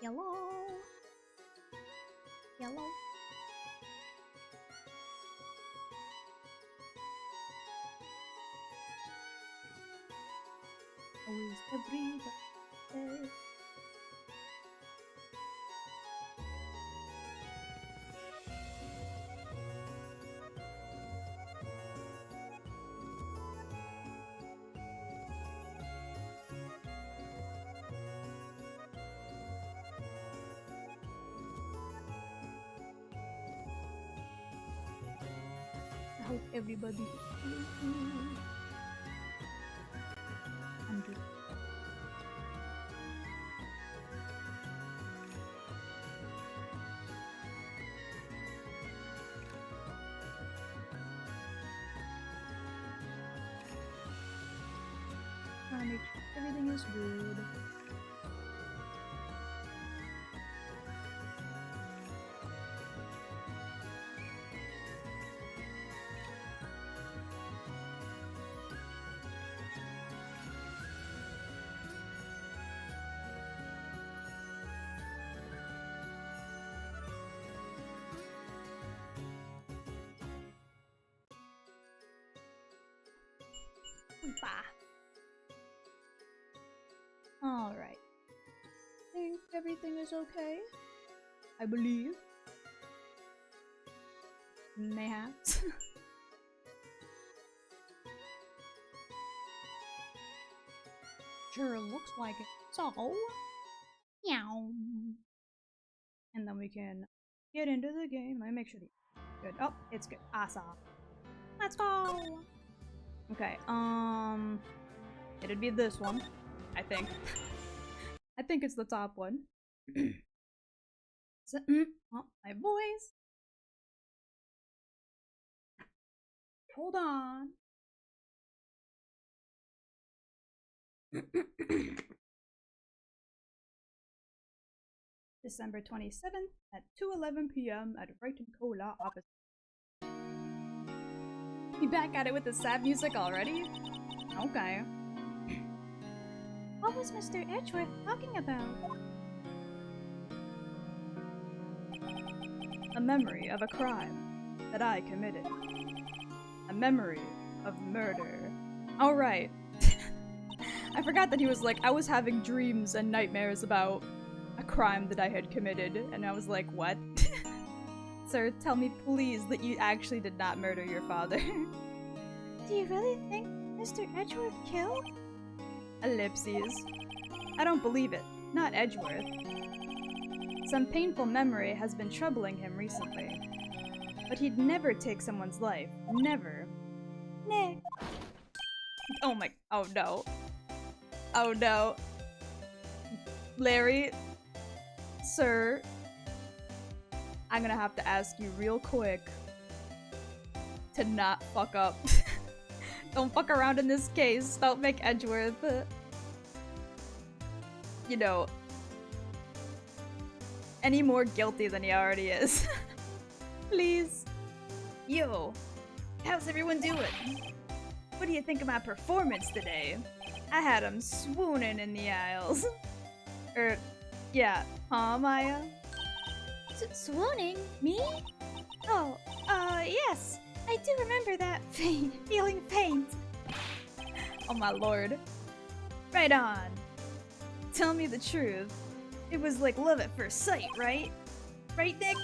Yellow. Yellow. How is everybody? I hope everybody is Andrew. Wanna make sure everything is good. Alright. Think everything is okay? I believe. Mayhaps. Sure looks like it. So, meow. And then we can get into the game. Let me make sure the good. Oh, it's good. Awesome. Let's go. Okay. It'd be this one, I think. I think it's the top one. So, oh, my voice. Hold on. December 27th at 2:11 p.m. at Wright & Cola opposite. You back at it with the sad music already? Okay. What was Mr. Edgeworth talking about? A memory of a crime that I committed. A memory of murder. Alright. I forgot that he was like, I was having dreams and nightmares about a crime that I had committed, and I was like, what? Sir, tell me please that you actually did not murder your father. Do you really think Mr. Edgeworth killed? Ellipses. I don't believe it. Not Edgeworth. Some painful memory has been troubling him recently. But he'd never take someone's life. Never. Nick. Oh my- oh no. Oh no. Larry. Sir. I'm gonna have to ask you real quick to not fuck up. Don't fuck around in this case. Don't make Edgeworth, you know, any more guilty than he already is. Please. Yo, how's everyone doing? What do you think of my performance today? I had him swooning in the aisles. Yeah, huh, Maya? Swooning? Me? Oh, yes. I do remember that feeling faint. Oh my lord. Right on. Tell me the truth. It was like love at first sight, right? Right, Nick?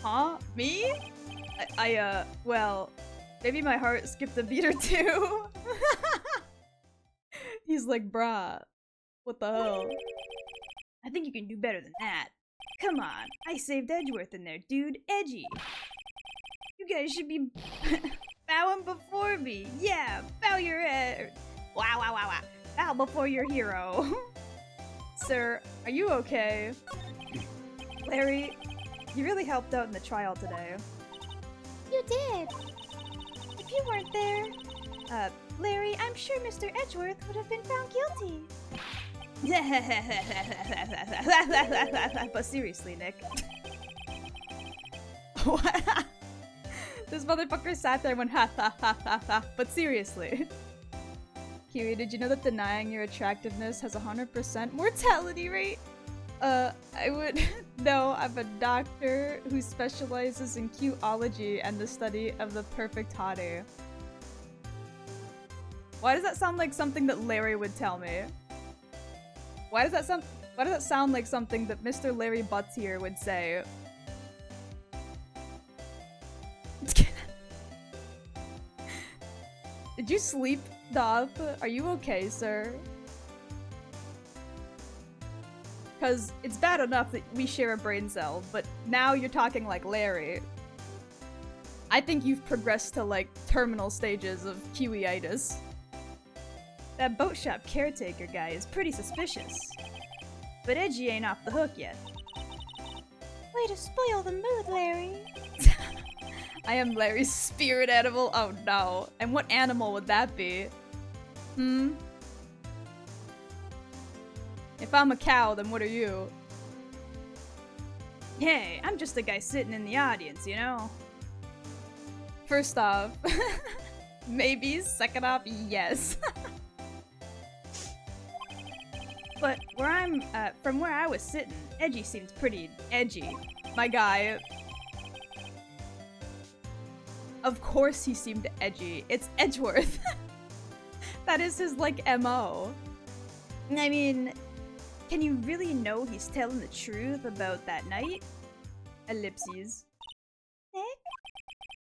Huh? Me? Well, maybe my heart skipped a beat or two. He's like, brah, what the hell? I think you can do better than that. Come on, I saved Edgeworth in there, dude. Edgy. You guys should be bowing before me. Yeah, bow your head. Wow, wow, wow, wow. Bow before your hero. Sir, are you okay? Larry, you really helped out in the trial today. You did. If you weren't there, Larry, I'm sure Mr. Edgeworth would have been found guilty. But seriously, Nick. What? This motherfucker sat there and went ha ha ha ha ha. But seriously. Kiwi, did you know that denying your attractiveness has a 100% mortality rate? I would... No, I'm a doctor who specializes in Qology and the study of the perfect hottie. Why does that sound like something that Larry would tell me? Why does that sound like something that Mr. Larry Butts here would say? Did you sleep, Doth? Are you okay, sir? Because it's bad enough that we share a brain cell, but now you're talking like Larry. I think you've progressed to, like, terminal stages of Kiwiitis. That boat shop caretaker guy is pretty suspicious. But Edgy ain't off the hook yet. Way to spoil the mood, Larry. I am Larry's spirit animal? Oh no. And what animal would that be? If I'm a cow, then what are you? Hey, I'm just a guy sitting in the audience, you know? First off, maybe. Second off, yes. But from where I was sitting, Edgy seems pretty edgy. My guy. Of course he seemed edgy. It's Edgeworth. That is his, like, MO. I mean, can you really know he's telling the truth about that night? Ellipses. Nick?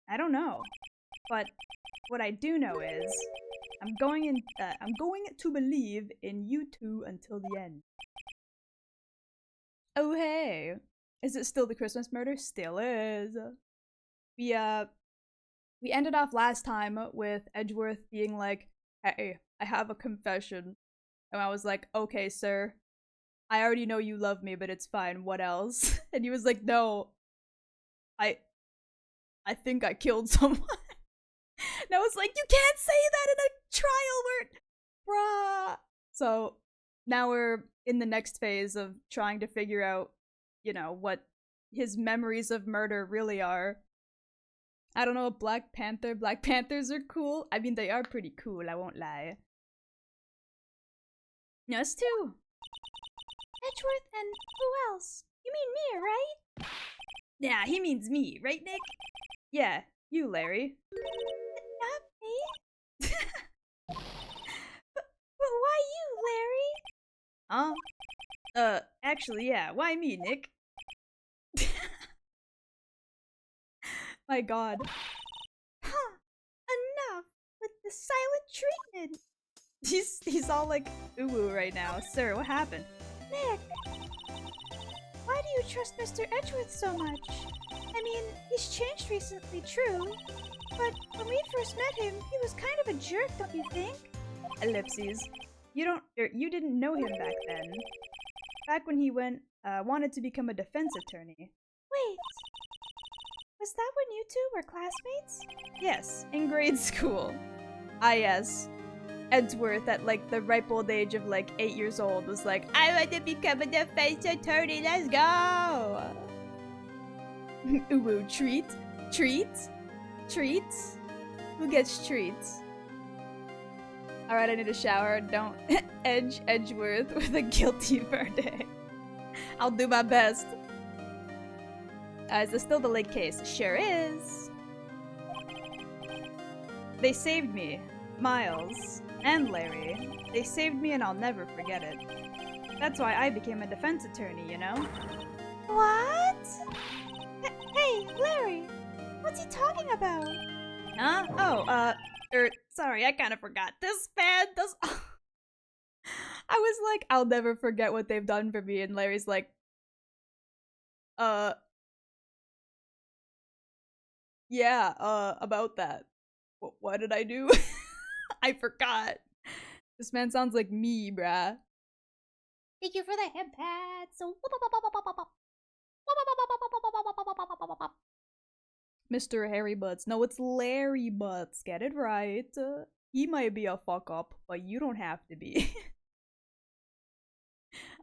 I don't know. But what I do know is, I'm going to believe in you two until the end. Oh hey! Is it still the Christmas murder? Still is. We ended off last time with Edgeworth being like, hey, I have a confession. And I was like, okay, sir. I already know you love me, but it's fine. What else? And he was like, no. I think I killed someone. And I was like, you can't say that in a trial word! Bruh! So, now we're in the next phase of trying to figure out, you know, what his memories of murder really are. I don't know, Black Panther. Black Panthers are cool. I mean, they are pretty cool, I won't lie. Us too. Edgeworth and who else? You mean me, right? Yeah, he means me, right, Nick? Yeah, you, Larry. Not me. but why you, Larry? Actually, yeah, why me, Nick? My god. Huh. Enough with the silent treatment. He's all like ooh right now. Sir, what happened? Nick, why do you trust Mr. Edgeworth so much? I mean, he's changed recently, true, but when we first met him, he was kind of a jerk, don't you think? Ellipses. You didn't know him back then. Back when he wanted to become a defense attorney. Wait, was that when you two were classmates? Yes, in grade school. Ah yes. Edgeworth at like the ripe old age of like 8 years old was like, I want to become a defense attorney, let's go! Ooh, treat? Treats? Treats? Who gets treats? Alright, I need a shower. Don't edge Edgeworth with a guilty verdict. I'll do my best. Is this still the lake case? Sure is. They saved me. Miles. And Larry. They saved me and I'll never forget it. That's why I became a defense attorney, you know? What? Hey, Larry! What's he talking about? Huh? Oh, sorry, I kinda forgot. This man does- I was like, I'll never forget what they've done for me, and Larry's like, yeah, about that. What did I do? I forgot. This man sounds like me, bruh. Thank you for the hand pats. Mr. Harry Butts. No, it's Larry Butts. Get it right. He might be a fuck up, but you don't have to be.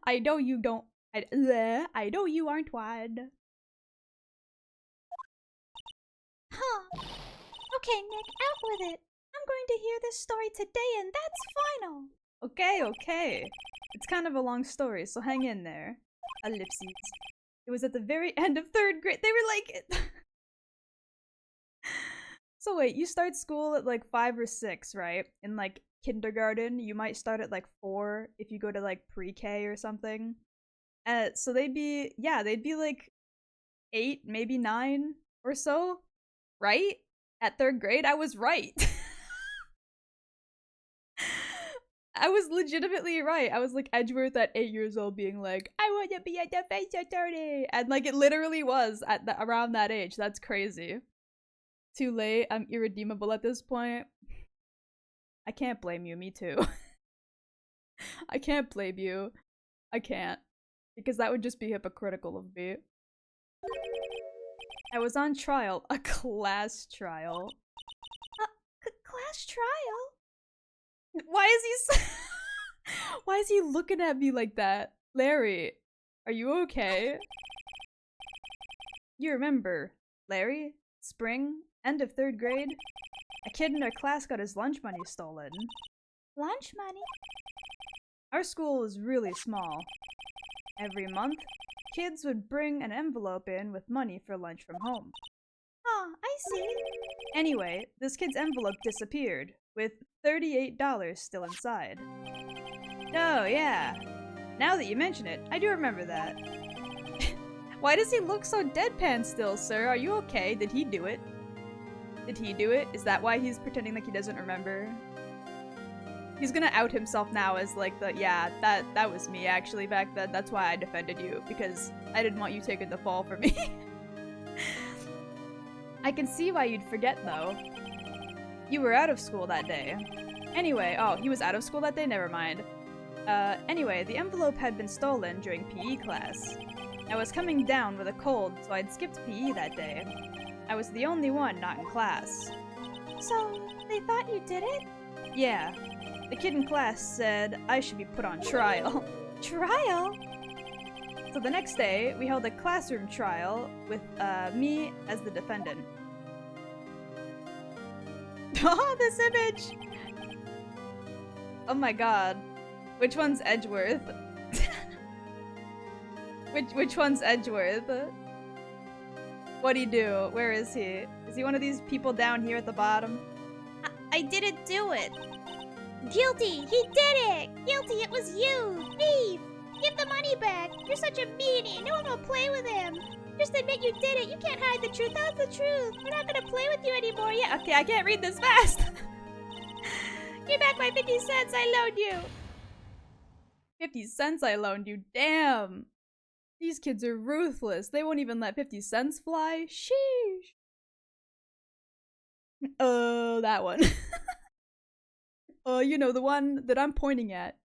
I know you don't. I know you aren't one. Huh. Okay, Nick, out with it. I'm going to hear this story today and that's final. Okay, okay. It's kind of a long story, so hang in there. Ellipses. It was at the very end of 3rd grade. They were like... So wait, you start school at like 5 or 6, right? In like kindergarten, you might start at like 4 if you go to like pre-K or something. So they'd be like 8, maybe 9 or so, right? At 3rd grade, I was right. I was legitimately right. I was like Edgeworth at 8 years old being like, I want to be a defense attorney. And like it literally was at around that age. That's crazy. Too late. I'm irredeemable at this point. I can't blame you. Me too. I can't blame you. I can't. Because that would just be hypocritical of me. I was on trial. A class trial. Class trial? Why is he looking at me like that? Larry, are you okay? You remember, Larry? Spring? End of 3rd grade? A kid in our class got his lunch money stolen. Lunch money? Our school is really small. Every month, kids would bring an envelope in with money for lunch from home. Oh, I see. Anyway, this kid's envelope disappeared, with $38 still inside. Oh, yeah. Now that you mention it, I do remember that. Why does he look so deadpan still, sir? Are you okay? Did he do it? Did he do it? Is that why he's pretending like he doesn't remember? He's gonna out himself now as like that was me actually back then. That's why I defended you, because I didn't want you taking the fall for me. I can see why you'd forget though. You were out of school that day. Anyway, oh, he was out of school that day? Never mind. Anyway, the envelope had been stolen during PE class. I was coming down with a cold, so I'd skipped PE that day. I was the only one not in class. So, they thought you did it? Yeah. The kid in class said I should be put on trial. Trial? So the next day, we held a classroom trial with me as the defendant. Oh, this image! Oh my god. Which one's Edgeworth? Which one's Edgeworth? What'd he do? Where is he? Is he one of these people down here at the bottom? I didn't do it. Guilty! He did it! Guilty! It was you! Thief! Give the money back! You're such a meanie! No one will play with him! Just admit you did it! You can't hide the truth! That's the truth! We're not gonna play with you anymore! Yeah, Okay, I can't read this fast! give back my 50 cents I loaned you! 50 cents I loaned you? Damn! These kids are ruthless. They won't even let 50 cents fly? Sheesh! That one. You know, the one that I'm pointing at.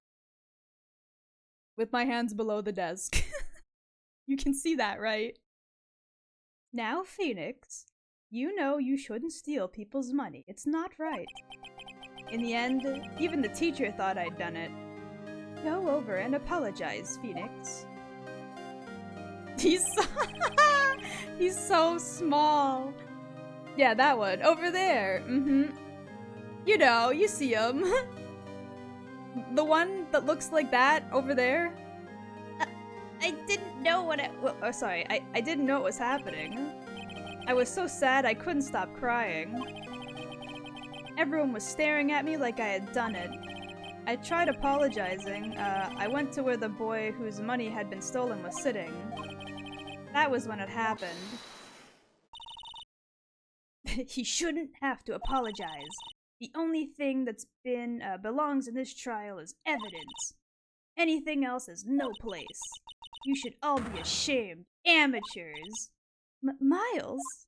With my hands below the desk. You can see that, right? Now, Phoenix, you know you shouldn't steal people's money. It's not right. In the end, even the teacher thought I'd done it. Go over and apologize, Phoenix. He's so small. Yeah, that one. Over there. You know, you see him. The one that looks like that over there. I didn't know what it... I didn't know what was happening. I was so sad I couldn't stop crying. Everyone was staring at me like I had done it. I tried apologizing. I went to where the boy whose money had been stolen was sitting. That was when it happened. He shouldn't have to apologize. The only thing that's been belongs in this trial is evidence. Anything else has no place. You should all be ashamed. Amateurs. Miles?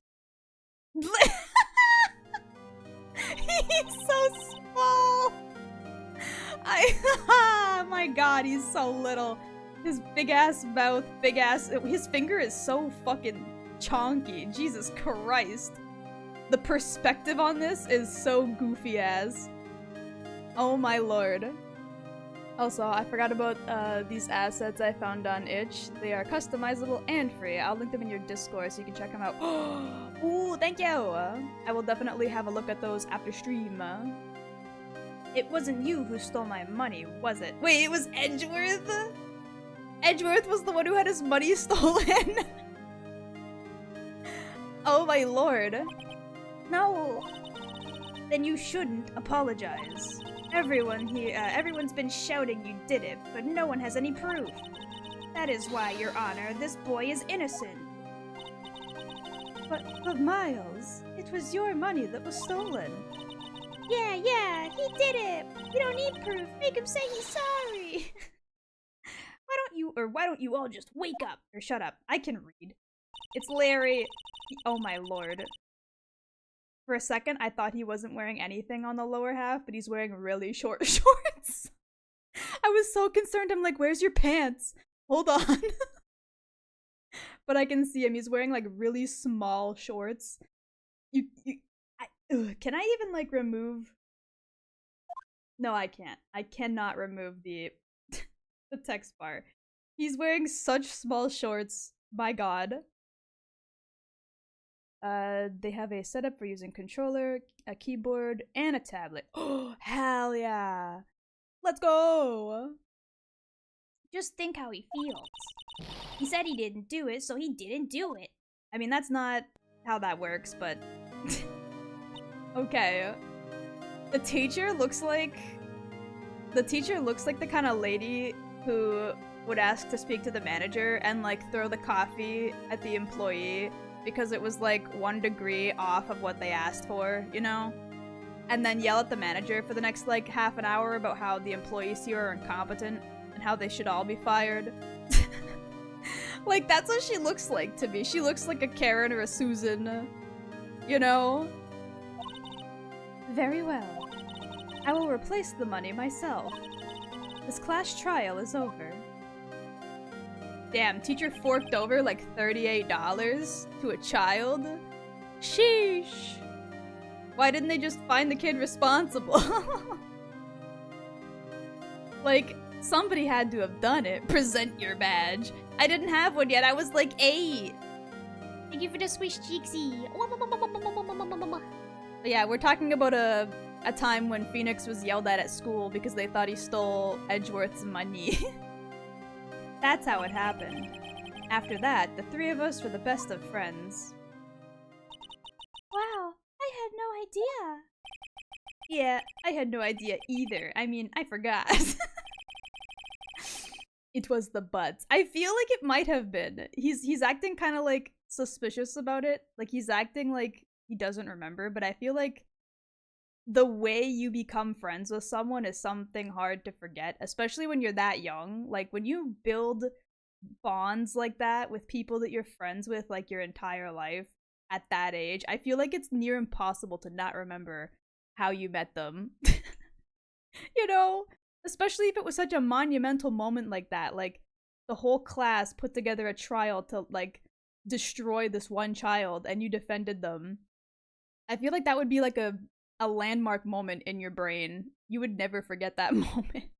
He's so small! My god, he's so little. His big ass mouth, his finger is so fucking chonky. Jesus Christ. The perspective on this is so goofy ass. Oh my lord. Also, I forgot about these assets I found on itch. They are customizable and free. I'll link them in your Discord so you can check them out. Ooh, thank you! I will definitely have a look at those after stream. It wasn't you who stole my money, was it? Wait, it was Edgeworth? Edgeworth was the one who had his money stolen. Oh my lord. No. Then you shouldn't apologize. Everyone's been shouting you did it, but no one has any proof. That is why, Your Honor, this boy is innocent. But Miles, it was your money that was stolen. Yeah, he did it. We don't need proof. Make him say he's sorry. Why don't you all just wake up or shut up? I can read. It's Larry. Oh my lord. For a second, I thought he wasn't wearing anything on the lower half, but he's wearing really short shorts. I was so concerned. I'm like, where's your pants? Hold on. But I can see him. He's wearing like really small shorts. Can I even like remove? No, I can't. I cannot remove the the text bar. He's wearing such small shorts. My god. They have a setup for using controller, a keyboard, and a tablet. Oh, hell yeah. Let's go. Just think how he feels. He said he didn't do it, so he didn't do it. I mean, that's not how that works, but... Okay. The teacher looks like the kind of lady who would ask to speak to the manager and like throw the coffee at the employee because it was like 1 degree off of what they asked for, you know? And then yell at the manager for the next like half an hour about how the employees here are incompetent and how they should all be fired. Like, that's what she looks like to me. She looks like a Karen or a Susan, you know? Very well. I will replace the money myself. This class trial is over. Damn, teacher forked over like $38 to a child? Sheesh. Why didn't they just find the kid responsible? Like, somebody had to have done it. Present your badge. I didn't have one yet. I was like 8. Thank you for the swish, Cheeksy. But yeah, we're talking about a time when Phoenix was yelled at school because they thought he stole Edgeworth's money. That's how it happened. After that, the 3 of us were the best of friends. Wow, I had no idea. Yeah, I had no idea either. I mean, I forgot. It was the butts. I feel like it might have been. He's acting kind of like suspicious about it. Like he's acting like he doesn't remember, but I feel like the way you become friends with someone is something hard to forget, especially when you're that young. Like when you build bonds like that with people that you're friends with like your entire life at that age, I feel like it's near impossible to not remember how you met them. You know? Especially if it was such a monumental moment like that. Like, the whole class put together a trial to, like, destroy this one child, and you defended them. I feel like that would be, like, a landmark moment in your brain. You would never forget that moment.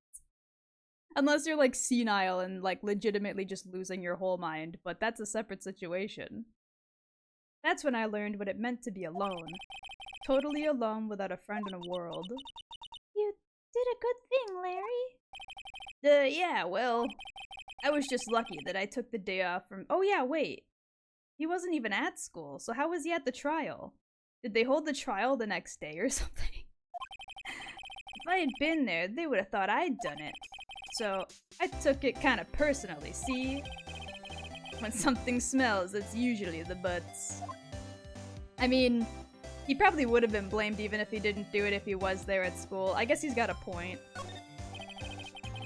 Unless you're, like, senile and, like, legitimately just losing your whole mind. But that's a separate situation. That's when I learned what it meant to be alone. Totally alone without a friend in a world. You did a good thing, Larry. Yeah, well, I was just lucky that I took the day off from— Oh yeah, wait. He wasn't even at school, so how was he at the trial? Did they hold the trial the next day or something? If I had been there, they would have thought I'd done it. So, I took it kind of personally, see? When something smells, it's usually the butts. I mean, he probably would have been blamed even if he didn't do it if he was there at school. I guess he's got a point.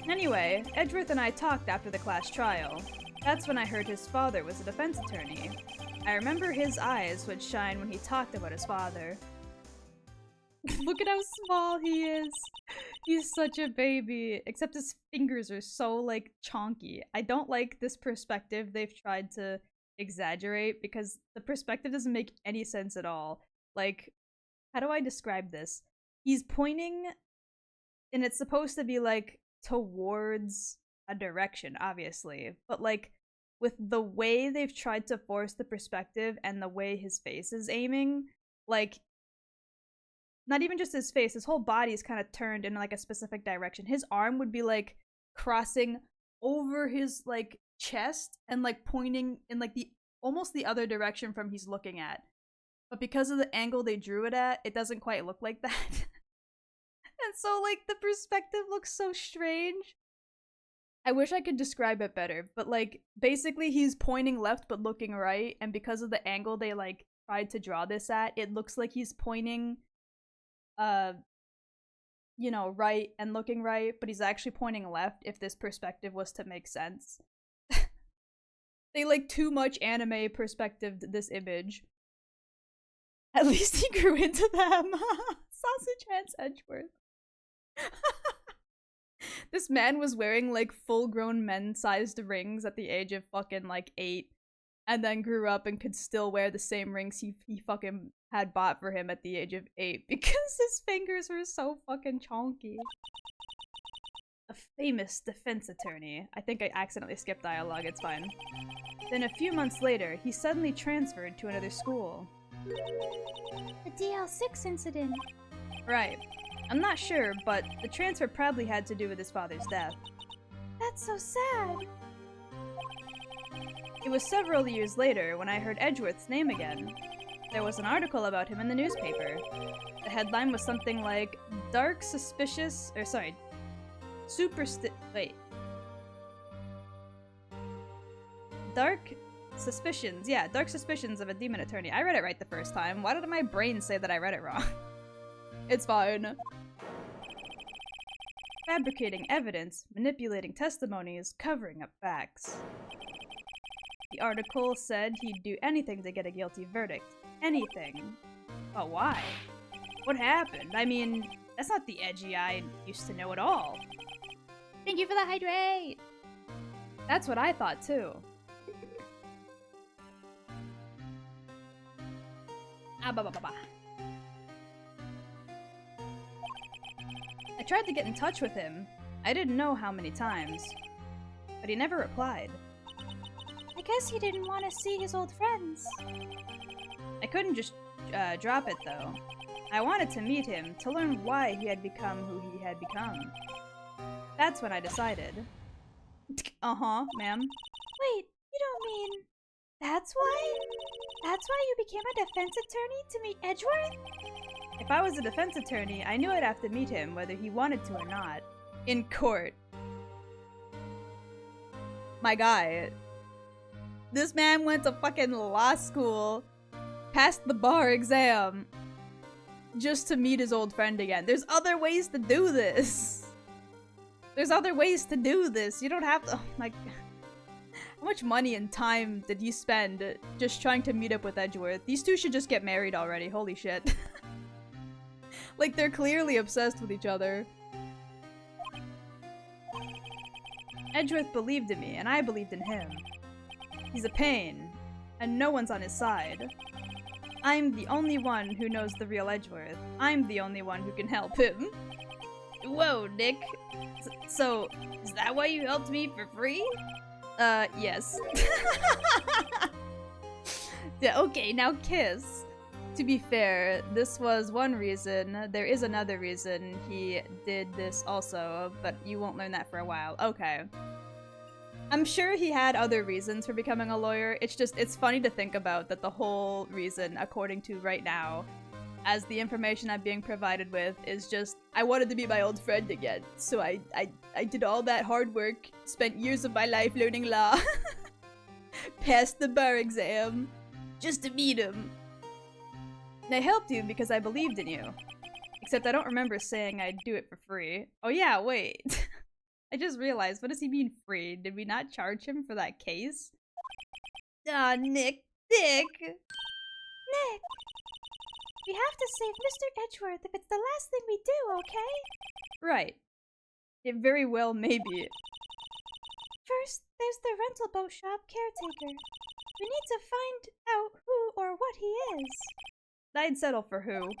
Anyway, Edgeworth and I talked after the class trial. That's when I heard his father was a defense attorney. I remember his eyes would shine when he talked about his father. Look at how small he is. He's such a baby. Except his fingers are so, like, chonky. I don't like this perspective they've tried to exaggerate because the perspective doesn't make any sense at all. Like, how do I describe this? He's pointing, and it's supposed to be, like, towards a direction, obviously. But, like, with the way they've tried to force the perspective and the way his face is aiming, like, not even just his face, his whole body is kind of turned in, like, a specific direction. His arm would be, like, crossing over his like chest and like pointing in like the almost the other direction from he's looking at. But because of the angle they drew it at, it doesn't quite look like that. And so like the perspective looks so strange. I wish I could describe it better, but like basically he's pointing left but looking right, and because of the angle they like tried to draw this at, it looks like he's pointing you know, right and looking right, but he's actually pointing left if this perspective was to make sense. They like too much anime perspectived this image. At least he grew into them. Sausage Hands Edgeworth. This man was wearing like full-grown men-sized rings at the age of fucking like 8, and then grew up and could still wear the same rings he fucking had bought for him at the age of 8 because his fingers were so fucking chonky. A famous defense attorney. I think I accidentally skipped dialogue, it's fine. Then a few months later, he suddenly transferred to another school. The DL6 incident. Right. I'm not sure, but the transfer probably had to do with his father's death. That's so sad. It was several years later when I heard Edgeworth's name again. There was an article about him in the newspaper. The headline was something like, Dark Suspicious, or sorry, Dark Suspicions, yeah, Dark Suspicions of a Demon Attorney. I read it right the first time. Why did my brain say that I read it wrong? It's fine. Fabricating evidence, manipulating testimonies, covering up facts. The article said he'd do anything to get a guilty verdict. Anything. But why? What happened? I mean, that's not the Edgy I used to know at all. Thank you for the hydrate! That's what I thought too. I tried to get in touch with him. I didn't know how many times. But he never replied. I guess he didn't want to see his old friends. I couldn't just drop it though. I wanted to meet him, to learn why he had become who he had become. That's when I decided. Uh-huh, ma'am. Wait, you don't mean... That's why? That's why you became a defense attorney to meet Edgeworth? If I was a defense attorney, I knew I'd have to meet him, whether he wanted to or not. In court. My guy. This man went to fucking law school, passed the bar exam, just to meet his old friend again. There's other ways to do this. There's other ways to do this. You don't have to- oh my god. How much money and time did you spend just trying to meet up with Edgeworth? These two should just get married already, holy shit. Like, they're clearly obsessed with each other. Edgeworth believed in me, and I believed in him. He's a pain, and no one's on his side. I'm the only one who knows the real Edgeworth. I'm the only one who can help him. Whoa, Nick. So, is that why you helped me for free? Yes. Yeah, okay, now kiss. To be fair, this was one reason. There is another reason he did this also, but you won't learn that for a while. Okay. I'm sure he had other reasons for becoming a lawyer. It's just, it's funny to think about that the whole reason, according to right now, as the information I'm being provided with, is just, I wanted to be my old friend again. So I did all that hard work, spent years of my life learning law, passed the bar exam, just to meet him. And I helped you because I believed in you. Except I don't remember saying I'd do it for free. Oh yeah, wait. I just realized, what does he mean free? Did we not charge him for that case? Ah, Nick. Nick! Nick! We have to save Mr. Edgeworth if it's the last thing we do, okay? Right. It very well may be. First, there's the rental boat shop caretaker. We need to find out who or what he is. I'd settle for who.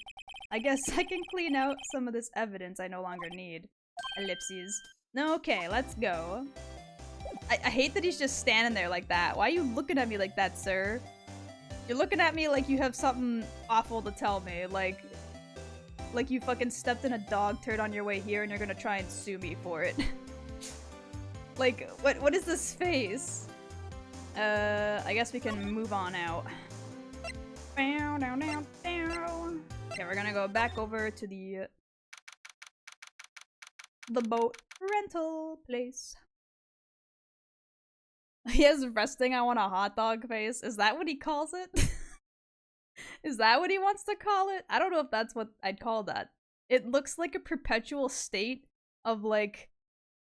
I guess I can clean out some of this evidence I no longer need. Ellipses. Okay, let's go. I hate that he's just standing there like that. Why are you looking at me like that, sir? You're looking at me like you have something awful to tell me. Like you fucking stepped in a dog turd on your way here and you're gonna try and sue me for it. Like, what is this face? I guess we can move on out. Down, down, down, down. Okay, we're gonna go back over to the boat rental place. He has resting I want a hot dog face. Is that what he calls it? Is that what he wants to call it? I don't know if that's what I'd call that. It looks like a perpetual state of, like,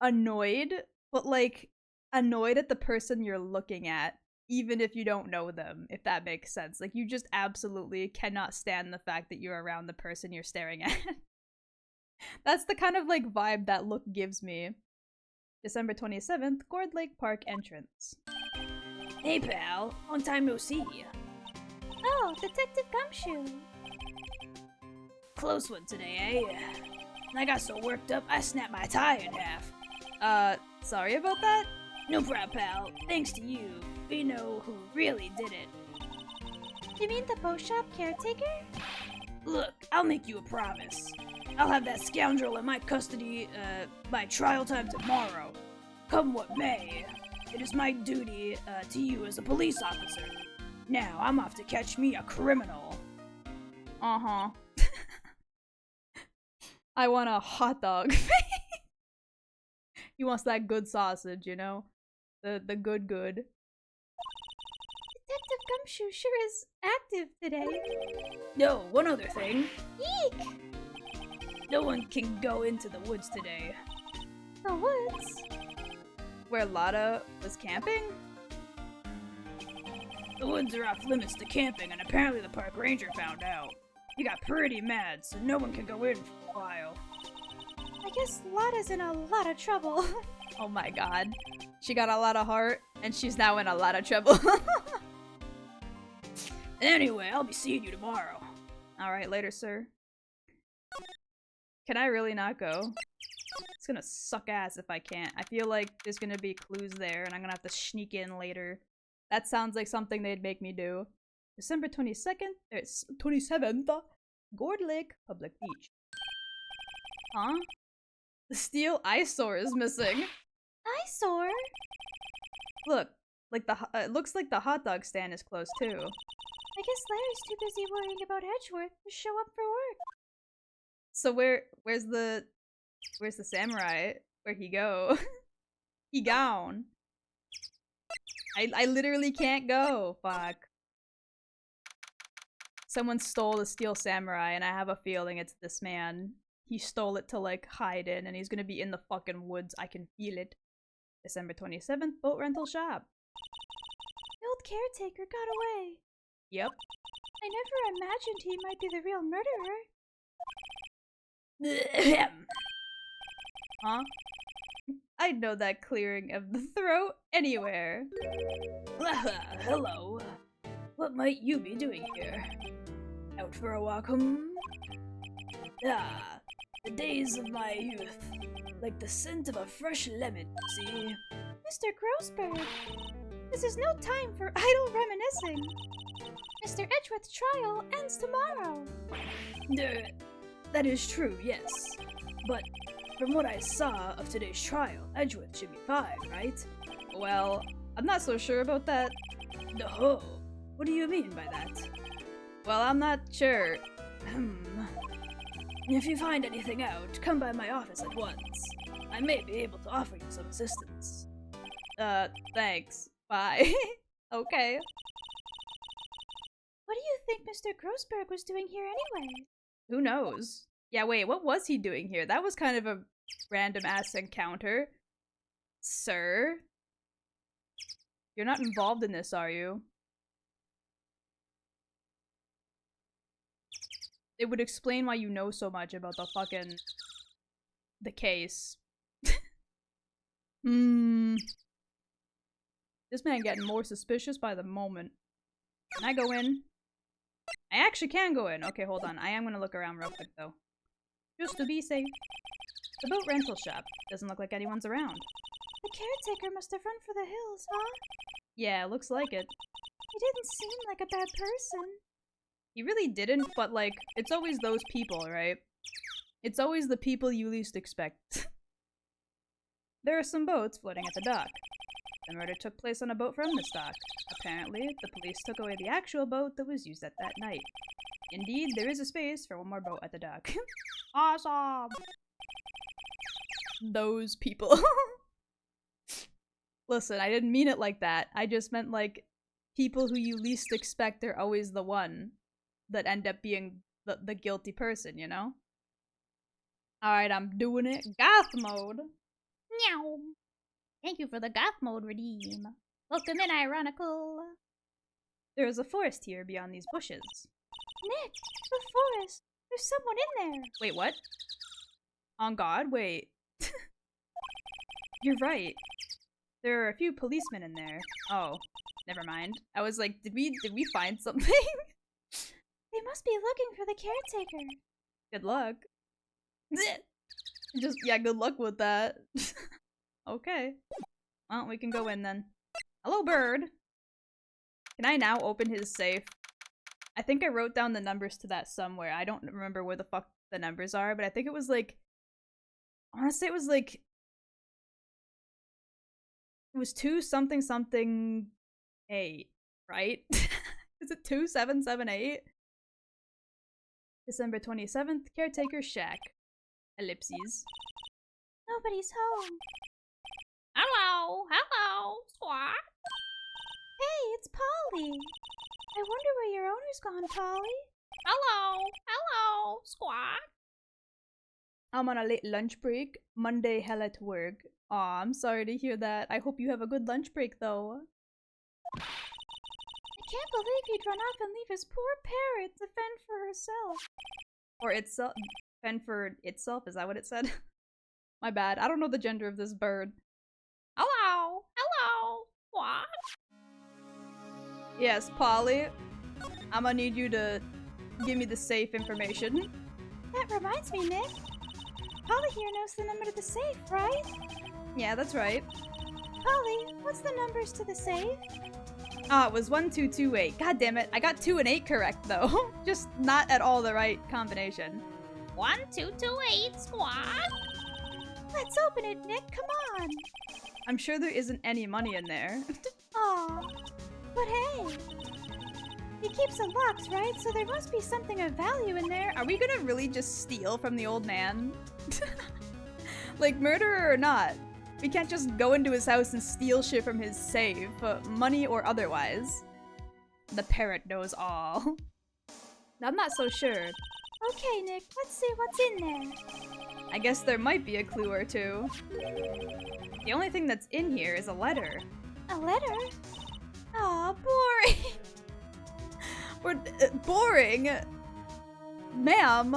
annoyed, but, like, annoyed at the person you're looking at, even if you don't know them, if that makes sense. Like, you just absolutely cannot stand the fact that you're around the person you're staring at. That's the kind of, like, vibe that look gives me. December 27th, Gourd Lake Park entrance. Hey pal, long time no see. Oh, Detective Gumshoe. Close one today, eh? I got so worked up, I snapped my tie in half. Sorry about that? No problem, pal. Thanks to you, we know who really did it. You mean the boat shop caretaker? Look, I'll make you a promise. I'll have that scoundrel in my custody, by trial time tomorrow. Come what may. It is my duty, to you as a police officer. Now, I'm off to catch me a criminal. Uh-huh. I want a hot dog. He wants that good sausage, you know? The good. Detective Gumshoe sure is active today. No, one other thing. Eek! No one can go into the woods today. The woods? Where Lotta was camping? The woods are off limits to camping, and apparently the park ranger found out. He got pretty mad, so no one can go in for a while. I guess Lotta's in a lot of trouble. Oh my god. She got a lot of heart, and she's now in a lot of trouble. Anyway, I'll be seeing you tomorrow. Alright, later, sir. Can I really not go? It's gonna suck ass if I can't. I feel like there's gonna be clues there, and I'm gonna have to sneak in later. That sounds like something they'd make me do. December 22nd? It's 27th. Gourd Lake Public Beach. Huh? The steel eyesore is missing. Eyesore? Look, like it looks like the hot dog stand is closed too. I guess Larry's too busy worrying about Edgeworth to show up for work. So where's the samurai? Where'd he go? He gone. I literally can't go. Fuck. Someone stole the steel samurai, and I have a feeling it's this man. He stole it to, like, hide in, and he's gonna be in the fucking woods. I can feel it. December 27th, boat rental shop. The old caretaker got away. Yep. I never imagined he might be the real murderer. Huh? I'd know that clearing of the throat anywhere. Hello. What might you be doing here? Out for a walk, Ah, the days of my youth. Like the scent of a fresh lemon, see? Mr. Grossberg, this is no time for idle reminiscing. Mr. Edgeworth's trial ends tomorrow. That is true, yes. But from what I saw of today's trial, Edgeworth should be fine, right? Well, I'm not so sure about that. No. What do you mean by that? Well, I'm not sure. If you find anything out, come by my office at once. I may be able to offer you some assistance. Thanks. Bye. Okay. What do you think Mr. Grossberg was doing here anyway? Who knows? Yeah, wait, what was he doing here? That was kind of a random-ass encounter. Sir? You're not involved in this, are you? It would explain why you know so much about the case. This man getting more suspicious by the moment. Can I go in? I actually can go in. Okay, hold on. I am gonna look around real quick, though. Just to be safe. The boat rental shop. Doesn't look like anyone's around. The caretaker must have run for the hills, huh? Yeah, looks like it. He didn't seem like a bad person. He really didn't, but, like, it's always those people, right? It's always the people you least expect. There are some boats floating at the dock. The murder took place on a boat from this dock. Apparently, the police took away the actual boat that was used at that night. Indeed, there is a space for one more boat at the dock. Awesome! Those people. Listen, I didn't mean it like that. I just meant, like, people who you least expect are always the one that end up being the guilty person, you know? Alright, I'm doing it. Goth mode! Meow. Thank you for the goth mode redeem. Welcome in, Ironical. There is a forest here beyond these bushes. Nick, the forest. There's someone in there. Wait, what? On God? Wait. You're right. There are a few policemen in there. Oh, never mind. I was like, did we find something? They must be looking for the caretaker. Good luck. Just, yeah, good luck with that. Okay. Well, we can go in then. Hello, bird! Can I now open his safe? I think I wrote down the numbers to that somewhere. I don't remember where the fuck the numbers are, but I think it was like... I wanna say it was like... It was 2 something something 8, right? Is it 2778? December 27th, caretaker shack. Ellipses. Nobody's home. Hello, hello, squad. Hey, it's Polly. I wonder where your owner's gone, Polly. Hello, hello, squad. I'm on a late lunch break. Monday hell at work. Aw, I'm sorry to hear that. I hope you have a good lunch break though. I can't believe he'd run off and leave his poor parrot to fend for herself. Or itself. Fend for itself, is that what it said? My bad. I don't know the gender of this bird. Hello, hello, squad. Yes, Polly. I'm gonna need you to give me the safe information. That reminds me, Nick. Polly here knows the number to the safe, right? Yeah, that's right. Polly, what's the numbers to the safe? Ah, it was 1228. God damn it. I got 2 and 8 correct though. Just not at all the right combination. 1228, squad. Let's open it, Nick. Come on. I'm sure there isn't any money in there. Aw. But hey. He keeps it locked, right? So there must be something of value in there. Are we gonna really just steal from the old man? Like, murderer or not, we can't just go into his house and steal shit from his safe, money or otherwise. The parrot knows all. I'm not so sure. Okay, Nick, let's see what's in there. I guess there might be a clue or two. The only thing that's in here is a letter. A letter? Aw, boring. Boring? Ma'am,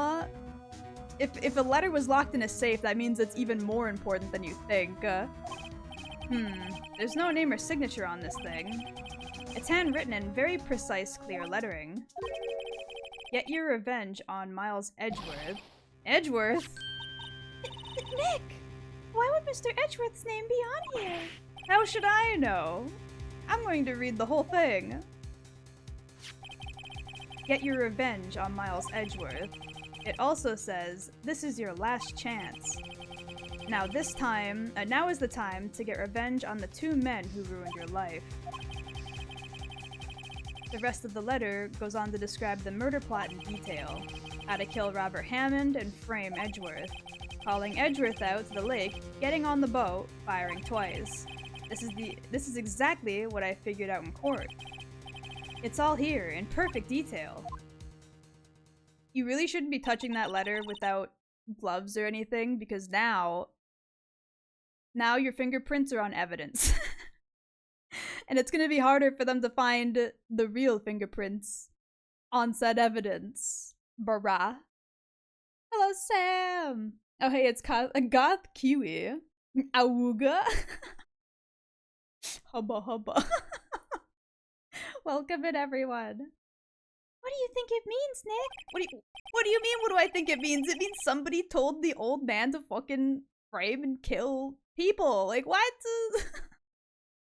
if a letter was locked in a safe, that means it's even more important than you think. There's no name or signature on this thing. It's handwritten in very precise, clear lettering. Get your revenge on Miles Edgeworth. Edgeworth? Nick! Why would Mr. Edgeworth's name be on here? How should I know? I'm going to read the whole thing. Get your revenge on Miles Edgeworth. It also says, this is your last chance. Now is the time to get revenge on the 2 men who ruined your life. The rest of the letter goes on to describe the murder plot in detail. How to kill Robert Hammond and frame Edgeworth. Calling Edgeworth out to the lake, getting on the boat, firing twice. This is exactly what I figured out in court. It's all here, in perfect detail. You really shouldn't be touching that letter without gloves or anything, because now your fingerprints are on evidence. And it's gonna be harder for them to find the real fingerprints on said evidence. Bruh. Hello, Sam! Oh hey, it's Goth Kiwi. Awooga. Hubba hubba. Welcome in, everyone. What do you think it means, Nick? What do you mean, what do I think it means? It means somebody told the old man to fucking frame and kill people. Like, what?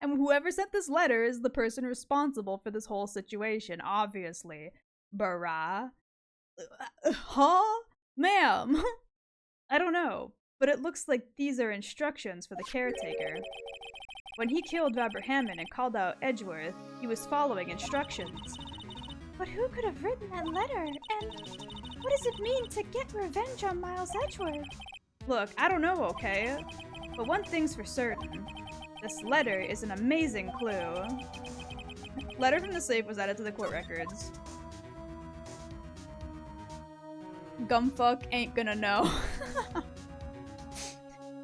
And whoever sent this letter is the person responsible for this whole situation, obviously. Bruh. Huh? Ma'am. I don't know. but it looks like these are instructions for the caretaker. When he killed Robert Hammond and called out Edgeworth, he was following instructions. But who could have written that letter? And what does it mean to get revenge on Miles Edgeworth? Look, I don't know, okay? But one thing's for certain. This letter is an amazing clue. Letter from the safe was added to the court records. Gumfuck ain't gonna know.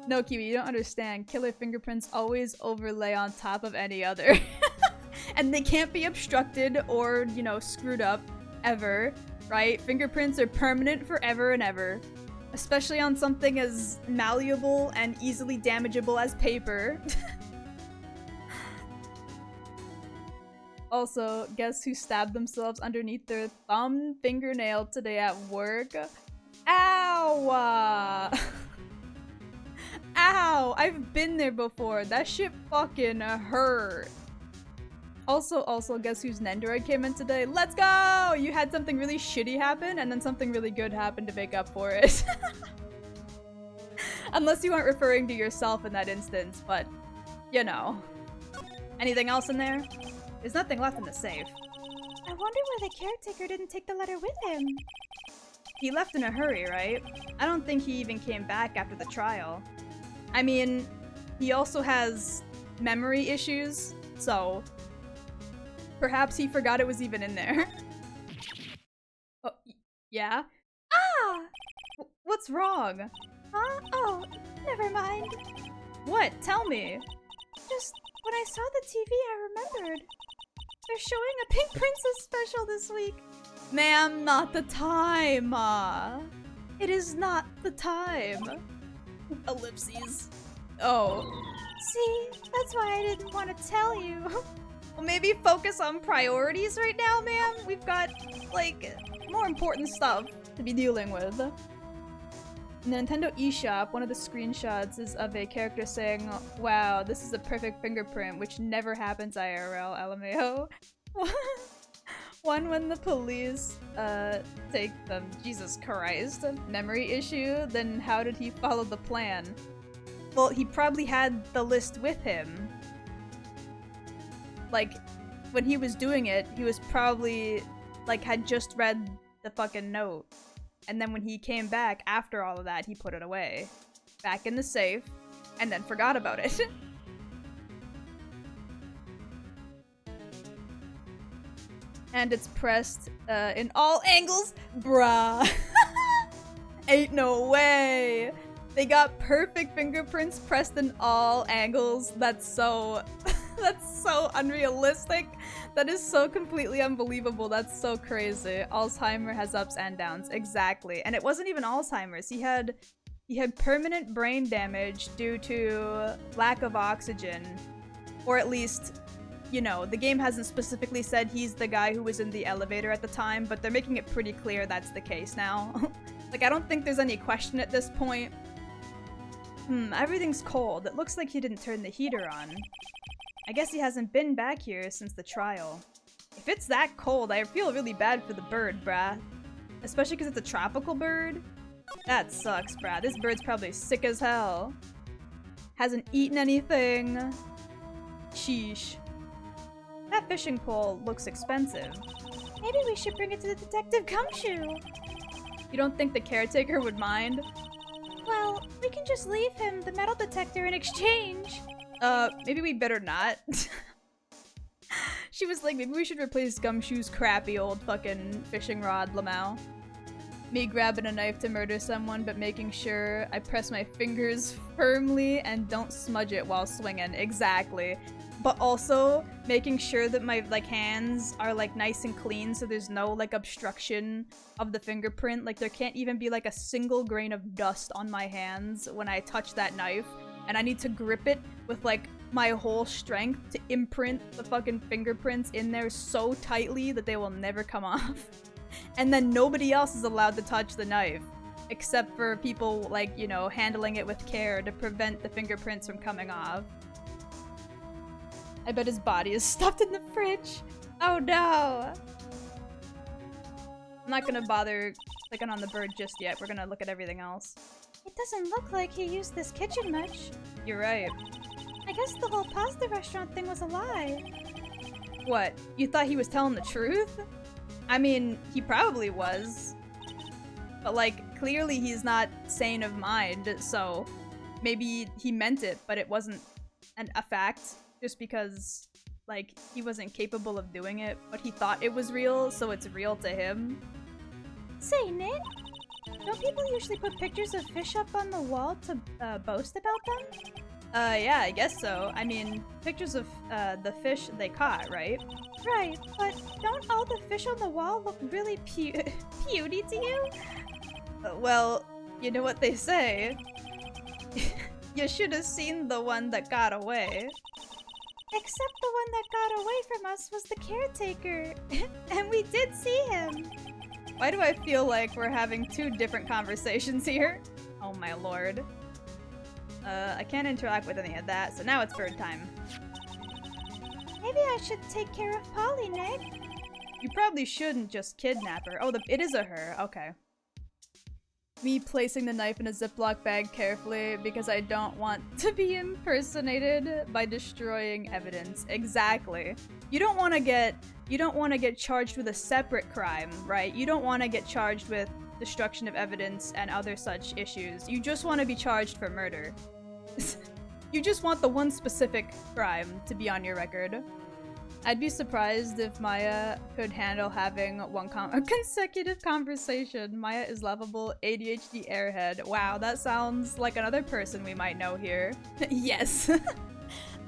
No, Kiwi, you don't understand. Killer fingerprints always overlay on top of any other. And they can't be obstructed or, you know, screwed up ever, right? Fingerprints are permanent forever and ever. Especially on something as malleable and easily damageable as paper. Also, guess who stabbed themselves underneath their thumb fingernail today at work? Ow! Ow! I've been there before. That shit fucking hurt. Also, guess whose Nendoroid came in today? Let's go! You had something really shitty happen, and then something really good happened to make up for it. Unless you aren't referring to yourself in that instance, but, you know. Anything else in there? There's nothing left in the safe. I wonder why the caretaker didn't take the letter with him. He left in a hurry, right? I don't think he even came back after the trial. I mean, he also has memory issues, so perhaps he forgot it was even in there. Oh, yeah? Ah! What's wrong? Huh? Oh, never mind. What? Tell me. Just when I saw the TV, I remembered. They're showing a Pink Princess special this week. Ma'am, not the time. It is not the time. Ellipses. Oh. See, that's why I didn't want to tell you. Well, maybe focus on priorities right now, ma'am. We've got, like, more important stuff to be dealing with. In the Nintendo eShop, one of the screenshots is of a character saying, "Wow, this is a perfect fingerprint," which never happens IRL, LMAO. One when the police, take them. Jesus Christ. Memory issue? Then how did he follow the plan? Well, he probably had the list with him. Like, when he was doing it, he was probably, like, had just read the fucking note. And then when he came back after all of that, he put it away. Back in the safe, and then forgot about it. And it's pressed in all angles. Bruh. Ain't no way. They got perfect fingerprints pressed in all angles. That's so... that's so unrealistic. That is so completely unbelievable. That's so crazy. Alzheimer has ups and downs. Exactly. And it wasn't even Alzheimer's. He had permanent brain damage due to lack of oxygen. Or at least, you know, the game hasn't specifically said he's the guy who was in the elevator at the time, but they're making it pretty clear that's the case now. Like, I don't think there's any question at this point. Everything's cold. It looks like he didn't turn the heater on. I guess he hasn't been back here since the trial. If it's that cold, I feel really bad for the bird, brah. Especially because it's a tropical bird. That sucks, brah. This bird's probably sick as hell. Hasn't eaten anything. Sheesh. That fishing pole looks expensive. Maybe we should bring it to the Detective Gumshoe. You don't think the caretaker would mind? Well, we can just leave him the metal detector in exchange. Maybe we better not. She was like, maybe we should replace Gumshoe's crappy old fucking fishing rod, Lamau. Me grabbing a knife to murder someone, but making sure I press my fingers firmly and don't smudge it while swinging. Exactly. But also, making sure that my, like, hands are, like, nice and clean so there's no, like, obstruction of the fingerprint. Like, there can't even be, like, a single grain of dust on my hands when I touch that knife. And I need to grip it with, like, my whole strength to imprint the fucking fingerprints in there so tightly that they will never come off. And then nobody else is allowed to touch the knife. Except for people, like, you know, handling it with care to prevent the fingerprints from coming off. I bet his body is stuffed in the fridge. Oh no! I'm not gonna bother clicking on the bird just yet. We're gonna look at everything else. It doesn't look like he used this kitchen much. You're right. I guess the whole pasta restaurant thing was a lie. What? You thought he was telling the truth? I mean, he probably was. But, like, clearly he's not sane of mind, so maybe he meant it, but it wasn't a fact, just because, like, he wasn't capable of doing it, but he thought it was real, so it's real to him. Say, Nick, don't people usually put pictures of fish up on the wall to boast about them? Yeah, I guess so. I mean, pictures of the fish they caught, right? Right, but don't all the fish on the wall look really puny to you? Well, you know what they say. You should have seen the one that got away. Except the one that got away from us was the caretaker, and we did see him. Why do I feel like we're having two different conversations here? Oh my lord. I can't interact with any of that, so now it's bird time. Maybe I should take care of Polly, Nick. You probably shouldn't just kidnap her. Oh, it is a her. Okay. Me placing the knife in a Ziploc bag carefully because I don't want to be impersonated by destroying evidence. Exactly. You don't want to get charged with a separate crime, right? You don't want to get charged with destruction of evidence and other such issues. You just want to be charged for murder. You just want the one specific crime to be on your record. I'd be surprised if Maya could handle having a consecutive conversation. Maya is lovable, ADHD airhead. Wow, that sounds like another person we might know here. Yes.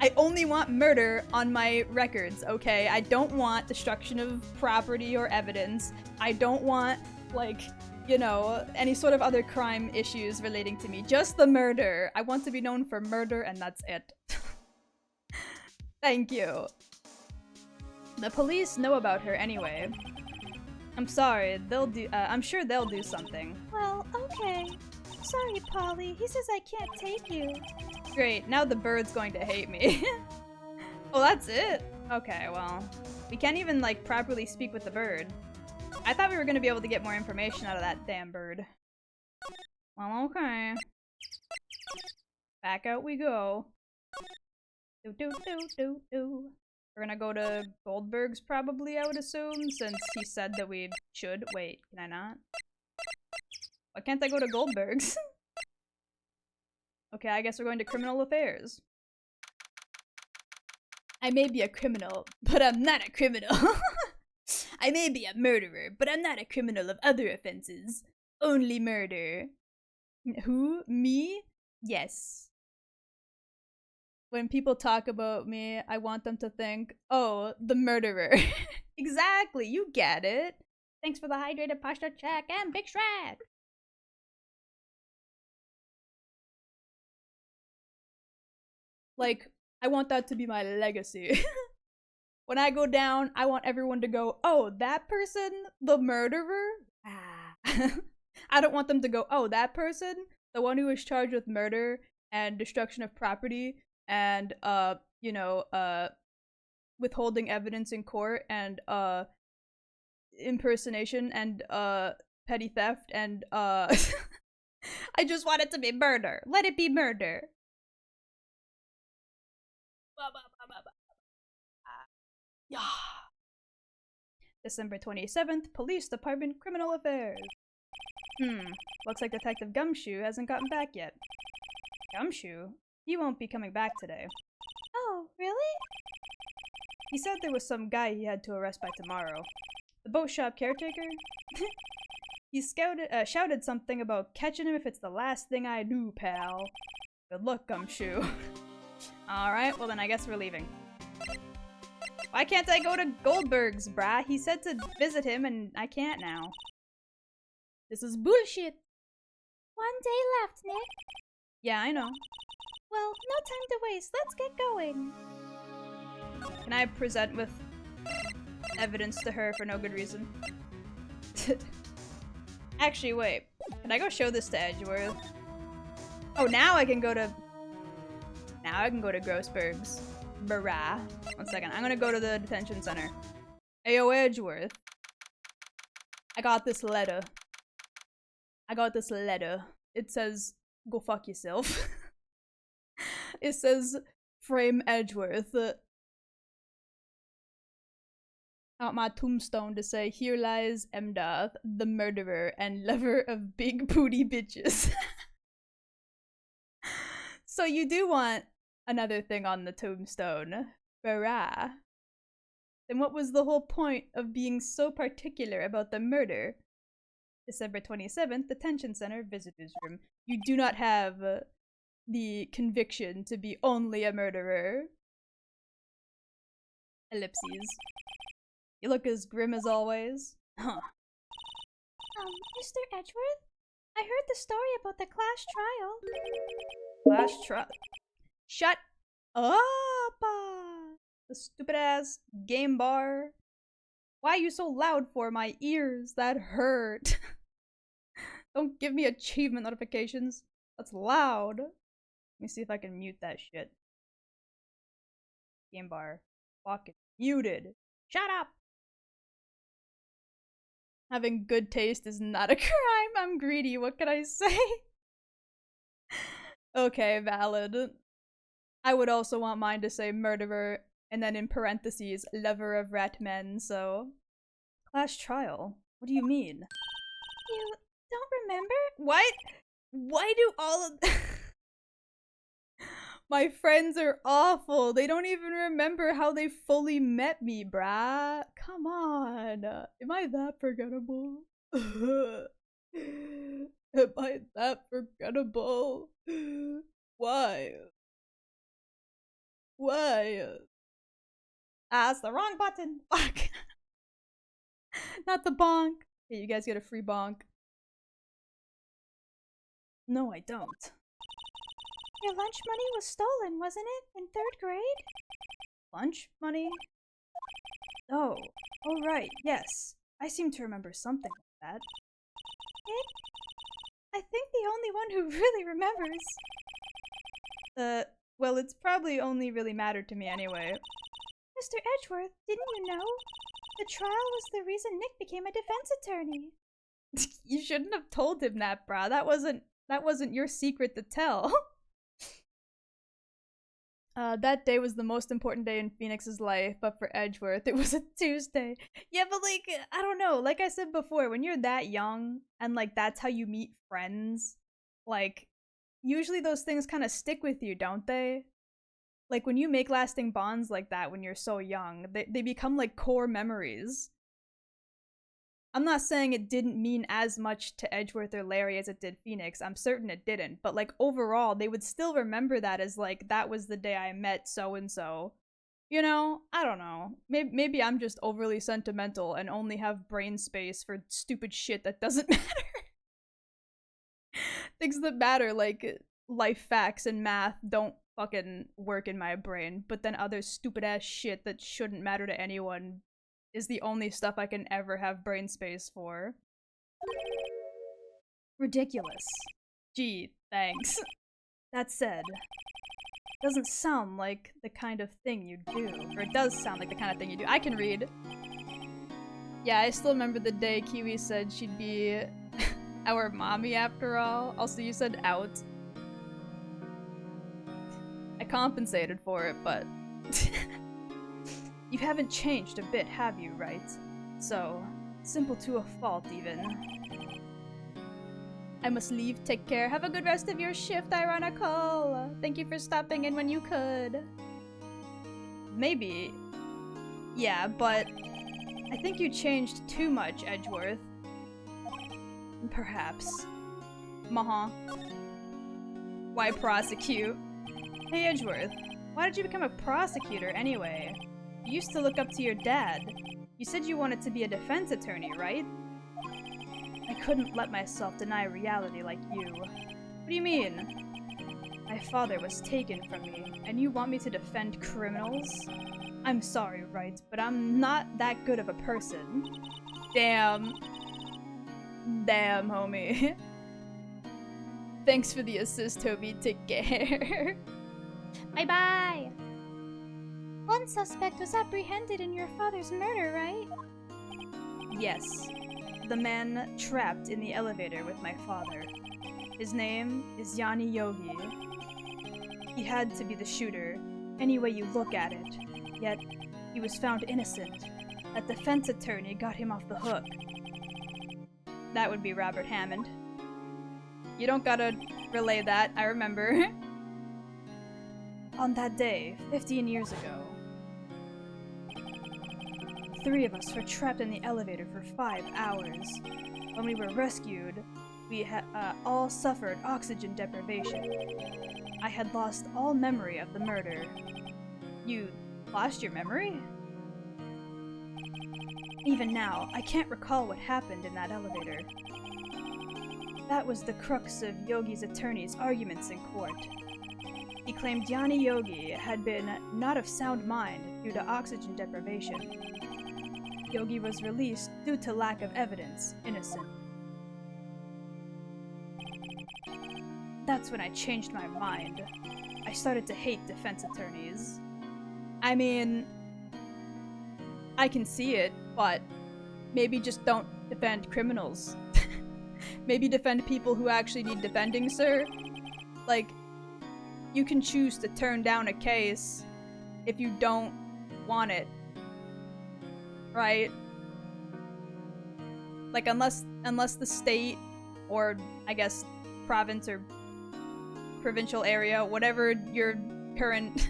I only want murder on my records, okay? I don't want destruction of property or evidence. I don't want, like, you know, any sort of other crime issues relating to me. Just the murder. I want to be known for murder and that's it. Thank you. The police know about her anyway. I'm sorry, I'm sure they'll do something. Well, okay. Sorry, Polly. He says I can't take you. Great, now the bird's going to hate me. Well, that's it? Okay, well. We can't even, like, properly speak with the bird. I thought we were gonna be able to get more information out of that damn bird. Well, okay. Back out we go. We're gonna go to Goldberg's probably, I would assume, since he said that we should. Wait, can I not? Why can't I go to Goldberg's? Okay, I guess we're going to criminal affairs. I may be a criminal, but I'm not a criminal. I may be a murderer, but I'm not a criminal of other offenses. Only murder. Who? Me? Yes. When people talk about me, I want them to think, oh, the murderer. Exactly, you get it. Thanks for the hydrated posture check and big Shrek. Like, I want that to be my legacy. When I go down, I want everyone to go, oh, that person, the murderer? Ah. I don't want them to go, oh, that person, the one who was charged with murder and destruction of property and, you know, withholding evidence in court and, impersonation and, petty theft and, I just want it to be murder. Let it be murder. Yeah. December 27th, Police Department, Criminal Affairs. Looks like Detective Gumshoe hasn't gotten back yet. Gumshoe? He won't be coming back today. Oh, really? He said there was some guy he had to arrest by tomorrow. The boat shop caretaker? He shouted something about catching him if it's the last thing I do, pal. Good luck, Gumshoe. Alright, well then I guess we're leaving. Why can't I go to Goldberg's, brah? He said to visit him and I can't now. This is bullshit. 1 day left, Nick. Yeah, I know. Well, no time to waste. Let's get going. Can I present with evidence to her for no good reason? Actually, wait. Can I go show this to Edgeworth? Oh, now I can go to... Now I can go to Grossberg's. Brah. 1 second. I'm gonna go to the detention center. Ayo, Edgeworth. I got this letter. It says, Go fuck yourself. It says, frame Edgeworth. On my tombstone to say, here lies Emdath, the murderer and lover of big booty bitches. So you do want another thing on the tombstone. Barah. Then what was the whole point of being so particular about the murder? December 27th, Detention Center, Visitors Room. You do not have the conviction to be only a murderer. Ellipses. You look as grim as always. Huh. Mr. Edgeworth? I heard the story about the class trial. Class trial? Shut up! The stupid ass game bar. Why are you so loud for? My ears? That hurt. Don't give me achievement notifications. That's loud. Let me see if I can mute that shit. Game bar. Fucking muted. Shut up! Having good taste is not a crime. I'm greedy. What can I say? Okay, valid. I would also want mine to say murderer, and then in parentheses, lover of rat men, so... Class trial? What do you mean? You don't remember? What? Why do all of... My friends are awful. They don't even remember how they fully met me, brah. Come on. Am I that forgettable? Am I that forgettable? Why? Why? Ah, it's the wrong button. Fuck. Not the bonk. Hey, you guys get a free bonk. No, I don't. Your lunch money was stolen, wasn't it? In 3rd grade? Lunch money? Oh right, yes. I seem to remember something like that. I think the only one who really remembers. Well, it's probably only really mattered to me anyway. Mr. Edgeworth, didn't you know? The trial was the reason Nick became a defense attorney. You shouldn't have told him that, brah. That wasn't your secret to tell. That day was the most important day in Phoenix's life, but for Edgeworth, it was a Tuesday. Yeah, but like, I don't know. Like I said before, when you're that young and like that's how you meet friends, like usually those things kind of stick with you, don't they? Like when you make lasting bonds like that when you're so young, they become like core memories. I'm not saying it didn't mean as much to Edgeworth or Larry as it did Phoenix. I'm certain it didn't. But like overall, they would still remember that as like, that was the day I met so-and-so. You know? I don't know. Maybe I'm just overly sentimental and only have brain space for stupid shit that doesn't matter. Things that matter, like life facts and math, don't fucking work in my brain. But then other stupid ass shit that shouldn't matter to anyone is the only stuff I can ever have brain space for. Ridiculous. Gee, thanks. That said, doesn't sound like the kind of thing you do. Or it does sound like the kind of thing you do. I can read. Yeah, I still remember the day Kiwi said she'd be our mommy after all. Also, you said out. I compensated for it, but... You haven't changed a bit, have you, Wright? So, simple to a fault, even. I must leave. Take care. Have a good rest of your shift, Ironical. Thank you for stopping in when you could. Maybe. Yeah, but I think you changed too much, Edgeworth. Perhaps. Maha. Why prosecute? Hey, Edgeworth. Why did you become a prosecutor, anyway? You used to look up to your dad. You said you wanted to be a defense attorney, right? I couldn't let myself deny reality like you. What do you mean? My father was taken from me, and you want me to defend criminals? I'm sorry, Wright, but I'm not that good of a person. Damn. Damn, homie. Thanks for the assist, Toby. Take care. Bye-bye! One suspect was apprehended in your father's murder, right? Yes. The man trapped in the elevator with my father. His name is Yanni Yogi. He had to be the shooter, any way you look at it. Yet, he was found innocent. That defense attorney got him off the hook. That would be Robert Hammond. You don't gotta relay that, I remember. On that day, 15 years ago, 3 of us were trapped in the elevator for 5 hours. When we were rescued, we had all suffered oxygen deprivation. I had lost all memory of the murder. You lost your memory? Even now, I can't recall what happened in that elevator. That was the crux of Yogi's attorney's arguments in court. He claimed Yanni Yogi had been not of sound mind due to oxygen deprivation. Yogi was released due to lack of evidence, innocent. That's when I changed my mind. I started to hate defense attorneys. I mean, I can see it, but maybe just don't defend criminals. Maybe defend people who actually need defending, sir. Like, you can choose to turn down a case if you don't want it. Right? Like, unless the state, or I guess province or provincial area, whatever your current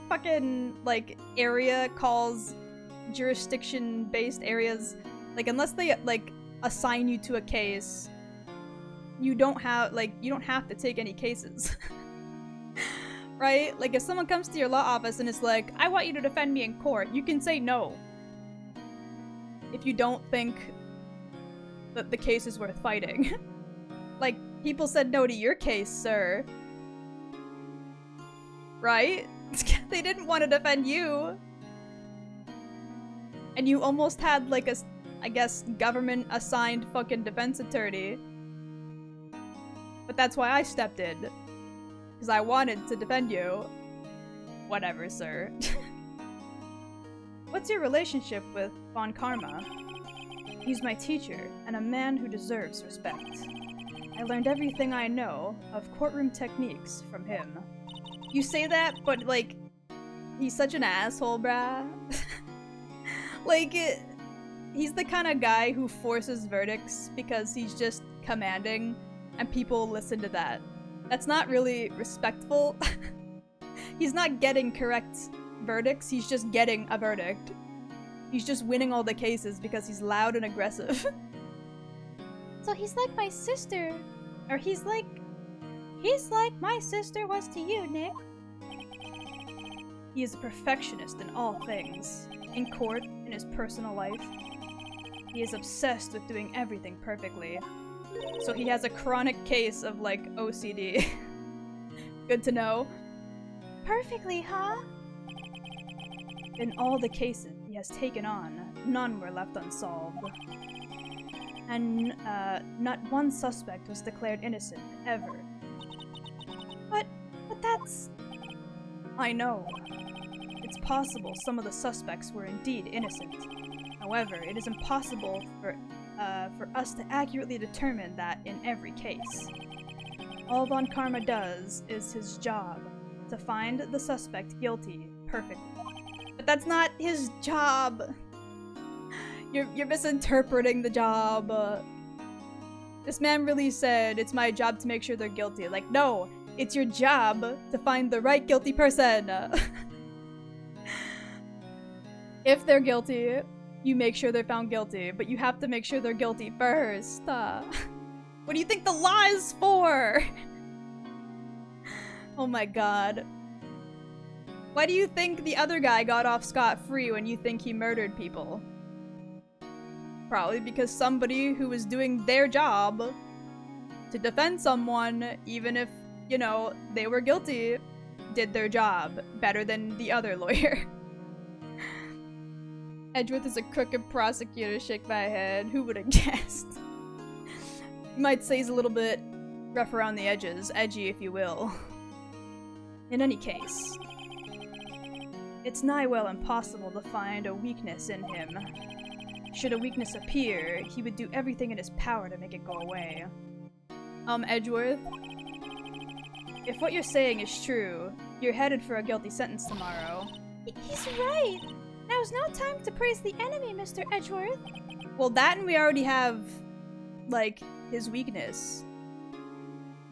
fucking, like, area calls jurisdiction-based areas, like, unless they, like, assign you to a case, you don't have to take any cases. Right? Like, if someone comes to your law office and is like, I want you to defend me in court, you can say no. If you don't think that the case is worth fighting. Like, people said no to your case, sir. Right? They didn't want to defend you. And you almost had, like, I guess, government-assigned fucking defense attorney. But that's why I stepped in. Because I wanted to defend you. Whatever, sir. What's your relationship with Von Karma? He's my teacher, and a man who deserves respect. I learned everything I know of courtroom techniques from him. You say that, but, like, he's such an asshole, brah. Like, he's the kind of guy who forces verdicts because he's just commanding, and people listen to that. That's not really respectful. He's not getting correct verdicts, he's just getting a verdict. He's just winning all the cases because he's loud and aggressive. So he's like my sister. Or he's like my sister was to you, Nick. He is a perfectionist in all things. In court, in his personal life. He is obsessed with doing everything perfectly. So he has a chronic case of, like, OCD. Good to know. Perfectly, huh? In all the cases he has taken on, none were left unsolved. And, not one suspect was declared innocent, ever. But that's... I know. It's possible some of the suspects were indeed innocent. However, it is impossible for us to accurately determine that in every case. All Von Karma does is his job, to find the suspect guilty perfectly. But that's not his job! You're misinterpreting the job. This man really said, it's my job to make sure they're guilty. Like, no! It's your job to find the right guilty person! If they're guilty, you make sure they're found guilty, but you have to make sure they're guilty first. What do you think the law is for? Oh my god. Why do you think the other guy got off scot-free when you think he murdered people? Probably because somebody who was doing their job to defend someone, even if, you know, they were guilty, did their job better than the other lawyer. Edgeworth is a crooked prosecutor, shake my head. Who would have guessed? You might say he's a little bit rough around the edges, edgy if you will. In any case, it's nigh well impossible to find a weakness in him. Should a weakness appear, he would do everything in his power to make it go away. Edgeworth, if what you're saying is true, you're headed for a guilty sentence tomorrow. He's right. Now's no time to praise the enemy, Mr. Edgeworth. Well, that and we already have, like, his weakness.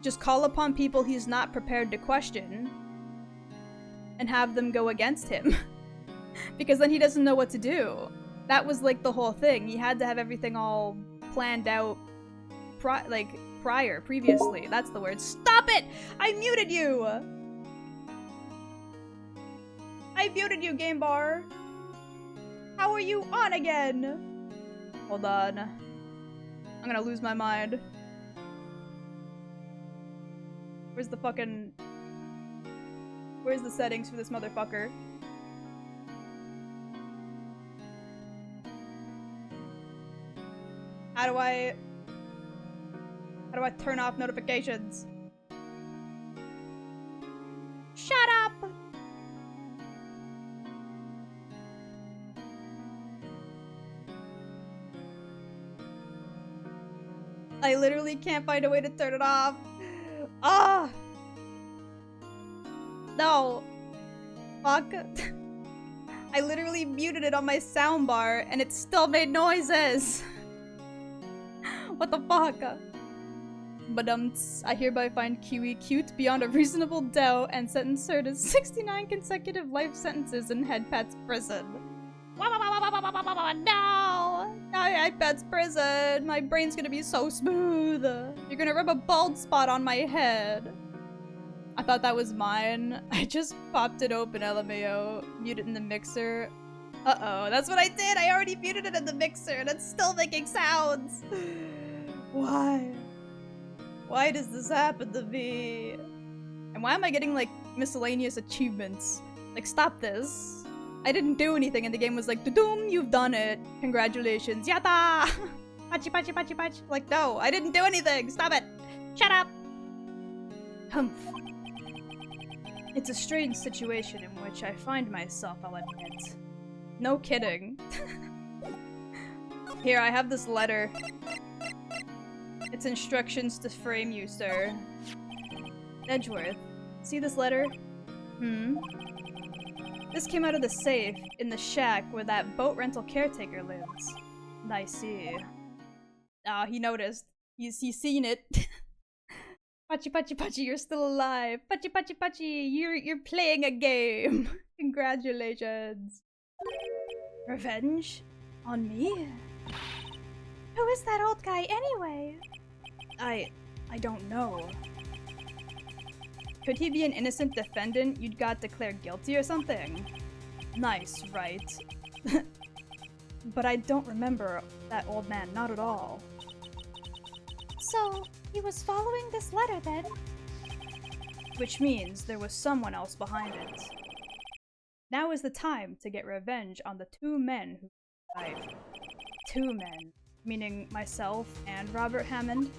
Just call upon people he's not prepared to question and have them go against him. Because then he doesn't know what to do. That was, like, the whole thing. He had to have everything all planned out previously. That's the word. Stop it! I muted you! I muted you, game bar! How are you on again? Hold on. I'm gonna lose my mind. Where's the fucking... Where's the settings for this motherfucker? How do I turn off notifications? Shut up! I literally can't find a way to turn it off. Ah! No. Fuck. I literally muted it on my soundbar and it still made noises. What the fuck? But I hereby find Kiwi cute beyond a reasonable doubt and sentence her to 69 consecutive life sentences in Headpat's prison. No! Headpat's prison! My brain's gonna be so smooth! You're gonna rub a bald spot on my head! I thought that was mine. I just popped it open, LMAO. Mute it in the mixer. Uh-oh, that's what I did! I already muted it in the mixer and it's still making sounds! Why? Why does this happen to me? And why am I getting, like, miscellaneous achievements? Like, stop this. I didn't do anything and the game was like, "Doom, you've done it. Congratulations. Yatta! Pachi, pachi, pachi, pachi." Like, no, I didn't do anything. Stop it. Shut up. Humph. It's a strange situation in which I find myself, I'll admit. No kidding. Here, I have this letter. It's instructions to frame you, sir. Edgeworth, see this letter? This came out of the safe in the shack where that boat rental caretaker lives. I see. Ah, he noticed. He's seen it. Pachi, pachi, pachi, you're still alive. Pachi, pachi, pachi, you're playing a game. Congratulations. Revenge? On me? Who is that old guy anyway? I don't know. Could he be an innocent defendant you'd got declared guilty or something? Nice, right? But I don't remember that old man, not at all. So, he was following this letter then? Which means there was someone else behind it. Now is the time to get revenge on the two men who died. Two men, meaning myself and Robert Hammond.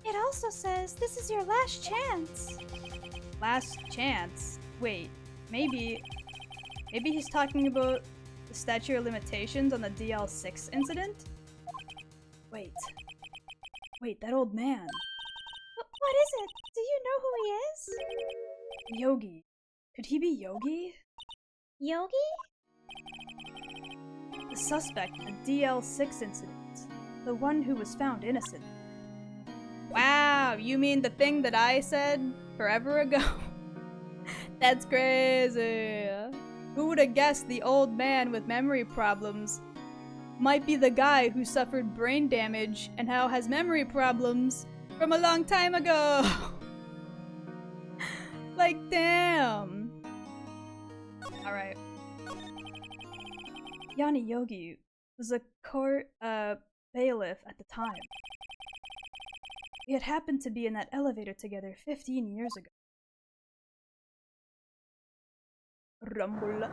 It also says this is your last chance. Last chance? Wait, maybe he's talking about the statute of limitations on the DL6 incident? Wait, that old man. What is it? Do you know who he is? Yogi. Could he be Yogi? Yogi? The suspect in the DL6 incident. The one who was found innocent. Wow, you mean the thing that I said forever ago? That's crazy. Who would have guessed the old man with memory problems might be the guy who suffered brain damage and now has memory problems from a long time ago? Like, damn. Alright. Yanni Yogi was a court bailiff at the time. We had happened to be in that elevator together 15 years ago. Rumble.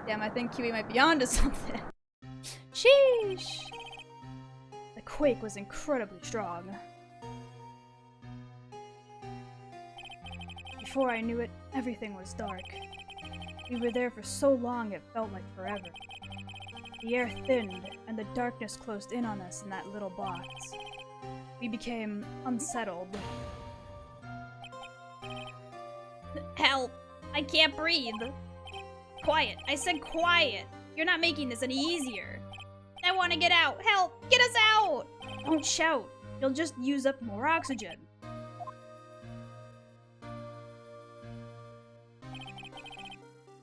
Damn, I think Kiwi might be onto something. Sheesh! The quake was incredibly strong. Before I knew it, everything was dark. We were there for so long it felt like forever. The air thinned, and the darkness closed in on us in that little box. we became unsettled. Help! I can't breathe! Quiet! I said quiet! You're not making this any easier! I want to get out! Help! Get us out! Don't shout! You'll just use up more oxygen.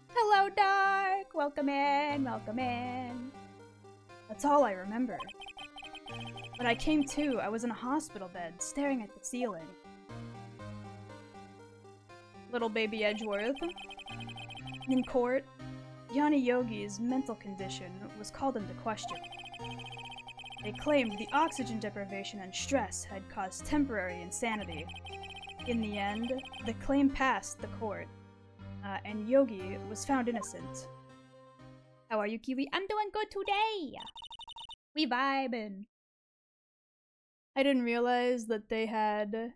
Hello, Dark! Welcome in, welcome in. That's all I remember. When I came to, I was in a hospital bed, staring at the ceiling. Little baby Edgeworth. In court, Yanni Yogi's mental condition was called into question. They claimed the oxygen deprivation and stress had caused temporary insanity. In the end, the claim passed the court, and Yogi was found innocent. How are you, Kiwi? I'm doing good today! We vibin'. I didn't realize that they had,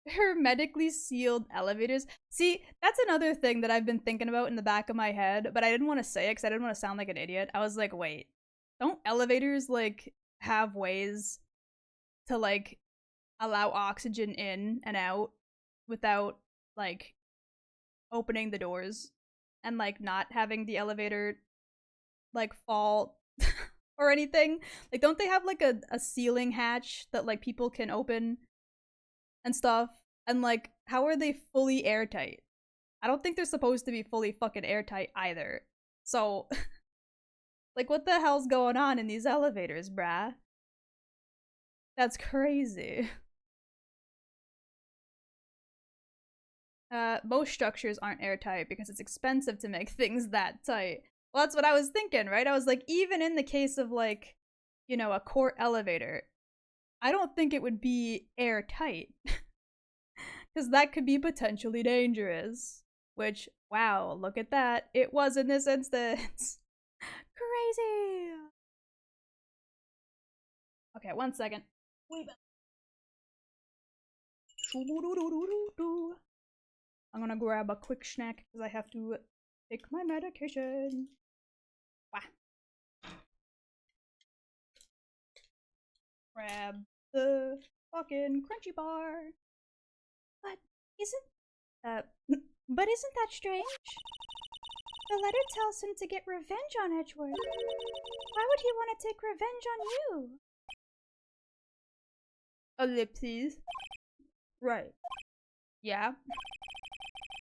hermetically sealed elevators. See, that's another thing that I've been thinking about in the back of my head, but I didn't want to say it because I didn't want to sound like an idiot. I was like, wait, don't elevators, like, have ways to, like, allow oxygen in and out without, like, opening the doors and, like, not having the elevator, like, fall or anything? Like, don't they have, like, a ceiling hatch that, like, people can open and stuff? And, like, how are they fully airtight? I don't think they're supposed to be fully fucking airtight either. So, like, what the hell's going on in these elevators, brah? That's crazy. Most structures aren't airtight because it's expensive to make things that tight. Well, that's what I was thinking, right? I was like, even in the case of, like, you know, a court elevator, I don't think it would be airtight. Because that could be potentially dangerous. Which, wow, look at that. It was in this instance. Crazy! Okay, 1 second. I'm gonna grab a quick snack because I have to take my medication. Wah. Grab the fucking crunchy bar. But isn't that strange? The letter tells him to get revenge on Edgeworth. Why would he want to take revenge on you? Ellipses. Right. Yeah.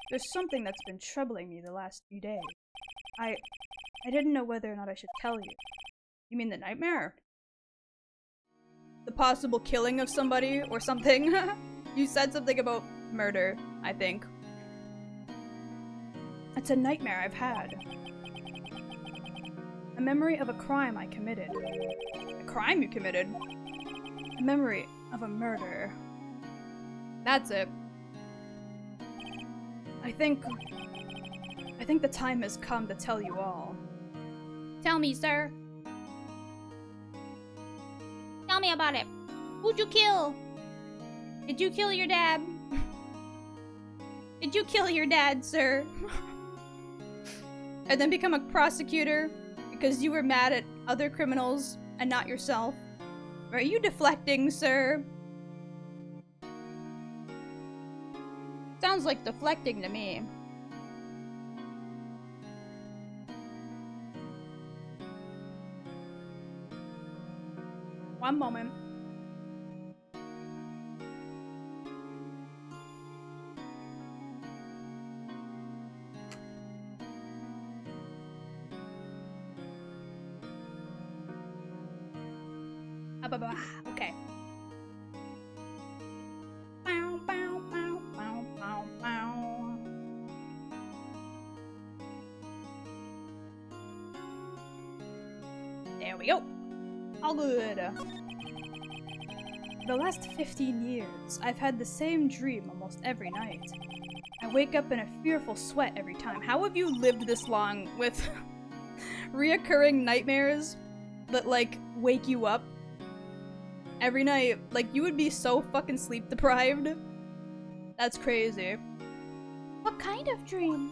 There's something that's been troubling me the last few days. I didn't know whether or not I should tell you. You mean the nightmare? The possible killing of somebody or something? You said something about murder, I think. It's a nightmare I've had. A memory of a crime I committed. A crime you committed? A memory of a murder. That's it. I think the time has come to tell you all. Tell me, sir. Tell me about it. Who'd you kill? Did you kill your dad? Did you kill your dad, sir? And then become a prosecutor because you were mad at other criminals and not yourself? Are you deflecting, sir? Sounds like deflecting to me. One moment. Okay. Bow, bow, bow, bow, bow, bow. There we go. All good. For the last 15 years, I've had the same dream almost every night. I wake up in a fearful sweat every time. How have you lived this long with reoccurring nightmares that, like, wake you up every night? Like, you would be so fucking sleep deprived. That's crazy. What kind of dream?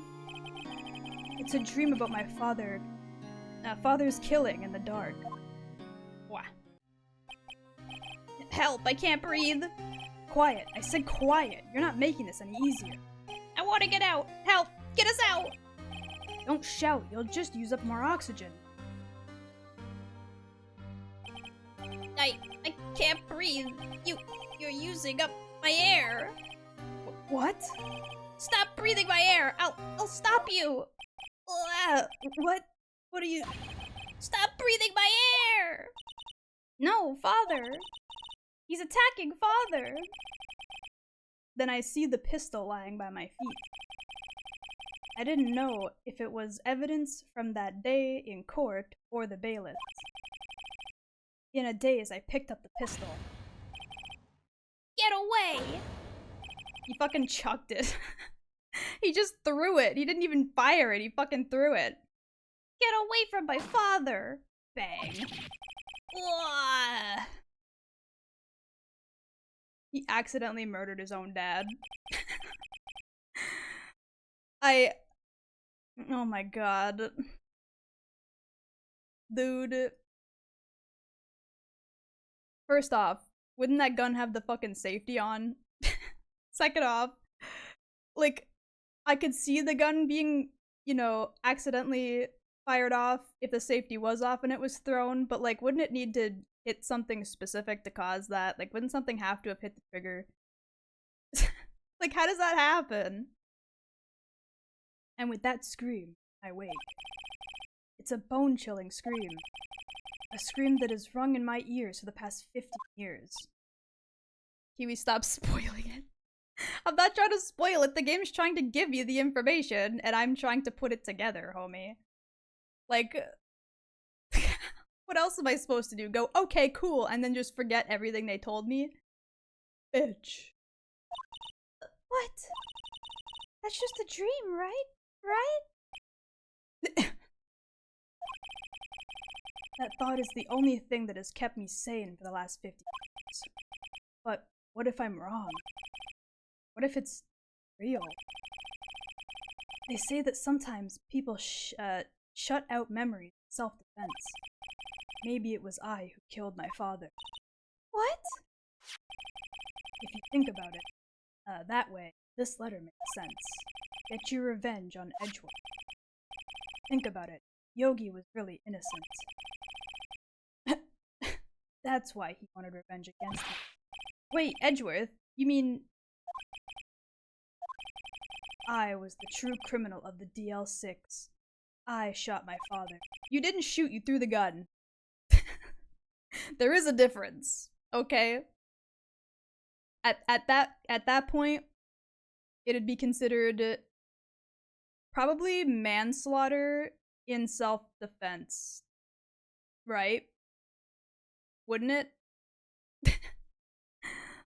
It's a dream about my father's killing in the dark. Wah. Help, I can't breathe. Quiet, I said quiet. You're not making this any easier. I want to get out. Help, get us out. Don't shout, you'll just use up more oxygen. I can't breathe. You're using up my air. What? Stop breathing my air. I'll stop you. What? What are you? Stop breathing my air. No, Father. He's attacking Father. Then I see the pistol lying by my feet. I didn't know if it was evidence from that day in court or the bailiffs. In a daze, I picked up the pistol. Get away! He fucking chucked it. He just threw it. He didn't even fire it. He fucking threw it. Get away from my father! Bang. Wah. He accidentally murdered his own dad. Oh my god. Dude. First off, wouldn't that gun have the fucking safety on? Second off, like, I could see the gun being, you know, accidentally fired off if the safety was off and it was thrown, but like, wouldn't it need to hit something specific to cause that? Like, wouldn't something have to have hit the trigger? Like, how does that happen? And with that scream, I wake. It's a bone-chilling scream. A scream that has rung in my ears for the past 50 years. Kiwi, stop spoiling it. I'm not trying to spoil it, the game's trying to give you the information, and I'm trying to put it together, homie. Like, what else am I supposed to do? Go, okay, cool, and then just forget everything they told me? Bitch. What? That's just a dream, right? Right? That thought is the only thing that has kept me sane for the last 50 years. But what if I'm wrong? What if it's real? They say that sometimes people shut out memories in self-defense. Maybe it was I who killed my father. What? If you think about it, that way, this letter makes sense. Get your revenge on Edgeworth. Think about it. Yogi was really innocent. That's why he wanted revenge against me. Wait, Edgeworth? You mean... I was the true criminal of the DL6. I shot my father. You didn't shoot, you threw the gun. There is a difference, okay? At that point, it'd be considered probably manslaughter in self-defense, right? Wouldn't it?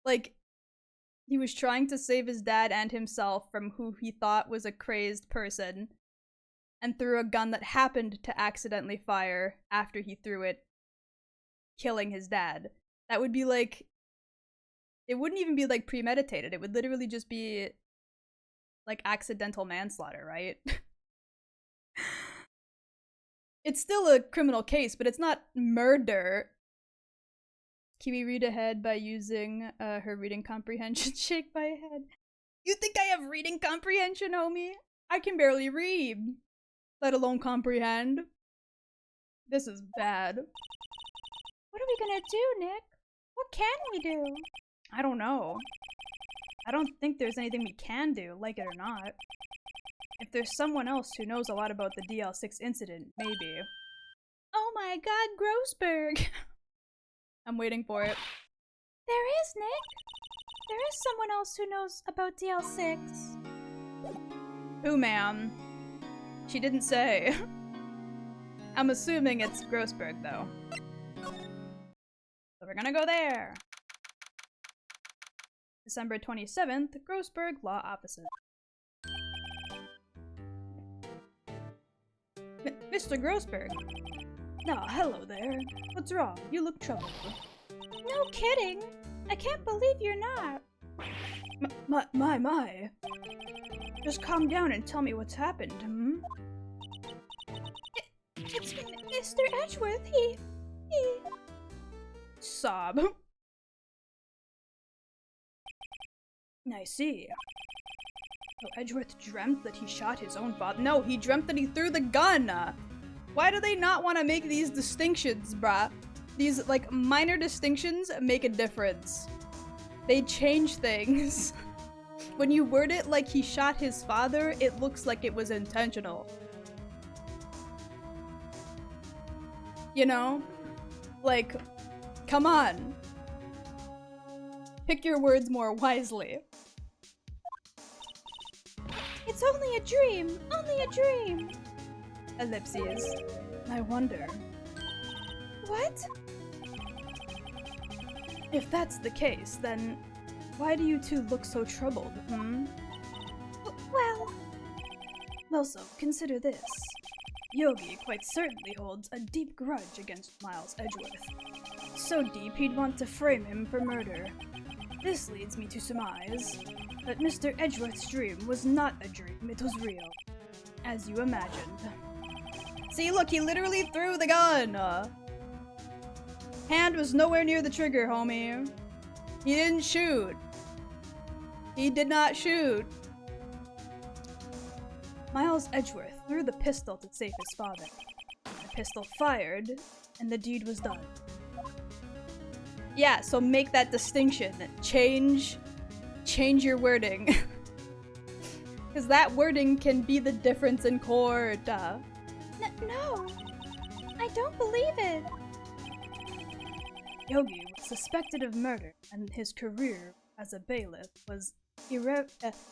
Like, he was trying to save his dad and himself from who he thought was a crazed person, and threw a gun that happened to accidentally fire after he threw it, killing his dad. That would be like... It wouldn't even be like premeditated, it would literally just be like accidental manslaughter, right? It's still a criminal case, but it's not murder. Kiwi read ahead by using her reading comprehension. Shake my head. You think I have reading comprehension, homie? I can barely read, let alone comprehend. This is bad. What are we gonna do, Nick? What can we do? I don't know. I don't think there's anything we can do, like it or not. If there's someone else who knows a lot about the DL6 incident, maybe. Oh my god, Grossberg! I'm waiting for it. There is, Nick! There is someone else who knows about DL6. Who, ma'am? She didn't say. I'm assuming it's Grossberg, though. So we're gonna go there. December 27th, Grossberg Law Offices. Mr. Grossberg. Oh, hello there. What's wrong? You look troubled. No kidding! I can't believe you're not. My. Just calm down and tell me what's happened, hmm? It's Mr. Edgeworth. He... Sob. I see. So Edgeworth dreamt that he shot his own father. No, he dreamt that he threw the gun. Why do they not want to make these distinctions, bruh? These, like, minor distinctions make a difference. They change things. When you word it like he shot his father, it looks like it was intentional. You know? Like, come on. Pick your words more wisely. It's only a dream! Only a dream! Ellipses. I wonder. What? If that's the case, then why do you two look so troubled, hmm? Well, So consider this. Yogi quite certainly holds a deep grudge against Miles Edgeworth. So deep he'd want to frame him for murder. This leads me to surmise that Mr. Edgeworth's dream was not a dream, it was real, as you imagined. See, look, he literally threw the gun! Hand was nowhere near the trigger, homie. He didn't shoot. He did not shoot. Miles Edgeworth threw the pistol to save his father. The pistol fired, and the deed was done. Yeah, so make that distinction. Change your wording. Because that wording can be the difference in court. no! I don't believe it! Yogi was suspected of murder, and his career as a bailiff was irrevocably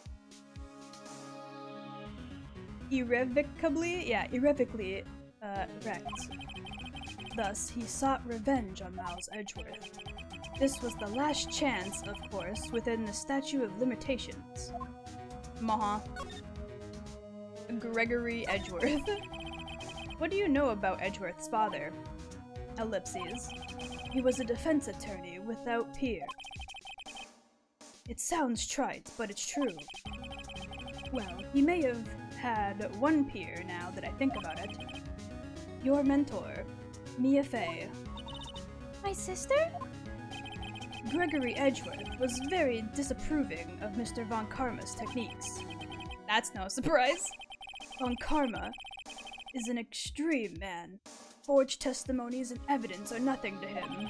wrecked. Thus, he sought revenge on Miles Edgeworth. This was the last chance, of course, within the statute of limitations. Gregory Edgeworth. What do you know about Edgeworth's father? Ellipses. He was a defense attorney without peer. It sounds trite, but it's true. Well, he may have had one peer now that I think about it. Your mentor, Mia Fey. My sister? Gregory Edgeworth was very disapproving of Mr. Von Karma's techniques. That's no surprise. Von Karma is an extreme man. Forged testimonies and evidence are nothing to him.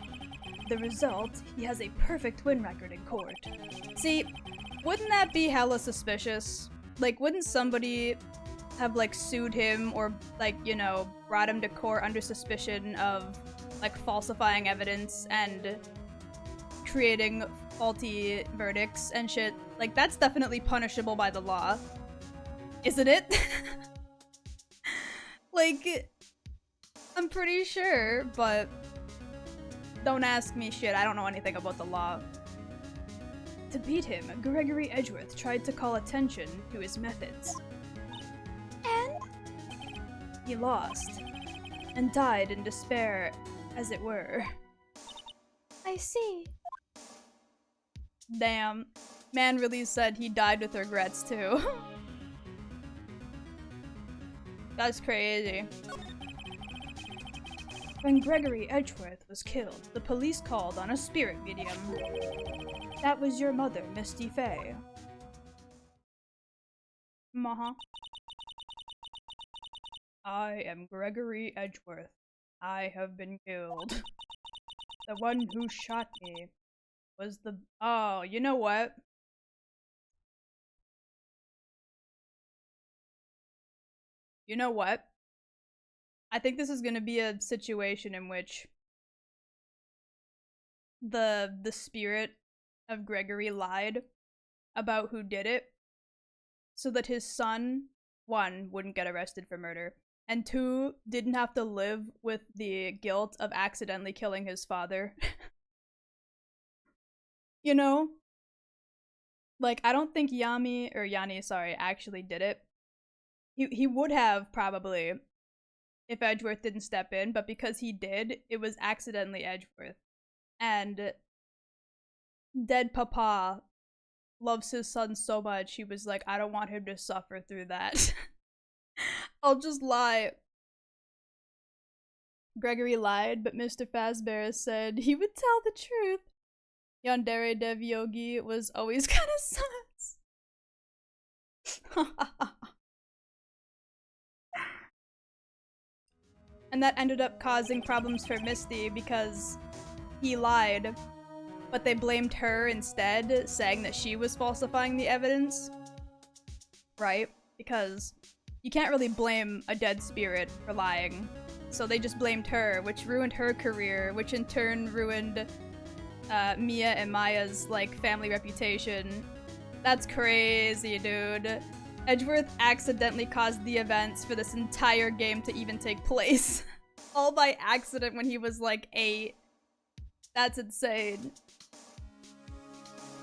The result, he has a perfect win record in court. See, wouldn't that be hella suspicious? Like, wouldn't somebody have, like, sued him or, like, you know, brought him to court under suspicion of, like, falsifying evidence and creating faulty verdicts and shit? Like, that's definitely punishable by the law. Isn't it? Like, I'm pretty sure, but don't ask me shit. I don't know anything about the law. To beat him, Gregory Edgeworth tried to call attention to his methods. And? He lost, and died in despair, as it were. I see. Damn. Man really said he died with regrets, too. That's crazy. When Gregory Edgeworth was killed, the police called on a spirit medium. That was your mother, Misty Fey. I am Gregory Edgeworth. I have been killed. The one who shot me was the— Oh, you know what? You know what? I think this is gonna be a situation in which the spirit of Gregory lied about who did it so that his son, 1, wouldn't get arrested for murder, and 2, didn't have to live with the guilt of accidentally killing his father. You know? Like, I don't think Yanni, sorry, actually did it. He would have, probably, if Edgeworth didn't step in, but because he did, it was accidentally Edgeworth. And dead papa loves his son so much, he was like, I don't want him to suffer through that. I'll just lie. Gregory lied, but Mr. Fazbear said he would tell the truth. Yandere Dev Yogi was always kind of sus. And that ended up causing problems for Misty because he lied, but they blamed her instead, saying that she was falsifying the evidence. Right? Because you can't really blame a dead spirit for lying. So they just blamed her, which ruined her career, which in turn ruined Mia and Maya's, like, family reputation. That's crazy, dude. Edgeworth accidentally caused the events for this entire game to even take place. All by accident when he was like 8. That's insane.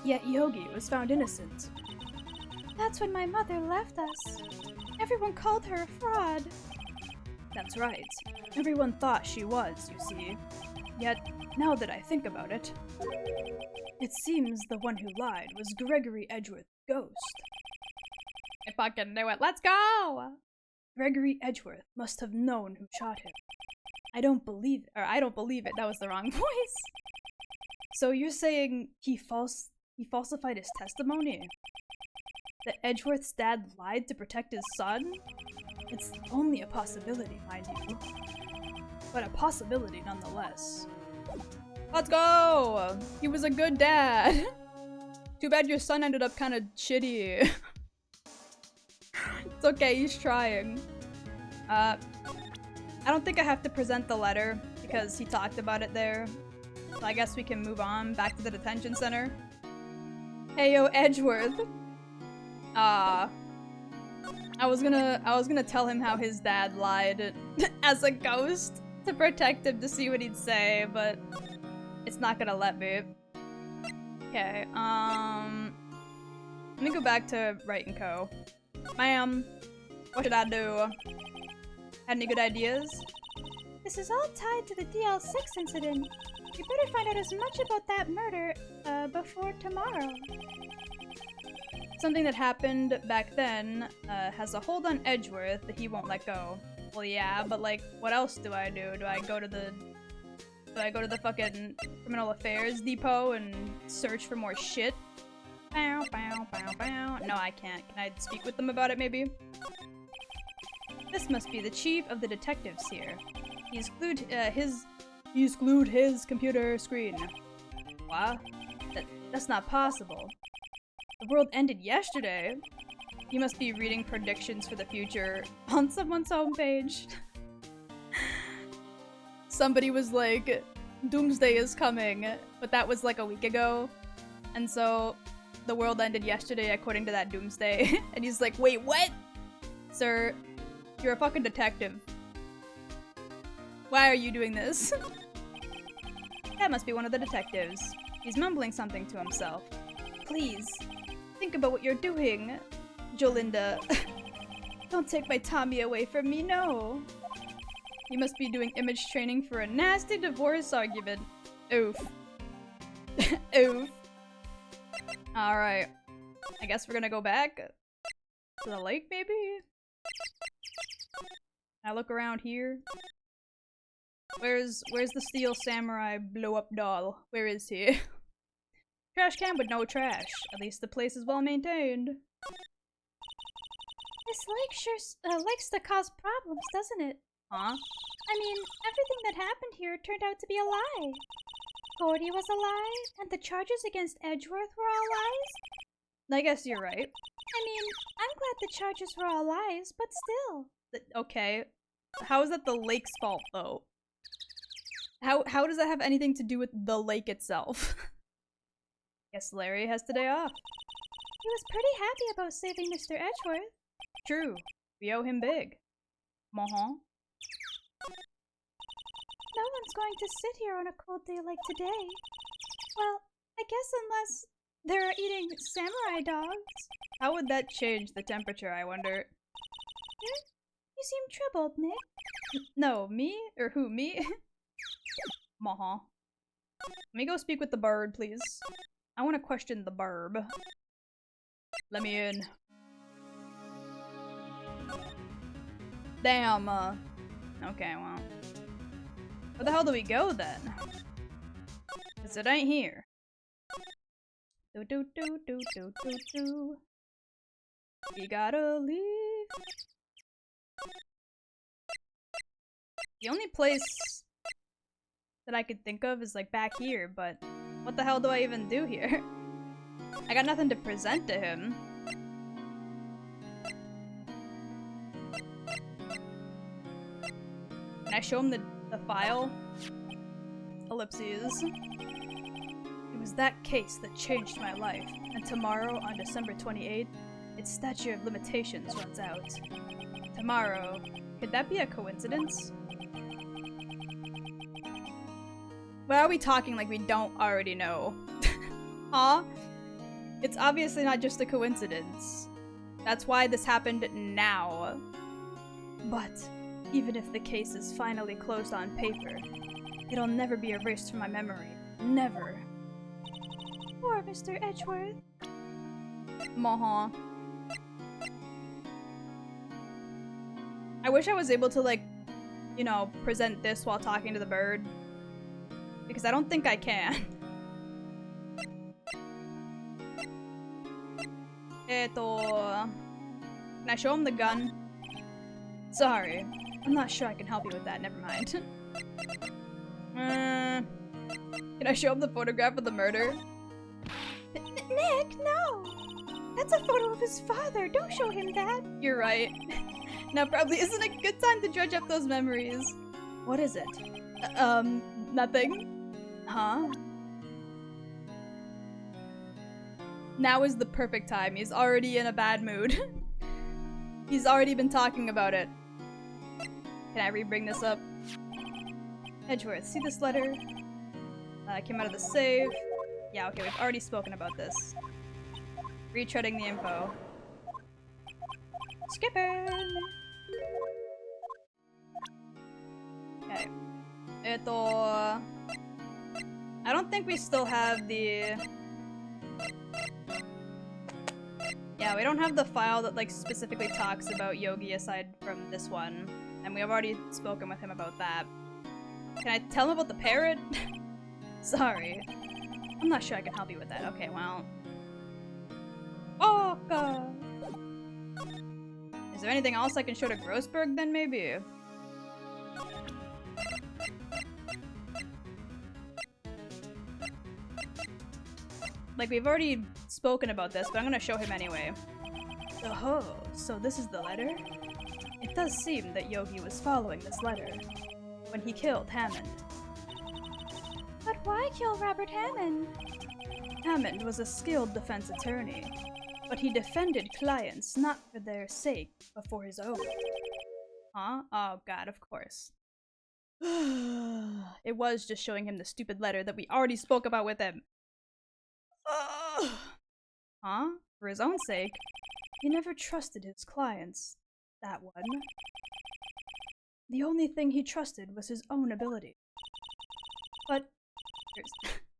Yet Yogi was found innocent. That's when my mother left us. Everyone called her a fraud. That's right. Everyone thought she was, you see. Yet, now that I think about it, it seems the one who lied was Gregory Edgeworth's ghost. I fucking knew it. Let's go! Gregory Edgeworth must have known who shot him. I don't believe it. That was the wrong voice. So you're saying he falsified his testimony? That Edgeworth's dad lied to protect his son? It's only a possibility, mind you. But a possibility nonetheless. Let's go! He was a good dad. Too bad your son ended up kind of shitty. It's okay, he's trying. I don't think I have to present the letter because he talked about it there. So I guess we can move on back to the detention center. Heyo, Edgeworth. I was gonna tell him how his dad lied as a ghost to protect him to see what he'd say, but it's not gonna let me. Okay, let me go back to Wright and Co. Ma'am, what should I do? Had any good ideas? This is all tied to the DL6 incident. You better find out as much about that murder, before tomorrow. Something that happened back then, has a hold on Edgeworth that he won't let go. Well, yeah, but like, what else do I do? Do I go to the fucking criminal affairs depot and search for more shit? Bow, bow, bow, bow. No, I can't. Can I speak with them about it, maybe? This must be the chief of the detectives here. He's glued his computer screen. What? That's not possible. The world ended yesterday. He must be reading predictions for the future on someone's homepage. Somebody was like, Doomsday is coming, but that was like a week ago. And so the world ended yesterday according to that Doomsday. And he's like, wait, what? Sir, you're a fucking detective. Why are you doing this? That must be one of the detectives. He's mumbling something to himself. Please, think about what you're doing, Jolinda. Don't take my Tommy away from me, no. You must be doing image training for a nasty divorce argument. Oof. Oof. Alright. I guess we're gonna go back to the lake, maybe? Can I look around here? Where's the Steel Samurai blow-up doll? Where is he? Trash can with no trash. At least the place is well maintained. This lake sure likes to cause problems, doesn't it? Huh? I mean, everything that happened here turned out to be a lie. Gordy was a lie, and the charges against Edgeworth were all lies. I guess you're right. I mean, I'm glad the charges were all lies, but still. Okay. How is that the lake's fault, though? How does that have anything to do with the lake itself? Guess Larry has today off. He was pretty happy about saving Mr. Edgeworth. True. We owe him big. Uh-huh. No one's going to sit here on a cold day like today. Well, I guess unless they're eating samurai dogs. How would that change the temperature, I wonder? You seem troubled, Nick. No, me? Or who, me? Uh-huh. Let me go speak with the bird, please. I want to question the burb. Let me in. Damn, okay, well. Where the hell do we go, then? 'Cause it ain't here. Do do do do do do do. We gotta leave. The only place that I could think of is like back here, but what the hell do I even do here? I got nothing to present to him. Can I show him the file? Ellipses. It was that case that changed my life, and tomorrow, on December 28th, its statute of limitations runs out. Tomorrow. Could that be a coincidence? Why are we talking like we don't already know? Huh? It's obviously not just a coincidence. That's why this happened now. But even if the case is finally closed on paper, it'll never be erased from my memory. Never. Poor Mr. Edgeworth. Maha. I wish I was able to, like, you know, present this while talking to the bird. Because I don't think I can. Can I show him the gun? Sorry. I'm not sure I can help you with that, never mind. Can I show him the photograph of the murder? Nick, no! That's a photo of his father, don't show him that! You're right. Now probably isn't a good time to dredge up those memories. What is it? Nothing. Huh? Now is the perfect time. He's already in a bad mood. He's already been talking about it. Can I re-bring this up? Edgeworth, see this letter? Came out of the safe. Yeah, okay, we've already spoken about this. Retreading the info. Skipping! Okay. I don't think we still have the... Yeah, we don't have the file that, like, specifically talks about Yogi aside from this one. And we have already spoken with him about that. Can I tell him about the parrot? Sorry. I'm not sure I can help you with that. Okay, well... Oh, God. Is there anything else I can show to Grossberg then, maybe? Like, we've already spoken about this, but I'm gonna show him anyway. Oh, so this is the letter? It does seem that Yogi was following this letter when he killed Hammond. But why kill Robert Hammond? Hammond was a skilled defense attorney, but he defended clients not for their sake, but for his own. Huh? Oh god, of course. It was just showing him the stupid letter that we already spoke about with him. Huh? For his own sake? He never trusted his clients. That one. The only thing he trusted was his own ability. But...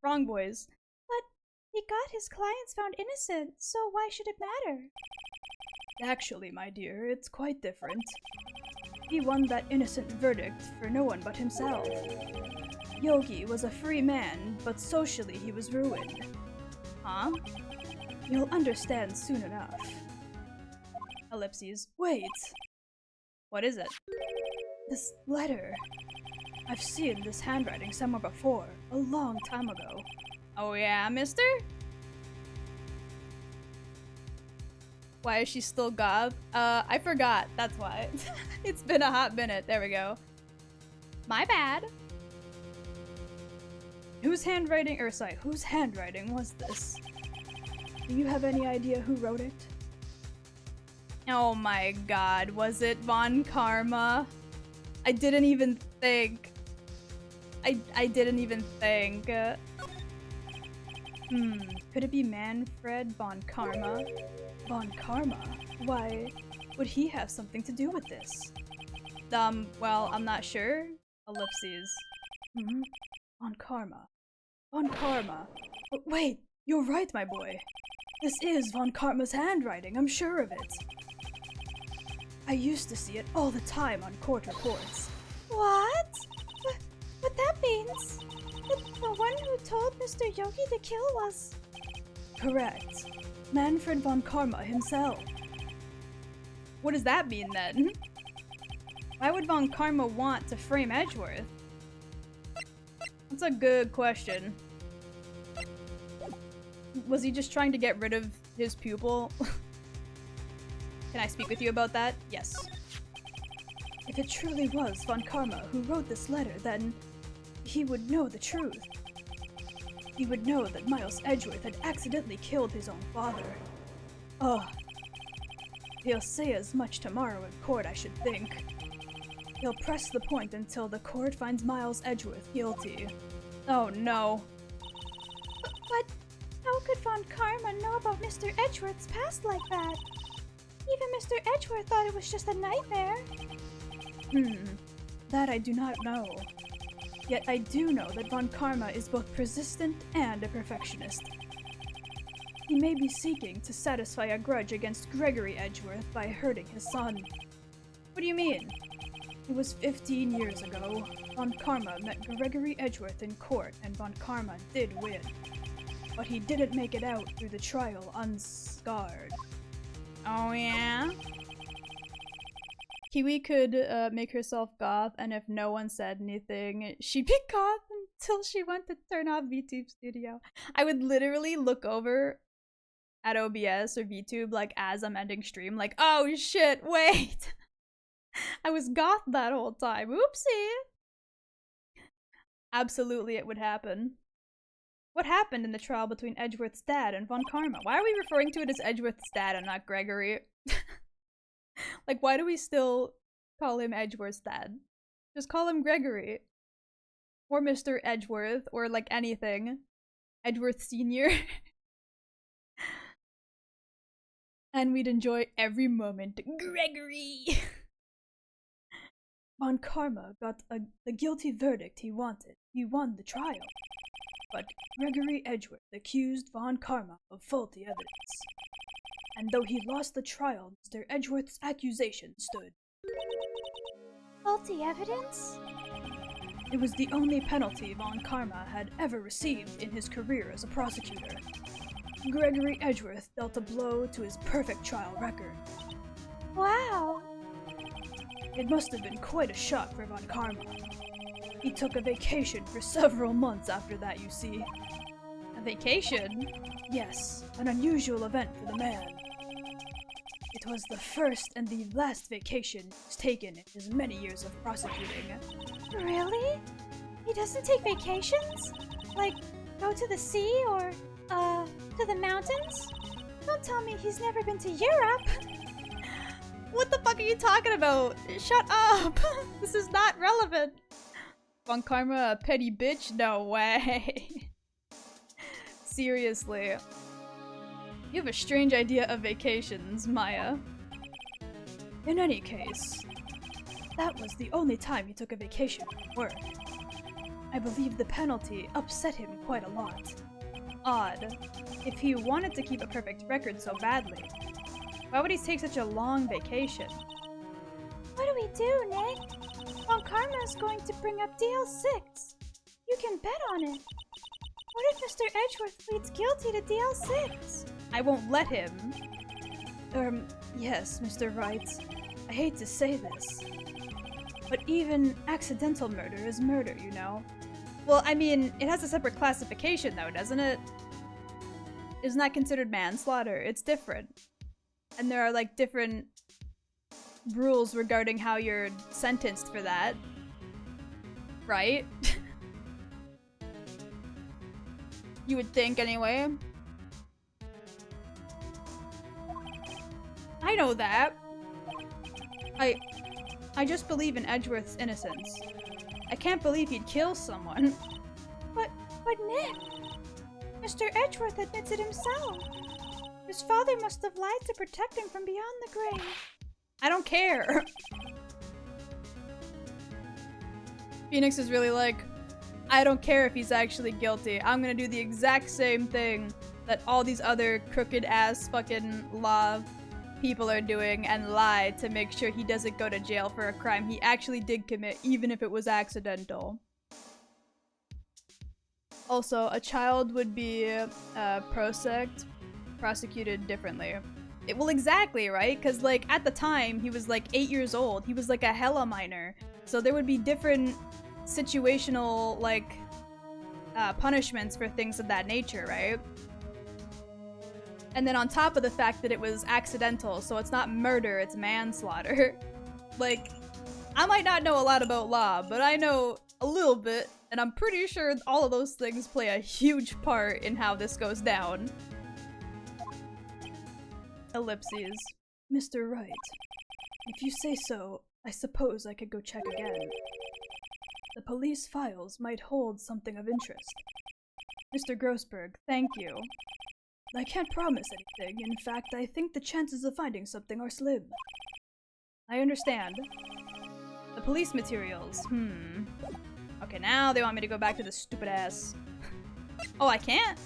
Wrong, boys. But he got his clients found innocent, so why should it matter? Actually, my dear, it's quite different. He won that innocent verdict for no one but himself. Yogi was a free man, but socially he was ruined. Huh? You'll understand soon enough. Ellipses. Wait! What is it? This letter. I've seen this handwriting somewhere before, a long time ago. Oh yeah, mister? Why is she still goth? I forgot, that's why. It's been a hot minute, there we go. My bad. Whose handwriting was this? Do you have any idea who wrote it? Oh my god, was it Von Karma? I didn't even think. I didn't even think. Could it be Manfred Von Karma? Von Karma? Why would he have something to do with this? Well, I'm not sure. Ellipses. Von Karma. Von Karma. But wait, you're right, my boy. This is Von Karma's handwriting, I'm sure of it. I used to see it all the time on court reports. What? What that means? The one who told Mr. Yogi to kill was... Correct. Manfred von Karma himself. What does that mean then? Why would von Karma want to frame Edgeworth? That's a good question. Was he just trying to get rid of his pupil? Can I speak with you about that? Yes. If it truly was von Karma who wrote this letter, then he would know the truth. He would know that Miles Edgeworth had accidentally killed his own father. Ugh. He'll say as much tomorrow in court, I should think. He'll press the point until the court finds Miles Edgeworth guilty. Oh no. But how could von Karma know about Mr. Edgeworth's past like that? Even Mr. Edgeworth thought it was just a nightmare. That I do not know. Yet I do know that von Karma is both persistent and a perfectionist. He may be seeking to satisfy a grudge against Gregory Edgeworth by hurting his son. What do you mean? It was 15 years ago. Von Karma met Gregory Edgeworth in court, and von Karma did win. But he didn't make it out through the trial unscarred. Oh yeah? Kiwi could make herself goth, and if no one said anything, she'd be goth until she went to turn off VTube Studio. I would literally look over at OBS or VTube like as I'm ending stream, like, oh shit, wait! I was goth that whole time. Oopsie! Absolutely it would happen. What happened in the trial between Edgeworth's dad and von Karma? Why are we referring to it as Edgeworth's dad and not Gregory? Like, why do we still call him Edgeworth's dad? Just call him Gregory. Or Mr. Edgeworth, or like anything. Edgeworth Sr. And we'd enjoy every moment. Gregory! Von Karma got the guilty verdict he wanted. He won the trial. But Gregory Edgeworth accused von Karma of faulty evidence. And though he lost the trial, Mr. Edgeworth's accusation stood. Faulty evidence? It was the only penalty von Karma had ever received in his career as a prosecutor. Gregory Edgeworth dealt a blow to his perfect trial record. Wow! It must have been quite a shock for von Karma. He took a vacation for several months after that, you see. A vacation? Yes, an unusual event for the man. It was the first and the last vacation he's taken in his many years of prosecuting. Really? He doesn't take vacations? Like, go to the sea or, to the mountains? Don't tell me he's never been to Europe! What the fuck are you talking about? Shut up! This is not relevant! Von Karma a petty bitch? No way. Seriously. You have a strange idea of vacations, Maya. In any case, that was the only time he took a vacation from work. I believe the penalty upset him quite a lot. Odd. If he wanted to keep a perfect record so badly, why would he take such a long vacation? What do we do, Nick? Von Karma's going to bring up DL6. You can bet on it. What if Mr. Edgeworth pleads guilty to DL6? I won't let him. Yes, Mr. Wright. I hate to say this, but even accidental murder is murder, you know? Well, I mean, it has a separate classification though, doesn't it? Isn't that considered manslaughter? It's different. And there are like different rules regarding how you're sentenced for that. Right? You would think anyway. I know that. I just believe in Edgeworth's innocence. I can't believe he'd kill someone. But Nick, Mr. Edgeworth admits it himself. His father must have lied to protect him from beyond the grave. I don't care. Phoenix is really like, I don't care if he's actually guilty. I'm gonna do the exact same thing that all these other crooked ass fucking law people are doing and lie to make sure he doesn't go to jail for a crime he actually did commit, even if it was accidental. Also, a child would be prosecuted differently. Well, exactly, right? Because, like, at the time, he was, like, 8 years old. He was, like, a hella minor. So there would be different situational, like, punishments for things of that nature, right? And then on top of the fact that it was accidental, so it's not murder, it's manslaughter. Like, I might not know a lot about law, but I know a little bit, and I'm pretty sure all of those things play a huge part in how this goes down. Ellipses. Mr. Wright, if you say so, I suppose I could go check again. The police files might hold something of interest. Mr. Grossberg, thank you. I can't promise anything. In fact, I think the chances of finding something are slim. I understand. The police materials. Okay, now they want me to go back to the stupid ass. Oh, I can't?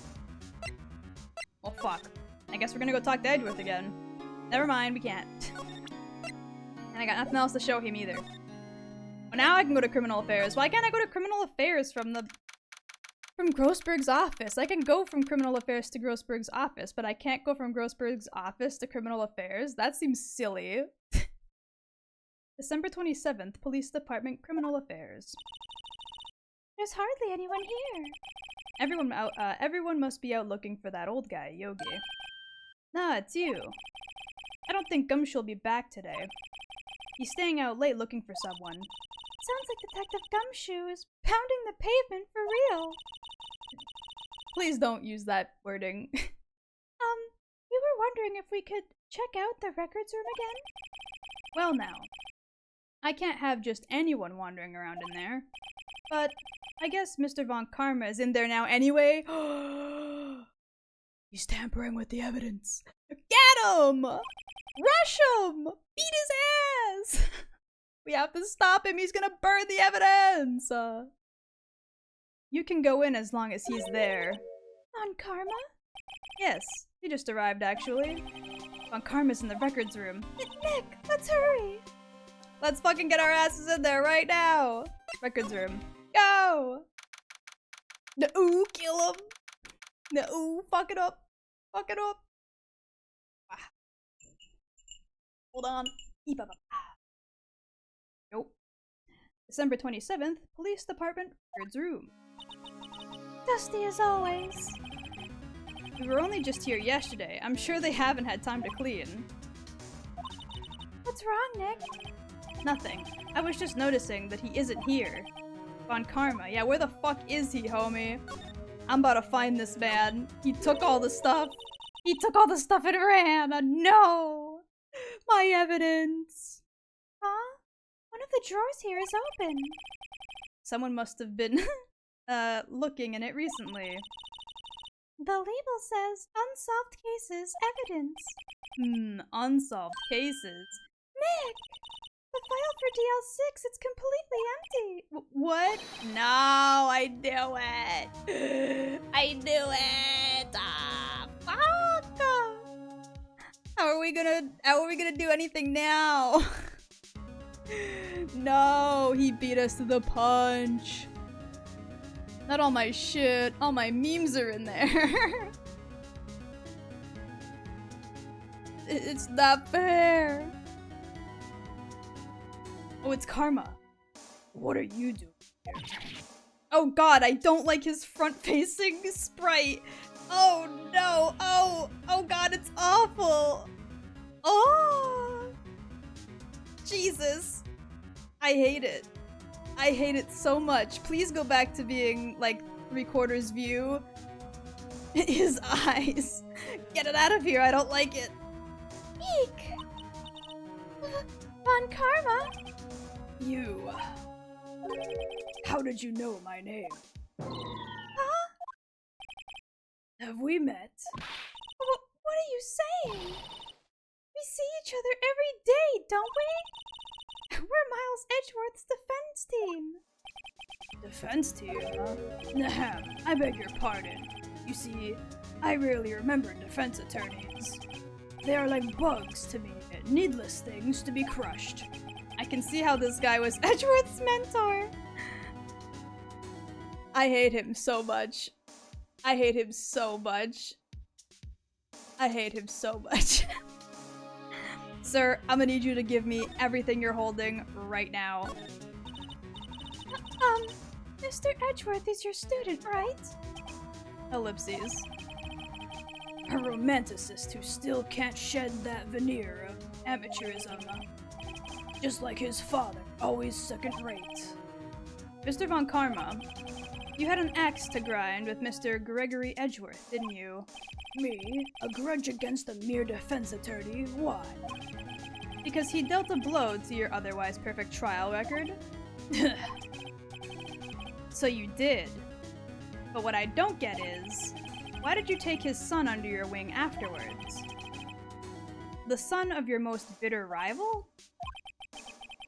Well, fuck. I guess we're gonna go talk to Edgeworth again. Never mind, we can't. And I got nothing else to show him either. Well, now I can go to Criminal Affairs. Why can't I go to Criminal Affairs from Grossberg's office? I can go from Criminal Affairs to Grossberg's office, but I can't go from Grossberg's office to Criminal Affairs? That seems silly. December 27th, Police Department, Criminal Affairs. There's hardly anyone here. Everyone must be out looking for that old guy, Yogi. Nah, it's you. I don't think Gumshoe'll be back today. He's staying out late looking for someone. Sounds like Detective Gumshoe is pounding the pavement for real. Please don't use that wording. You were wondering if we could check out the records room again? Well now, I can't have just anyone wandering around in there. But I guess Mr. Von Karma is in there now anyway. He's tampering with the evidence. Get him! Rush him! Beat his ass! We have to stop him. He's gonna burn the evidence! You can go in as long as he's there. Von Karma? Yes, he just arrived actually. Von Karma's in the records room. Nick, let's hurry! Let's fucking get our asses in there right now! Records room. Go! No, ooh, kill him! No, ooh, fuck it up! Fuck it up! Ah. Hold on. Nope. December 27th, Police Department, Records room. Dusty as always. We were only just here yesterday. I'm sure they haven't had time to clean. What's wrong, Nick? Nothing. I was just noticing that he isn't here. Von Karma. Yeah, where the fuck is he, homie? I'm about to find this man. He took all the stuff. He took all the stuff and ran. No! My evidence. Huh? One of the drawers here is open. Someone must have been, looking in it recently. The label says unsolved cases evidence. Unsolved cases. Nick! The file for DL6, it's completely empty. What? No, I knew it. I knew it. Fuck. How are we gonna do anything now? No, he beat us to the punch. Not all my shit. All my memes are in there. It's not fair. Oh, it's Karma. What are you doing here? Oh god, I don't like his front-facing sprite. Oh no. Oh god, it's awful. Oh. Jesus. I hate it. I hate it so much. Please go back to being, like, 3/4 view. His eyes. Get it out of here, I don't like it. Eek! Von Karma? You. How did you know my name? Huh? Have we met? What are you saying? We see each other every day, don't we? We're Miles Edgeworth's defense team. Defense team, huh? Ahem, I beg your pardon. You see, I rarely remember defense attorneys. They are like bugs to me, needless things to be crushed. I can see how this guy was Edgeworth's mentor. I hate him so much. I hate him so much. I hate him so much. Sir, I'm gonna need you to give me everything you're holding right now. Mr. Edgeworth is your student, right? Ellipses. A romanticist who still can't shed that veneer of amateurism. Just like his father, always second rate. Mr. Von Karma, you had an axe to grind with Mr. Gregory Edgeworth, didn't you? Me? A grudge against a mere defense attorney? Why? Because he dealt a blow to your otherwise perfect trial record? So you did. But what I don't get is, why did you take his son under your wing afterwards? The son of your most bitter rival?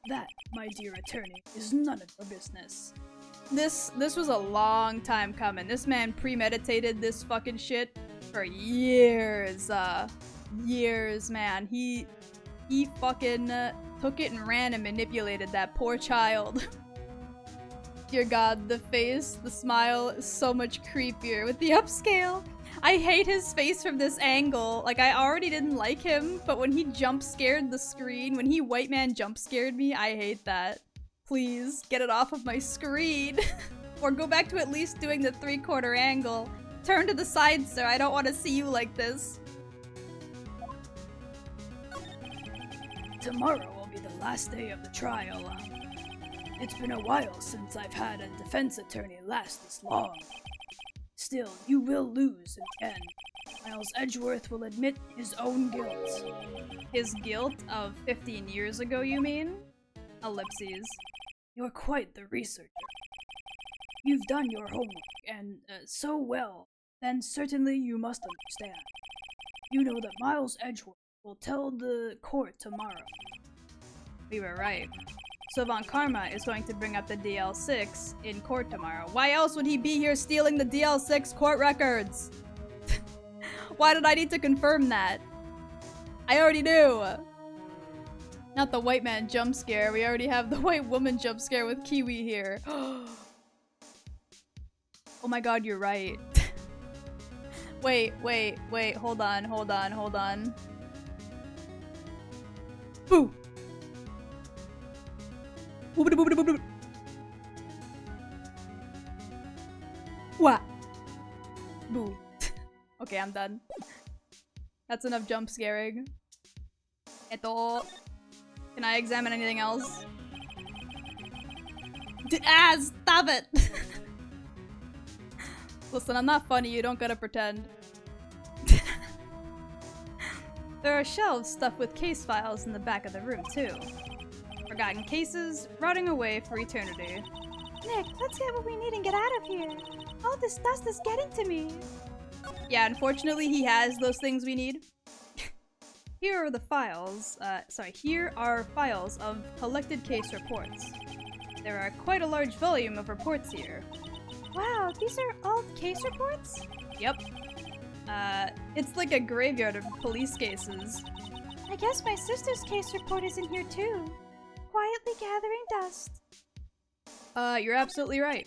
That, my dear attorney, is none of your business. This was a long time coming. This man premeditated this fucking shit for years. Years, man. He fucking took it and ran and manipulated that poor child. Dear God, the face, the smile is so much creepier with the upscale. I hate his face from this angle. Like, I already didn't like him, but when he jump scared the screen, when he white man jump scared me, I hate that. Please, get it off of my screen. Or go back to at least doing the 3/4 angle. Turn to the side, sir. I don't want to see you like this. Tomorrow will be the last day of the trial. It's been a while since I've had a defense attorney last this long. Still, you will lose in the end. Miles Edgeworth will admit his own guilt. His guilt of 15 years ago, you mean? Ellipses. You're quite the researcher. You've done your homework, and so well, then certainly you must understand. You know that Miles Edgeworth will tell the court tomorrow. We were right. So Von Karma is going to bring up the DL6 in court tomorrow. Why else would he be here stealing the DL6 court records? Why did I need to confirm that? I already knew. Not the white man jump scare. We already have the white woman jump scare with Kiwi here. Oh my god, you're right. Wait. Hold on. Boo! What? Boo. Okay, I'm done. That's enough jump scaring. Can I examine anything else? Stop it! Listen, I'm not funny, you don't gotta pretend. There are shelves stuffed with case files in the back of the room, too. Forgotten cases, rotting away for eternity. Nick, let's get what we need and get out of here. All this dust is getting to me. Yeah, unfortunately he has those things we need. Here are the files, here are files of collected case reports. There are quite a large volume of reports here. Wow, these are all case reports? Yep. It's like a graveyard of police cases. I guess my sister's case report is in here too. Quietly gathering dust. You're absolutely right.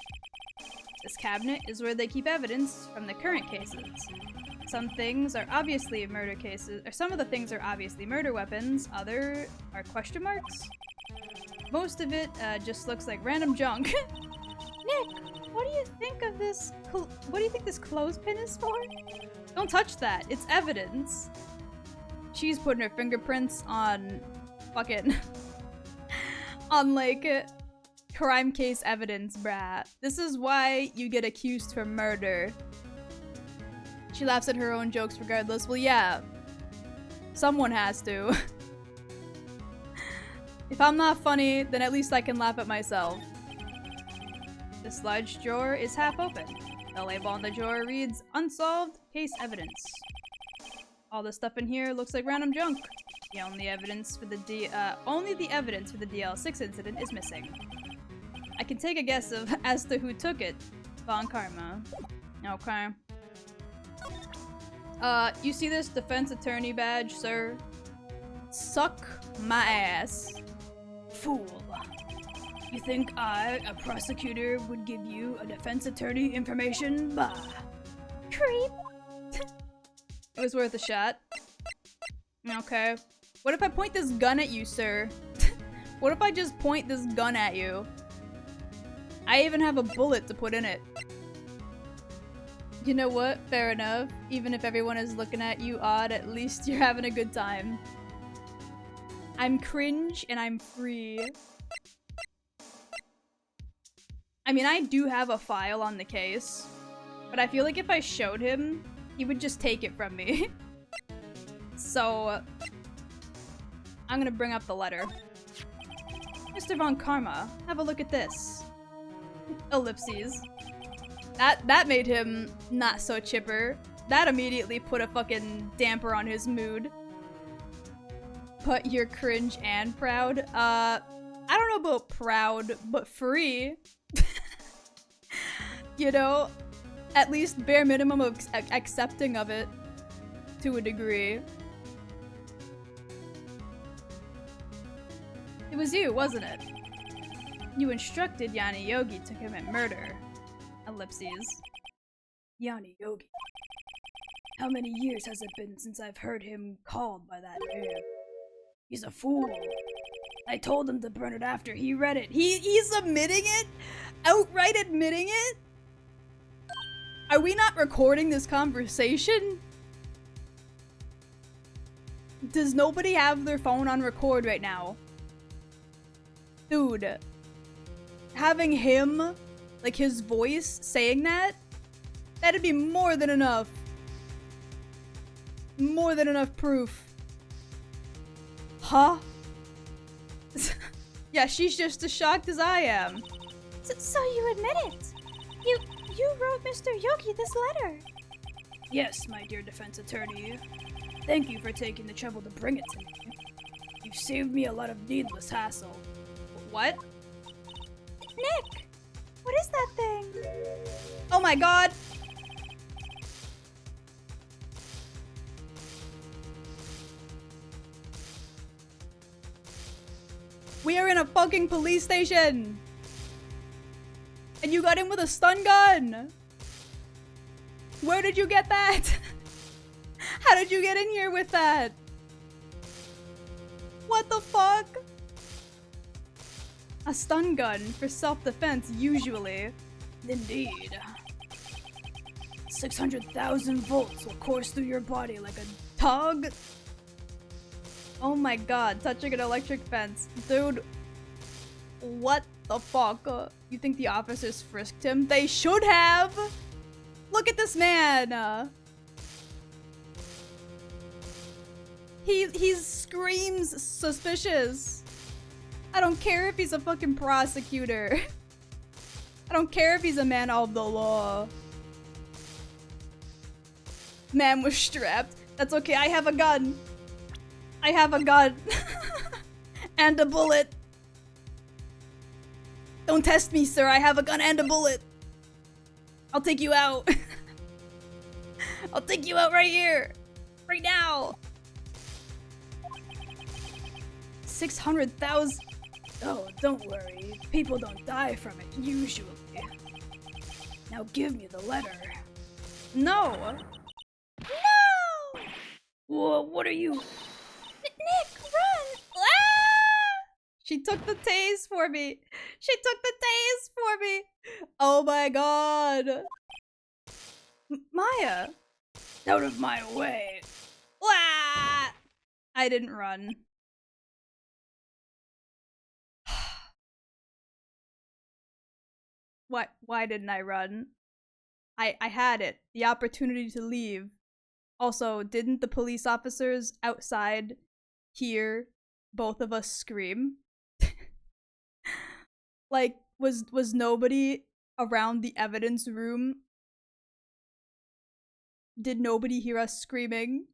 This cabinet is where they keep evidence from the current cases. Some things are obviously murder cases, or some of the things are obviously murder weapons, other are question marks. Most of it just looks like random junk. Nick, what do you think of this? What do you think this clothespin is for? Don't touch that. It's evidence. She's putting her fingerprints on fucking on like crime case evidence, brah. This is why you get accused for murder. She laughs at her own jokes regardless. Well, yeah. Someone has to. If I'm not funny, then at least I can laugh at myself. This large drawer is half open. The label on the drawer reads, Unsolved Case Evidence. All the stuff in here looks like random junk. The only evidence for the DL6 incident is missing. I can take a guess as to who took it. Von Karma. Okay. You see this defense attorney badge, sir? Suck my ass. Fool. You think I, a prosecutor, would give you a defense attorney information? Bah. Creep. It was worth a shot. Okay. What if I point this gun at you, sir? What if I just point this gun at you? I even have a bullet to put in it. You know what? Fair enough. Even if everyone is looking at you odd, at least you're having a good time. I'm cringe and I'm free. I mean, I do have a file on the case, but I feel like if I showed him, he would just take it from me. So, I'm gonna bring up the letter. Mr. Von Karma, have a look at this. Ellipses. That made him not so chipper. That immediately put a fucking damper on his mood. But you're cringe and proud. I don't know about proud, but free. You know, at least bare minimum of accepting of it to a degree. It was you, wasn't it? You instructed Yanni Yogi to commit murder. Ellipses. Yanni Yogi. How many years has it been since I've heard him called by that name? He's a fool. I told him to burn it after he read it. He's admitting it? Outright admitting it? Are we not recording this conversation? Does nobody have their phone on record right now? Dude. Having him, like his voice saying that, that'd be more than enough. More than enough proof. Huh? Yeah, she's just as shocked as I am. So you admit it? You wrote Mr. Yogi this letter? Yes, my dear defense attorney. Thank you for taking the trouble to bring it to me. You've saved me a lot of needless hassle. What? Nick! What is that thing? Oh my god! We are in a fucking police station! And you got in with a stun gun! Where did you get that? How did you get in here with that? What the fuck? A stun gun for self-defense, usually. Indeed. 600,000 volts will course through your body like a Tug? Oh my god, touching an electric fence. Dude, what the fuck? You think the officers frisked him? They should have! Look at this man! He screams suspicious. I don't care if he's a fucking prosecutor. I don't care if he's a man of the law. Man was strapped. That's okay, I have a gun. I have a gun. And a bullet. Don't test me, sir. I have a gun and a bullet. I'll take you out. I'll take you out right here. Right now. 600,000. Oh, don't worry. People don't die from it, usually. Now give me the letter. No. No! Whoa, what are you? Nick, run! She took the tase for me. She took the tase for me. Oh my god. Maya. Out of my way. Wah! I didn't run. Why didn't I run? I had it. The opportunity to leave. Also, didn't the police officers outside hear both of us scream? Like, was nobody around the evidence room? Did nobody hear us screaming?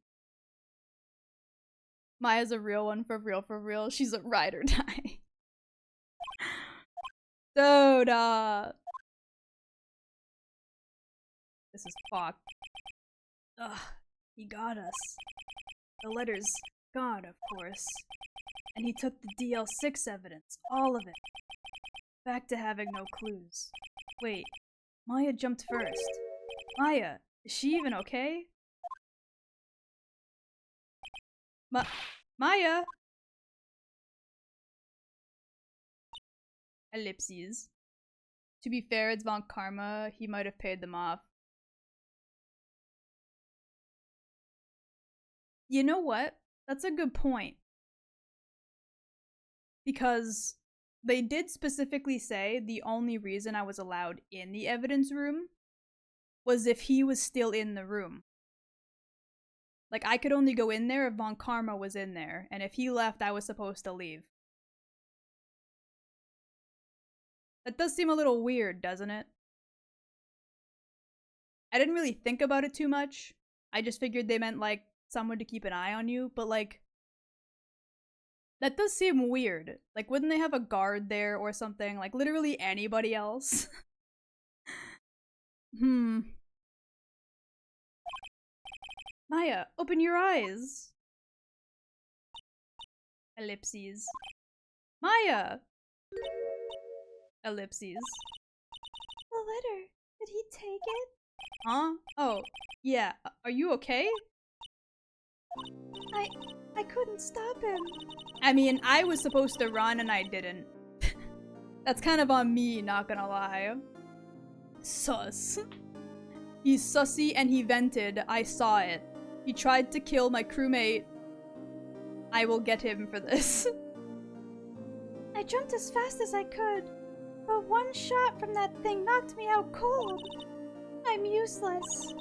Maya's a real one, for real, for real. She's a ride or die. Dude, this is fucked. Ugh, he got us. The letter's gone, of course. And he took the DL6 evidence, all of it. Back to having no clues. Wait, Maya jumped first. Maya, is she even okay? Maya! Ellipses. To be fair, it's Von Karma. He might have paid them off. You know what? That's a good point. Because they did specifically say the only reason I was allowed in the evidence room was if he was still in the room. Like, I could only go in there if Von Karma was in there, and if he left, I was supposed to leave. That does seem a little weird, doesn't it? I didn't really think about it too much. I just figured they meant, like, someone to keep an eye on you, but, like, that does seem weird. Like, wouldn't they have a guard there or something? Like, literally anybody else? Maya, open your eyes! Ellipses. Maya! Ellipses. The letter. Did he take it? Huh? Oh, yeah. Are you okay? I couldn't stop him. I mean, I was supposed to run and I didn't. That's kind of on me, not gonna lie. Sus. He's sussy and he vented. I saw it. He tried to kill my crewmate. I will get him for this. I jumped as fast as I could, but one shot from that thing knocked me out cold. I'm useless.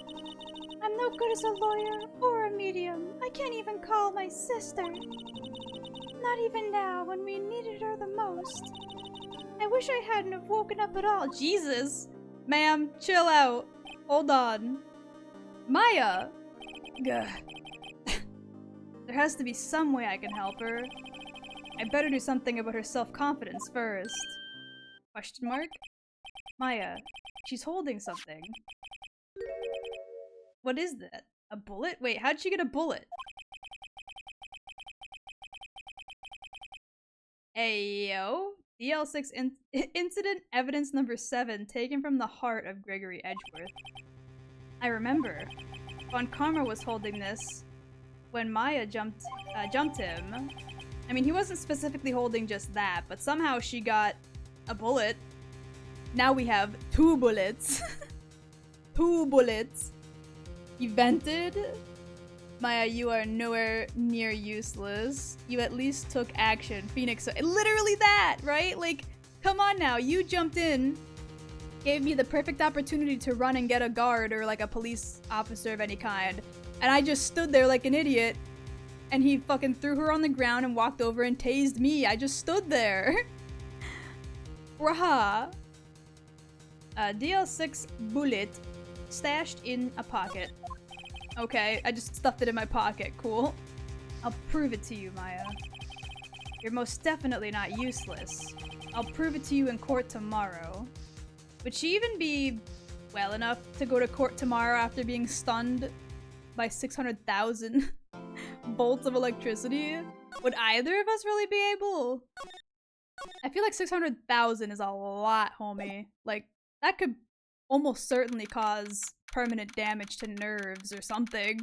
I'm no good as a lawyer or a medium. I can't even call my sister. Not even now when we needed her the most. I wish I hadn't have woken up at all. Jesus. Ma'am, chill out. Hold on. Maya! Gah. There has to be some way I can help her. I better do something about her self-confidence first. Question mark? Maya, she's holding something. What is that? A bullet? Wait, how'd she get a bullet? Ayo. DL6 incident evidence number 7 taken from the heart of Gregory Edgeworth. I remember. Von Karma was holding this when Maya jumped him. I mean, he wasn't specifically holding just that, but somehow she got a bullet. Now we have 2 bullets. 2 bullets. You vented? Maya, you are nowhere near useless. You at least took action. Phoenix, literally that, right? Like, come on now. You jumped in, gave me the perfect opportunity to run and get a guard or like a police officer of any kind. And I just stood there like an idiot. And he fucking threw her on the ground and walked over and tased me. I just stood there. Raha. DL6 bullet stashed in a pocket. Okay, I just stuffed it in my pocket. Cool. I'll prove it to you, Maya. You're most definitely not useless. I'll prove it to you in court tomorrow. Would she even be well enough to go to court tomorrow after being stunned by 600,000 volts of electricity? Would either of us really be able? I feel like 600,000 is a lot, homie. Like, that could almost certainly cause permanent damage to nerves or something.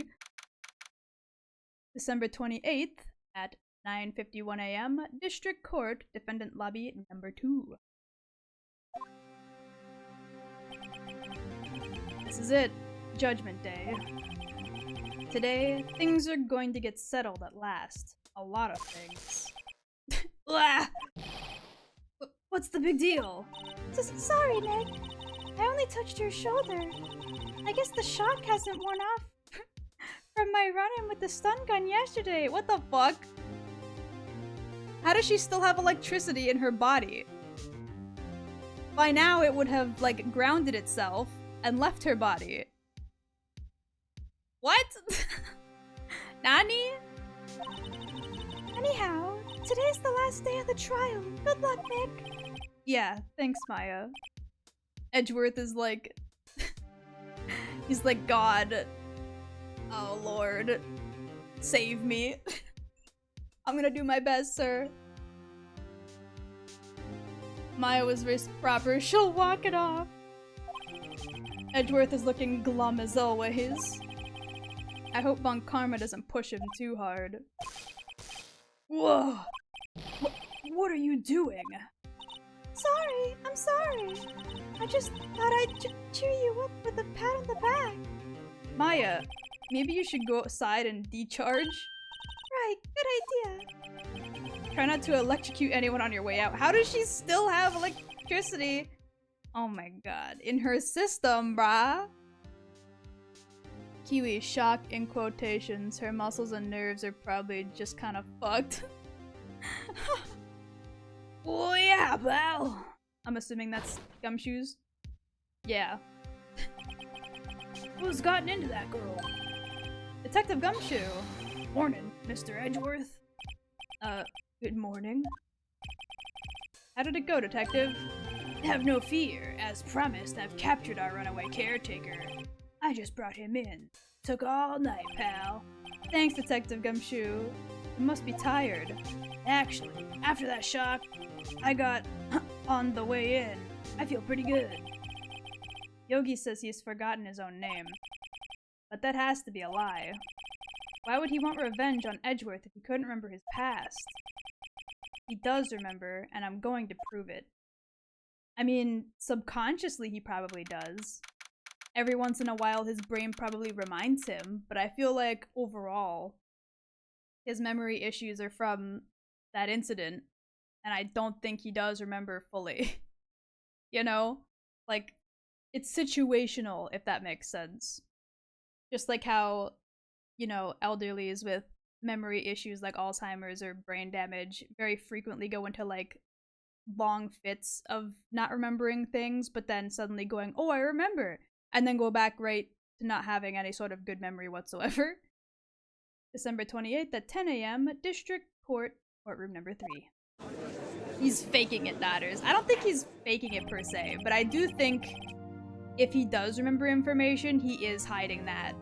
December 28th at 9:51 a.m. District Court, Defendant Lobby number 2. This is it. Judgment Day. Today, things are going to get settled at last. A lot of things. What's the big deal? Sorry, Nick. I only touched your shoulder. I guess the shock hasn't worn off from my run-in with the stun gun yesterday. What the fuck? How does she still have electricity in her body? By now it would have, like, grounded itself and left her body. What? Nani? Anyhow, today's the last day of the trial. Good luck, Nick. Yeah, thanks, Maya. Edgeworth is like... he's like, God. Oh, Lord. Save me. I'm gonna do my best, sir. Maya was very proper. She'll walk it off. Edgeworth is looking glum as always. I hope Von Karma doesn't push him too hard. Whoa! What are you doing? Sorry, I'm sorry. I just thought I'd cheer you up with a pat on the back. Maya, maybe you should go outside and decharge? Right, good idea. Try not to electrocute anyone on your way out. How does she still have electricity? Oh my god. In her system, brah. Kiwi, shock in quotations. Her muscles and nerves are probably just kind of fucked. Oh yeah, pal. I'm assuming that's Gumshoes. Yeah. Who's gotten into that girl? Detective Gumshoe. Morning, Mr. Edgeworth. Good morning. How did it go, Detective? Have no fear. As promised, I've captured our runaway caretaker. I just brought him in. Took all night, pal. Thanks, Detective Gumshoe. You must be tired. Actually, after that shock I got on the way in, I feel pretty good. Yogi says he's forgotten his own name. But that has to be a lie. Why would he want revenge on Edgeworth if he couldn't remember his past? He does remember, and I'm going to prove it. I mean, subconsciously he probably does. Every once in a while his brain probably reminds him, but I feel like overall his memory issues are from that incident, and I don't think he does remember fully. You know? Like, it's situational, if that makes sense. Just like how, you know, elderlies with memory issues like Alzheimer's or brain damage very frequently go into, like, long fits of not remembering things, but then suddenly going, oh, I remember! And then go back right to not having any sort of good memory whatsoever. December 28th at 10 a.m., District Court, courtroom number 3. He's faking it, Daughters. I don't think he's faking it per se, but I do think if he does remember information, he is hiding that.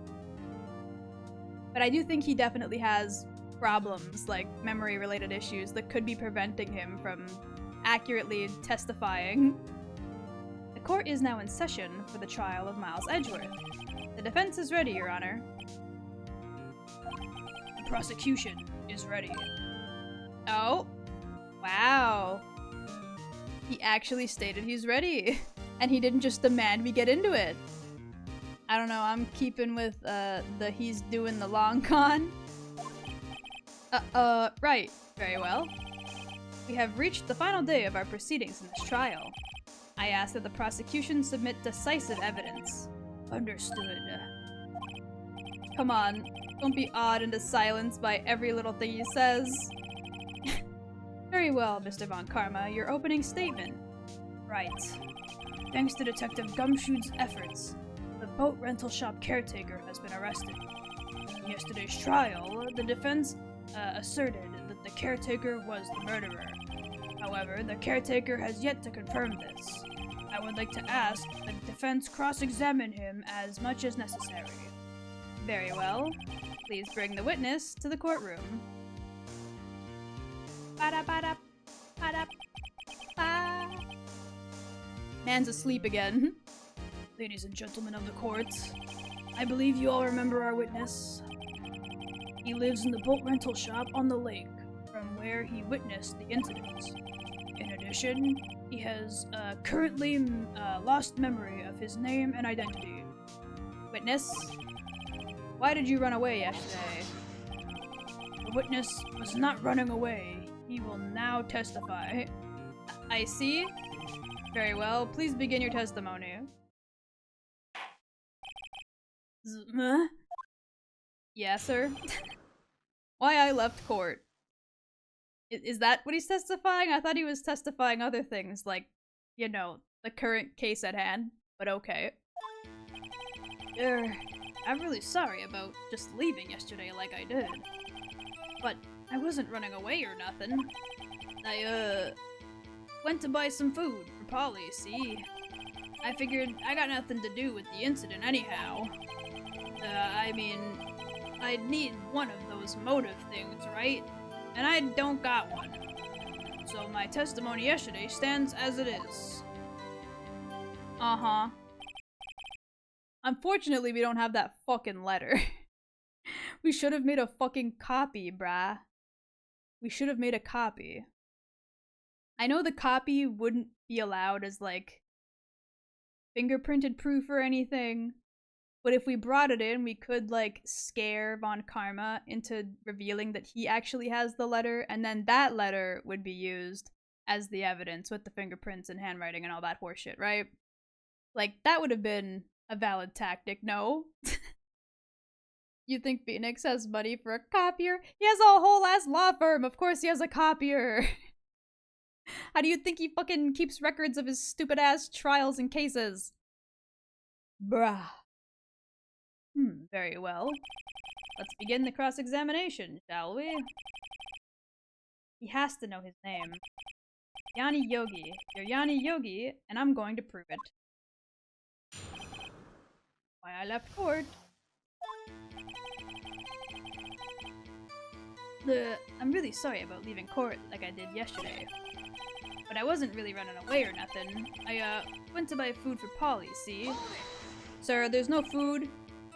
But I do think he definitely has problems, like memory-related issues, that could be preventing him from accurately testifying. The court is now in session for the trial of Miles Edgeworth. The defense is ready, Your Honor. The prosecution is ready. Oh. Wow. He actually stated he's ready. And he didn't just demand we get into it. I don't know, I'm keeping with the he's doing the long con. Right. Very well. We have reached the final day of our proceedings in this trial. I ask that the prosecution submit decisive evidence. Understood. Come on, don't be awed into silence by every little thing he says. Very well, Mr. Von Karma, your opening statement. Right. Thanks to Detective Gumshoe's efforts, the boat rental shop caretaker has been arrested. In yesterday's trial, the defense asserted that the caretaker was the murderer. However, the caretaker has yet to confirm this. I would like to ask that the defense cross-examine him as much as necessary. Very well. Please bring the witness to the courtroom. Ba-da-ba-da, ba-da-ba. Man's asleep again. Ladies and gentlemen of the court, I believe you all remember our witness. He lives in the boat rental shop on the lake, from where he witnessed the incident. In addition, he has currently lost memory of his name and identity. Witness, why did you run away yesterday? The witness was not running away. He will now testify. I see. Very well, please begin your testimony. Huh? Yeah, sir. Why I left court. Is that what he's testifying? I thought he was testifying other things, like, you know, the current case at hand, but okay. I'm really sorry about just leaving yesterday like I did. But I wasn't running away or nothing. I, went to buy some food for Polly, see? I figured I got nothing to do with the incident anyhow. I mean, I'd need one of those motive things, right? And I don't got one. so my testimony yesterday stands as it is. Uh-huh. Unfortunately, we don't have that fucking letter. We should have made a fucking copy, brah. We should have made a copy. I know the copy wouldn't be allowed as, like, fingerprinted proof or anything, but if we brought it in, we could, like, scare Von Karma into revealing that he actually has the letter, and then that letter would be used as the evidence with the fingerprints and handwriting and all that horseshit, right? Like, that would have been a valid tactic, no? You think Phoenix has money for a copier? He has a whole ass law firm! Of course he has a copier! How do you think he fucking keeps records of his stupid ass trials and cases? Bruh. Very well. Let's begin the cross-examination, shall we? He has to know his name. Yanni Yogi. You're Yanni Yogi, and I'm going to prove it. Why I left court. I'm really sorry about leaving court like I did yesterday. But I wasn't really running away or nothing. I, went to buy food for Polly, see? Sir, there's no food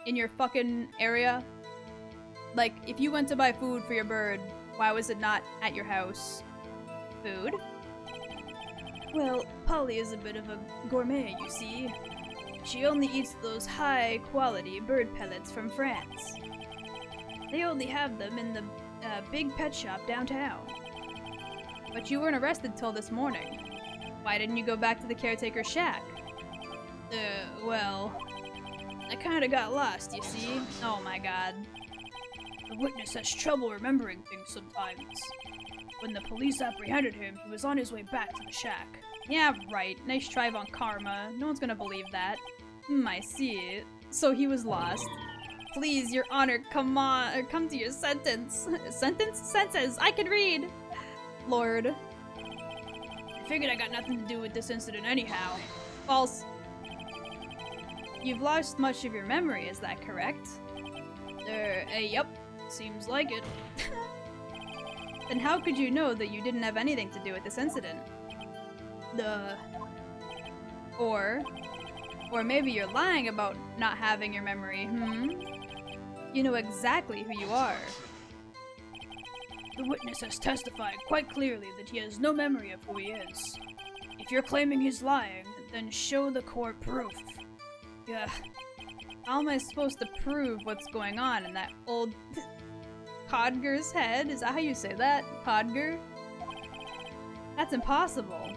in your fucking area. Like, if you went to buy food for your bird, why was it not at your house? Food? Well, Polly is a bit of a gourmet, you see. She only eats those high-quality bird pellets from France. They only have them in the big pet shop downtown. But you weren't arrested till this morning. Why didn't you go back to the caretaker's shack? Well, I kinda got lost, you see. Oh my god. The witness has trouble remembering things sometimes. When the police apprehended him, he was on his way back to the shack. Yeah, right. Nice try on karma. No one's gonna believe that. I see. So he was lost. Please, Your Honor, come on, come to your sentence. Sentence? Senses! I can read! Lord. I figured I got nothing to do with this incident anyhow. False. You've lost much of your memory, is that correct? Yep. Seems like it. Then how could you know that you didn't have anything to do with this incident? Or maybe you're lying about not having your memory, You know exactly who you are. The witness has testified quite clearly that he has no memory of who he is. If you're claiming he's lying, then show the court proof. Yeah. How am I supposed to prove what's going on in that old Codger's head? Is that how you say that? Codger? That's impossible.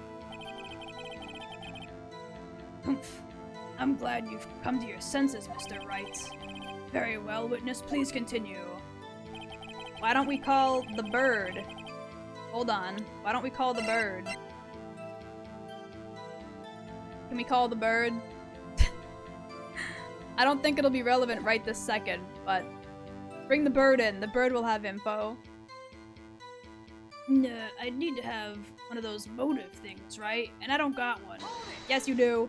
Humph. I'm glad you've come to your senses, Mr. Wright. Very well, witness, please continue. Why don't we call the bird? Hold on. Why don't we call the bird? Can we call the bird? I don't think it'll be relevant right this second, but bring the bird in. The bird will have info. I'd need to have one of those motive things, right? And I don't got one. Yes, you do.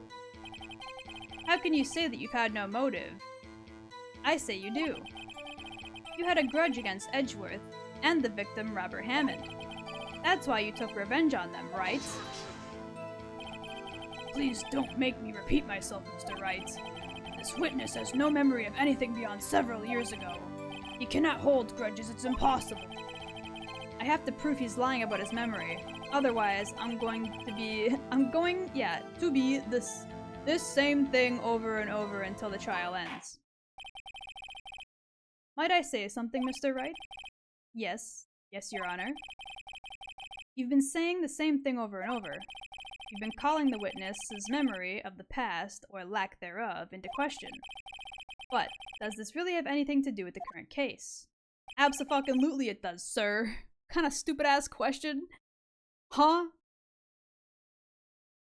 How can you say that you've had no motive? I say you do. You had a grudge against Edgeworth and the victim, Robert Hammond. That's why you took revenge on them, right? Please don't make me repeat myself, Mr. Wright. This witness has no memory of anything beyond several years ago. He cannot hold grudges, it's impossible. I have to prove he's lying about his memory. Otherwise, I'm going to be this same thing over and over until the trial ends. Might I say something, Mr. Wright? Yes. Yes, Your Honor. You've been saying the same thing over and over. You've been calling the witness's memory of the past, or lack thereof, into question. But, does this really have anything to do with the current case? Abso-fucking-lutely it does, sir. Kinda stupid-ass question. Huh?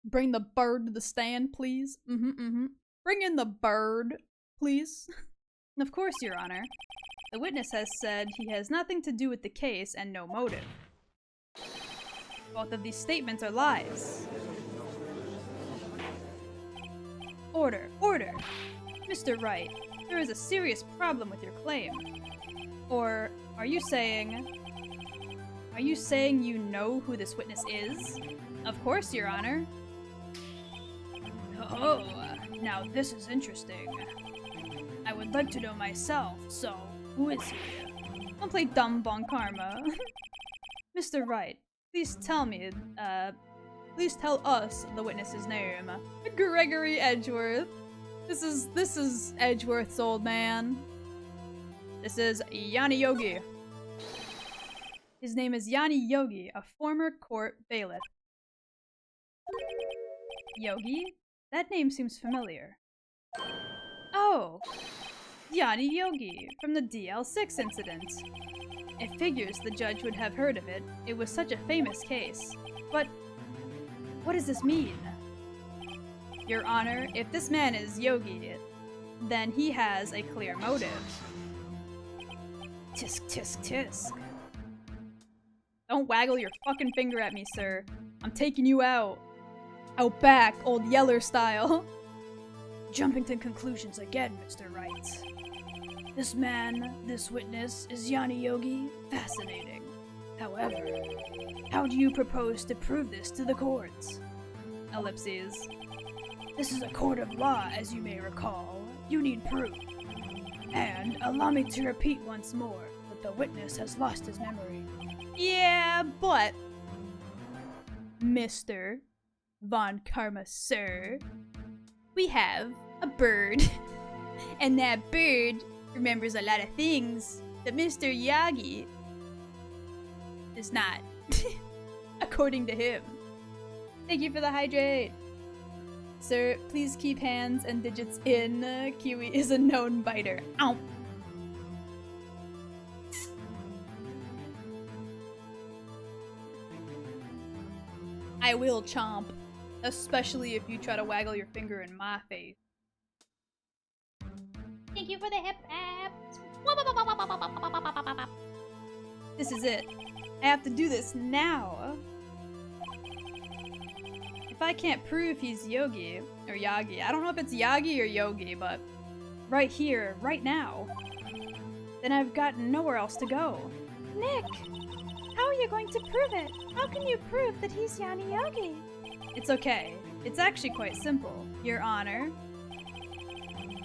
Bring the bird to the stand, please. Bring in the bird, please. Of course, Your Honor. The witness has said he has nothing to do with the case and no motive. Both of these statements are lies. Order, order! Mr. Wright, there is a serious problem with your claim. Or, are you saying... Are you saying you know who this witness is? Of course, Your Honor. Oh, now this is interesting. I would like to know myself, so who is he? Don't play dumb, Von Karma. Mr. Wright, please tell us the witness's name. Gregory Edgeworth. This is Edgeworth's old man. This is Yanni Yogi. His name is Yanni Yogi, a former court bailiff. Yogi? That name seems familiar. Oh! Yanni Yogi, from the DL6 incident. It figures the judge would have heard of it. It was such a famous case. But what does this mean? Your Honor, if this man is Yogi, then he has a clear motive. Tisk tisk tisk. Don't waggle your fucking finger at me, sir. I'm taking you out. Out back, old Yeller style. Jumping to conclusions again, Mr. Wright. This man, this witness, is Yanni Yogi? Fascinating. However, how do you propose to prove this to the courts? Ellipses. This is a court of law, as you may recall. You need proof. And allow me to repeat once more that the witness has lost his memory. Yeah, but Mr. Von Karma, sir, we have a bird. And that bird remembers a lot of things that Mr. Yagi does not, according to him. Thank you for the hydrate. Sir, please keep hands and digits in. Kiwi is a known biter. Ow! I will chomp. Especially if you try to waggle your finger in my face. Thank you for the hip apps. This is it. I have to do this now. If I can't prove he's Yogi, or Yagi, I don't know if it's Yagi or Yogi, but right here, right now, then I've got nowhere else to go. Nick, how are you going to prove it? How can you prove that he's Yanni Yogi? It's okay. It's actually quite simple, Your Honor.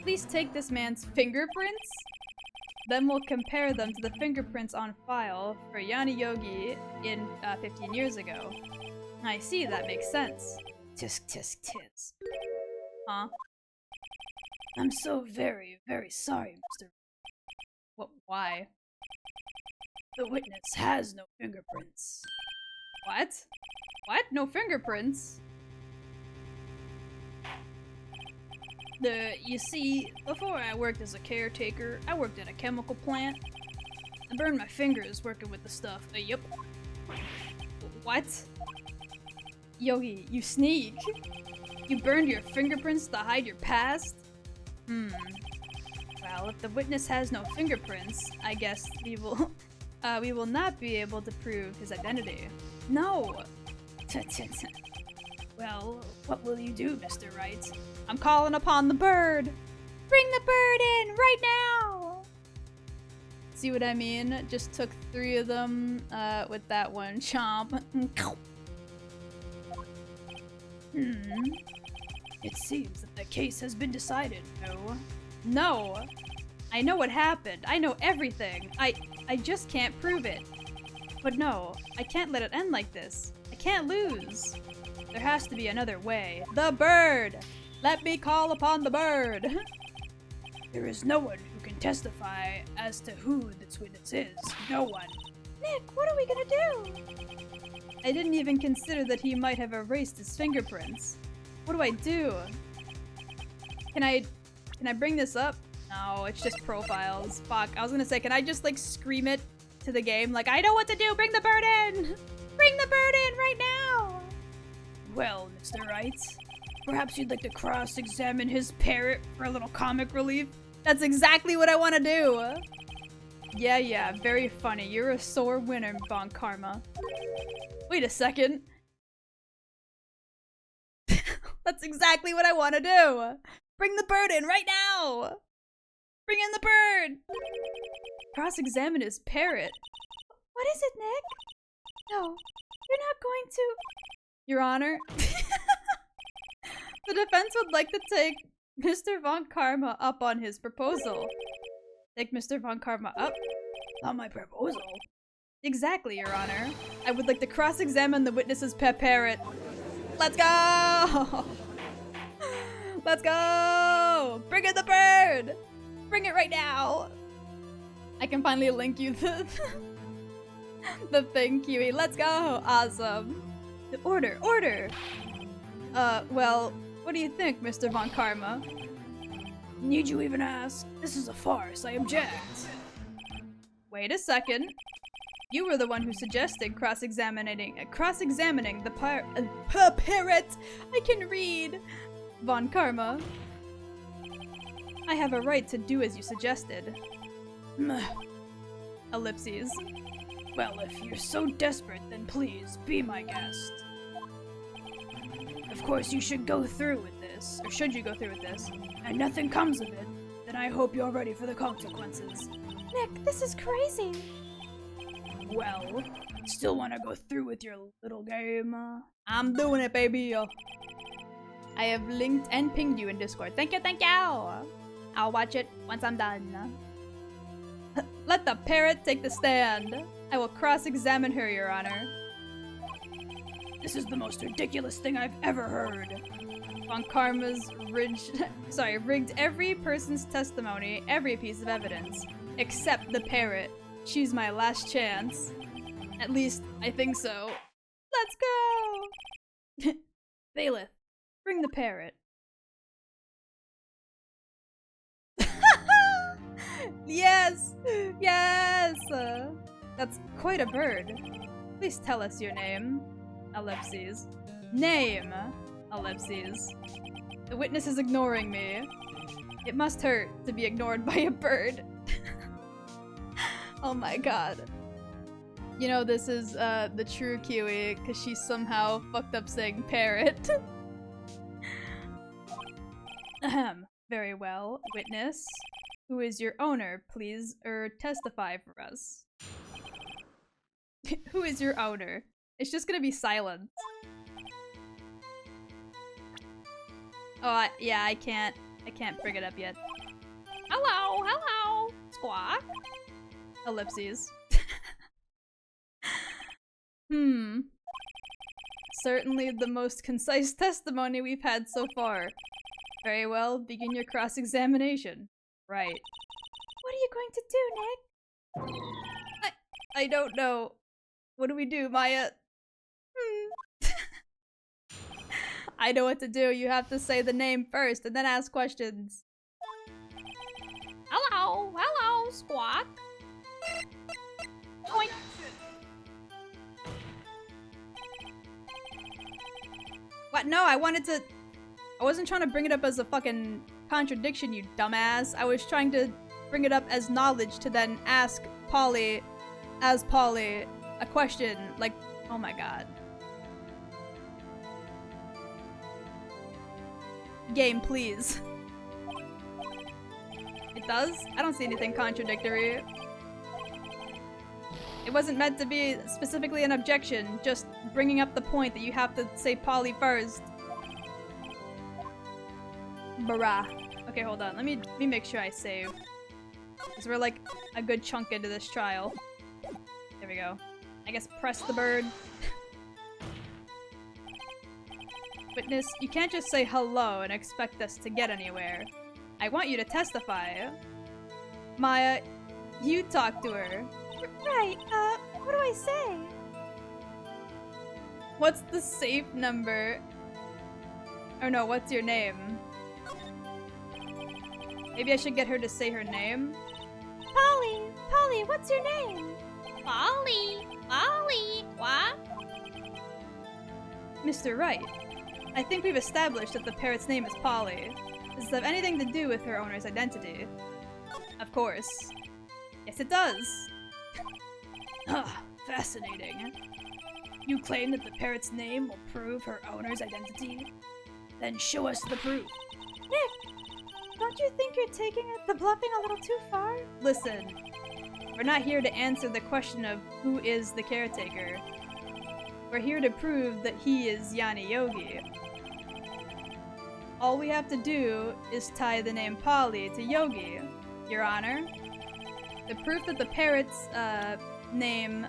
Please take this man's fingerprints. Then we'll compare them to the fingerprints on file for Yanni Yogi in 15 years ago. I see, that makes sense. Tisk tisk tisk. Huh? I'm so very, very sorry, Mr. What? Why? The witness has no fingerprints. What? What? No fingerprints? You see, before I worked as a caretaker, I worked at a chemical plant. I burned my fingers working with the stuff. Yup. What? Yogi, you sneak. You burned your fingerprints to hide your past? Well, if the witness has no fingerprints, I guess we will not be able to prove his identity. No! Well, what will you do, Mr. Wright? I'm calling upon the bird! Bring the bird in right now! See what I mean? Just took 3 of them with that one chomp. It seems that the case has been decided, no? No! I know what happened. I know everything. I just can't prove it. But no, I can't let it end like this. I can't lose. There has to be another way. The bird! Let me call upon the bird! There is no one who can testify as to who this witness is. No one. Nick, what are we gonna do? I didn't even consider that he might have erased his fingerprints. What do I do? Can I bring this up? No, it's just profiles. Fuck, I was gonna say, can I just like scream it to the game? Like, I know what to do, bring the bird in! Bring the bird in right now! Well, Mr. Wright, perhaps you'd like to cross-examine his parrot for a little comic relief? That's exactly what I want to do! Yeah, very funny. You're a sore winner, Von Karma. Wait a second. That's exactly what I want to do! Bring the bird in right now! Bring in the bird! Cross-examine his parrot. What is it, Nick? No, you're not going to. Your Honor, the defense would like to take Mr. Von Karma up on his proposal. Take Mr. Von Karma up? On my proposal? Exactly, Your Honor. I would like to cross-examine the witness's pet parrot. Let's go! Let's go! Bring in the bird! Bring it right now! I can finally link you the thing, Kiwi. Let's go! Awesome. Order! Well, what do you think, Mr. Von Karma? Need you even ask? This is a farce. I object. Wait a second. You were the one who suggested cross-examining the parrot. I can read. Von Karma. I have a right to do as you suggested. Ellipses. Well, if you're so desperate, then please, be my guest. Of course, you should go through with this. Or should you go through with this? And nothing comes of it, then I hope you're ready for the consequences. Nick, this is crazy. Well, still want to go through with your little game? I'm doing it, baby. I have linked and pinged you in Discord. Thank you, thank you. I'll watch it once I'm done. Let the parrot take the stand. I will cross-examine her, Your Honor. This is the most ridiculous thing I've ever heard. Von Karma's rigged every person's testimony, every piece of evidence, except the parrot. She's my last chance. At least, I think so. Let's go! Bailiff, bring the parrot. Yes! Yes! That's quite a bird. Please tell us your name. Ellipses. Name! Ellipses. The witness is ignoring me. It must hurt to be ignored by a bird. Oh my god. You know, this is the true Kiwi, because she somehow fucked up saying parrot. Ahem. Very well. Witness. Who is your owner? Please, testify for us. Who is your owner? It's just gonna be silent. Oh, yeah, I can't bring it up yet. Hello, hello, squawk. Ellipses. Certainly the most concise testimony we've had so far. Very well, begin your cross-examination. Right. What are you going to do, Nick? I don't know. What do we do, Maya? I know what to do. You have to say the name first and then ask questions. Hello, hello, squawk. Oink. What? No, I wasn't trying to bring it up as a fucking contradiction, you dumbass. I was trying to bring it up as knowledge to then ask Polly, a question. Like, oh my god. Game, please. It does? I don't see anything contradictory. It wasn't meant to be specifically an objection, just bringing up the point that you have to say Polly first. Barah. Okay, hold on. Let me make sure I save. Because we're like a good chunk into this trial. There we go. I guess press the bird. Witness, you can't just say hello and expect us to get anywhere. I want you to testify. Maya, you talk to her. Right, what do I say? What's the safe number? Or no, what's your name? Maybe I should get her to say her name? Polly, what's your name? Polly, what? Mr. Wright, I think we've established that the parrot's name is Polly. Does this have anything to do with her owner's identity? Of course. Yes, it does. Ah, fascinating. You claim that the parrot's name will prove her owner's identity? Then show us the proof. Nick, don't you think you're taking the bluffing a little too far? Listen, we're not here to answer the question of who is the caretaker. We're here to prove that he is Yanni Yogi. All we have to do is tie the name Polly to Yogi, Your Honor. The proof that the parrot's name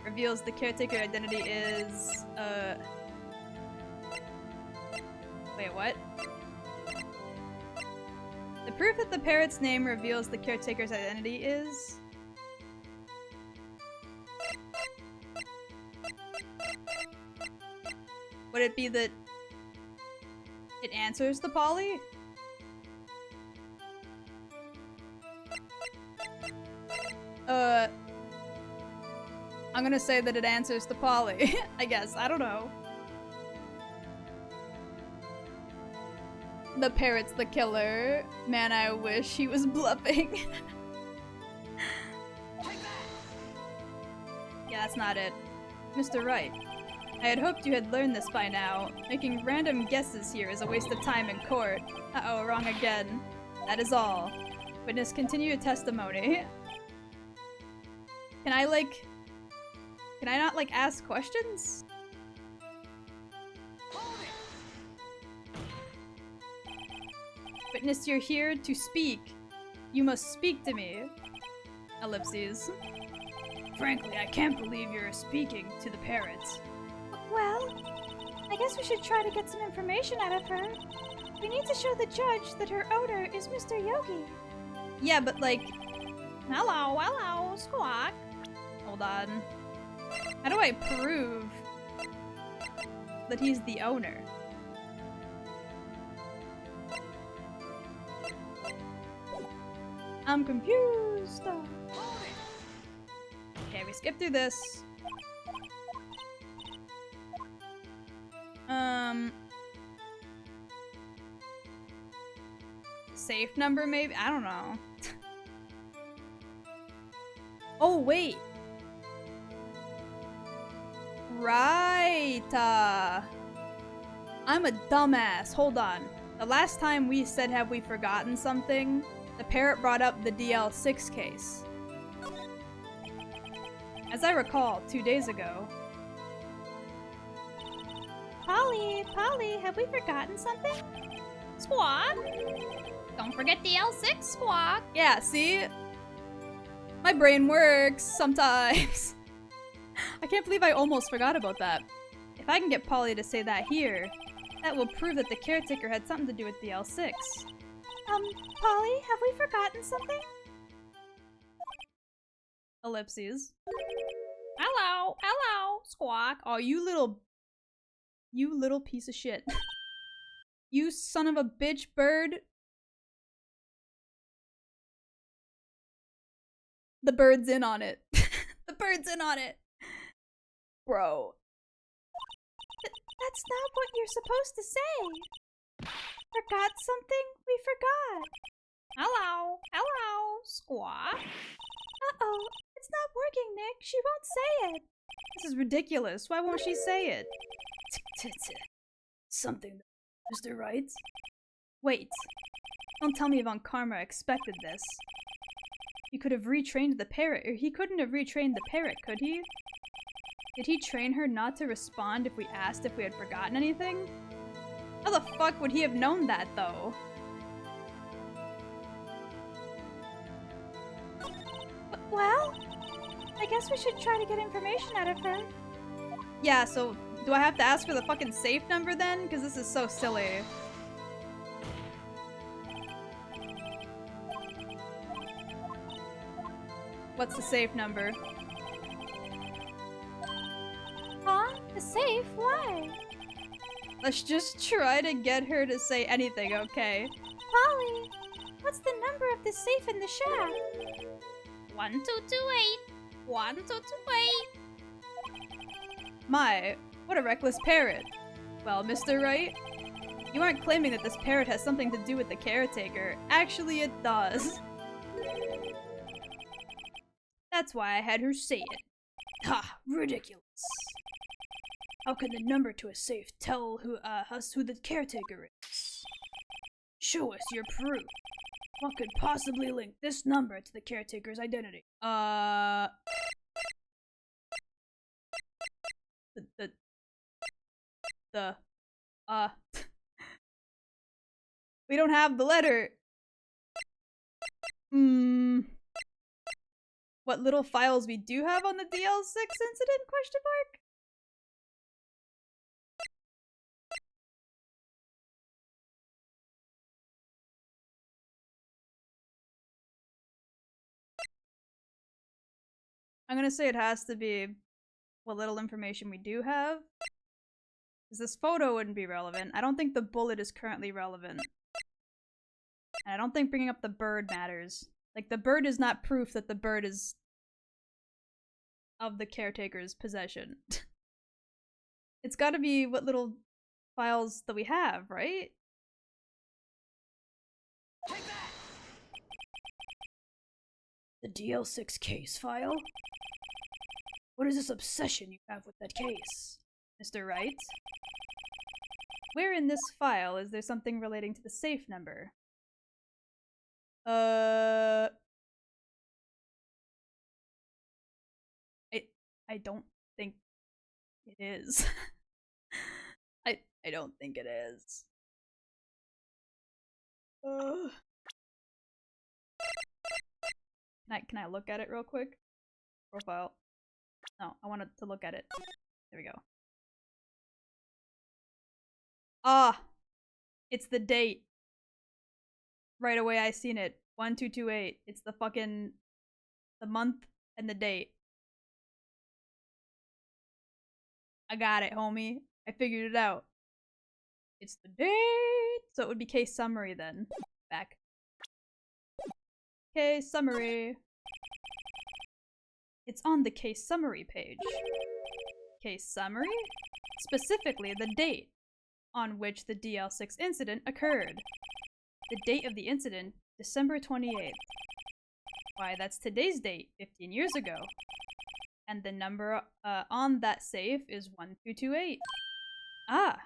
reveals the caretaker identity is, wait, what? The proof that the parrot's name reveals the caretaker's identity is... Would it be that it answers to Polly? I'm gonna say that it answers to Polly. I guess. I don't know. The parrot's the killer. Man, I wish he was bluffing. Yeah, that's not it. Mr. Wright, I had hoped you had learned this by now. Making random guesses here is a waste of time in court. Uh-oh, wrong again. That is all. Witness, continue your testimony. Can I not, like, ask questions? Witness, you're here to speak. You must speak to me. Ellipses. Frankly, I can't believe you're speaking to the parrots. Well, I guess we should try to get some information out of her. We need to show the judge that her owner is Mr. Yogi. Yeah, but like... Hello, squawk. Hold on. How do I prove that he's the owner? I'm confused. Okay, we skip through this. Safe number maybe? I don't know. Oh, wait. Right. I'm a dumbass. Hold on. The last time we said have we forgotten something, the parrot brought up the DL6 case. As I recall, 2 days ago. Polly, have we forgotten something? Squawk! Don't forget the L6, Squawk! Yeah, see? My brain works sometimes. I can't believe I almost forgot about that. If I can get Polly to say that here, that will prove that the caretaker had something to do with the L6. Polly, have we forgotten something? Ellipses. Hello, Squawk. Oh, you little piece of shit. You son of a bitch bird. The bird's in on it. The bird's in on it. Bro. That's not what you're supposed to say. Forgot something? We forgot. Hello, Squawk. Uh-oh, it's not working, Nick. She won't say it. This is ridiculous. Why won't she say it? Something, Mr. Wright? Wait. Don't tell me Von Karma expected this. He could have retrained the parrot, or he couldn't have retrained the parrot, could he? Did he train her not to respond if we asked if we had forgotten anything? How the fuck would he have known that, though? Well, I guess we should try to get information out of her. Yeah, so do I have to ask for the fucking safe number then? Because this is so silly. What's the safe number? Huh? The safe? Why? Let's just try to get her to say anything, okay? Polly, what's the number of the safe in the shack? 1228. 1228. My, what a reckless parrot. Well, Mr. Wright, you aren't claiming that this parrot has something to do with the caretaker. Actually, it does. That's why I had her say it. Ha! Ridiculous. How can the number to a safe tell us who the caretaker is? Show us your proof. What could possibly link this number to the caretaker's identity? the, we don't have the letter. What little files we do have on the DL6 incident, question mark? I'm gonna say it has to be what little information we do have. Because this photo wouldn't be relevant. I don't think the bullet is currently relevant. And I don't think bringing up the bird matters. Like, the bird is not proof that the bird is of the caretaker's possession. It's gotta be what little files that we have, right? The DL6 case file? What is this obsession you have with that case? Mr. Wright? Where in this file is there something relating to the safe number? I don't think it is. I don't think it is. Can I look at it real quick? Profile. No, I wanted to look at it. There we go. Ah! It's the date. Right away I seen it. 1228. It's the fucking... the month and the date. I got it, homie. I figured it out. It's the date! So it would be case summary then. Back. Case summary. It's on the case summary page. Case summary? Specifically the date on which the DL6 incident occurred. The date of the incident, December 28th. Why, that's today's date, 15 years ago. And the number on that safe is 1228. Ah!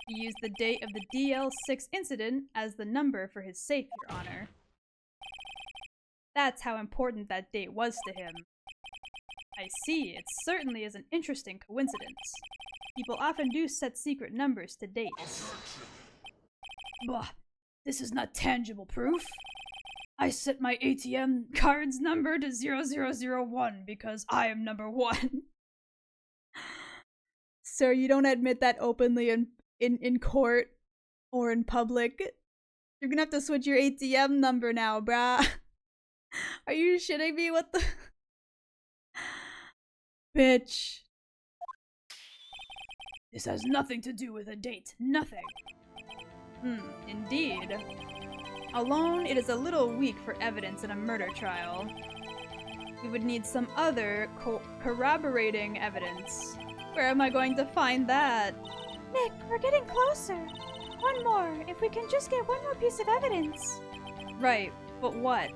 He used the date of the DL6 incident as the number for his safe, Your Honor. That's how important that date was to him. I see, it certainly is an interesting coincidence. People often do set secret numbers to dates. Bah, this is not tangible proof. I set my ATM card's number to 0001 because I am number 1. Sir, you don't admit that openly in court or in public. You're gonna have to switch your ATM number now, brah. Are you shitting me? What the... Bitch. This has nothing to do with a date. Nothing. Indeed. Alone, it is a little weak for evidence in a murder trial. We would need some other corroborating evidence. Where am I going to find that? Nick, we're getting closer. One more, if we can just get one more piece of evidence. Right, but what?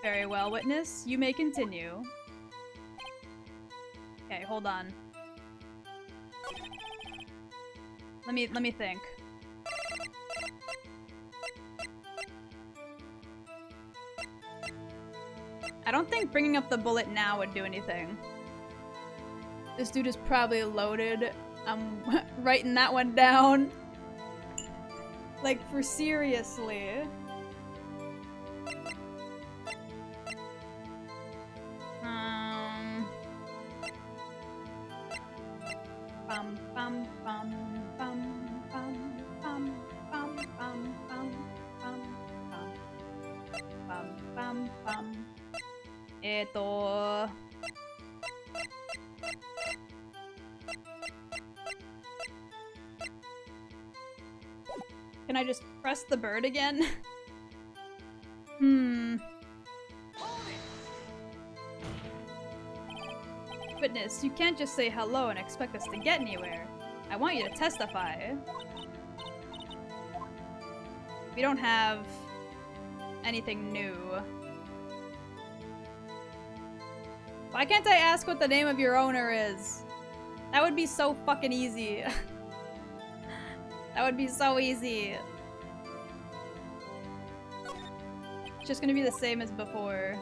Very well, witness. You may continue. Okay, hold on. Let me think. I don't think bringing up the bullet now would do anything. This dude is probably loaded. I'm writing that one down. Like, for seriously. Bum bum bum bum bum bum bum bum bum bum bum bum bum. Can I just press the bird again? Witness, you can't just say hello and expect us to get anywhere. I want you to testify. We don't have anything new. Why can't I ask what the name of your owner is? That would be so fucking easy. That would be so easy. It's just gonna be the same as before.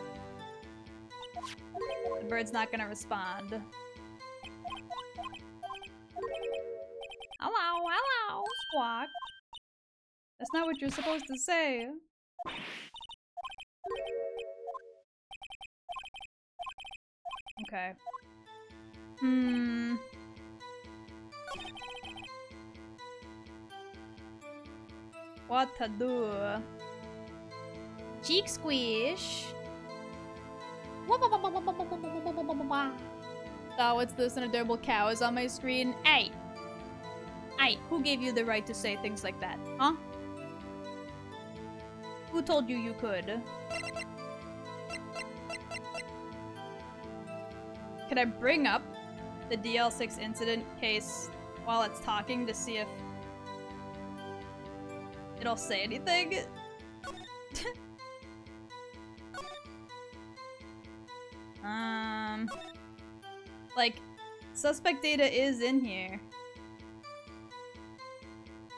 The bird's not gonna respond. Quack. That's not what you're supposed to say. Okay. What to do? Cheek squish. Oh, what's this? An adorable cow is on my screen. Hey! Hey, who gave you the right to say things like that? Huh? Who told you you could? Can I bring up the DL6 incident case while it's talking to see if it'll say anything? Like, suspect data is in here.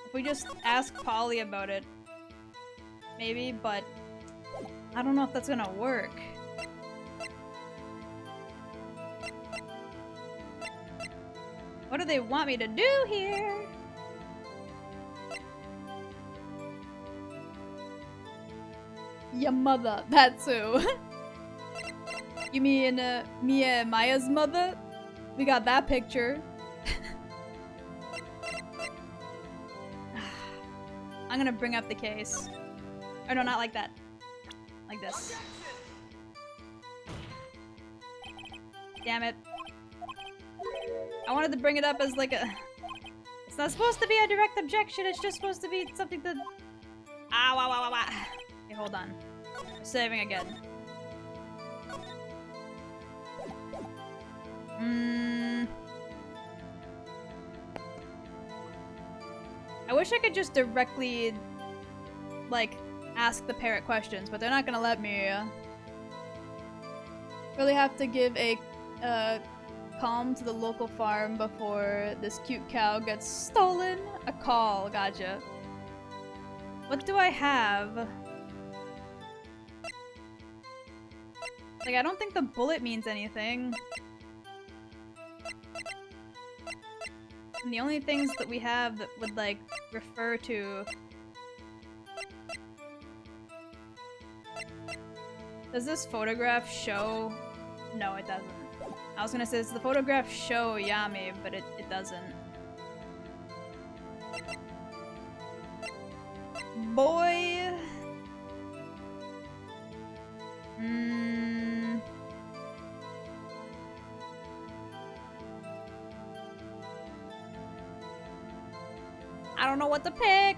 If we just ask Polly about it, maybe, but I don't know if that's gonna work. What do they want me to do here? Your mother, that's who. You mean, Mia and Maya's mother? We got that picture. I'm gonna bring up the case. Or no, not like that. Like this. Damn it. I wanted to bring it up as like a... It's not supposed to be a direct objection, it's just supposed to be something that... Ow, ow, ow, ow, ow. Okay, hold on. Saving again. I wish I could just directly, like, ask the parrot questions, but they're not gonna let me. Really have to give a calm to the local farm before this cute cow gets stolen? A call, gotcha. What do I have? Like, I don't think the bullet means anything. And the only things that we have that would, like, refer to... Does this photograph show... No, it doesn't. I was gonna say, does the photograph show Yami, but it doesn't. Boy! I don't know what to pick!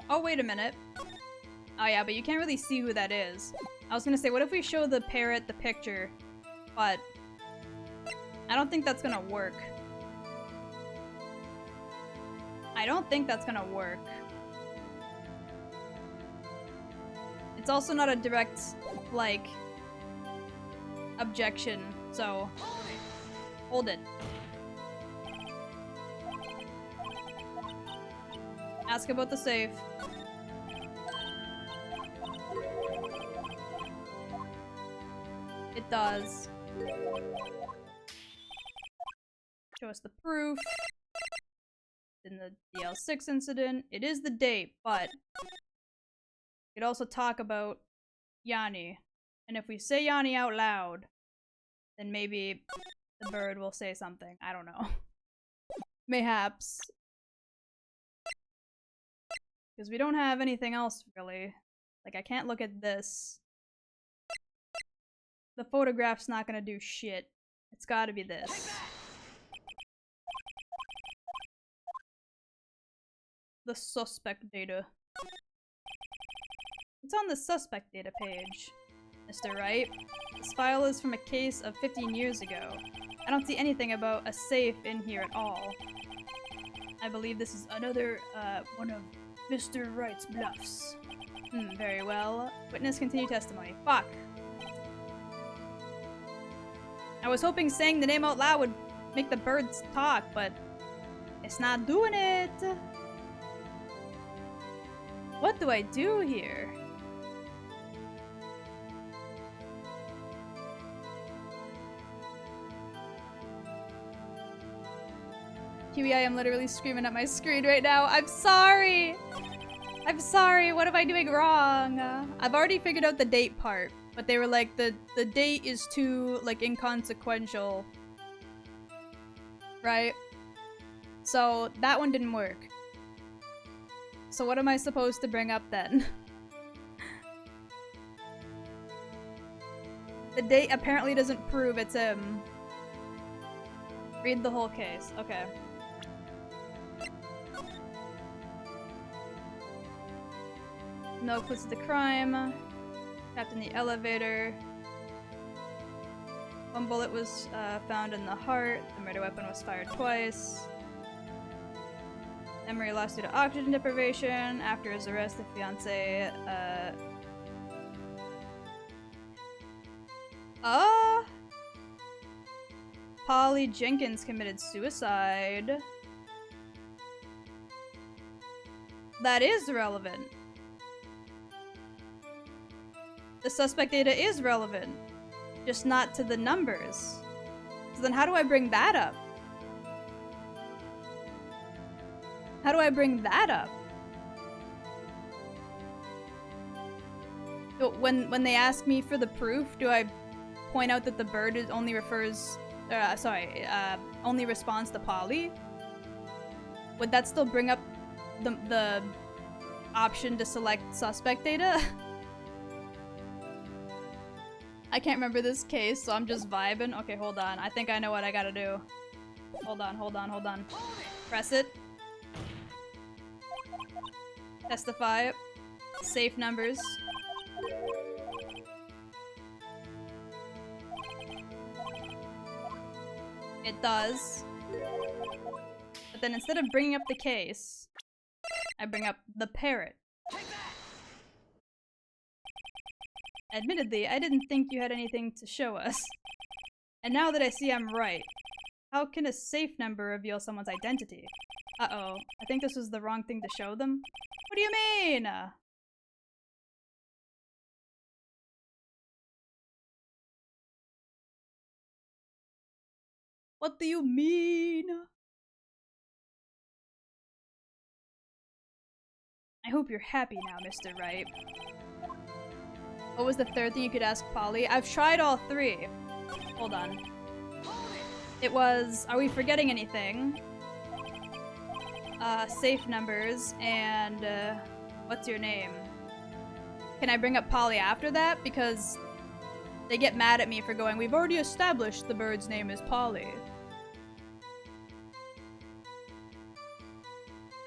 Oh, wait a minute. Oh yeah, but you can't really see who that is. I was gonna say, what if we show the parrot the picture? But I don't think that's gonna work. I don't think that's gonna work. It's also not a direct, like, objection, so... Hold it. Ask about the safe. It does. Show us the proof. In the DL6 incident. It is the date, but we could also talk about Yanni. And if we say Yanni out loud, then maybe the bird will say something. I don't know. Mayhaps. Because we don't have anything else, really. Like, I can't look at this. The photograph's not gonna do shit. It's gotta be this. The suspect data. It's on the suspect data page, Mr. Wright. This file is from a case of 15 years ago. I don't see anything about a safe in here at all. I believe this is another, one of Mr. Wright's bluffs. Very well. Witness continue testimony. Fuck. I was hoping saying the name out loud would make the birds talk, but it's not doing it. What do I do here? Kiwi, I am literally screaming at my screen right now. I'm sorry! I'm sorry, what am I doing wrong? I've already figured out the date part, but they were like, the date is too, like, inconsequential. Right? So, that one didn't work. So what am I supposed to bring up then? The date apparently doesn't prove it's him. Read the whole case. Okay. No clues to the crime. Trapped in the elevator. One bullet was found in the heart. The murder weapon was fired twice. Emery lost due to oxygen deprivation. After his arrest, the fiance, Polly Jenkins committed suicide. That is relevant. The suspect data is relevant, just not to the numbers. So then how do I bring that up? How do I bring that up? So when they ask me for the proof, do I point out that the bird is only only responds to Polly? Would that still bring up the option to select suspect data? I can't remember this case, so I'm just vibing. Okay, hold on. I think I know what I gotta do. Hold on. Press it. Testify. Safe numbers. It does. But then instead of bringing up the case, I bring up the parrot. Admittedly, I didn't think you had anything to show us. And now that I see I'm right, how can a safe number reveal someone's identity? Uh-oh, I think this was the wrong thing to show them. What do you mean? What do you mean? I hope you're happy now, Mr. Wright. What was the third thing you could ask Polly? I've tried all three. Hold on. It was, are we forgetting anything? Safe numbers, and, what's your name? Can I bring up Polly after that? Because they get mad at me for going, we've already established the bird's name is Polly.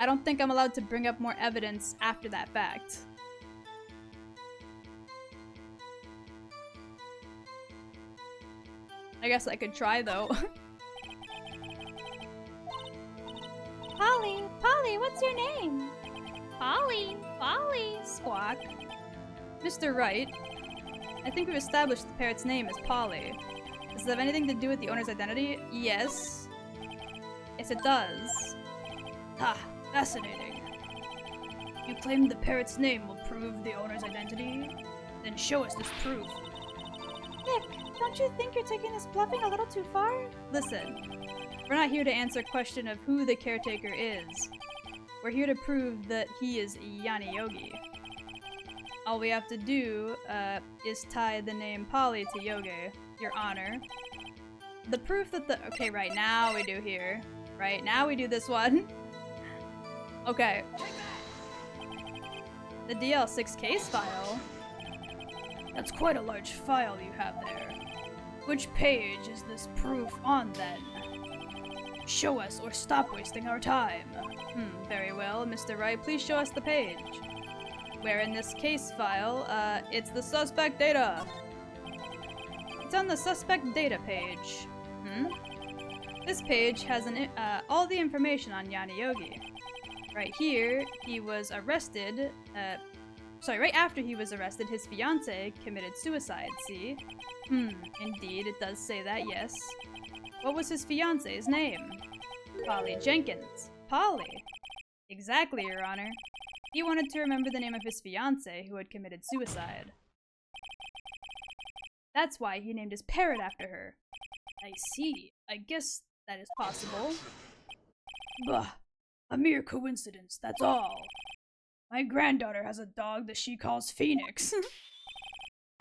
I don't think I'm allowed to bring up more evidence after that fact. I guess I could try, though. Polly, what's your name? Polly, Squawk. Mr. Wright, I think we've established the parrot's name is Polly. Does it have anything to do with the owner's identity? Yes. Yes, it does. Ah, fascinating. You claim the parrot's name will prove the owner's identity? Then show us this proof. Nick, don't you think you're taking this bluffing a little too far? Listen, we're not here to answer a question of who the caretaker is. We're here to prove that he is Yanni Yogi. All we have to do, is tie the name Polly to Yogi, Your Honor. The proof that the- okay, right, now we do here. Right, now we do this one. Okay. The DL6 case file. That's quite a large file you have there. Which page is this proof on, then? Show us or stop wasting our time. Very well, Mr. Wright, please show us the page. Where in this case file, it's the suspect data. It's on the suspect data page. This page has all the information on Yanni Yogi. Right here, he was arrested, right after he was arrested, his fiancée committed suicide, see? Indeed, it does say that, yes. What was his fiancée's name? Polly Jenkins. Polly. Exactly, Your Honor. He wanted to remember the name of his fiancée who had committed suicide. That's why he named his parrot after her. I see. I guess that is possible. Bah, a mere coincidence, that's all. My granddaughter has a dog that she calls Phoenix.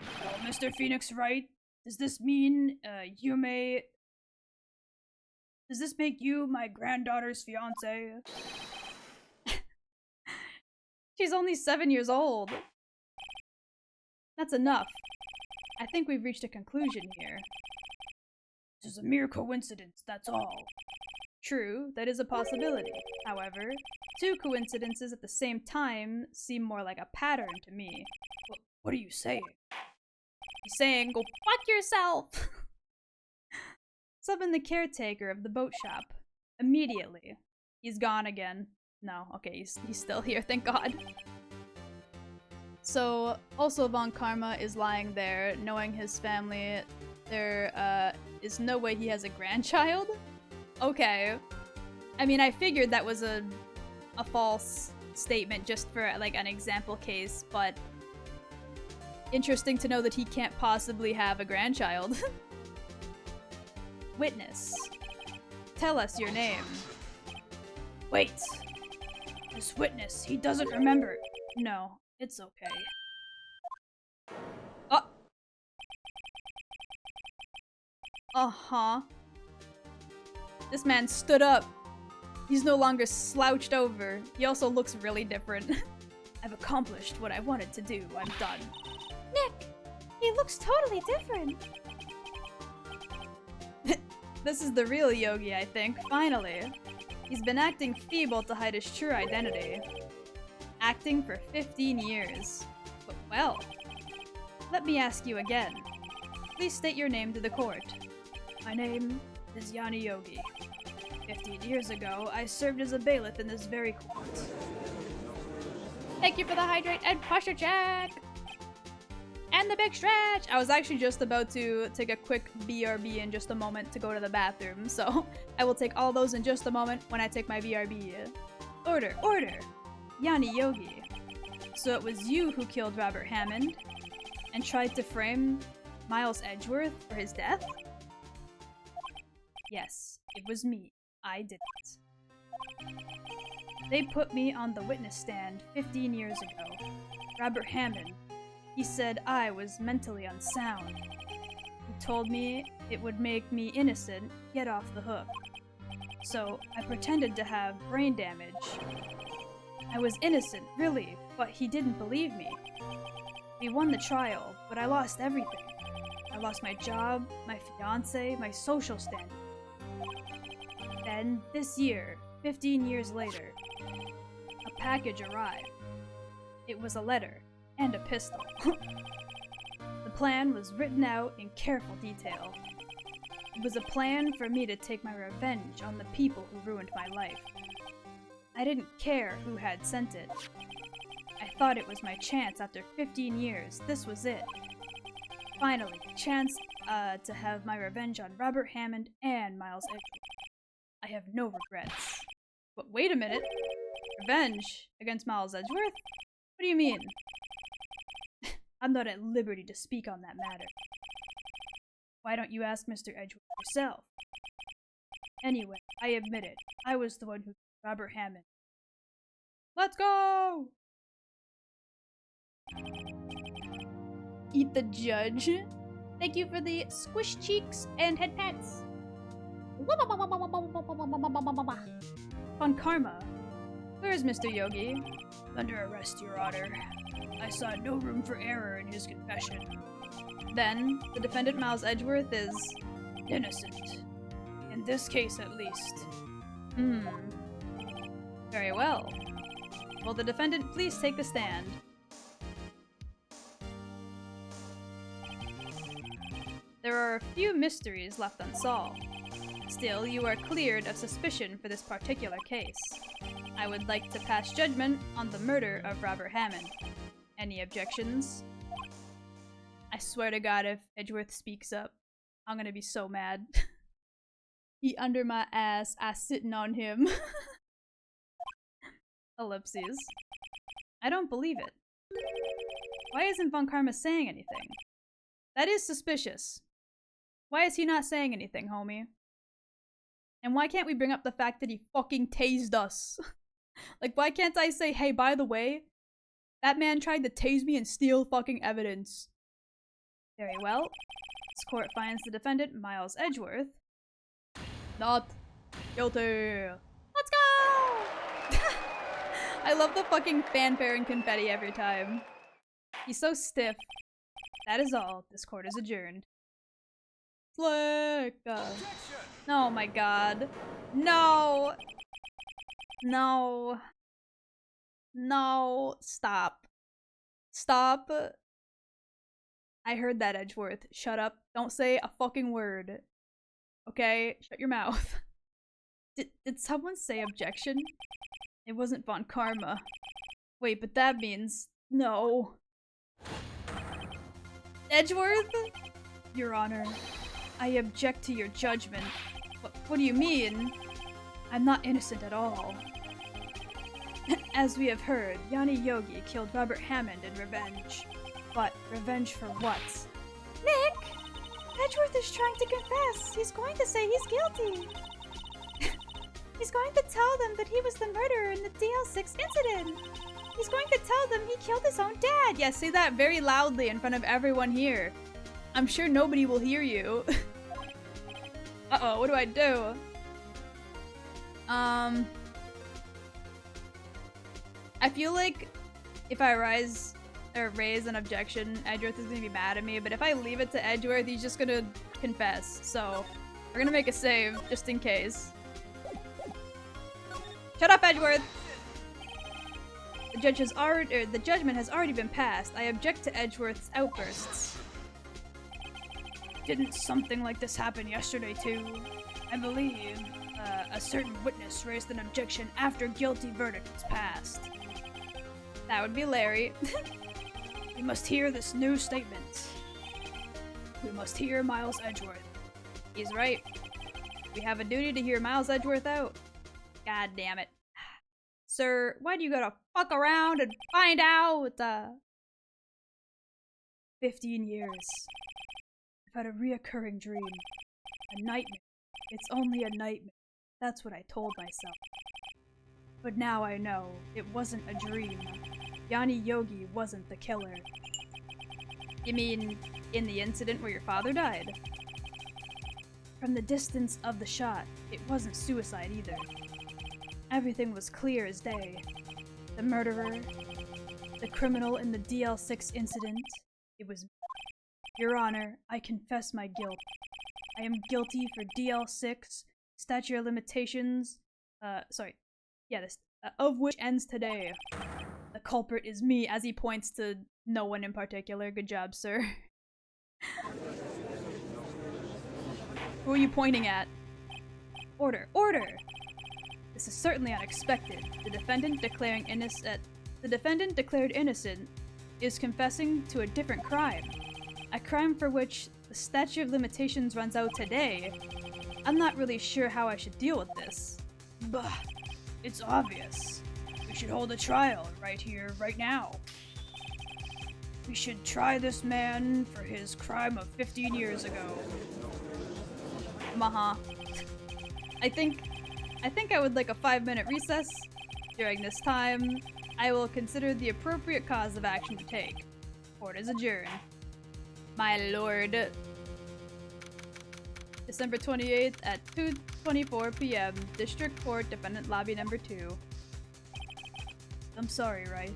Well, Mr. Phoenix Wright, does this mean, Does this make you my granddaughter's fiance? She's only 7 years old. That's enough. I think we've reached a conclusion here. This is a mere coincidence, that's all. True, that is a possibility. However, two coincidences at the same time seem more like a pattern to me. What are you saying? He's saying, go fuck yourself! Summon the caretaker of the boat shop. Immediately. He's gone again. No, okay, he's still here, thank God. So, also Von Karma is lying there, knowing his family. There, is no way he has a grandchild? Okay. I mean, I figured that was a false statement just for, like, an example case, but interesting to know that he can't possibly have a grandchild. Witness. Tell us your name. Wait. This witness, he doesn't remember. No, it's okay. Oh! Uh-huh. This man stood up. He's no longer slouched over. He also looks really different. I've accomplished what I wanted to do. I'm done. Nick! He looks totally different. This is the real Yogi, I think. Finally. He's been acting feeble to hide his true identity. Acting for 15 years. But well. Let me ask you again. Please state your name to the court. My name is Yanni Yogi. 15 years ago, I served as a bailiff in this very court. Thank you for the hydrate and posture check! And the big stretch! I was actually just about to take a quick BRB in just a moment to go to the bathroom, so I will take all those in just a moment when I take my BRB. Order, order! Yanni Yogi. So it was you who killed Robert Hammond and tried to frame Miles Edgeworth for his death? Yes, it was me. I did it. They put me on the witness stand 15 years ago. Robert Hammond. He said I was mentally unsound. He told me it would make me innocent get off the hook. So I pretended to have brain damage. I was innocent, really, but he didn't believe me. We won the trial, but I lost everything. I lost my job, my fiancé, my social standing. Then, this year, 15 years later, a package arrived. It was a letter and a pistol. The plan was written out in careful detail. It was a plan for me to take my revenge on the people who ruined my life. I didn't care who had sent it. I thought it was my chance after 15 years. This was it. Finally, chance to have my revenge on Robert Hammond and Miles Edgeworth. I have no regrets. But wait a minute. Revenge against Miles Edgeworth? What do you mean? I'm not at liberty to speak on that matter. Why don't you ask Mr. Edgeworth yourself? Anyway, I admit it. I was the one who killed Robert Hammond. Let's go! Eat the judge. Thank you for the squish cheeks and head pats. On Karma. Where is Mr. Yogi? Under arrest, Your Honor. I saw no room for error in his confession. Then, the defendant Miles Edgeworth is innocent. In this case, at least. Very well. Will the defendant please take the stand? There are a few mysteries left unsolved. Still, you are cleared of suspicion for this particular case. I would like to pass judgment on the murder of Robert Hammond. Any objections? I swear to God, if Edgeworth speaks up, I'm gonna be so mad. He under my ass, I sitting on him. Ellipses. I don't believe it. Why isn't Von Karma saying anything? That is suspicious. Why is he not saying anything, homie? And why can't we bring up the fact that he fucking tased us? Like, why can't I say, hey, by the way, that man tried to tase me and steal fucking evidence? Very well. This court finds the defendant, Miles Edgeworth, not guilty. Let's go! I love the fucking fanfare and confetti every time. He's so stiff. That is all. This court is adjourned. Flick! Oh my god. No! No. No. Stop. Stop. I heard that, Edgeworth. Shut up. Don't say a fucking word. Okay? Shut your mouth. Did someone say objection? It wasn't Von Karma. Wait, but that means... No. Edgeworth? Your Honor, I object to your judgment. What do you mean? I'm not innocent at all. As we have heard, Yanni Yogi killed Robert Hammond in revenge. But revenge for what? Nick! Edgeworth is trying to confess. He's going to say he's guilty. He's going to tell them that he was the murderer in the DL6 incident. He's going to tell them he killed his own dad. Yeah, say that very loudly in front of everyone here. I'm sure nobody will hear you. Uh-oh, what do I do? I feel like if I raise an objection, Edgeworth is gonna be mad at me, but if I leave it to Edgeworth, he's just gonna confess. So we're gonna make a save just in case. Shut up, Edgeworth! The judgment has already been passed. I object to Edgeworth's outbursts. Didn't something like this happen yesterday too? I believe a certain witness raised an objection after guilty verdict was passed. That would be Larry. We must hear this new statement. We must hear Miles Edgeworth. He's right. We have a duty to hear Miles Edgeworth out. God damn it. Sir, why do you gotta fuck around and find out? 15 years. I've had a reoccurring dream. A nightmare. It's only a nightmare. That's what I told myself. But now I know it wasn't a dream. Yanni Yogi wasn't the killer. You mean in the incident where your father died? From the distance of the shot, it wasn't suicide either. Everything was clear as day. The murderer, the criminal in the DL6 incident, it was me. Your Honor, I confess my guilt. I am guilty for DL6, statute of limitations, of which ends today. The culprit is me, as he points to no one in particular. Good job, sir. Who are you pointing at? Order! Order! This is certainly unexpected. The defendant declared innocent is confessing to a different crime. A crime for which the statute of limitations runs out today. I'm not really sure how I should deal with this. Bah, it's obvious. We should hold a trial right here, right now. We should try this man for his crime of 15 years ago. Maha. I think I would like a 5-minute recess. During this time, I will consider the appropriate cause of action to take. Court is adjourned. My lord. December 28th at 2:24 p.m. District Court, Defendant Lobby Number 2. I'm sorry, Wright.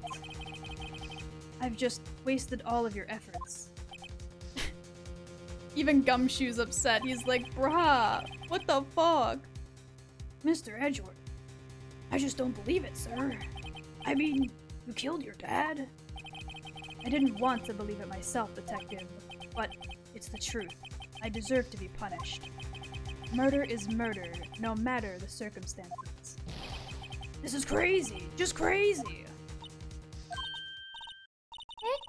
I've just wasted all of your efforts. Even Gumshoe's upset. He's like, bruh, what the fuck? Mr. Edgeworth, I just don't believe it, sir. I mean, you killed your dad. I didn't want to believe it myself, Detective, but it's the truth. I deserve to be punished. Murder is murder, no matter the circumstances. This is crazy! Just crazy! Nick,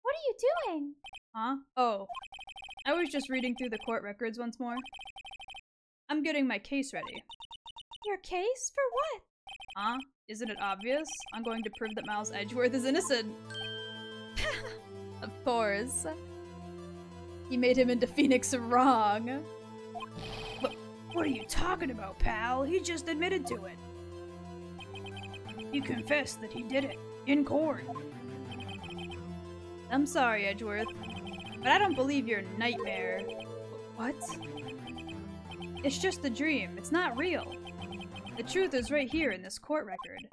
what are you doing? Huh? Oh. I was just reading through the court records once more. I'm getting my case ready. Your case? For what? Huh? Isn't it obvious? I'm going to prove that Miles Edgeworth is innocent. Of course. He made him into Phoenix wrong. What are you talking about, pal? He just admitted to it. He confessed that he did it. In court. I'm sorry, Edgeworth, but I don't believe your nightmare. What? It's just a dream. It's not real. The truth is right here in this court record.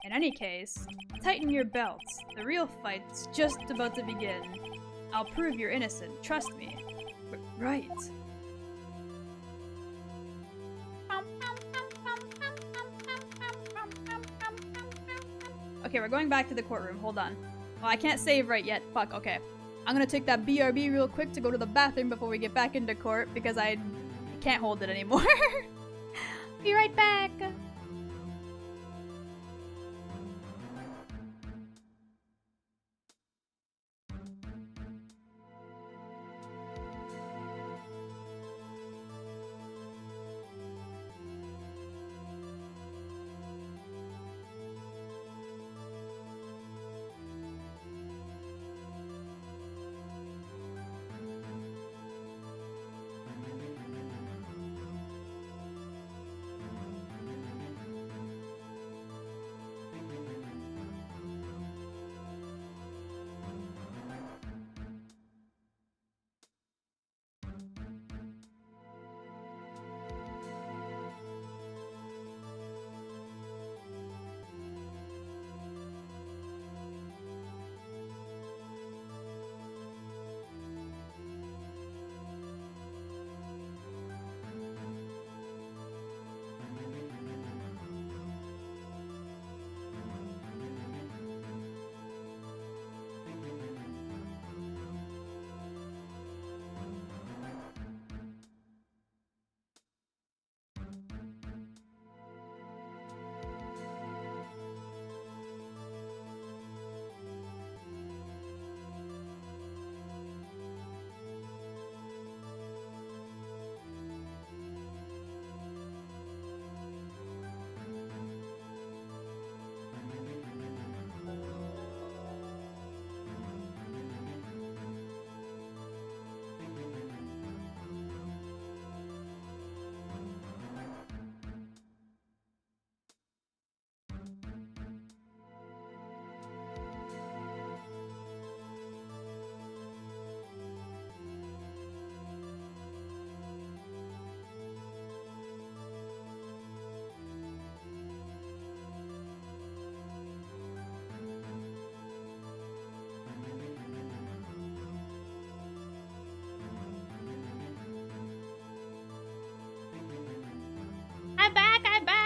In any case, tighten your belts. The real fight's just about to begin. I'll prove you're innocent. Trust me. Right. Okay, we're going back to the courtroom. Hold on. Oh, I can't save right yet. Fuck, okay. I'm gonna take that BRB real quick to go to the bathroom before we get back into court because I can't hold it anymore. Be right back.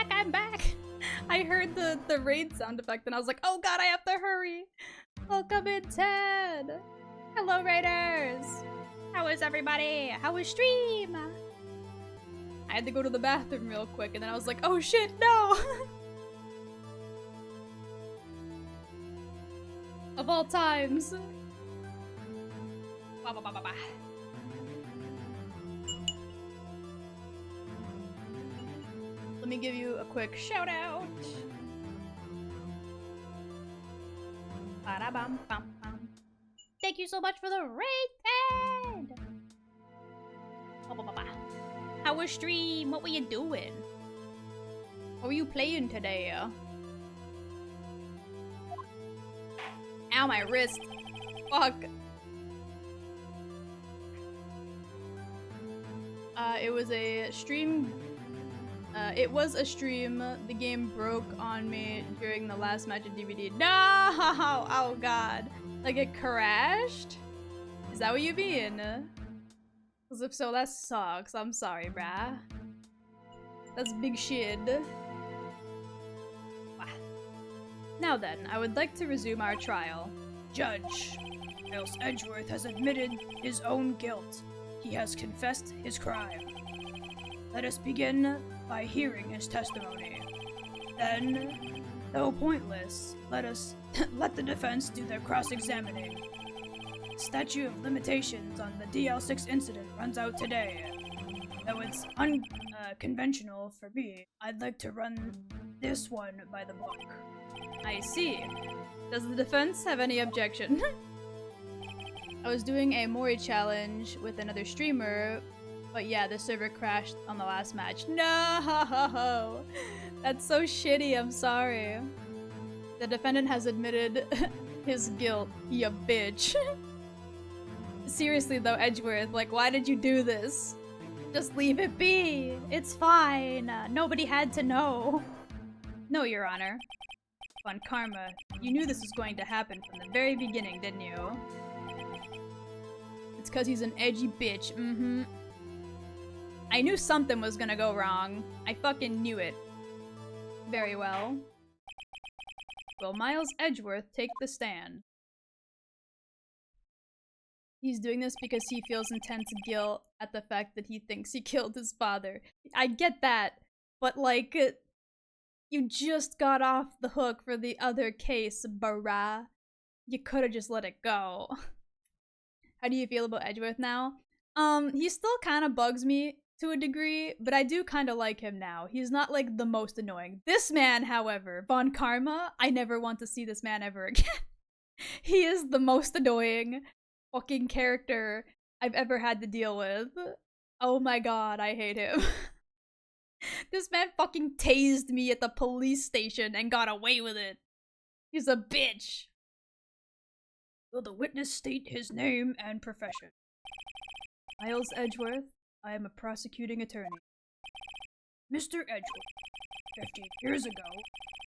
I'm back! I heard the raid sound effect and I was like, oh god, I have to hurry! Welcome in, Ted! Hello, Raiders! How is everybody? How was stream? I had to go to the bathroom real quick and then I was like, oh shit, no! Of all times. Bah, bah, bah, bah, bah. Let me give you a quick shout out. Ba-da-bum-bum-bum. Thank you so much for the raid, Ted! Bah, bah, bah, bah. How was stream? What were you doing? What were you playing today? Ow, my wrist. Fuck. It was a stream. It was a stream. The game broke on me during the last match of DVD. No! Oh god. Like it crashed? Is that what you mean? Because if so, that sucks. I'm sorry, brah. That's big shit. Now then, I would like to resume our trial. Judge, Else Edgeworth has admitted his own guilt. He has confessed his crime. Let us begin by hearing his testimony. Then, though pointless, let the defense do their cross-examining. Statute of limitations on the DL6 incident runs out today. Though it's unconventional for me, I'd like to run this one by the book. I see. Does the defense have any objection? I was doing a Mori challenge with another streamer, But yeah, the server crashed on the last match. No! That's so shitty, I'm sorry. The defendant has admitted his guilt, you bitch. Seriously though, Edgeworth, like, why did you do this? Just leave it be. It's fine. Nobody had to know. No, Your Honor. Von Karma, you knew this was going to happen from the very beginning, didn't you? It's cause he's an edgy bitch, mm-hmm. I knew something was gonna go wrong. I fucking knew it. Very well. Will Miles Edgeworth take the stand? He's doing this because he feels intense guilt at the fact that he thinks he killed his father. I get that, but like, you just got off the hook for the other case, bruh. You could've just let it go. How do you feel about Edgeworth now? He still kind of bugs me to a degree, but I do kind of like him now. He's not like the most annoying. This man, however, Von Karma, I never want to see this man ever again. He is the most annoying fucking character I've ever had to deal with. Oh my god, I hate him. This man fucking tased me at the police station and got away with it. He's a bitch. Will the witness state his name and profession? Miles Edgeworth, I am a prosecuting attorney. Mr. Edgeworth, 15 years ago,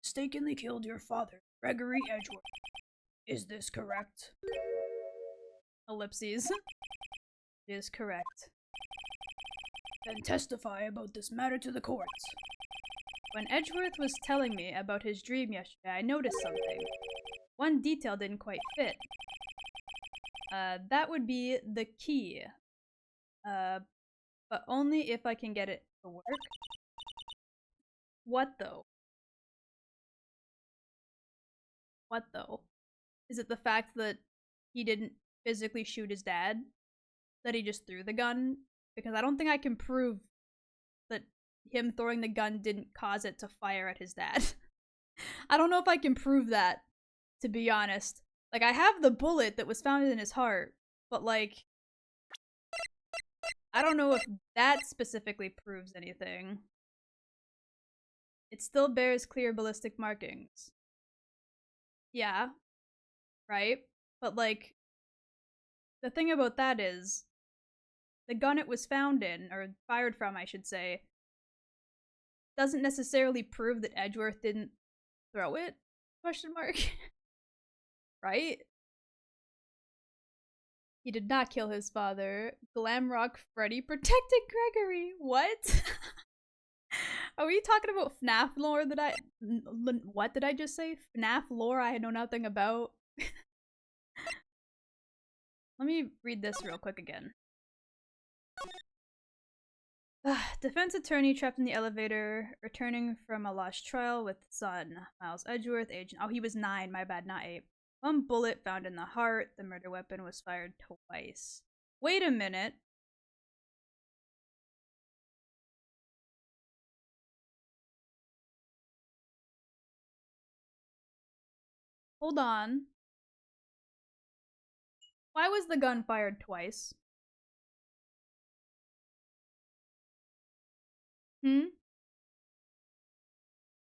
mistakenly killed your father, Gregory Edgeworth. Is this correct? Ellipses. It is correct. Then testify about this matter to the courts. When Edgeworth was telling me about his dream yesterday, I noticed something. One detail didn't quite fit. That would be the key. But only if I can get it to work. What though? What though? Is it the fact that he didn't physically shoot his dad? That he just threw the gun? Because I don't think I can prove that him throwing the gun didn't cause it to fire at his dad. I don't know if I can prove that, to be honest. Like, I have the bullet that was found in his heart, but like, I don't know if that specifically proves anything. It still bears clear ballistic markings. Yeah. Right? But like, the thing about that is, the gun it was found in, or fired from, I should say, doesn't necessarily prove that Edgeworth didn't throw it? Question mark. Right? He did not kill his father. Glamrock Freddy protected Gregory. What? Are we talking about FNAF lore that what did I just say? FNAF lore I know nothing about? Let me read this real quick again. Defense attorney trapped in the elevator, returning from a lost trial with son. Miles Edgeworth, agent. Oh, he was 9, my bad, not 8. One bullet found in the heart. The murder weapon was fired twice. Wait a minute. Hold on. Why was the gun fired twice?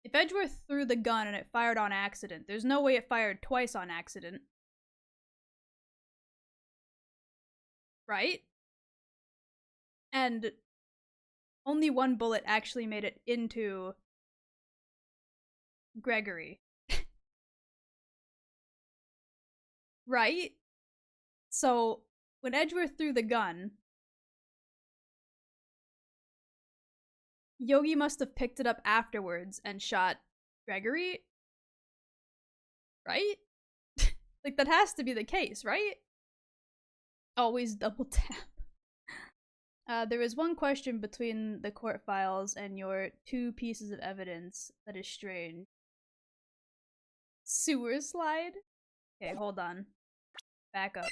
If Edgeworth threw the gun and it fired on accident, there's no way it fired twice on accident. Right? And only one bullet actually made it into Gregory. Right? So, when Edgeworth threw the gun, Yogi must have picked it up afterwards and shot Gregory? Right? Like, that has to be the case, right? Always double tap. There is one question between the court files and your 2 pieces of evidence that is strange. Sewer slide? Okay, hold on. Back up.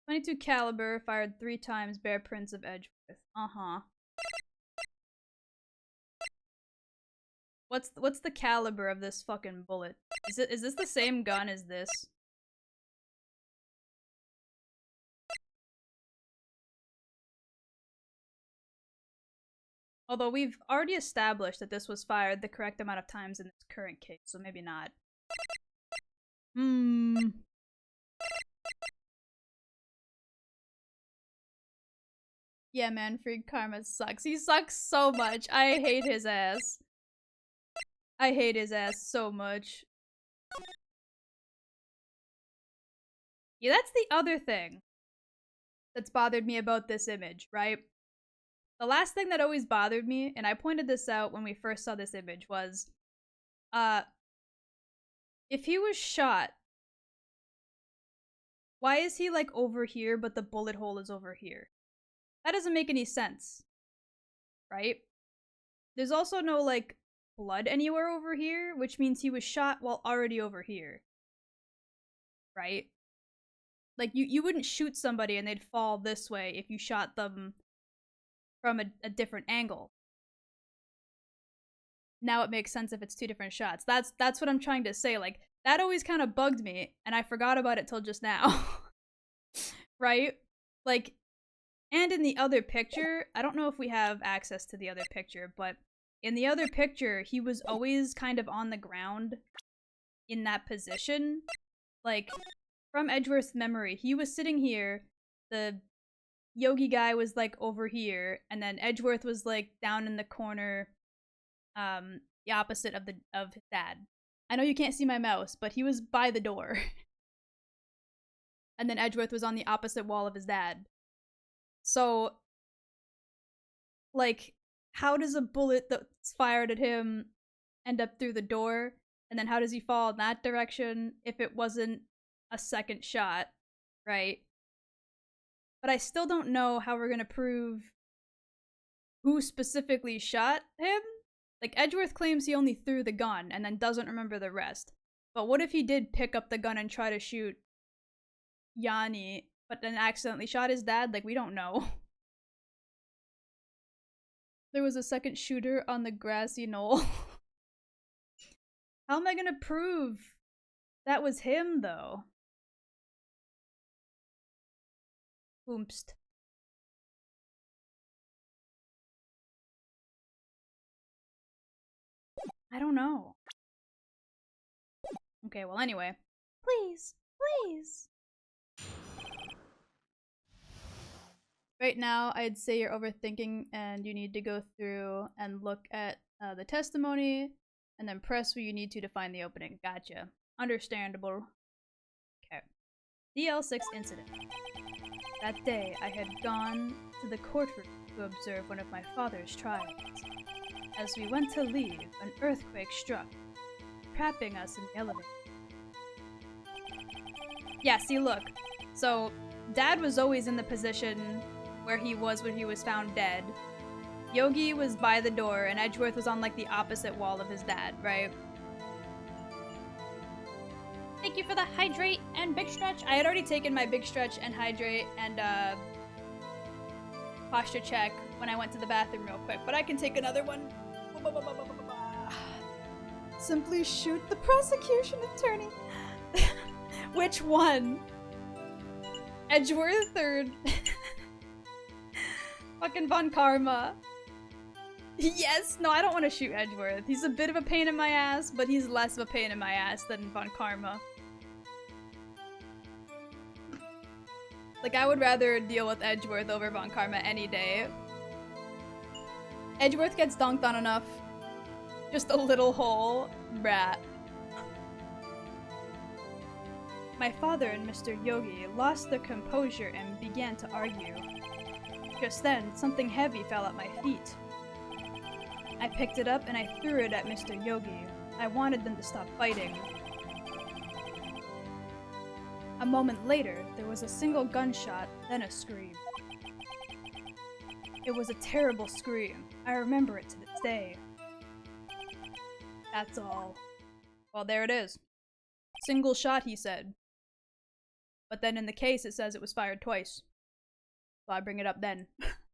.22 caliber fired 3 times, bear prints of Edgeworth. Uh-huh. What's the caliber of this fucking bullet? Is this the same gun as this? Although we've already established that this was fired the correct amount of times in this current case, so maybe not. Yeah, man, Free Karma sucks. He sucks so much. I hate his ass. I hate his ass so much. Yeah, that's the other thing that's bothered me about this image, right? The last thing that always bothered me, and I pointed this out when we first saw this image, was if he was shot, why is he like over here but the bullet hole is over here? That doesn't make any sense, right? There's also no like blood anywhere over here, which means he was shot while already over here, right? Like you wouldn't shoot somebody and they'd fall this way if you shot them from a different angle. Now it makes sense if it's two different shots. That's what I'm trying to say. Like, that always kind of bugged me, and I forgot about it till just now. Right? Like, and in the other picture, I don't know if we have access to the other picture, but in the other picture, he was always kind of on the ground in that position. Like, from Edgeworth's memory, he was sitting here, the Yogi guy was like over here, and then Edgeworth was like down in the corner, the opposite of his dad. I know you can't see my mouse, but he was by the door. And then Edgeworth was on the opposite wall of his dad. So, like, how does a bullet that's fired at him end up through the door? And then how does he fall in that direction if it wasn't a second shot, right? But I still don't know how we're gonna prove who specifically shot him. Like, Edgeworth claims he only threw the gun and then doesn't remember the rest. But what if he did pick up the gun and try to shoot Yanni, but then accidentally shot his dad? Like, we don't know. There was a second shooter on the grassy knoll. How am I gonna prove that was him, though? Oomst. I don't know. Okay, well, anyway. Please, please. Right now, I'd say you're overthinking and you need to go through and look at the testimony and then press where you need to find the opening. Gotcha. Understandable. Okay. DL6 incident. That day, I had gone to the courtroom to observe one of my father's trials. As we went to leave, an earthquake struck, trapping us in the elevator. Yeah, see, look. So, Dad was always in the position where he was when he was found dead. Yogi was by the door, and Edgeworth was on, like, the opposite wall of his dad, right? Thank you for the hydrate and big stretch. I had already taken my big stretch and hydrate and, posture check when I went to the bathroom real quick, but I can take another one. Simply shoot the prosecution attorney. Which one? Edgeworth or fucking Von Karma? Yes! No, I don't want to shoot Edgeworth. He's a bit of a pain in my ass, but he's less of a pain in my ass than Von Karma. Like, I would rather deal with Edgeworth over Von Karma any day. Edgeworth gets dunked on enough. Just a little hole. Brat. My father and Mr. Yogi lost their composure and began to argue. Just then, something heavy fell at my feet. I picked it up and I threw it at Mr. Yogi. I wanted them to stop fighting. A moment later, there was a single gunshot, then a scream. It was a terrible scream. I remember it to this day. That's all. Well, there it is. Single shot, he said. But then in the case, it says it was fired twice. So I bring it up then.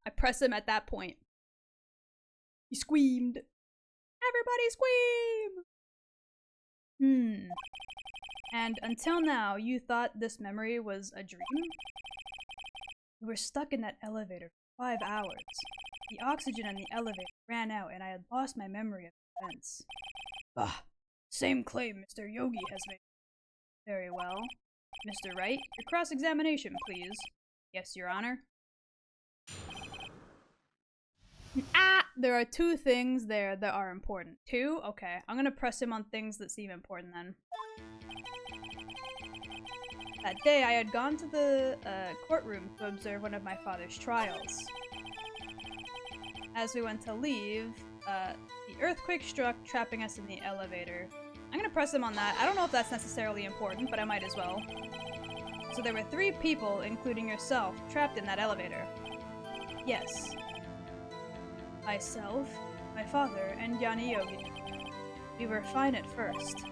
I press him at that point. He screamed. Everybody scream! And until now, you thought this memory was a dream? You were stuck in that elevator 5 hours. The oxygen in the elevator ran out and I had lost my memory of events. Ah, same claim Mr. Yogi has made. Very well. Mr. Wright, your cross-examination, please. Yes, Your Honor. There are 2 things there that are important. 2? Okay, I'm gonna press him on things that seem important then. That day, I had gone to the courtroom to observe one of my father's trials. As we went to leave, the earthquake struck, trapping us in the elevator. I'm gonna press him on that. I don't know if that's necessarily important, but I might as well. So there were 3 people, including yourself, trapped in that elevator. Yes. Myself, my father, and Yanni Yogi. We were fine at first.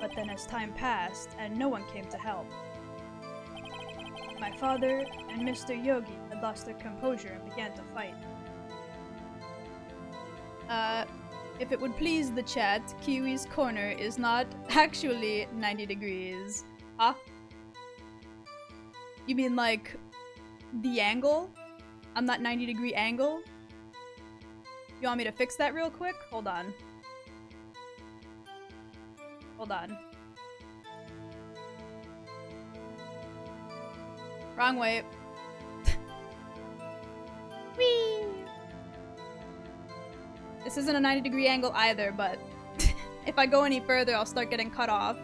But then as time passed, and no one came to help. My father and Mr. Yogi had lost their composure and began to fight. If it would please the chat, Kiwi's corner is not actually 90 degrees. Huh? You mean like the angle? I'm not 90-degree angle? You want me to fix that real quick? Hold on. Hold on. Wrong way. Whee! This isn't a 90-degree angle either, but if I go any further, I'll start getting cut off.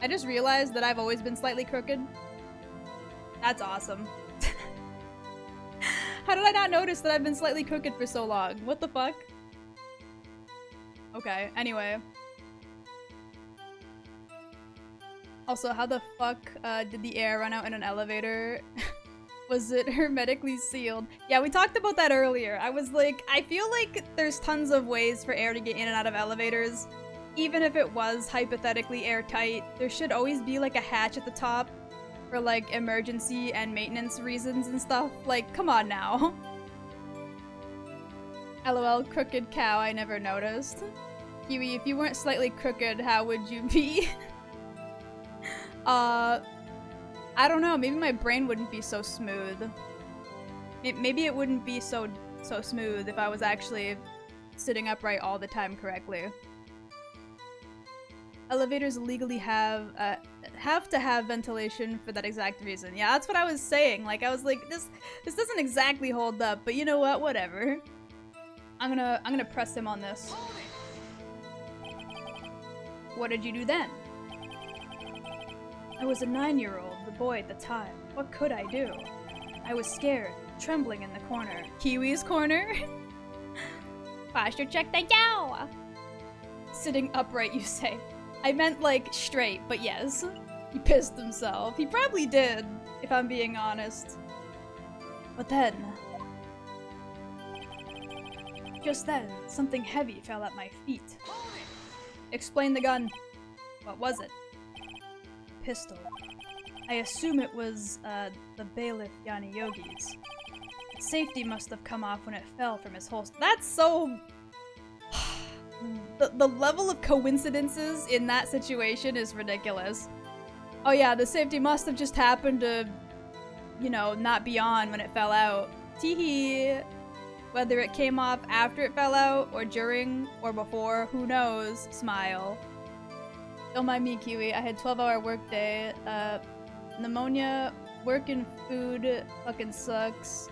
I just realized that I've always been slightly crooked. That's awesome. How did I not notice that I've been slightly crooked for so long? What the fuck? Okay, anyway. Also, how the fuck did the air run out in an elevator? Was it hermetically sealed? Yeah, we talked about that earlier. I was like, I feel like there's tons of ways for air to get in and out of elevators. Even if it was hypothetically airtight, there should always be like a hatch at the top for like emergency and maintenance reasons and stuff. Like, come on now. LOL, crooked cow, I never noticed. Kiwi, if you weren't slightly crooked, how would you be? I don't know, maybe my brain wouldn't be so smooth. Maybe it wouldn't be so smooth if I was actually sitting upright all the time correctly. Elevators legally have to have ventilation for that exact reason. Yeah, that's what I was saying. Like, I was like, this doesn't exactly hold up, but you know what? Whatever. I'm gonna press him on this. What did you do then? I was a 9-year-old, the boy at the time. What could I do? I was scared, trembling in the corner. Kiwi's corner? Posture check, thank you! Sitting upright, you say. I meant, like, straight, but yes. He pissed himself. He probably did, if I'm being honest. But then... just then, something heavy fell at my feet. Explain the gun. What was it? A pistol. I assume it was, the bailiff Yanni Yogi's. Safety must have come off when it fell from his holster. That's so... The level of coincidences in that situation is ridiculous. Oh yeah, the safety must have just happened to, you know, not be on when it fell out. Teehee. Whether it came off after it fell out, or during, or before, who knows? Smile. Don't mind me, Kiwi. I had 12-hour workday. Pneumonia, work in food fucking sucks.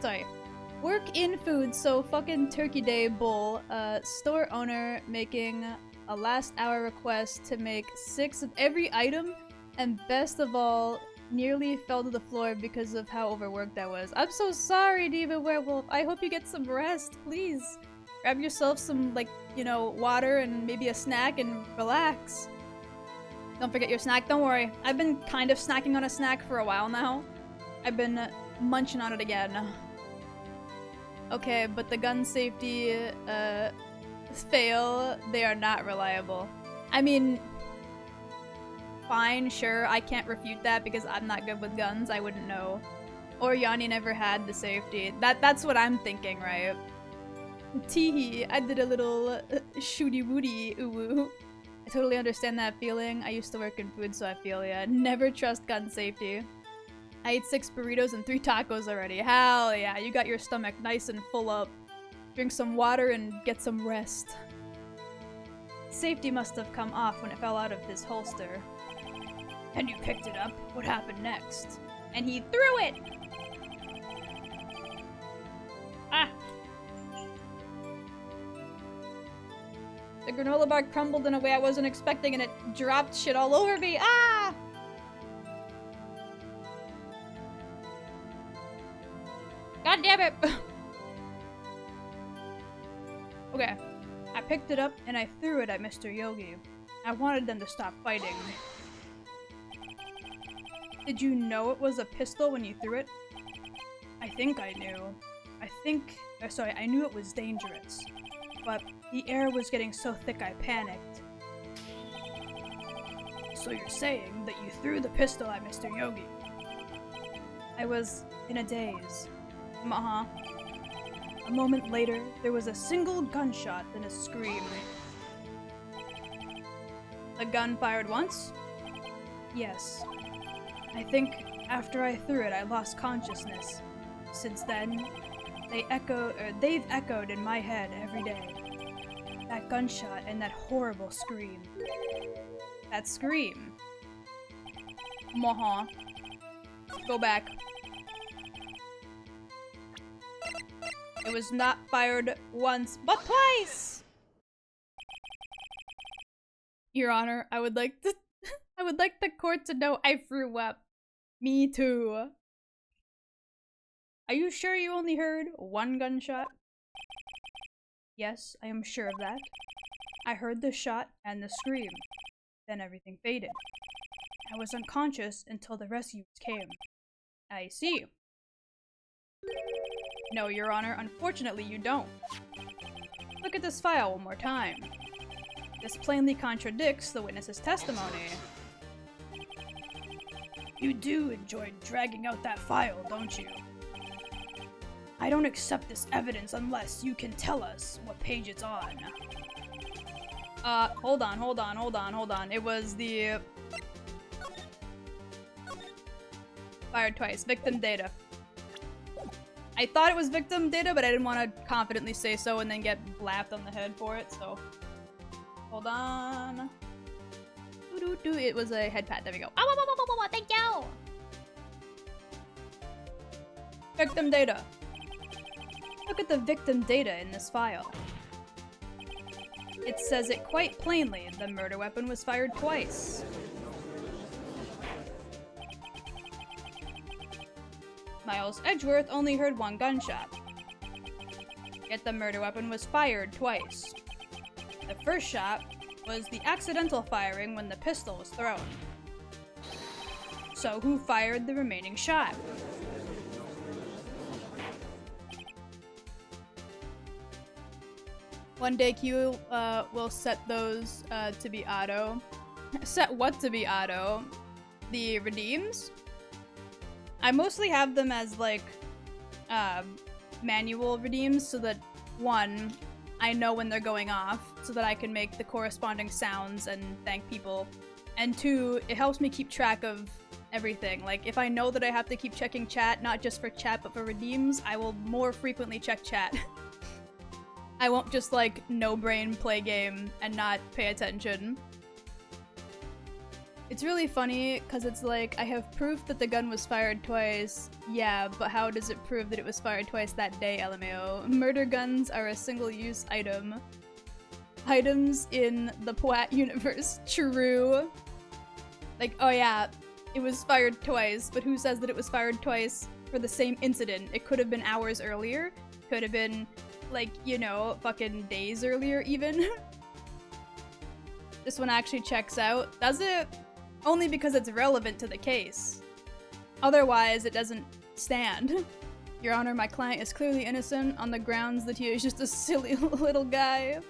Sorry. Work in food, so fucking turkey day bull. Store owner making a last hour request to make 6 of every item, and best of all, nearly fell to the floor because of how overworked I was. I'm so sorry, Diva Werewolf. I hope you get some rest, please. Grab yourself some, like, you know, water and maybe a snack and relax. Don't forget your snack, don't worry. I've been kind of snacking on a snack for a while now. I've been munching on it again. Okay, but the gun safety, fail. They are not reliable. I mean, fine, sure, I can't refute that because I'm not good with guns, I wouldn't know. Or Yanni never had the safety. That's what I'm thinking, right? Teehee, I did a little shooty-wooty ooh-woo. I totally understand that feeling. I used to work in food, so I feel ya. Never trust gun safety. I ate 6 burritos and 3 tacos already. Hell yeah, you got your stomach nice and full up. Drink some water and get some rest. Safety must have come off when it fell out of his holster. And you picked it up? What happened next? And he threw it! Ah! The granola bar crumbled in a way I wasn't expecting and it dropped shit all over me. Ah! God damn it! Okay. I picked it up and I threw it at Mr. Yogi. I wanted them to stop fighting. Did you know it was a pistol when you threw it? I think I knew. I knew it was dangerous. But the air was getting so thick I panicked. So you're saying that you threw the pistol at Mr. Yogi? I was in a daze. Uh-huh. A moment later, there was a single gunshot, then a scream. The gun fired once? Yes. I think after I threw it, I lost consciousness. Since then, they've echoed in my head every day. That gunshot and that horrible scream. That scream. Uh-huh. Go back. It was not fired once, but twice! Your Honor, I would like the court to know I threw up. Me too. Are you sure you only heard one gunshot? Yes, I am sure of that. I heard the shot and the scream. Then everything faded. I was unconscious until the rescuers came. I see. No, Your Honor, unfortunately you don't. Look at this file one more time. This plainly contradicts the witness's testimony. You do enjoy dragging out that file, don't you? I don't accept this evidence unless you can tell us what page it's on. Hold on. It was the... Fired twice. Victim data. I thought it was victim data, but I didn't want to confidently say so and then get blapped on the head for it, so... Hold on... It was a head pat. There we go. Oh, thank you! Victim data. Look at the victim data in this file. It says it quite plainly. The murder weapon was fired twice. Miles Edgeworth only heard one gunshot. Yet the murder weapon was fired twice. The first shot was the accidental firing when the pistol was thrown. So who fired the remaining shot? One day Q will set those to be auto. Set what to be auto? The redeems? I mostly have them as like manual redeems so that one, I know when they're going off so that I can make the corresponding sounds and thank people. And two, it helps me keep track of everything. Like if I know that I have to keep checking chat, not just for chat but for redeems, I will more frequently check chat. I won't just like no brain play game and not pay attention. It's really funny because it's like I have proof that the gun was fired twice. Yeah, but how does it prove that it was fired twice that day, LMAO? Murder guns are a single-use item. Items in the Pwat universe. True. Like, oh yeah, it was fired twice, but who says that it was fired twice for the same incident? It could have been hours earlier. Could have been, like, you know, fucking days earlier even. This one actually checks out. Does it? Only because it's relevant to the case. Otherwise, it doesn't stand. Your Honor, my client is clearly innocent on the grounds that he is just a silly little guy.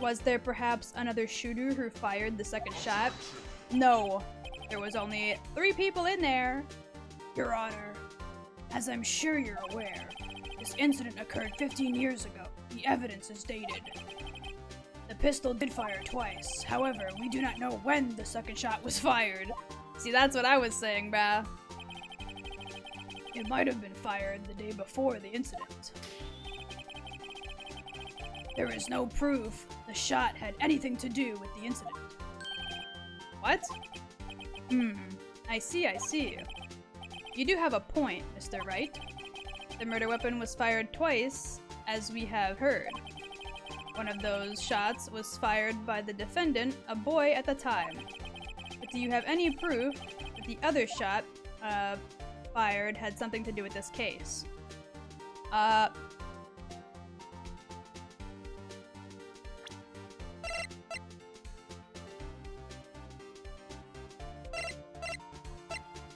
Was there perhaps another shooter who fired the second shot? No. There was only 3 people in there. Your Honor, as I'm sure you're aware, this incident occurred 15 years ago. The evidence is dated. The pistol did fire twice. However, we do not know when the second shot was fired. See, that's what I was saying, bruh. It might have been fired the day before the incident. There is no proof the shot had anything to do with the incident. What? I see. You do have a point, Mr. Wright. The murder weapon was fired twice, as we have heard. One of those shots was fired by the defendant, a boy at the time. But do you have any proof that the other shot, fired had something to do with this case? I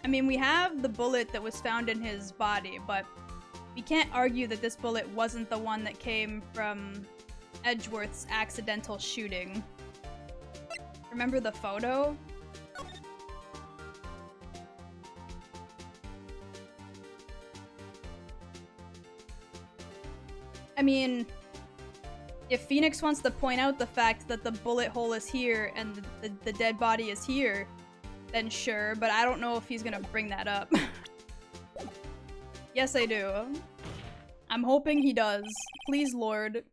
mean, we have the bullet that was found in his body, but we can't argue that this bullet wasn't the one that came from Edgeworth's accidental shooting. Remember the photo? I mean, if Phoenix wants to point out the fact that the bullet hole is here and the dead body is here, then sure, but I don't know if he's gonna bring that up. Yes, I do. I'm hoping he does. Please, Lord.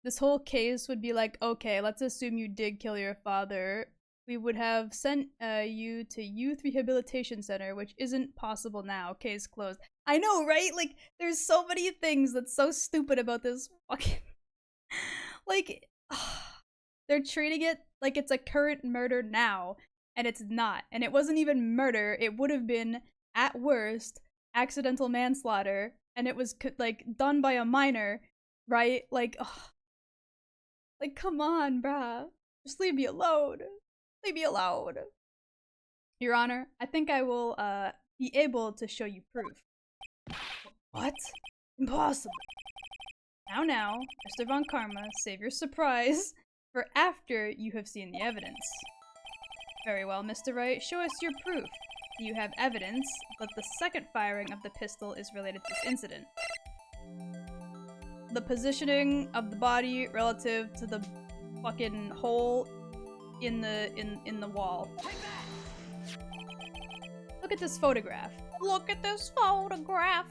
This whole case would be like, okay, let's assume you did kill your father. We would have sent you to Youth Rehabilitation Center, which isn't possible now. Case closed. I know, right? Like, there's so many things that's so stupid about this fucking... like, they're treating it like it's a current murder now, and it's not. And it wasn't even murder. It would have been, at worst, accidental manslaughter, and it was, like, done by a minor, right? Like, like, come on, bruh. Just leave me alone. Leave me alone. Your Honor, I think I will, be able to show you proof. What? Impossible. Now, Mr. Von Karma, save your surprise for after you have seen the evidence. Very well, Mr. Wright, show us your proof. You have evidence that the second firing of the pistol is related to this incident. The positioning of the body relative to the fucking hole in the wall. Look at this photograph. Look at this photograph.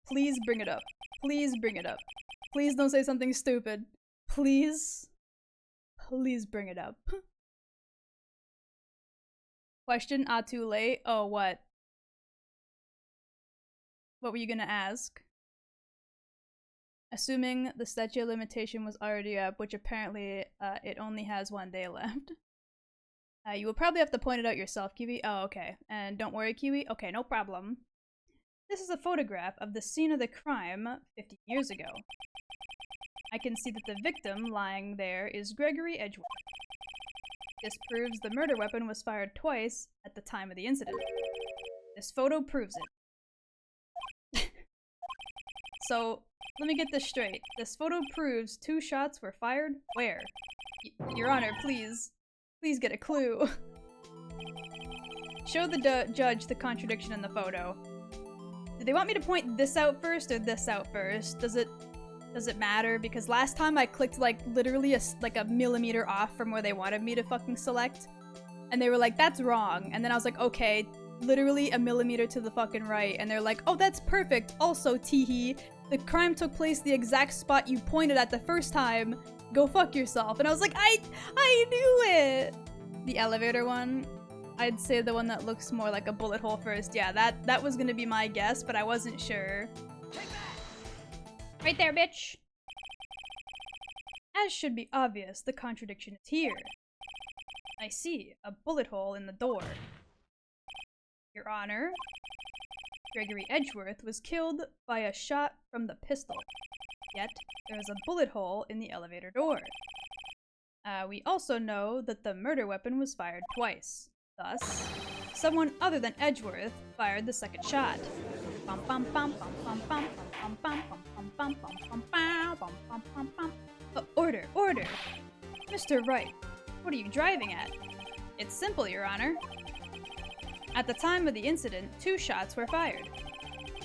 Please bring it up. Please bring it up. Please don't say something stupid. Please. Please bring it up. Question, too late? Oh, what? What were you gonna ask? Assuming the statute of limitation was already up, which apparently it only has 1 day left. You will probably have to point it out yourself, Kiwi. Oh, okay. And don't worry, Kiwi. Okay, no problem. This is a photograph of the scene of the crime 50 years ago. I can see that the victim lying there is Gregory Edgeworth. This proves the murder weapon was fired twice at the time of the incident. This photo proves it. So, let me get this straight. This photo proves 2 shots were fired? Where? Your Honor, please. Please get a clue. Show the judge the contradiction in the photo. Do they want me to point this out first or this out first? Does it matter? Because last time I clicked like literally like a millimeter off from where they wanted me to fucking select. And they were like, that's wrong. And then I was like, okay, literally a millimeter to the fucking right. And they're like, oh, that's perfect. Also, teehee, the crime took place the exact spot you pointed at the first time. Go fuck yourself. And I was like, I knew it. The elevator one. I'd say the one that looks more like a bullet hole first. Yeah, that was gonna be my guess, but I wasn't sure. Right there, bitch! As should be obvious, the contradiction is here. I see a bullet hole in the door. Your Honor, Gregory Edgeworth was killed by a shot from the pistol. Yet, there is a bullet hole in the elevator door. We also know that the murder weapon was fired twice. Thus, someone other than Edgeworth fired the second shot. Order, order! Mr. Wright, what are you driving at? It's simple, Your Honor. At the time of the incident, 2 shots were fired.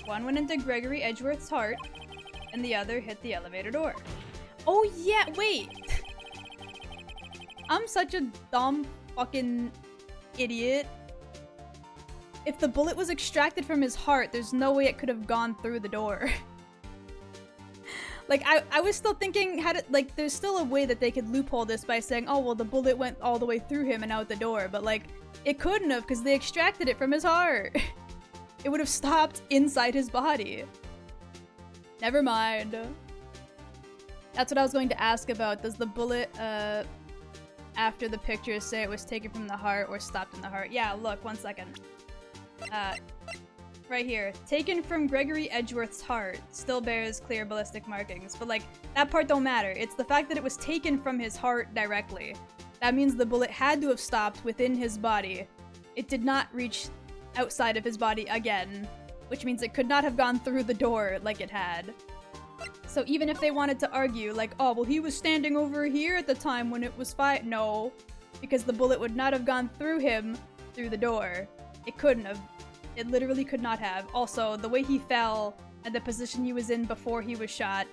One went into Gregory Edgeworth's heart, and the other hit the elevator door. Oh yeah, wait! I'm such a dumb fucking idiot. If the bullet was extracted from his heart, there's no way it could have gone through the door. Like, I was still thinking, like, there's still a way that they could loophole this by saying, oh, well, the bullet went all the way through him and out the door, but, like, it couldn't have because they extracted it from his heart. It would have stopped inside his body. Never mind. That's what I was going to ask about. Does the bullet, after the pictures say it was taken from the heart or stopped in the heart? Yeah, look, 1 second. Right here. Taken from Gregory Edgeworth's heart. Still bears clear ballistic markings. But, like, that part don't matter. It's the fact that it was taken from his heart directly. That means the bullet had to have stopped within his body. It did not reach outside of his body again. Which means it could not have gone through the door like it had. So even if they wanted to argue, like, oh, well, he was standing over here at the time when it was fired. No. Because the bullet would not have gone through him through the door. It couldn't have. It literally could not have. Also, the way he fell and the position he was in before he was shot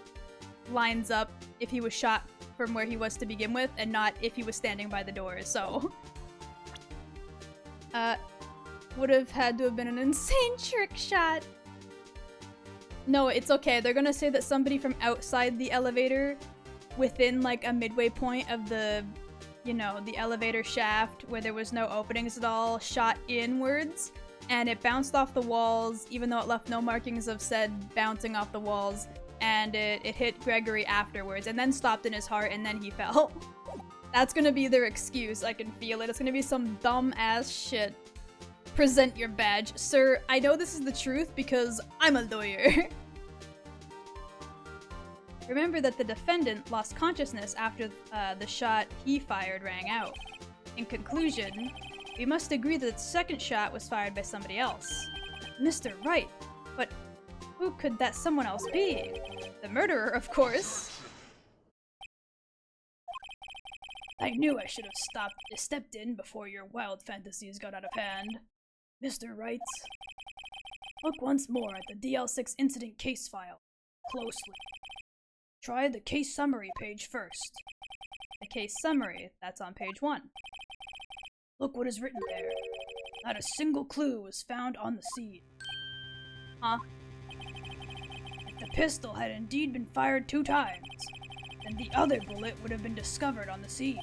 lines up if he was shot from where he was to begin with and not if he was standing by the door, so... would have had to have been an insane trick shot. No, it's okay. They're gonna say that somebody from outside the elevator, within, like, a midway point of the, you know, the elevator shaft where there was no openings at all, shot inwards. And it bounced off the walls, even though it left no markings of said bouncing off the walls, and it hit Gregory afterwards, and then stopped in his heart, and then he fell. That's gonna be their excuse, I can feel it. It's gonna be some dumb-ass shit. Present your badge. Sir, I know this is the truth because I'm a lawyer. Remember that the defendant lost consciousness after the shot he fired rang out. In conclusion, we must agree that the second shot was fired by somebody else. Mr. Wright. But who could that someone else be? The murderer, of course. I knew I should have stepped in before your wild fantasies got out of hand. Mr. Wright, look once more at the DL6 incident case file, closely. Try the case summary page first. The case summary, that's on page 1. Look what is written there. Not a single clue was found on the scene. Huh? If the pistol had indeed been fired 2 times, then the other bullet would have been discovered on the scene.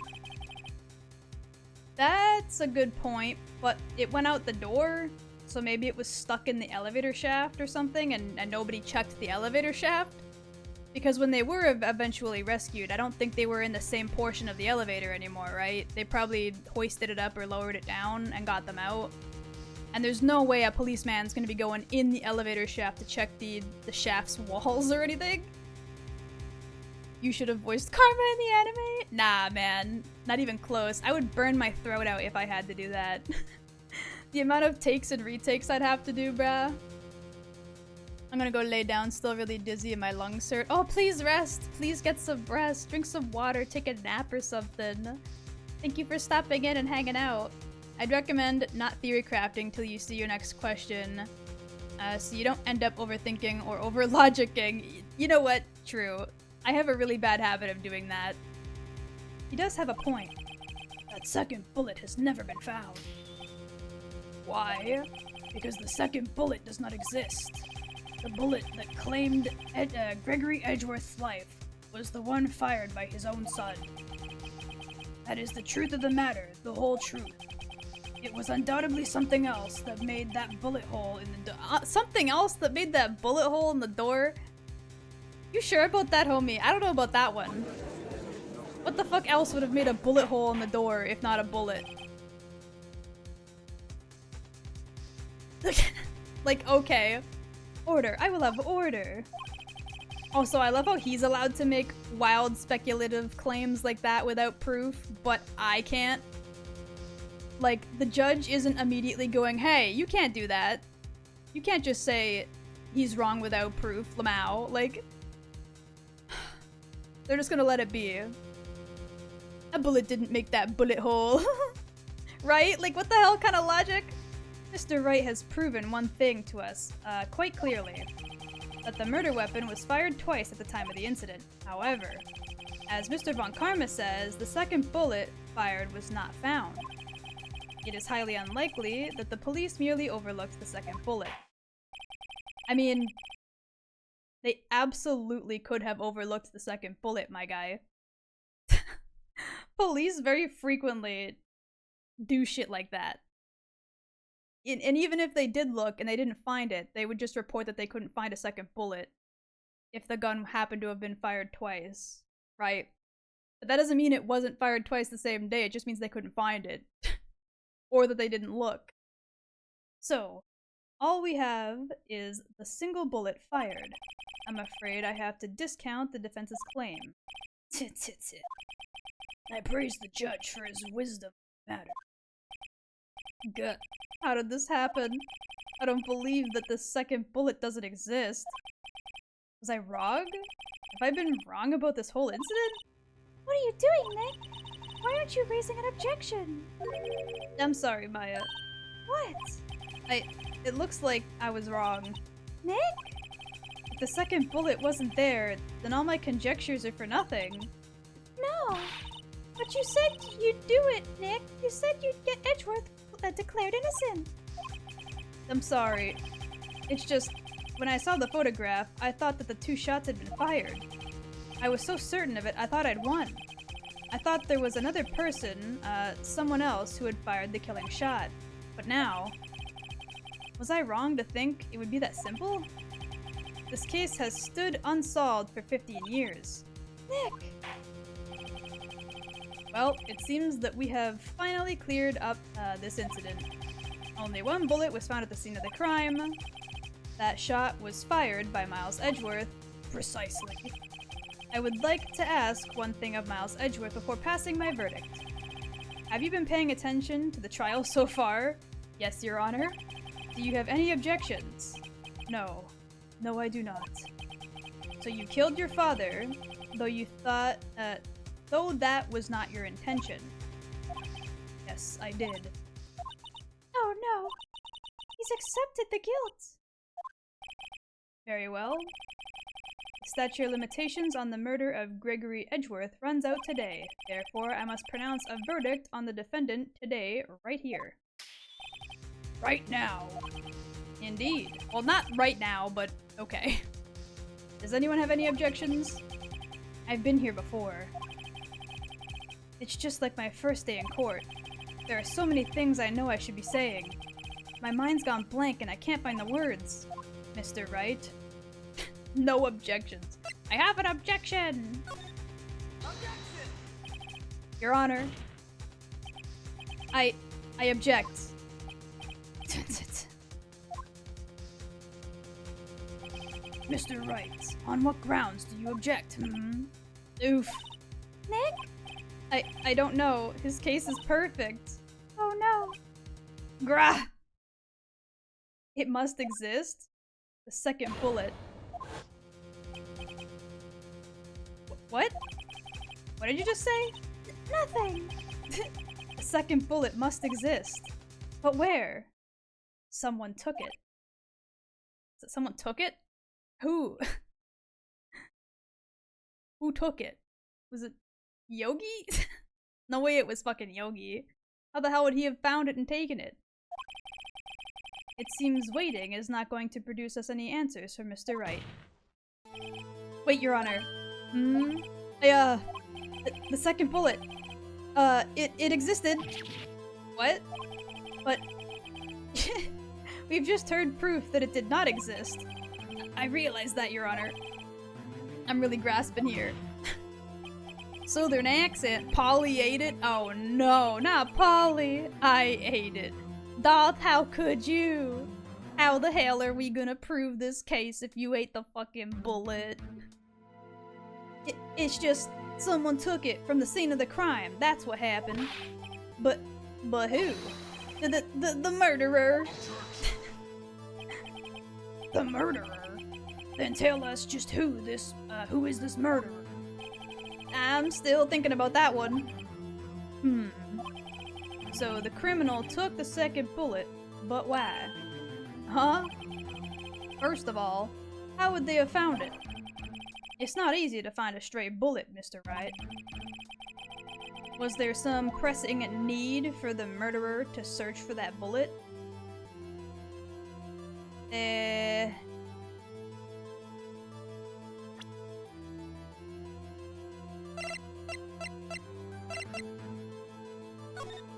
That's a good point, but it went out the door, so maybe it was stuck in the elevator shaft or something, and nobody checked the elevator shaft? Because when they were eventually rescued, I don't think they were in the same portion of the elevator anymore, right? They probably hoisted it up or lowered it down and got them out. And there's no way a policeman's gonna be going in the elevator shaft to check the shaft's walls or anything. You should have voiced Karma in the anime? Nah, man. Not even close. I would burn my throat out if I had to do that. The amount of takes and retakes I'd have to do, bruh. I'm gonna go lay down, still really dizzy and my lungs hurt. Oh, please rest. Please get some rest. Drink some water, take a nap or something. Thank you for stopping in and hanging out. I'd recommend not theory crafting till you see your next question, so you don't end up overthinking or over-logicking. You know what? True. I have a really bad habit of doing that. He does have a point. That second bullet has never been found. Why? Because the second bullet does not exist. The bullet that claimed Gregory Edgeworth's life was the one fired by his own son. That is the truth of the matter, the whole truth. It was undoubtedly something else that made that bullet hole in the door. Something else that made that bullet hole in the door? You sure about that, homie? I don't know about that one. What the fuck else would have made a bullet hole in the door if not a bullet? Like, okay. Order. I will have order. Also, I love how he's allowed to make wild speculative claims like that without proof, but I can't. Like, the judge isn't immediately going, hey, you can't do that. You can't just say he's wrong without proof, Lamau. Like, they're just gonna let it be. A bullet didn't make that bullet hole. Right? Like, what the hell kind of logic? Mr. Wright has proven one thing to us, quite clearly. that the murder weapon was fired twice at the time of the incident. However, as Mr. Von Karma says, the second bullet fired was not found. It is highly unlikely that the police merely overlooked the second bullet. I mean, they absolutely could have overlooked the second bullet, my guy. Police very frequently do shit like that. And even if they did look and they didn't find it, they would just report that they couldn't find a second bullet if the gun happened to have been fired twice, right? But that doesn't mean it wasn't fired twice the same day, it just means they couldn't find it. Or that they didn't look. So, all we have is the single bullet fired. I'm afraid I have to discount the defense's claim. Tit tit tit. I praise the judge for his wisdom in the matter. Good. How did this happen? I don't believe that the second bullet doesn't exist. Was I wrong? Have I been wrong about this whole incident? What are you doing, Nick? Why aren't you raising an objection? I'm sorry, Maya. What? It looks like I was wrong. Nick? If the second bullet wasn't there, then all my conjectures are for nothing. No. But you said you'd do it, Nick. You said you'd get Edgeworth declared innocent. I'm sorry. It's just, when I saw the photograph, I thought that the two shots had been fired. I was so certain of it, I thought I'd won. I thought there was another person, someone else, who had fired the killing shot. But now... Was I wrong to think it would be that simple? This case has stood unsolved for 15 years. Nick! Well, it seems that we have finally cleared up this incident. Only one bullet was found at the scene of the crime. That shot was fired by Miles Edgeworth. Precisely. I would like to ask one thing of Miles Edgeworth before passing my verdict. Have you been paying attention to the trial so far? Yes, Your Honor. Do you have any objections? No. No, I do not. So you killed your father, though you thought, though that was not your intention. Yes, I did. Oh no. He's accepted the guilt. Very well. Statute of limitations on the murder of Gregory Edgeworth runs out today. Therefore, I must pronounce a verdict on the defendant today, right here. Right now. Indeed. Well, not right now, but okay. Does anyone have any objections? I've been here before. It's just like my first day in court. There are so many things I know I should be saying. My mind's gone blank and I can't find the words. Mr. Wright? No objections. I have an objection! Objection! Your Honor. I object. Mr. Wright, on what grounds do you object? Oof. Nick? I don't know. His case is perfect. Oh no. Grah! It must exist. The second bullet. What? What did you just say? Nothing. The second bullet must exist. But where? Someone took it. Someone took it? Who? Who took it? Was it Yogi? No way it was fucking Yogi. How the hell would he have found it and taken it? It seems waiting is not going to produce us any answers from Mr. Wright. Wait, Your Honor. The second bullet. It existed. What? But we've just heard proof that it did not exist. I realize that, Your Honor. I'm really grasping here. Southern accent. Polly ate it? Oh no, not Polly. I ate it. Doth, how could you? How the hell are we gonna prove this case if you ate the fucking bullet? It's just someone took it from the scene of the crime. That's what happened. But who? The murderer. The murderer? Then tell us just who is this murderer? I'm still thinking about that one. So the criminal took the second bullet, but why? Huh? First of all, How would they have found it? It's not easy to find a stray bullet, Mr. Wright. Was there some pressing need for the murderer to search for that bullet?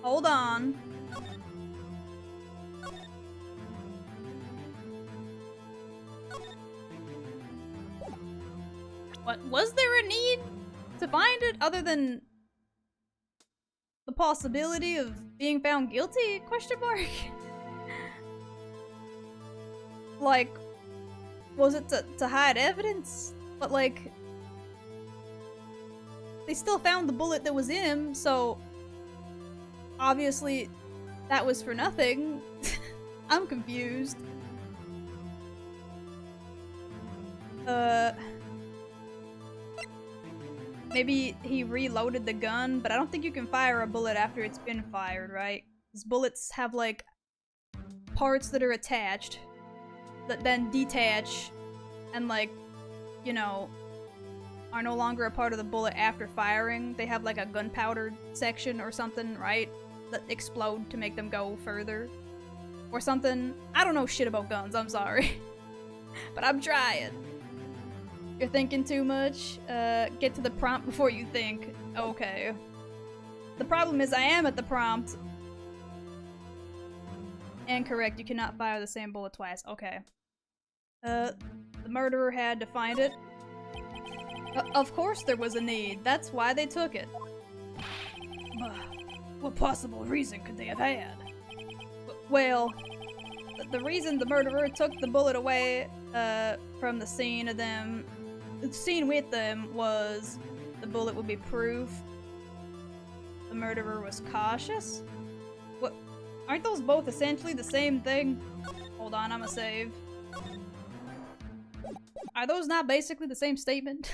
Hold on. What, was there a need to find it other than the possibility of being found guilty? Question mark. Like, was it to hide evidence? But like, they still found the bullet that was in him, so obviously that was for nothing. I'm confused. Maybe he reloaded the gun, but I don't think you can fire a bullet after it's been fired, right? Because bullets have, like, parts that are attached, that then detach, and, like, you know, are no longer a part of the bullet after firing. They have, like, a gunpowder section or something, right? That explode to make them go further. Or something. I don't know shit about guns, I'm sorry. But I'm trying. You're thinking too much? Get to the prompt before you think. Okay. The problem is I am at the prompt. Incorrect, you cannot fire the same bullet twice. Okay. The murderer had to find it. Of course there was a need. That's why they took it. What possible reason could they have had? Well, the reason the murderer took the bullet away from the scene of them, the scene with them, was the bullet would be proof. The murderer was cautious? What? Aren't those both essentially the same thing? Hold on, I'ma save. Are those not basically the same statement?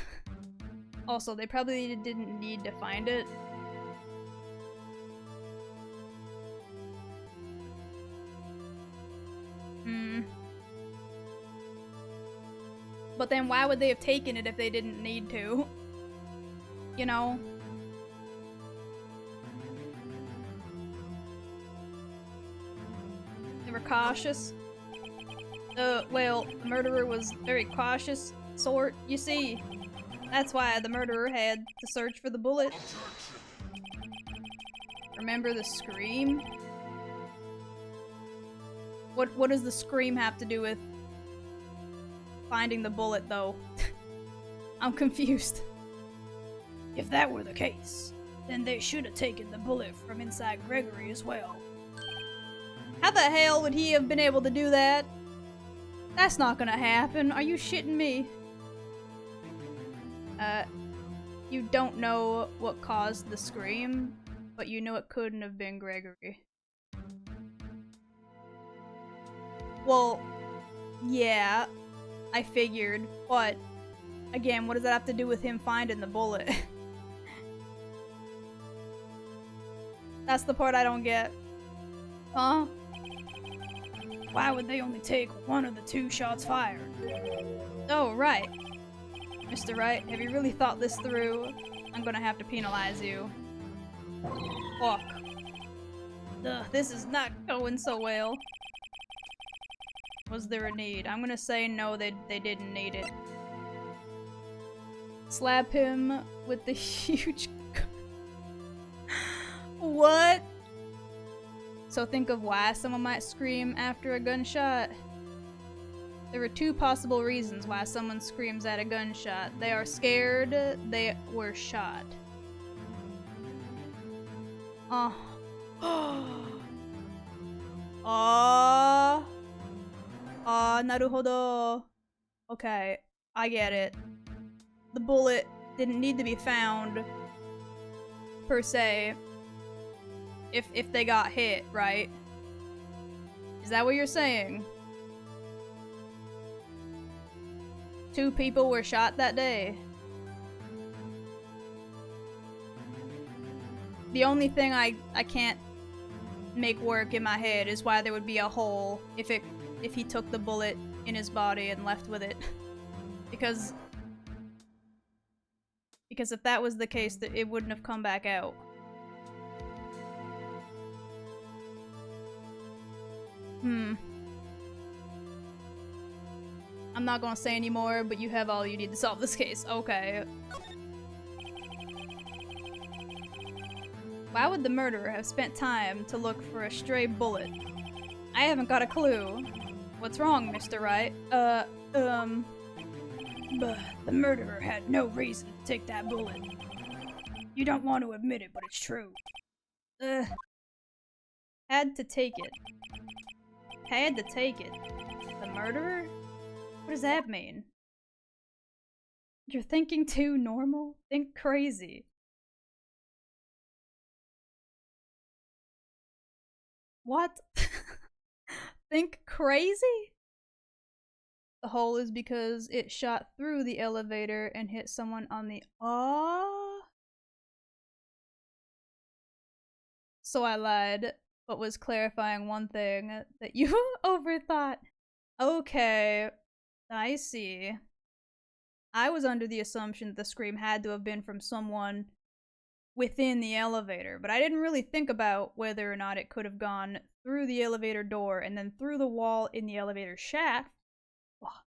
Also, they probably didn't need to find it. But then why would they have taken it if they didn't need to? You know? They were cautious. Well, the murderer was very cautious, sort, you see. That's why the murderer had to search for the bullet. Remember the scream? What does the scream have to do with finding the bullet, though? I'm confused. If that were the case, then they should have taken the bullet from inside Gregory as well. How the hell would he have been able to do that? That's not gonna happen. Are you shitting me? You don't know what caused the scream, but you know it couldn't have been Gregory. Well, yeah, I figured, but again, what does that have to do with him finding the bullet? That's the part I don't get. Huh? Why would they only take one of the two shots fired? Oh, right. Mr. Wright, have you really thought this through? I'm gonna have to penalize you. Fuck. Ugh, this is not going so well. Was there a need? I'm gonna say no, they didn't need it. Slap him with the huge... What? So think of why someone might scream after a gunshot. There are two possible reasons why someone screams at a gunshot. They are scared, they were shot. Naruhodo. Okay, I get it. The bullet didn't need to be found, per se, if they got hit, right? Is that what you're saying? Two people were shot that day. The only thing I can't make work in my head is why there would be a hole if he took the bullet in his body and left with it. Because if that was the case, that it wouldn't have come back out. I'm not gonna say any more, but you have all you need to solve this case. Okay. Why would the murderer have spent time to look for a stray bullet? I haven't got a clue. What's wrong, Mr. Wright? The murderer had no reason to take that bullet. You don't want to admit it, but it's true. Had to take it. Had to take it. The murderer? What does that mean? You're thinking too normal? Think crazy. What? Think crazy? The hole is because it shot through the elevator and hit someone on the— So I lied, but was clarifying one thing that you overthought. Okay, I see. I was under the assumption that the scream had to have been from someone within the elevator, but I didn't really think about whether or not it could have gone through the elevator door and then through the wall in the elevator shaft. Oh,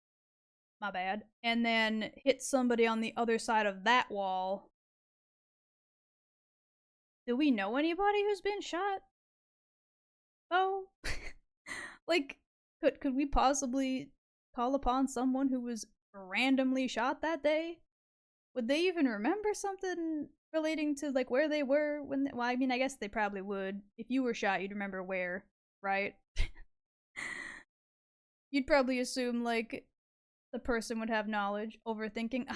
my bad. And then hit somebody on the other side of that wall. Do we know anybody who's been shot? Oh. Like, could we possibly call upon someone who was randomly shot that day? Would they even remember something relating to, like, where they were when well, I mean, I guess they probably would. If you were shot, you'd remember where, right? You'd probably assume, like, the person would have knowledge. Overthinking.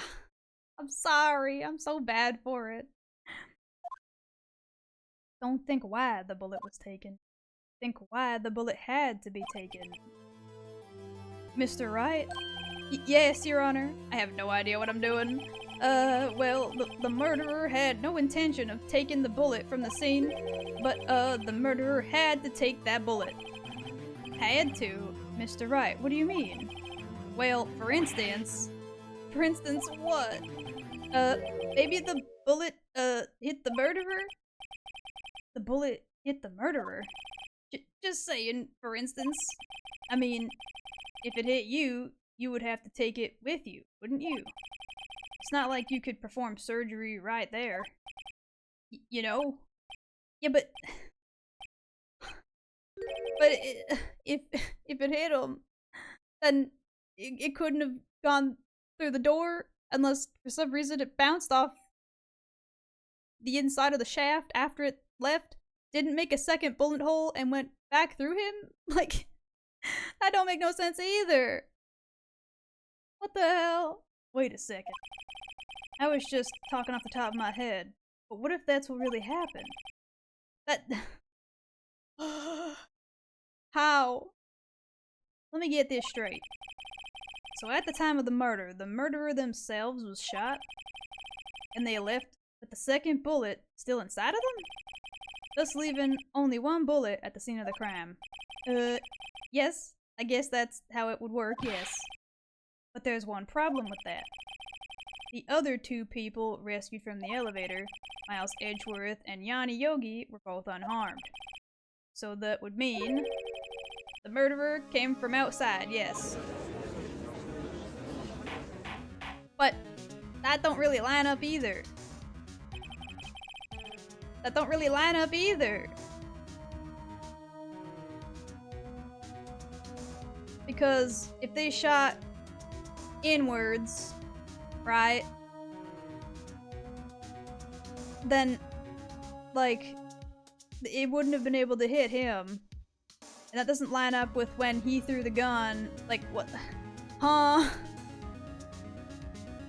I'm sorry, I'm so bad for it. Don't think why the bullet was taken. Think why the bullet had to be taken. Mr. Wright? Yes, Your Honor. I have no idea what I'm doing. Well, the murderer had no intention of taking the bullet from the scene, but, the murderer had to take that bullet. Had to? Mr. Wright, what do you mean? Well, for instance what? Maybe the bullet, hit the murderer? The bullet hit the murderer? Just saying, for instance. I mean, if it hit you, you would have to take it with you, wouldn't you? It's not like you could perform surgery right there. You know? Yeah, but if it hit him, then it couldn't have gone through the door unless for some reason it bounced off the inside of the shaft after it left, didn't make a second bullet hole and went back through him? Like, that don't make no sense either. What the hell? Wait a second. I was just talking off the top of my head. But what if that's what really happened? That... How? Let me get this straight. So at the time of the murder, the murderer themselves was shot, and they left with the second bullet still inside of them? Thus leaving only one bullet at the scene of the crime. Yes, I guess that's how it would work, yes. But there's one problem with that. The other two people rescued from the elevator, Miles Edgeworth and Yanni Yogi, were both unharmed. So that would mean the murderer came from outside, yes. But that don't really line up either. That don't really line up either. Because if they shot inwards, right? Then, like, it wouldn't have been able to hit him. And that doesn't line up with when he threw the gun. Like, what? Huh?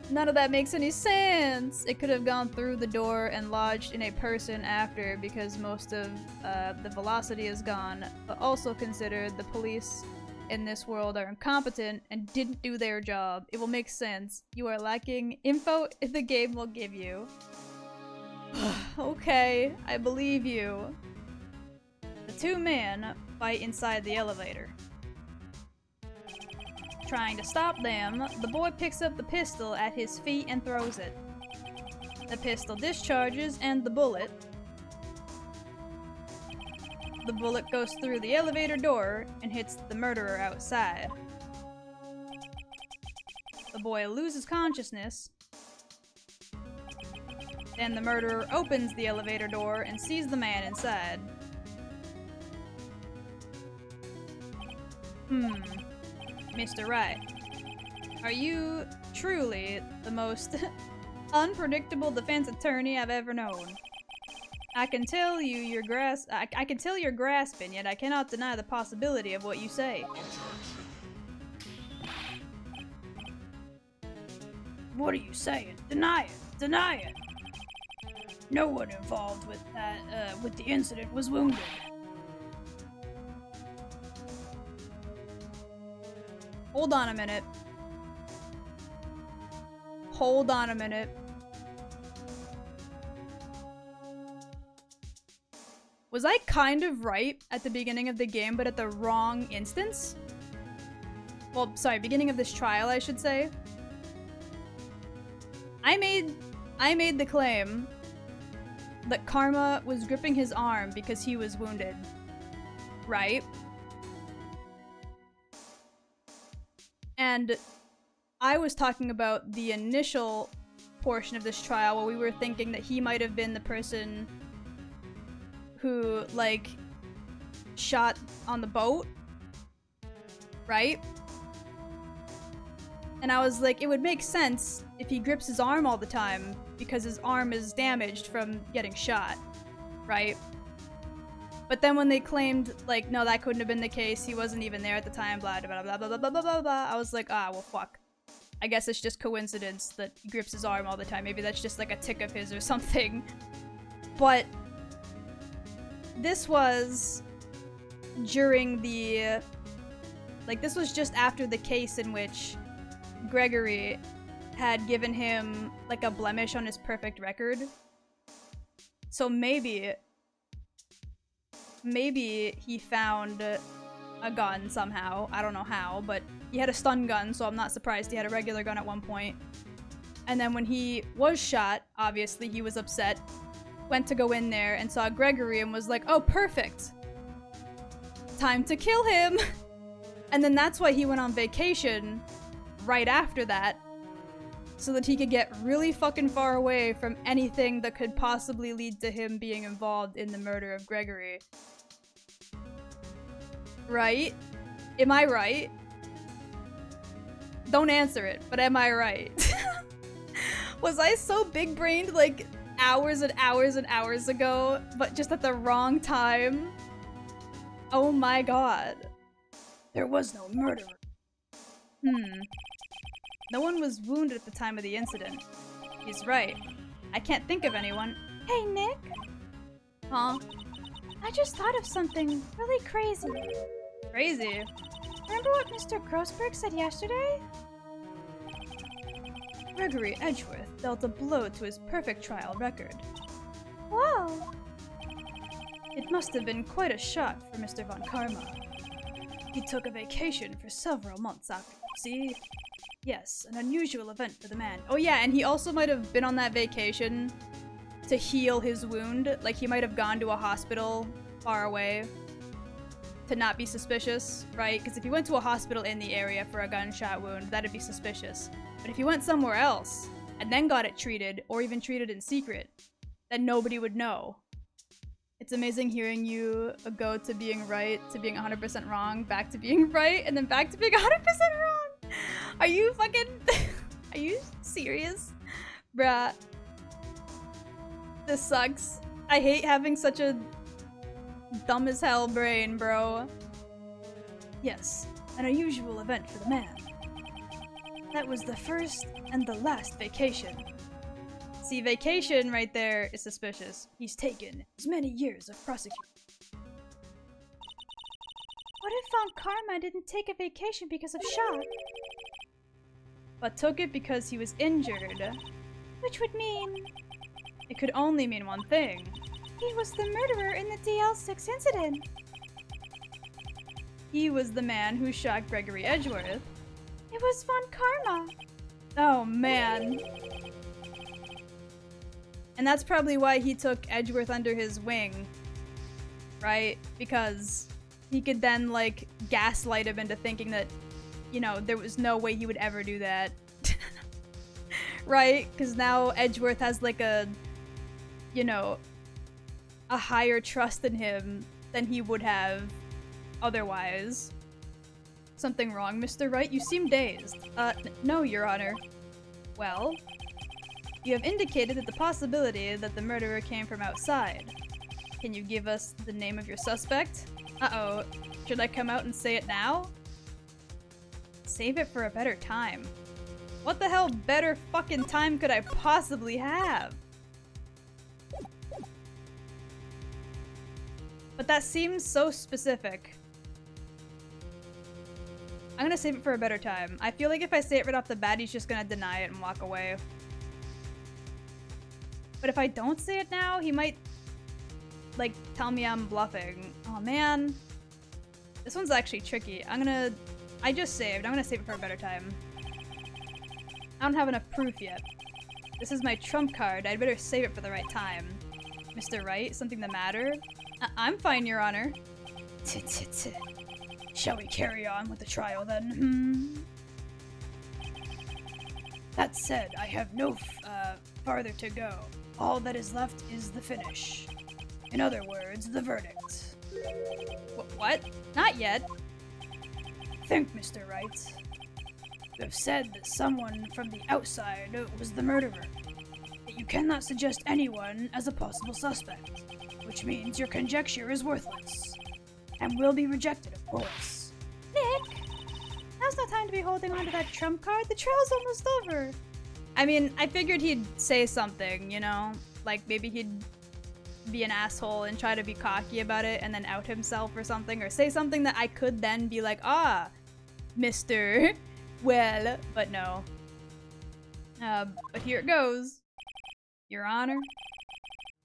None of that makes any sense! It could have gone through the door and lodged in a person after because most of the velocity is gone, but also consider the police in this world are incompetent and didn't do their job. It will make sense. You are lacking info the game will give you. Okay, I believe you. The two men fight inside the elevator. Trying to stop them, the boy picks up the pistol at his feet and throws it. The pistol discharges and the bullet goes through the elevator door and hits the murderer outside. The boy loses consciousness, and the murderer opens the elevator door and sees the man inside. Mr. Wright, are you truly the most unpredictable defense attorney I've ever known? I can tell you're grasping, yet I cannot deny the possibility of what you say. What are you saying? Deny it! Deny it! No one involved with that, with the incident was wounded. Hold on a minute. Hold on a minute. Was I kind of right at the beginning of the game, but at the wrong instance? Well, sorry, beginning of this trial, I should say. I made the claim that Karma was gripping his arm because he was wounded. Right? And I was talking about the initial portion of this trial where we were thinking that he might have been the person who, like, shot on the boat, right? And I was like, it would make sense if he grips his arm all the time because his arm is damaged from getting shot, right? But then when they claimed, like, no, that couldn't have been the case, he wasn't even there at the time, blah, blah, blah, blah, blah, blah, blah, blah, blah, I was like, ah, well, fuck. I guess it's just coincidence that he grips his arm all the time. Maybe that's just, like, a tick of his or something. But this was during the... Like, this was just after the case in which Gregory had given him, like, a blemish on his perfect record. So maybe he found a gun somehow. I don't know how, but he had a stun gun, so I'm not surprised he had a regular gun at one point. And then when he was shot, obviously he was upset, went to go in there and saw Gregory and was like, oh, perfect. Time to kill him. And then that's why he went on vacation right after that, so that he could get really fucking far away from anything that could possibly lead to him being involved in the murder of Gregory. Right? Am I right? Don't answer it, but am I right? Was I so big-brained, like, hours and hours and hours ago, but just at the wrong time? Oh my god. There was no murderer. No one was wounded at the time of the incident. He's right. I can't think of anyone. Hey, Nick. Huh? I just thought of something really crazy. Crazy? Remember what Mr. Grossberg said yesterday? Gregory Edgeworth dealt a blow to his perfect trial record. Whoa. It must have been quite a shock for Mr. Von Karma. He took a vacation for several months after, see? Yes, an unusual event for the man. Oh yeah, and he also might have been on that vacation to heal his wound. Like, he might have gone to a hospital far away to not be suspicious, right? Because if he went to a hospital in the area for a gunshot wound, that'd be suspicious. But if he went somewhere else and then got it treated, or even treated in secret, then nobody would know. It's amazing hearing you go to being right, to being 100% wrong, back to being right, and then back to being 100% wrong. Are you fucking... Are you serious? Bruh. This sucks. I hate having such a dumb as hell brain, bro. Yes, an unusual event for the man. That was the first and the last vacation. See, vacation right there is suspicious. He's taken as many years of prosecution. What if Von Karma didn't take a vacation because of shock? But took it because he was injured. Which would mean... It could only mean one thing. He was the murderer in the DL6 incident. He was the man who shot Gregory Edgeworth. It was Von Karma. Oh, man. And that's probably why he took Edgeworth under his wing, right? Because he could then, like, gaslight him into thinking that, you know, there was no way he would ever do that. Right? Because now Edgeworth has, like, a, you know, a higher trust in him than he would have otherwise. Something wrong, Mr. Wright? You seem dazed. No, Your Honor. Well, you have indicated that the possibility that the murderer came from outside. Can you give us the name of your suspect? Uh-oh. Should I come out and say it now? Save it for a better time. What the hell better fucking time could I possibly have? But that seems so specific. I'm gonna save it for a better time. I feel like if I say it right off the bat, he's just gonna deny it and walk away. But if I don't say it now, he might, like, tell me I'm bluffing. Oh, man. This one's actually tricky. I just saved. I'm gonna save it for a better time. I don't have enough proof yet. This is my trump card. I'd better save it for the right time. Mr. Wright, something the matter? I'm fine, Your Honor. Shall we carry on with the trial then? That said, I have no farther to go. All that is left is the finish. In other words, the verdict. What? Not yet. Think, Mr. Wright. You have said that someone from the outside was the murderer. That you cannot suggest anyone as a possible suspect, which means your conjecture is worthless. And will be rejected, of course. Nick! Now's not time to be holding on to that trump card. The trial's almost over. I mean, I figured he'd say something, you know? Like, maybe he'd be an asshole and try to be cocky about it and then out himself or something, or say something that I could then be like, ah, Mr. Well, but no. But here it goes. Your Honor,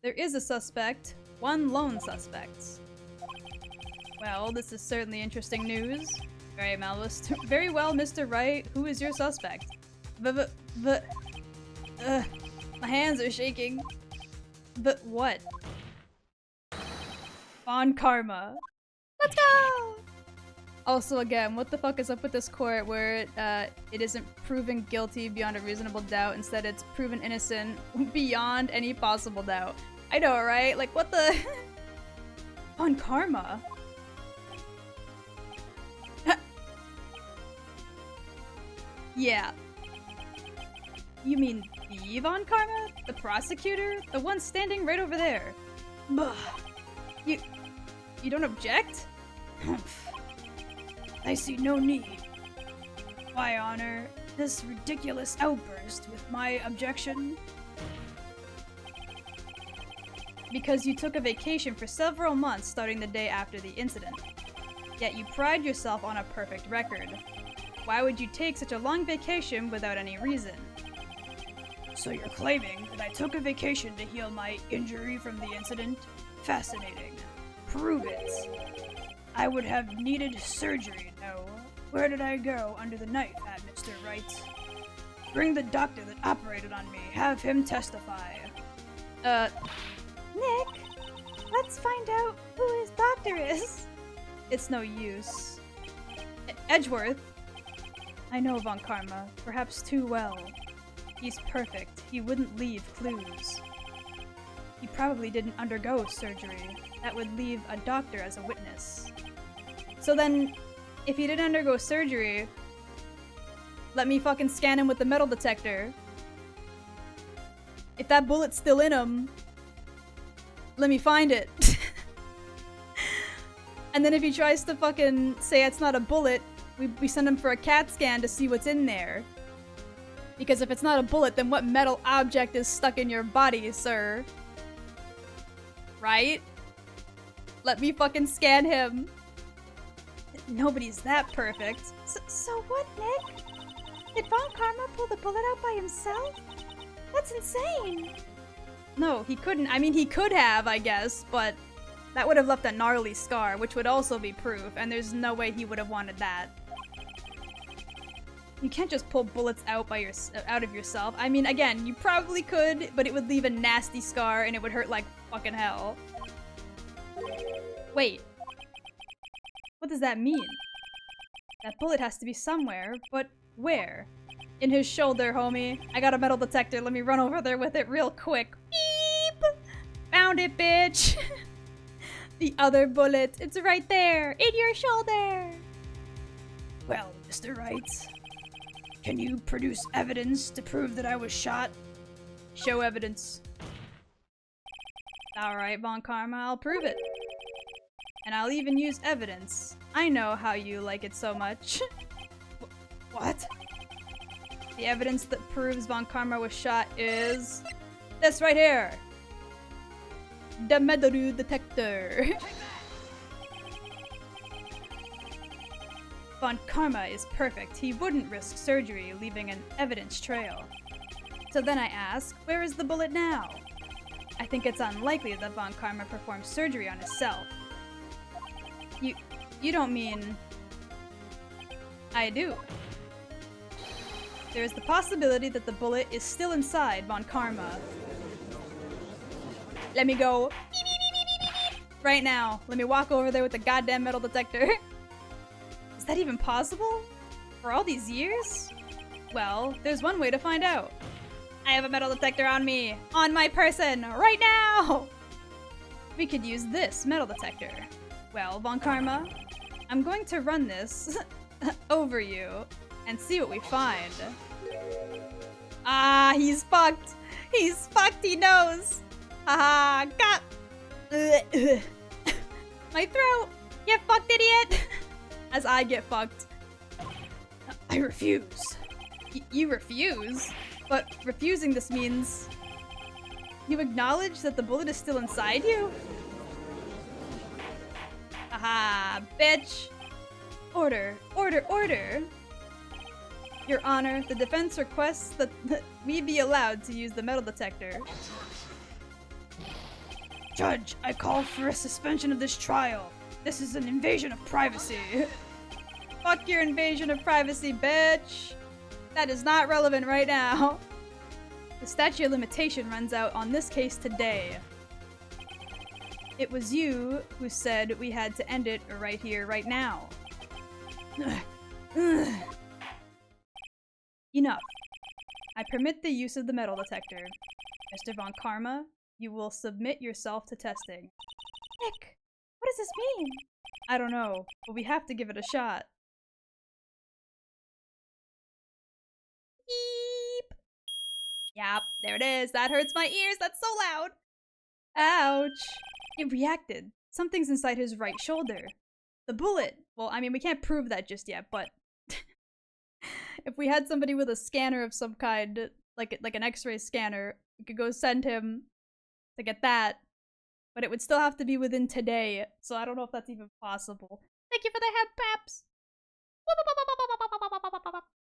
there is a suspect, one lone suspect. Well, this is certainly interesting news. Very very well, Mr. Wright. Who is your suspect? My hands are shaking. But what? Von Karma. Let's go! Also, again, what the fuck is up with this court where it isn't proven guilty beyond a reasonable doubt, instead it's proven innocent beyond any possible doubt? I know, right? Like, what the... Von Karma? Yeah. You mean the Von Karma? The prosecutor? The one standing right over there? Bah. You don't object? I see no need. Why honor this ridiculous outburst with my objection? Because you took a vacation for several months starting the day after the incident. Yet you pride yourself on a perfect record. Why would you take such a long vacation without any reason? So you're claiming that I took a vacation to heal my injury from the incident? Fascinating. Prove it. I would have needed surgery, no. Where did I go under the knife at, Mr. Wright? Bring the doctor that operated on me. Have him testify. Nick, let's find out who his doctor is. It's no use. Edgeworth. I know Von Karma, perhaps too well. He's perfect. He wouldn't leave clues. He probably didn't undergo surgery. That would leave a doctor as a witness. So then, if he didn't undergo surgery, let me fucking scan him with the metal detector. If that bullet's still in him, let me find it. And then if he tries to fucking say it's not a bullet, we send him for a CAT scan to see what's in there. Because if it's not a bullet, then what metal object is stuck in your body, sir? Right? Let me fucking scan him. Nobody's that perfect. So what, Nick? Did Von Karma pull the bullet out by himself? That's insane! No, he couldn't. I mean, he could have, I guess, but that would have left a gnarly scar, which would also be proof, and there's no way he would have wanted that. You can't just pull bullets out out of yourself. I mean, again, you probably could, but it would leave a nasty scar and it would hurt like fucking hell. Wait. What does that mean? That bullet has to be somewhere, but where? In his shoulder, homie. I got a metal detector. Let me run over there with it real quick. Beep! Found it, bitch! The other bullet. It's right there. In your shoulder. Well, Mr. Wright, can you produce evidence to prove that I was shot? Show evidence. Alright, Von Karma, I'll prove it. And I'll even use evidence. I know how you like it so much. What? The evidence that proves Von Karma was shot is this right here. The metal detector. Von Karma is perfect. He wouldn't risk surgery, leaving an evidence trail. So then I ask, where is the bullet now? I think it's unlikely that Von Karma performed surgery on himself. You don't mean... I do. There is the possibility that the bullet is still inside Von Karma. Let me go. Right now. Let me walk over there with the goddamn metal detector. Is that even possible? For all these years? Well, there's one way to find out. I have a metal detector on me. On my person. Right now! We could use this metal detector. Well, Von Karma, I'm going to run this over you and see what we find. Ah, he's fucked. He's fucked, he knows. Haha, got... My throat. You fucked idiot. As I get fucked. I refuse. You refuse? But refusing this means... You acknowledge that the bullet is still inside you? Aha, bitch. Order, order, order. Your Honor, the defense requests that we be allowed to use the metal detector. Judge, I call for a suspension of this trial. This is an invasion of privacy. Fuck your invasion of privacy, bitch. That is not relevant right now. The statute of limitation runs out on this case today. It was you who said we had to end it right here, right now. Enough. I permit the use of the metal detector. Mr. Von Karma, you will submit yourself to testing. Nick, what does this mean? I don't know, but we have to give it a shot. Beep. Yep, there it is. That hurts my ears. That's so loud. Ouch. It reacted. Something's inside his right shoulder. The bullet. Well, I mean, we can't prove that just yet, but if we had somebody with a scanner of some kind, like an X-ray scanner, we could go send him to get that. But it would still have to be within today, so I don't know if that's even possible. Thank you for the head paps.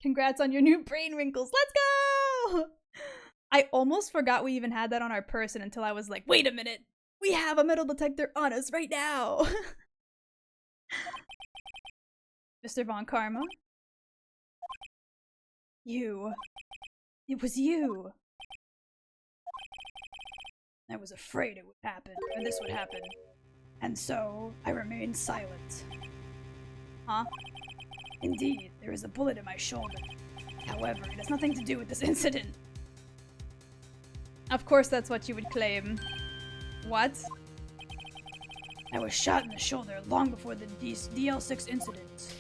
Congrats on your new brain wrinkles. Let's go! I almost forgot we even had that on our person until I was like, wait a minute. We have a metal detector on us right now. Mr. Von Karma? You. It was you. I was afraid it would happen, or this would happen. And so, I remained silent. Huh? Indeed, there is a bullet in my shoulder. However, it has nothing to do with this incident. Of course that's what you would claim. What? I was shot in the shoulder long before the DL6 incident.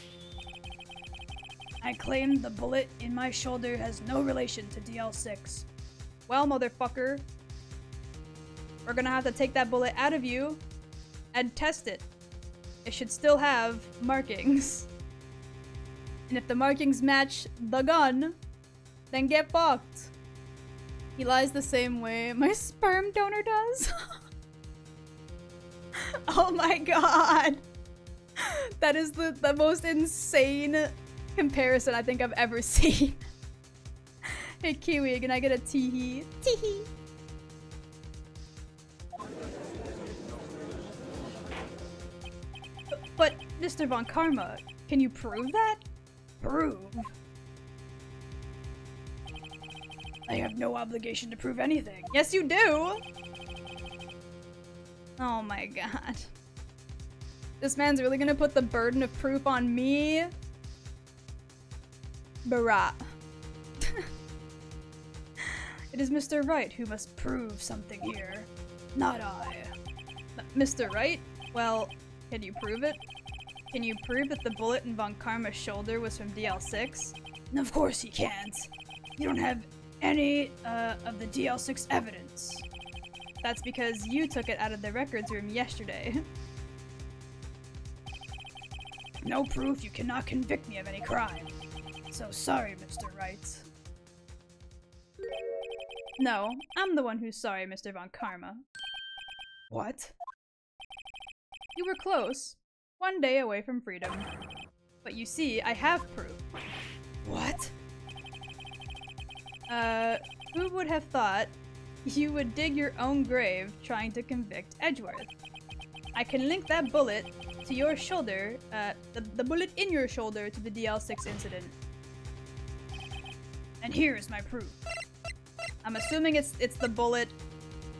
I claim the bullet in my shoulder has no relation to DL6. Well, motherfucker, we're gonna have to take that bullet out of you and test it. It should still have markings. And if the markings match the gun, then get fucked. He lies the same way my sperm donor does. Oh my god. That is the most insane comparison I think I've ever seen. Hey Kiwi, can I get a tee-hee? Tee-hee. But Mr. Von Karma, can you prove that? Prove? I have no obligation to prove anything. Yes, you do! Oh my god. This man's really gonna put the burden of proof on me? Barat. It is Mr. Wright who must prove something here, not I. Mr. Wright? Well, can you prove it? Can you prove that the bullet in Von Karma's shoulder was from DL6? Of course he can't. You don't have any of the DL6 evidence. That's because you took it out of the records room yesterday. No proof, you cannot convict me of any crime. So sorry, Mr. Wright. No, I'm the one who's sorry, Mr. Von Karma. What? You were close. One day away from freedom. But you see, I have proof. What? Who would have thought you would dig your own grave trying to convict Edgeworth? I can link that bullet to your shoulder, the bullet in your shoulder to the DL6 incident. And here is my proof. I'm assuming it's the bullet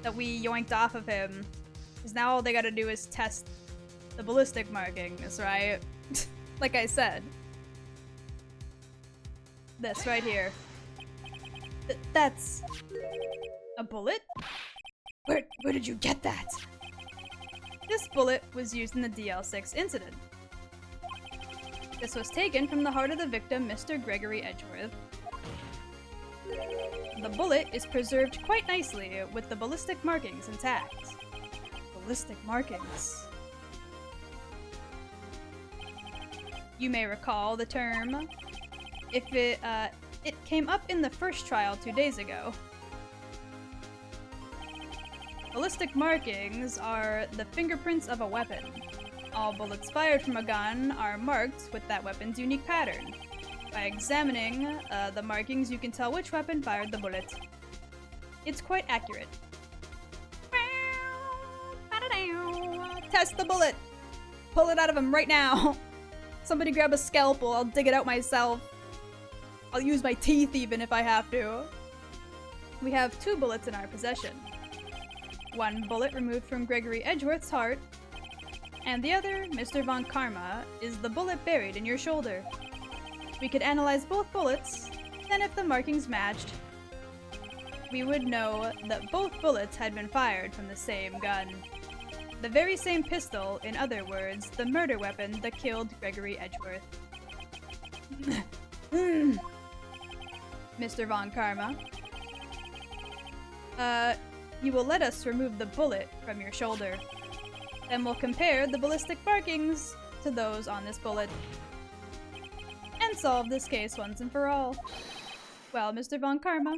that we yoinked off of him. Because now all they gotta do is test the ballistic markings, right? Like I said. This right here. That's a bullet? Where did you get that? This bullet was used in the DL6 incident. This was taken from the heart of the victim, Mr. Gregory Edgeworth. The bullet is preserved quite nicely with the ballistic markings intact. Ballistic markings. You may recall the term. If it came up in the first trial 2 days ago. Ballistic markings are the fingerprints of a weapon. All bullets fired from a gun are marked with that weapon's unique pattern. By examining the markings, you can tell which weapon fired the bullet. It's quite accurate. Test the bullet! Pull it out of him right now! Somebody grab a scalpel, I'll dig it out myself. I'll use my teeth even if I have to. We have 2 bullets in our possession. One bullet removed from Gregory Edgeworth's heart, and the other, Mr. Von Karma, is the bullet buried in your shoulder. We could analyze both bullets, then if the markings matched, we would know that both bullets had been fired from the same gun. The very same pistol, in other words, the murder weapon that killed Gregory Edgeworth. Mr. Von Karma. You will let us remove the bullet from your shoulder. Then we'll compare the ballistic markings to those on this bullet. And solve this case once and for all. Well, Mr. Von Karma.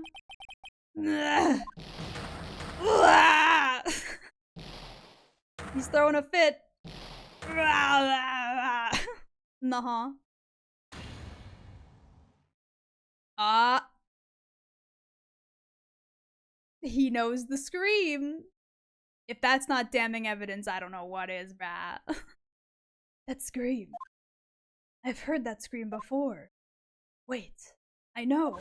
He's throwing a fit. Nuh-huh. Ah. He knows the scream. If that's not damning evidence, I don't know what is, bruh. That scream. I've heard that scream before. Wait, I know.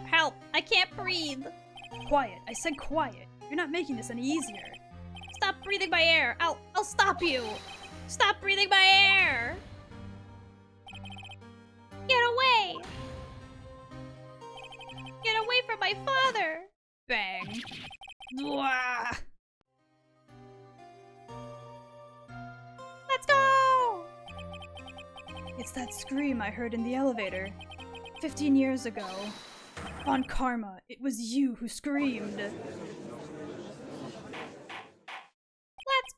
Help! I can't breathe! Quiet, I said quiet. You're not making this any easier. Stop breathing my air! I'll stop you! Stop breathing my air! Get away! Get away from my father! Bang. Blah. Let's go! It's that scream I heard in the elevator. 15 years ago. Von Karma, it was you who screamed. Let's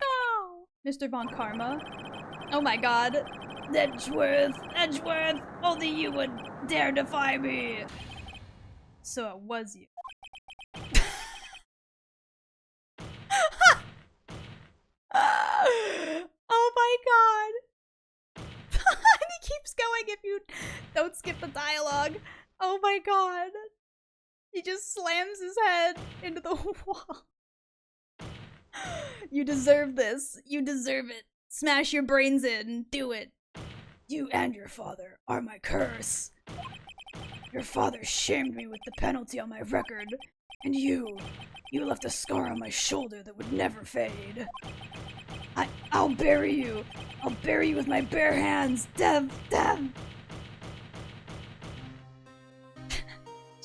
go! Mr. Von Karma. Oh my god. Edgeworth! Edgeworth! Only you would dare defy me! So it was you. Oh my god. He keeps going if you don't skip the dialogue. Oh my god. He just slams his head into the wall. You deserve this. You deserve it. Smash your brains in. Do it. You and your father are my curse. Your father shamed me with the penalty on my record, and you left a scar on my shoulder that would never fade. I'll bury you. I'll bury you with my bare hands. Dev.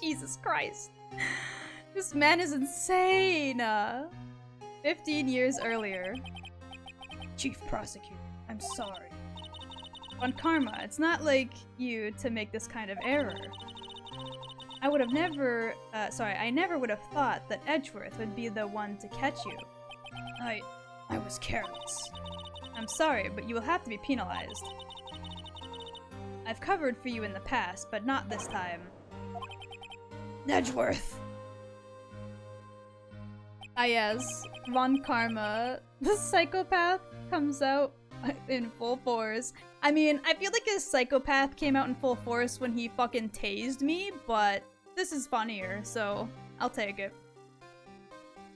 Jesus Christ. This man is insane. 15 years earlier. Chief Prosecutor, I'm sorry. On karma, it's not like you to make this kind of error. I would have never, I never would have thought that Edgeworth would be the one to catch you. I was careless. I'm sorry, but you will have to be penalized. I've covered for you in the past, but not this time. Edgeworth! Ah yes, Von Karma, the psychopath, comes out in full force. I mean, I feel like his psychopath came out in full force when he fucking tased me, but this is funnier, so I'll take it.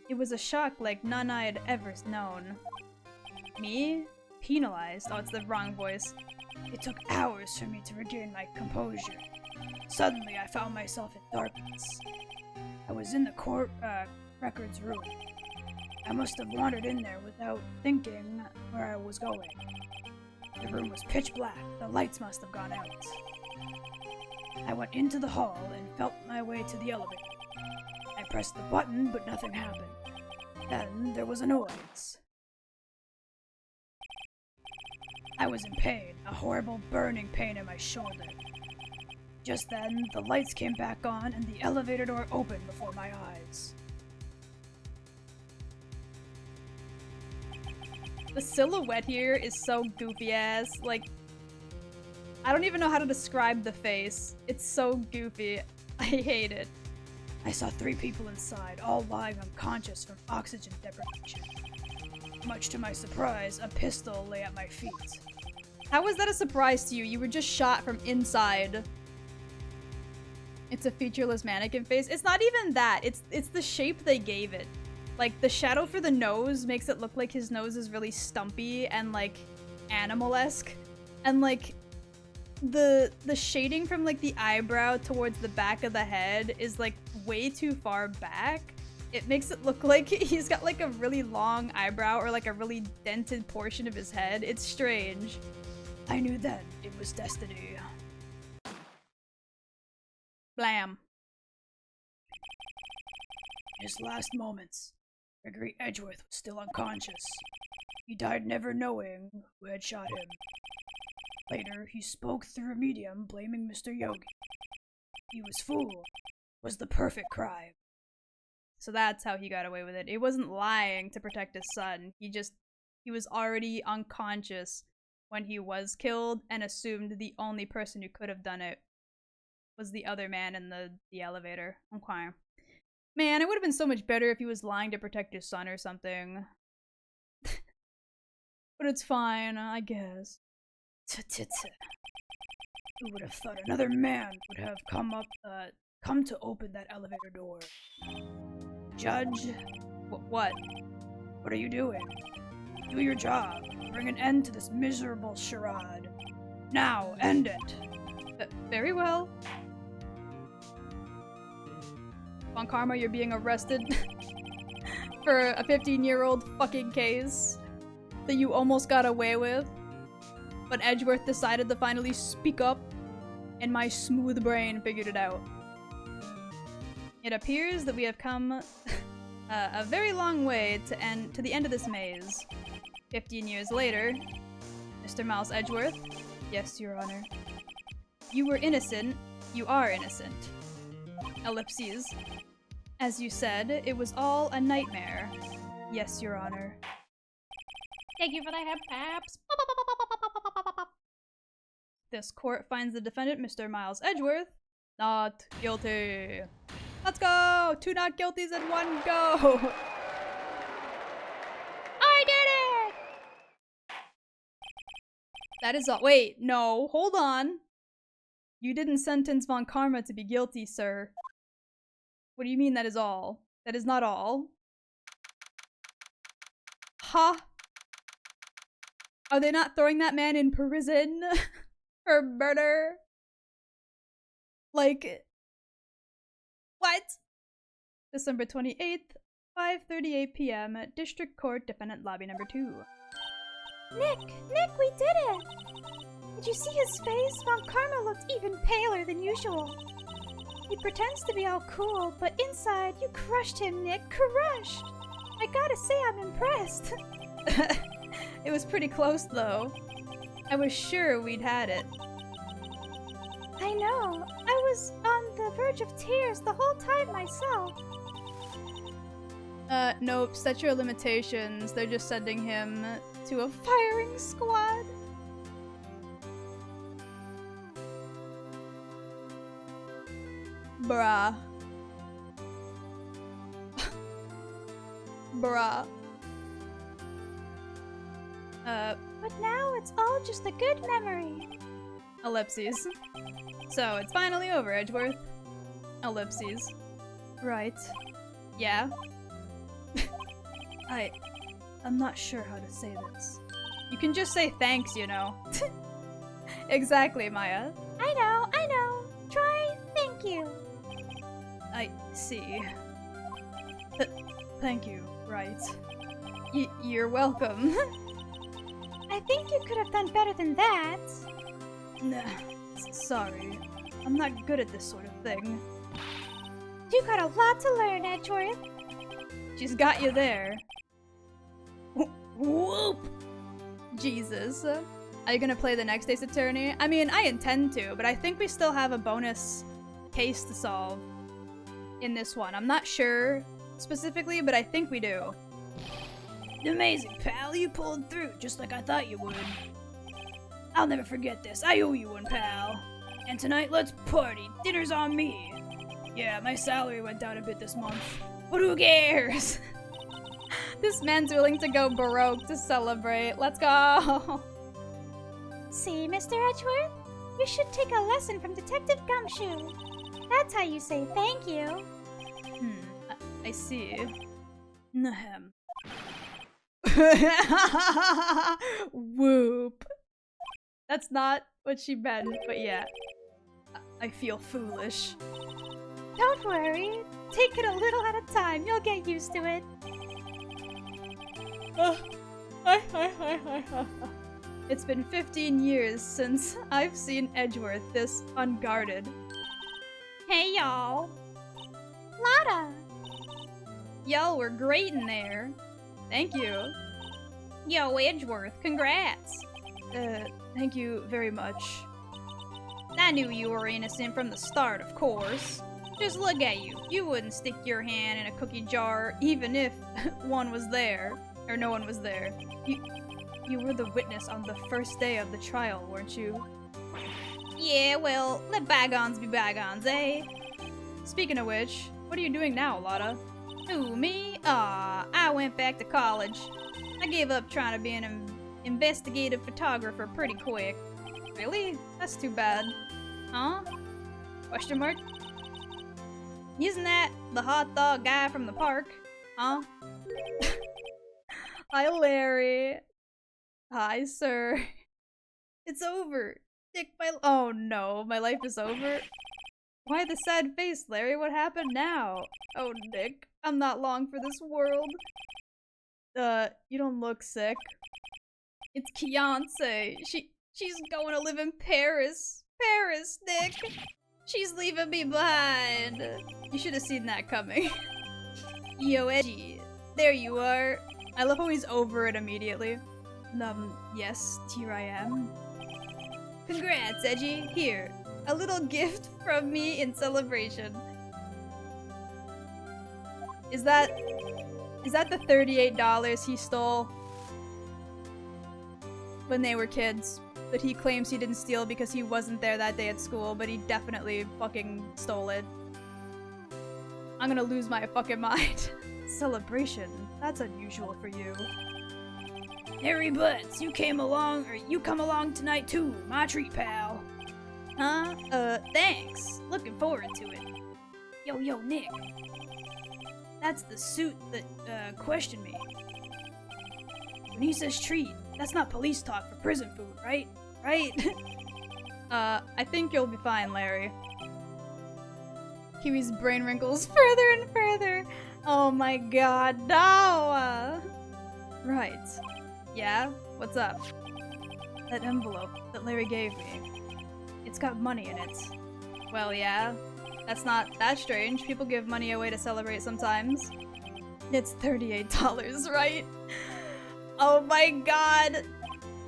It was a shock like none I had ever known. Me? Penalized? Oh, it's the wrong voice. It took hours for me to regain my composure. Suddenly, I found myself in darkness. I was in the court records room. I must have wandered in there without thinking where I was going. The room was pitch black. The lights must have gone out. I went into the hall and felt my way to the elevator. I pressed the button, but nothing happened. Then there was a noise. I was in pain, a horrible burning pain in my shoulder. Just then, the lights came back on and the elevator door opened before my eyes. The silhouette here is so goofy ass. Like, I don't even know how to describe the face. It's so goofy. I hate it. I saw 3 people inside, all lying unconscious from oxygen deprivation. Much to my surprise, a pistol lay at my feet. How was that a surprise to you? You were just shot from inside. It's a featureless mannequin face. It's not even that. It's the shape they gave it. Like, the shadow for the nose makes it look like his nose is really stumpy and, like, animal-esque. And, like, the shading from, like, the eyebrow towards the back of the head is, like, way too far back. It makes it look like he's got, like, a really long eyebrow or, like, a really dented portion of his head. It's strange. I knew then it was destiny. Blam. In his last moments, Gregory Edgeworth was still unconscious. He died never knowing who had shot him. Later, he spoke through a medium blaming Mr. Yogi. He was fooled. Was the perfect crime. So that's how he got away with it. It wasn't lying to protect his son. He was already unconscious when he was killed and assumed the only person who could have done it was the other man in the elevator. Okay. Man, it would have been so much better if he was lying to protect his son or something. But it's fine, I guess. Who would have thought another man would have come to open that elevator door? Judge? What? What are you doing? Do your job. Bring an end to this miserable charade. Now, end it. Very well. Von Karma, you're being arrested for a 15-year-old fucking case that you almost got away with. But Edgeworth decided to finally speak up, and my smooth brain figured it out. It appears that we have come a very long way to the end of this maze. 15 years later, Mr. Miles Edgeworth, yes, Your Honor. You were innocent. You are innocent. Ellipses. As you said, it was all a nightmare. Yes, Your Honor. Thank you for the head taps. This court finds the defendant, Mr. Miles Edgeworth, not guilty. Let's go! 2 not guilties and 1 go! I did it! That is all. Wait, no, hold on. You didn't sentence Von Karma to be guilty, sir. What do you mean that is all? That is not all. Huh? Are they not throwing that man in prison for murder? Like, what? December 28th, 5:38 p.m. at District Court Defendant Lobby number 2. Nick, we did it! Did you see his face? Mount Carmel looked even paler than usual. He pretends to be all cool, but inside, you crushed him, Nick. Crushed! I gotta say I'm impressed. It was pretty close, though. I was sure we'd had it. I know. I was on the verge of tears the whole time myself. Nope, set your limitations. They're just sending him to a firing squad. Bruh. Bruh. But now it's all just a good memory. Ellipses. So, it's finally over, Edgeworth. Ellipses. Right. Yeah? I'm not sure how to say this. You can just say thanks, you know. Exactly, Maya. I know. Try thank you. I see. Thank you, Wright. You're welcome. I think you could have done better than that. Nah, sorry. I'm not good at this sort of thing. You got a lot to learn, Edgeworth. She's got you there. Whoop! Jesus. Are you gonna play the next Ace Attorney? I mean, I intend to, but I think we still have a bonus case to solve in this one. I'm not sure specifically, but I think we do. Amazing, pal. You pulled through just like I thought you would. I'll never forget this. I owe you one, pal. And tonight, let's party. Dinner's on me. Yeah, my salary went down a bit this month. But who cares? This man's willing to go Baroque to celebrate. Let's go! See, Mr. Edgeworth? You should take a lesson from Detective Gumshoe. That's how you say thank you. I see. Nahem. Whoop. That's not what she meant, but yeah. I feel foolish. Don't worry. Take it a little at a time. You'll get used to it. It's been 15 years since I've seen Edgeworth this unguarded. Hey, y'all. Lotta. Y'all were great in there. Thank you. Yo, Edgeworth, congrats. Thank you very much. I knew you were innocent from the start, of course. Just look at you. You wouldn't stick your hand in a cookie jar even if one was there. Or no one was there. You were the witness on the first day of the trial, weren't you? Yeah, well, let bygones be bygones, eh? Speaking of which, what are you doing now, Lotta? Who, me? I went back to college. I gave up trying to be an investigative photographer pretty quick. Really? That's too bad. Huh? Question mark? Isn't that the hot dog guy from the park? Huh? Hi, Larry. Hi, sir. It's over. Dick, oh no, my life is over. Why the sad face, Larry? What happened now? Oh, Nick, I'm not long for this world. You don't look sick. It's Kiance. She's going to live in Paris. Paris, Nick. She's leaving me behind. You should have seen that coming. Yo, Edgy. There you are. I love how he's over it immediately. Yes, here I am. Congrats, Edgy. Here, a little gift from me in celebration. Is that the $38 he stole when they were kids? That he claims he didn't steal because he wasn't there that day at school, but he definitely fucking stole it. I'm gonna lose my fucking mind. Celebration? That's unusual for you. Harry Butts, you come along tonight too. My treat, pal. Huh? Thanks. Looking forward to it. Yo, Nick. That's the suit that questioned me. When he says treat, that's not police talk for prison food, right? Right? I think you'll be fine, Larry. Kiwi's brain wrinkles further and further. Oh my god, no! Right. Yeah? What's up? That envelope that Larry gave me. It's got money in it. Well, yeah. That's not that strange. People give money away to celebrate sometimes. It's $38, right? Oh my god!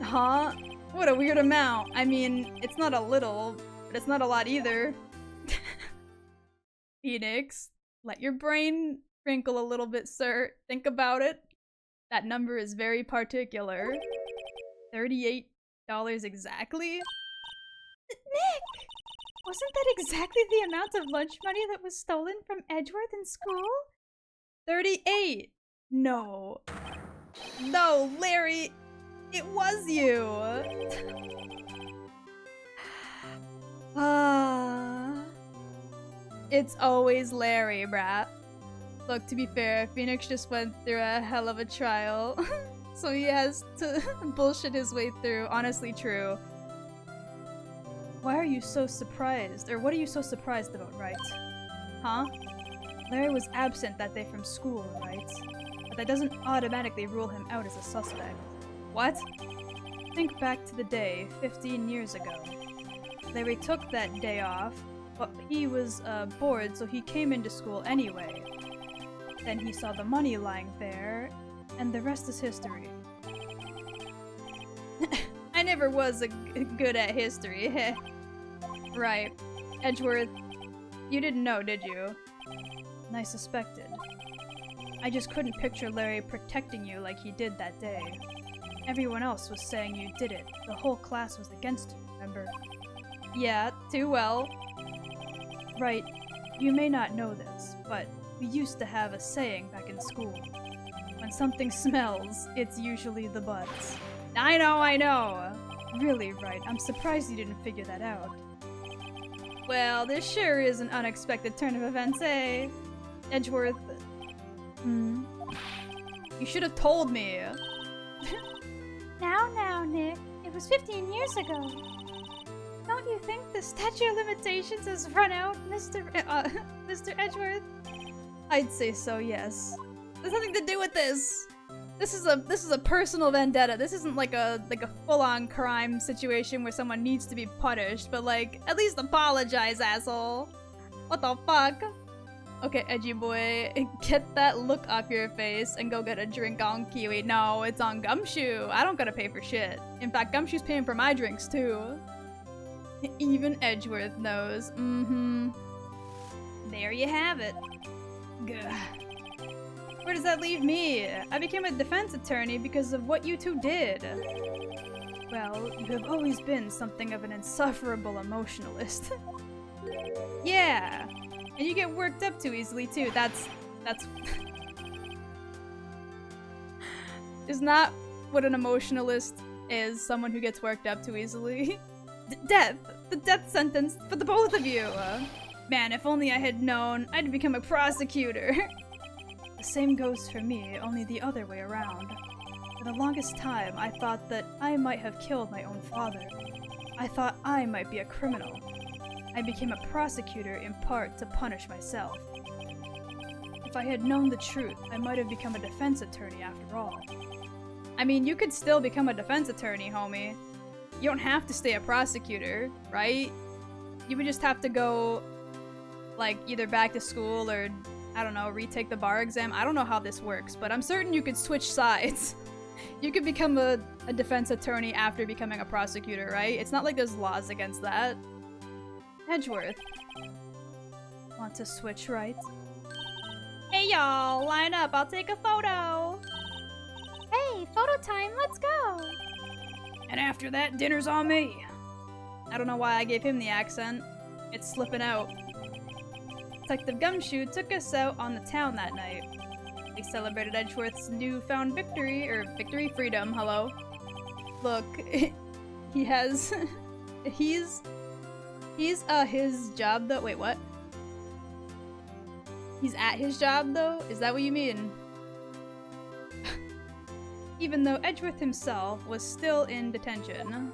Huh? What a weird amount. I mean, it's not a little, but it's not a lot either. Phoenix, let your brain wrinkle a little bit, sir. Think about it. That number is very particular. $38 exactly? Nick! Wasn't that exactly the amount of lunch money that was stolen from Edgeworth in school? 38! No. No, Larry! It was you! It's always Larry, brat. Look, to be fair, Phoenix just went through a hell of a trial. So he has to bullshit his way through. Honestly true. Why are you so surprised? Or what are you so surprised about, Wright? Huh? Larry was absent that day from school, right? But that doesn't automatically rule him out as a suspect. What? Think back to the day 15 years ago. Larry took that day off, but he was bored, so he came into school anyway. Then he saw the money lying there, and the rest is history. I never was good at history. Right. Edgeworth, you didn't know, did you? And I suspected. I just couldn't picture Larry protecting you like he did that day. Everyone else was saying you did it. The whole class was against you, remember? Yeah, too well. Right, you may not know this, but we used to have a saying back in school. When something smells, it's usually the butts. I know! Really, Wright, I'm surprised you didn't figure that out. Well, this sure is an unexpected turn of events, eh? Edgeworth... You should have told me! Now, Nick. It was 15 years ago. Don't you think the statute of limitations has run out, Mr. Edgeworth? I'd say so, yes. There's nothing to do with this! This is a personal vendetta. This isn't like a full-on crime situation where someone needs to be punished, but like, at least apologize, asshole! What the fuck? Okay, edgy boy, get that look off your face and go get a drink on Kiwi. No, it's on Gumshoe. I don't gotta pay for shit. In fact, Gumshoe's paying for my drinks too. Even Edgeworth knows. There you have it. Gah. Where does that leave me? I became a defense attorney because of what you two did. Well, you have always been something of an insufferable emotionalist. Yeah, and you get worked up too easily too. That's is not what an emotionalist is. Someone who gets worked up too easily. Death! The death sentence for the both of you! Man, if only I had known, I'd become a prosecutor. The same goes for me, only the other way around. For the longest time, I thought that I might have killed my own father. I thought I might be a criminal. I became a prosecutor in part to punish myself. If I had known the truth, I might have become a defense attorney after all. I mean, you could still become a defense attorney, homie. You don't have to stay a prosecutor, right? You would just have to go, like, either back to school or, I don't know, retake the bar exam. I don't know how this works, but I'm certain you could switch sides. You could become a defense attorney after becoming a prosecutor, right? It's not like there's laws against that. Edgeworth. Want to switch, right? Hey y'all, line up, I'll take a photo! Hey, photo time, let's go! And after that, dinner's on me. I don't know why I gave him the accent. It's slipping out. Detective Gumshoe took us out on the town that night. We celebrated Edgeworth's newfound victory, or victory freedom, hello. Look, he has... he's his job though- wait, what? He's at his job though? Is that what you mean? Even though Edgeworth himself was still in detention.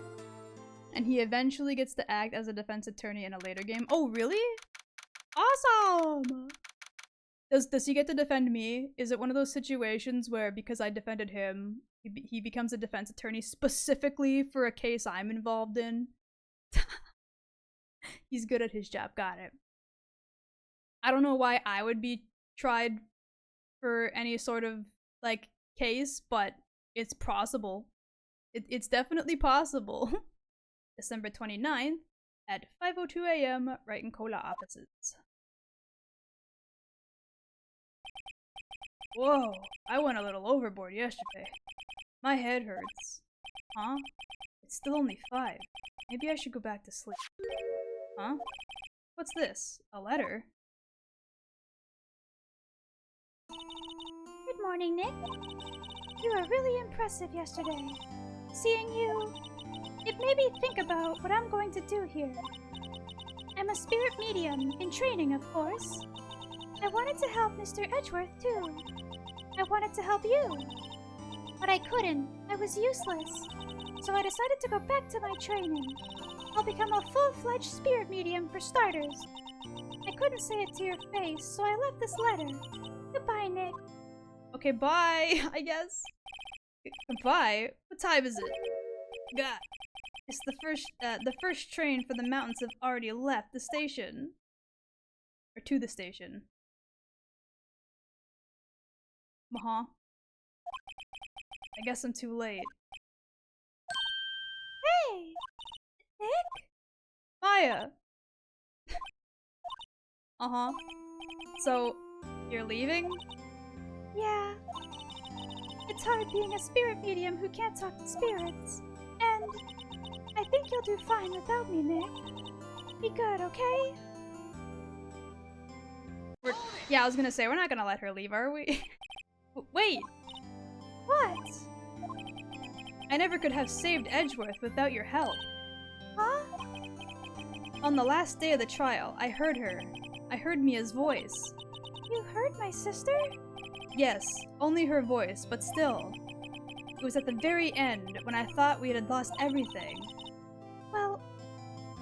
And he eventually gets to act as a defense attorney in a later game. Oh, really? Awesome! Does he get to defend me? Is it one of those situations where because I defended him, he becomes a defense attorney specifically for a case I'm involved in? He's good at his job. Got it. I don't know why I would be tried for any sort of, like, case, but it's possible. It's definitely possible. December 29th at 5:02 a.m. Wright and Cola offices. Whoa, I went a little overboard yesterday. My head hurts. Huh? It's still only 5. Maybe I should go back to sleep. Huh? What's this? A letter? Good morning, Nick. You were really impressive yesterday. Seeing you, it made me think about what I'm going to do here. I'm a spirit medium, in training, of course. I wanted to help Mr. Edgeworth, too. I wanted to help you. But I couldn't. I was useless. So I decided to go back to my training. I'll become a full-fledged spirit medium for starters. I couldn't say it to your face, so I left this letter. Goodbye, Nick. Okay, bye, I guess. Goodbye? What time is it? God. It's the first train for the mountains have already left the station. Or to the station. Uh-huh. I guess I'm too late. Hey! Nick? Maya! Uh-huh. So, you're leaving? Yeah. It's hard being a spirit medium who can't talk to spirits. And I think you'll do fine without me, Nick. Be good, okay? Yeah, I was gonna say, we're not gonna let her leave, are we? Wait! What? I never could have saved Edgeworth without your help. Huh? On the last day of the trial, I heard her. I heard Mia's voice. You heard my sister? Yes, only her voice, but still. It was at the very end, when I thought we had lost everything. Well,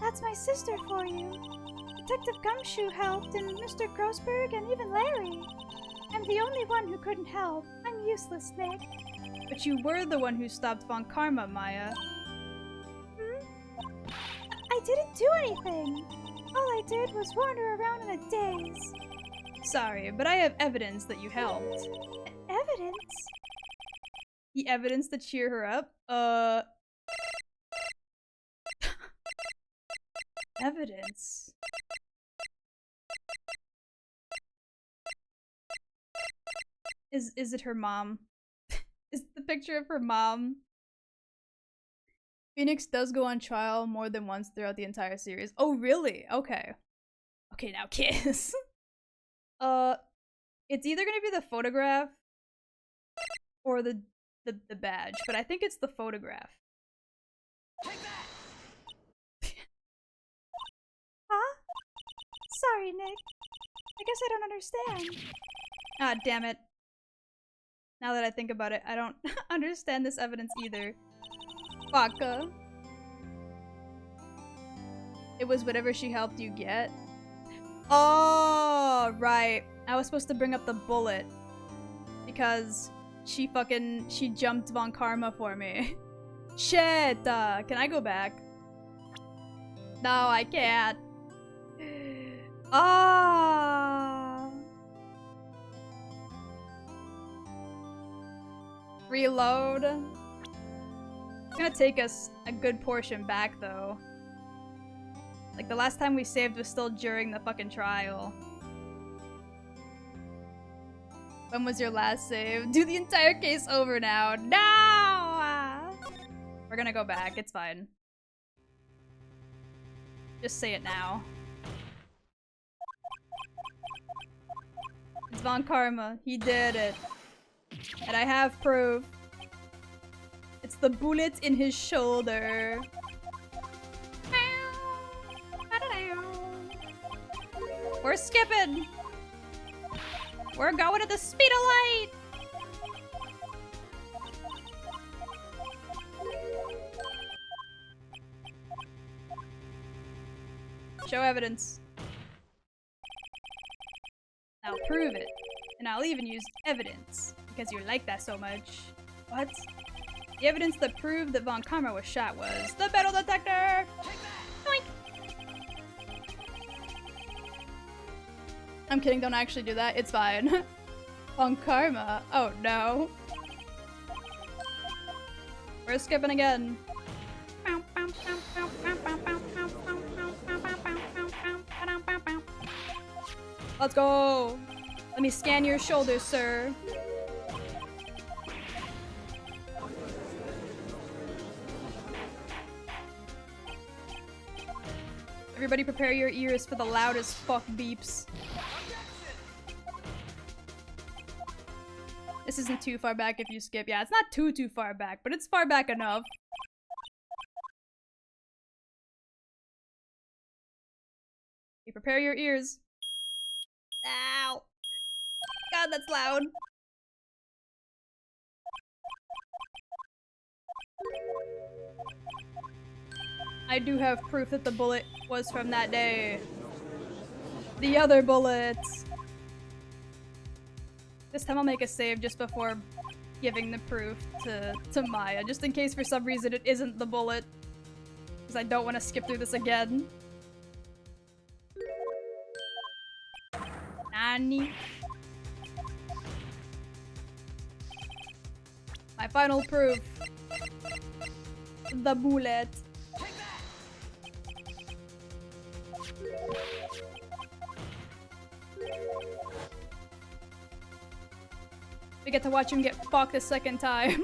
that's my sister for you. Detective Gumshoe helped, and Mr. Grossberg, and even Larry. I'm the only one who couldn't help. I'm useless, Nick. But you were the one who stopped Von Karma, Maya. I didn't do anything. All I did was wander around in a daze. Sorry, but I have evidence that you helped. Evidence? The evidence to cheer her up? Evidence. Is it her mom? Is it the picture of her mom? Phoenix does go on trial more than once throughout the entire series. Oh, really? Okay. Okay, now kiss. It's either gonna be the photograph or the badge, but I think it's the photograph. Huh? Sorry, Nick. I guess I don't understand. Ah, damn it. Now that I think about it, I don't understand this evidence either. Fuck. It was whatever she helped you get. Oh, right. I was supposed to bring up the bullet. Because she jumped Von Karma for me. Shit! Can I go back? No, I can't. Ah! Reload. It's gonna take us a good portion back, though. Like, the last time we saved was still during the fucking trial. When was your last save? Do the entire case over now. No! We're gonna go back. It's fine. Just say it now. It's Von Karma. He did it. And I have proof. It's the bullet in his shoulder. We're skipping! We're going at the speed of light! Show evidence. prove it. And I'll even use evidence, because you like that so much. What? The evidence that proved that Von Karma was shot was the metal detector! Oink! I'm kidding, don't actually do that. It's fine. Von Karma? Oh no. We're skipping again. Let's go! Let me scan your shoulders, sir. Everybody prepare your ears for the loudest fuck beeps. This isn't too far back if you skip. Yeah, it's not too far back, but it's far back enough. You prepare your ears. Ow! God, that's loud. I do have proof that the bullet was from that day. The other bullets. This time I'll make a save just before giving the proof to Maya, just in case for some reason it isn't the bullet. Because I don't want to skip through this again. Nani? My final proof. The bullet. We get to watch him get fucked a second time.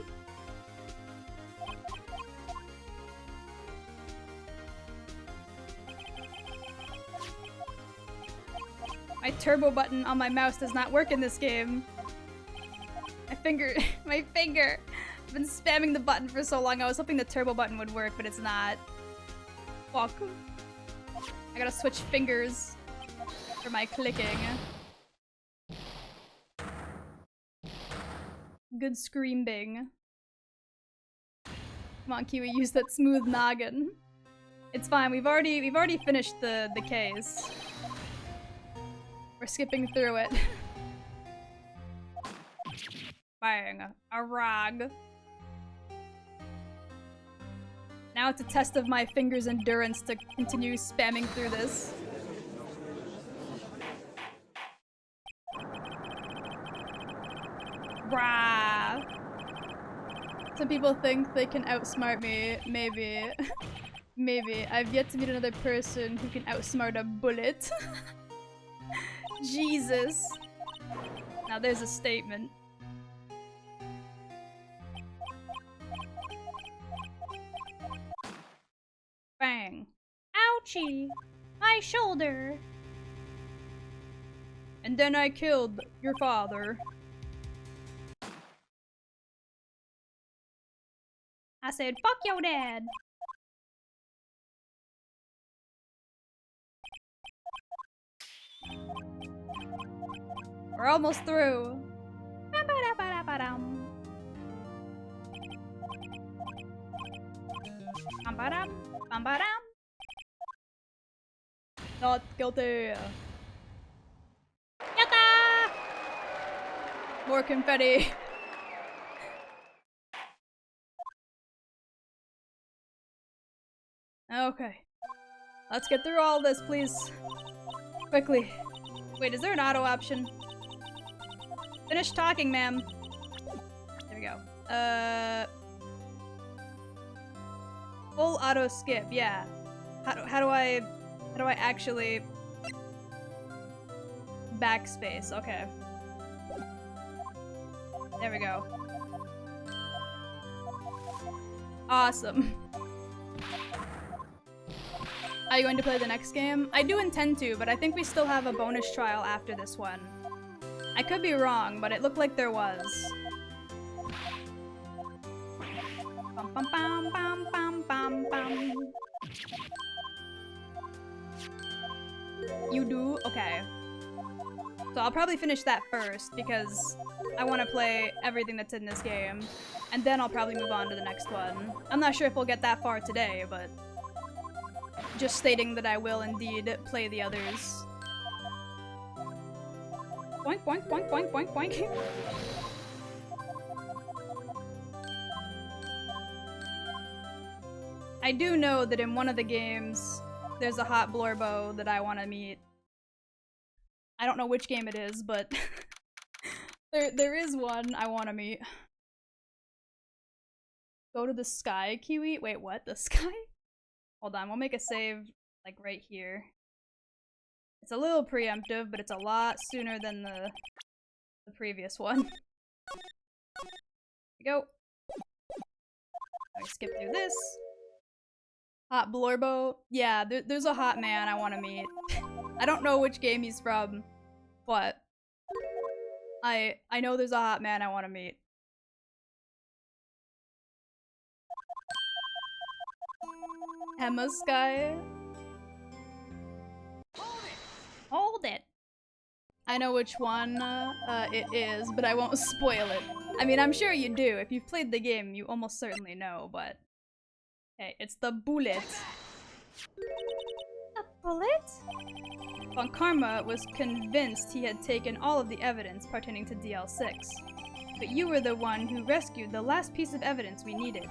My turbo button on my mouse does not work in this game. My finger. I've been spamming the button for so long. I was hoping the turbo button would work, but it's not. Fuck. I gotta switch fingers for my clicking. Good scream bing. Come on, Kiwi, use that smooth noggin. It's fine. We've already finished the case. We're skipping through it. Bang. A rag. Now it's a test of my fingers' endurance to continue spamming through this. Brah. Some people think they can outsmart me. Maybe. Maybe. I've yet to meet another person who can outsmart a bullet. Jesus. Now there's a statement. Bang. Ouchie! My shoulder! And then I killed your father. I said, fuck your dad! We're almost through. Ba-ba-da-ba-da-ba-dum. Bam-ba-dum, bam-ba-dum. Not guilty. Yatta! More confetti. Okay. Let's get through all this, please. Quickly. Wait, is there an auto option? Finish talking, ma'am. There we go. Full auto skip, yeah. How do I actually backspace? Okay. There we go. Awesome. Are you going to play the next game? I do intend to, but I think we still have a bonus trial after this one. I could be wrong, but it looked like there was. Bum, bum, bum, bum, bum, bum, bum. You do? Okay. So I'll probably finish that first, because I want to play everything that's in this game. And then I'll probably move on to the next one. I'm not sure if we'll get that far today, but just stating that I will indeed play the others. boink, boink, boink, boink, boink, boink. I do know that in one of the games, there's a hot Blorbo that I want to meet. I don't know which game it is, but there is one I want to meet. Go to the sky, Kiwi? Wait, what? The sky? Hold on, we'll make a save, like, right here. It's a little preemptive, but it's a lot sooner than the previous one. Here we go. Let me skip through this. Hot Blorbo. Yeah, there's a hot man I want to meet. I don't know which game he's from, but I know there's a hot man I want to meet. Emma Sky. Hold it! I know which one it is, but I won't spoil it. I mean, I'm sure you do. If you've played the game, you almost certainly know, but... Okay, it's the bullet. A bullet? Von Karma was convinced he had taken all of the evidence pertaining to DL6. But you were the one who rescued the last piece of evidence we needed.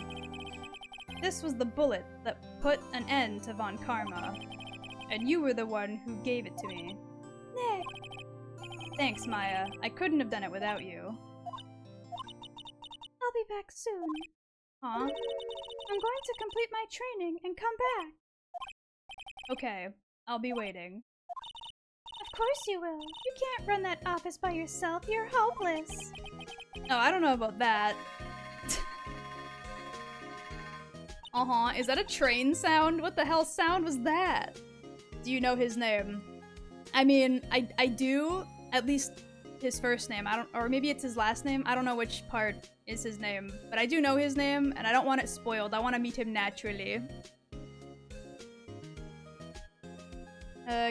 This was the bullet that put an end to Von Karma. And you were the one who gave it to me. Nick. Thanks, Maya. I couldn't have done it without you. I'll be back soon. Huh? I'm going to complete my training and come back. Okay, I'll be waiting. Of course you will. You can't run that office by yourself. You're hopeless. Oh, I don't know about that. Is that a train sound? What the hell sound was that? Do you know his name? I mean, I do, at least his first name. Or maybe it's his last name. I don't know which part is his name, but I do know his name, and I don't want it spoiled. I want to meet him naturally.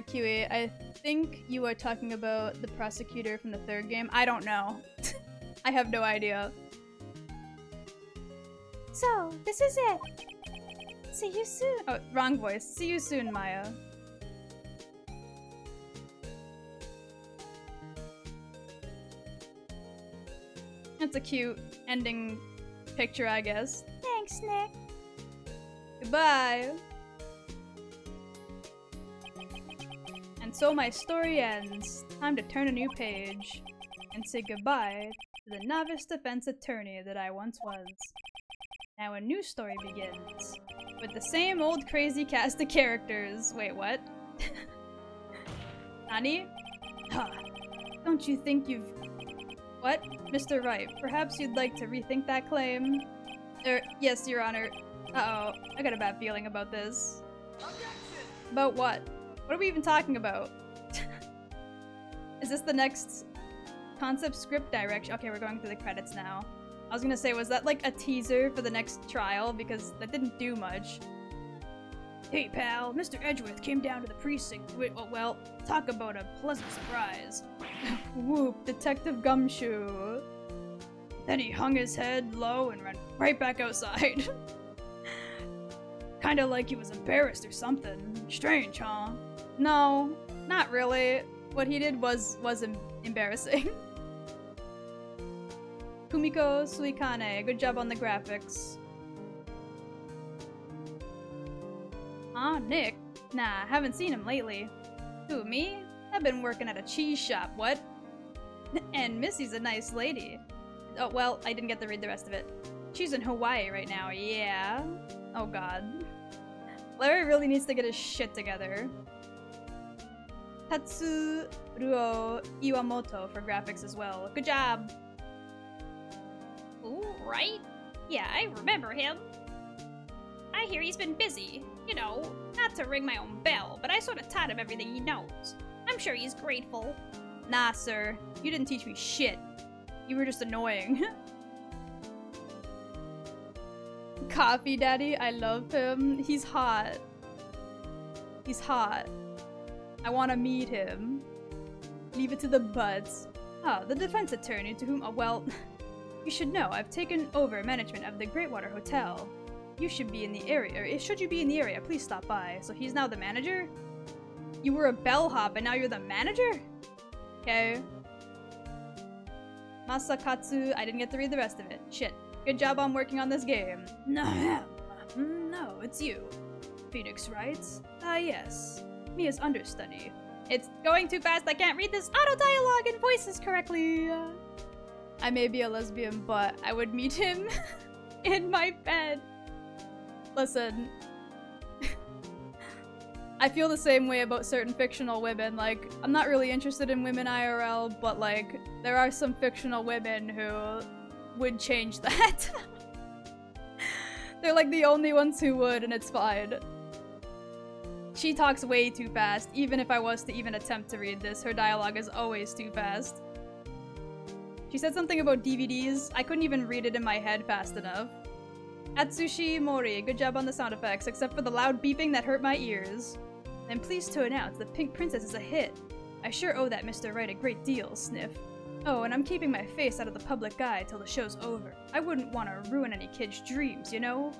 Kiwi, I think you are talking about the prosecutor from the third game. I don't know. I have no idea. So, this is it. See you soon. Oh, wrong voice. See you soon, Maya. That's a cute ending picture, I guess. Thanks, Nick. Goodbye. And so my story ends. Time to turn a new page and say goodbye to the novice defense attorney that I once was. Now a new story begins. With the same old crazy cast of characters. Wait, what? Nani? Huh. Don't you think you've... What? Mr. Wright, perhaps you'd like to rethink that claim? Yes, Your Honor. Uh-oh, I got a bad feeling about this. About what? What are we even talking about? Is this the next concept script direction? Okay, we're going through the credits now. I was gonna say, was that like a teaser for the next trial? Because that didn't do much. Hey pal, Mr. Edgeworth came down to the precinct. Well, talk about a pleasant surprise. Whoop, Detective Gumshoe. Then he hung his head low and ran right back outside. Kinda like he was embarrassed or something. Strange, huh? No, not really. What he did was embarrassing. Kumiko Suikane, good job on the graphics. Huh, Nick? Nah, haven't seen him lately. Who, me? I've been working at a cheese shop, what? And Missy's a nice lady. Oh, well, I didn't get to read the rest of it. She's in Hawaii right now, yeah? Oh god. Larry really needs to get his shit together. Tatsuruo Iwamoto for graphics as well. Good job! Ooh, Wright? Yeah, I remember him. I hear he's been busy. You know, not to ring my own bell, but I sort of taught him everything he knows. I'm sure he's grateful. Nah, sir. You didn't teach me shit. You were just annoying. Coffee Daddy, I love him. He's hot. He's hot. I want to meet him. Leave it to the buds. Ah, the defense attorney to whom- well, you should know I've taken over management of the Greatwater Hotel. You should be in the area, or should you be in the area, please stop by. So he's now the manager? You were a bellhop and now you're the manager? Okay. Masakatsu, I didn't get to read the rest of it. Shit. Good job on working on this game. No, no, it's you. Phoenix writes. Ah, yes. Mia's understudy. It's going too fast, I can't read this auto-dialogue and voices correctly. I may be a lesbian, but I would meet him in my bed. Listen. I feel the same way about certain fictional women. Like, I'm not really interested in women IRL, but like, there are some fictional women who would change that. They're like the only ones who would, and it's fine. She talks way too fast. Even if I was to even attempt to read this, her dialogue is always too fast. She said something about DVDs. I couldn't even read it in my head fast enough. Atsushi Mori, good job on the sound effects, except for the loud beeping that hurt my ears. I'm pleased to announce that Pink Princess is a hit. I sure owe that Mr. Wright a great deal, sniff. Oh, and I'm keeping my face out of the public eye till the show's over. I wouldn't want to ruin any kid's dreams, you know?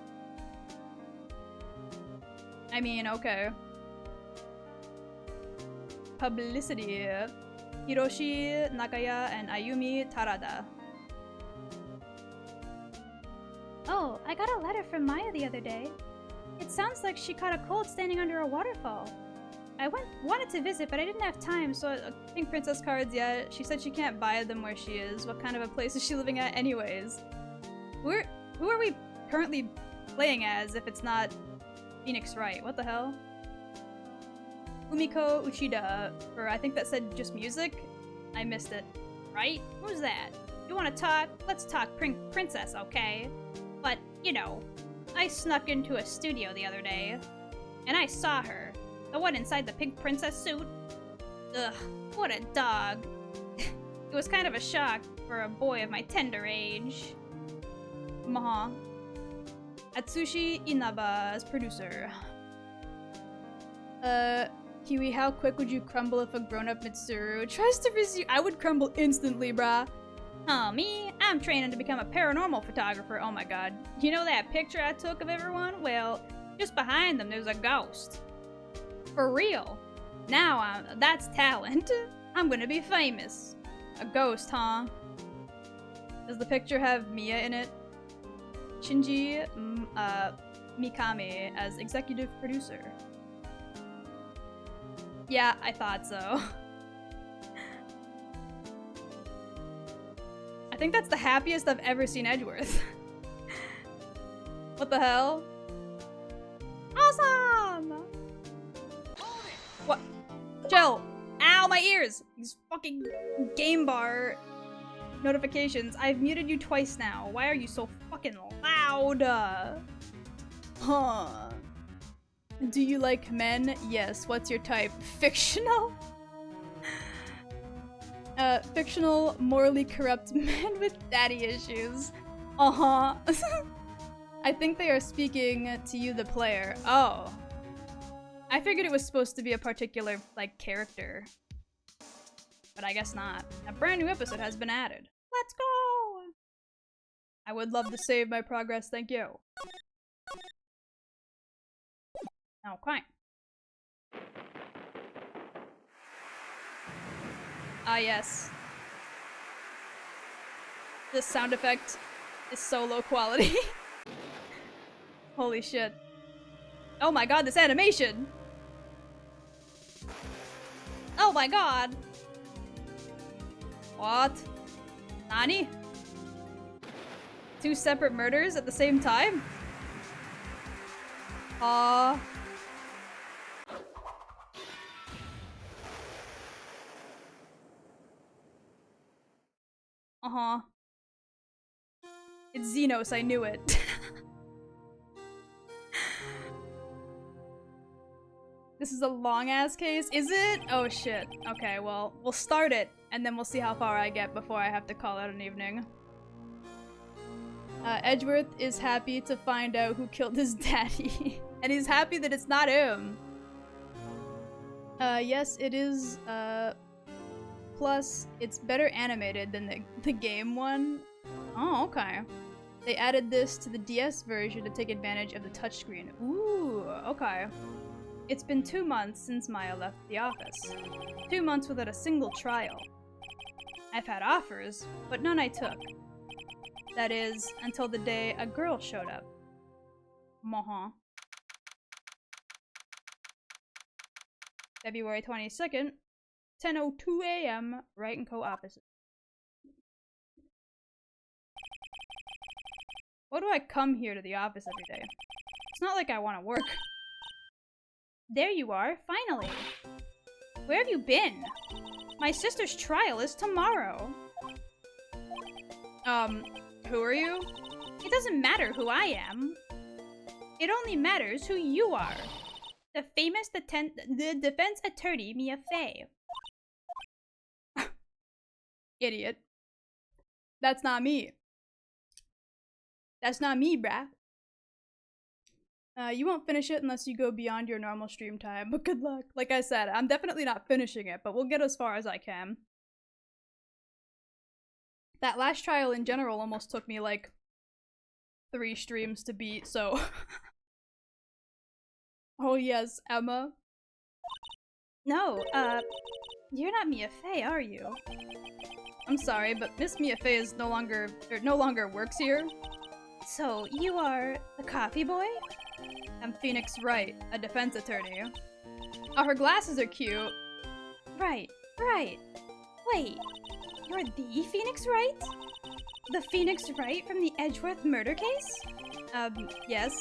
I mean, okay. Publicity. Hiroshi Nakaya and Ayumi Tarada. Oh, I got a letter from Maya the other day. It sounds like she caught a cold standing under a waterfall. I wanted to visit, but I didn't have time, so Pink Princess cards yet. She said she can't buy them where she is. What kind of a place is she living at anyways? Who are we currently playing as if it's not Phoenix Wright? What the hell? Umiko Uchida, for I think that said just music? I missed it. Right? Who's that? You wanna talk? Let's talk Princess, okay? But, you know, I snuck into a studio the other day, and I saw her. The one inside the Pink Princess suit. Ugh, what a dog. It was kind of a shock for a boy of my tender age. Maha. Atsushi Inaba as producer. Kiwi, how quick would you crumble if a grown-up Mitsuru tries to visit you? I would crumble instantly, brah. Oh, me? I'm training to become a paranormal photographer. Oh my god. You know that picture I took of everyone? Well, just behind them there's a ghost. For real. Now that's talent. I'm gonna be famous. A ghost, huh? Does the picture have Mia in it? Shinji Mikami as executive producer. Yeah, I thought so. I think that's the happiest I've ever seen Edgeworth. What the hell? Awesome! What? Chill! Ow, my ears! These fucking game bar notifications. I've muted you twice now. Why are you so fucking loud? Huh. Do you like men? Yes. What's your type? Fictional? Fictional, morally corrupt men with daddy issues. Uh-huh. I think they are speaking to you, the player. Oh. I figured it was supposed to be a particular, like, character. But I guess not. A brand new episode has been added. Let's go! I would love to save my progress, thank you. Okay. Ah, yes. This sound effect is so low quality. Holy shit. Oh my god, this animation! Oh my god! What? Nani? Two separate murders at the same time? Uh-huh. It's Xenos, I knew it. This is a long-ass case, is it? Oh shit. Okay, well, we'll start it, and then we'll see how far I get before I have to call out an evening. Edgeworth is happy to find out who killed his daddy. And he's happy that it's not him. Yes, it is, plus, it's better animated than the game one. Oh, okay. They added this to the DS version to take advantage of the touchscreen. Ooh, okay. It's been 2 months since Maya left the office. 2 months without a single trial. I've had offers, but none I took. That is, until the day a girl showed up. Maha. February 22nd, 10:02 a.m., Wright and Co. opposite. Why do I come here to the office every day? It's not like I want to work. There you are, finally. Where have you been? My sister's trial is tomorrow. Who are you? It doesn't matter who I am. It only matters who you are. The famous the defense attorney, Mia Fey. Idiot. That's not me. That's not me, bruh. You won't finish it unless you go beyond your normal stream time, but good luck. Like I said, I'm definitely not finishing it, but we'll get as far as I can. That last trial in general almost took me like 3 streams to beat, so... Oh yes, Emma. No, you're not Mia Fey, are you? I'm sorry, but Miss Mia Fey is no longer works here. So, you are the coffee boy? I'm Phoenix Wright, a defense attorney. Oh, her glasses are cute. Right. Wait, you're the Phoenix Wright? The Phoenix Wright from the Edgeworth murder case? Yes,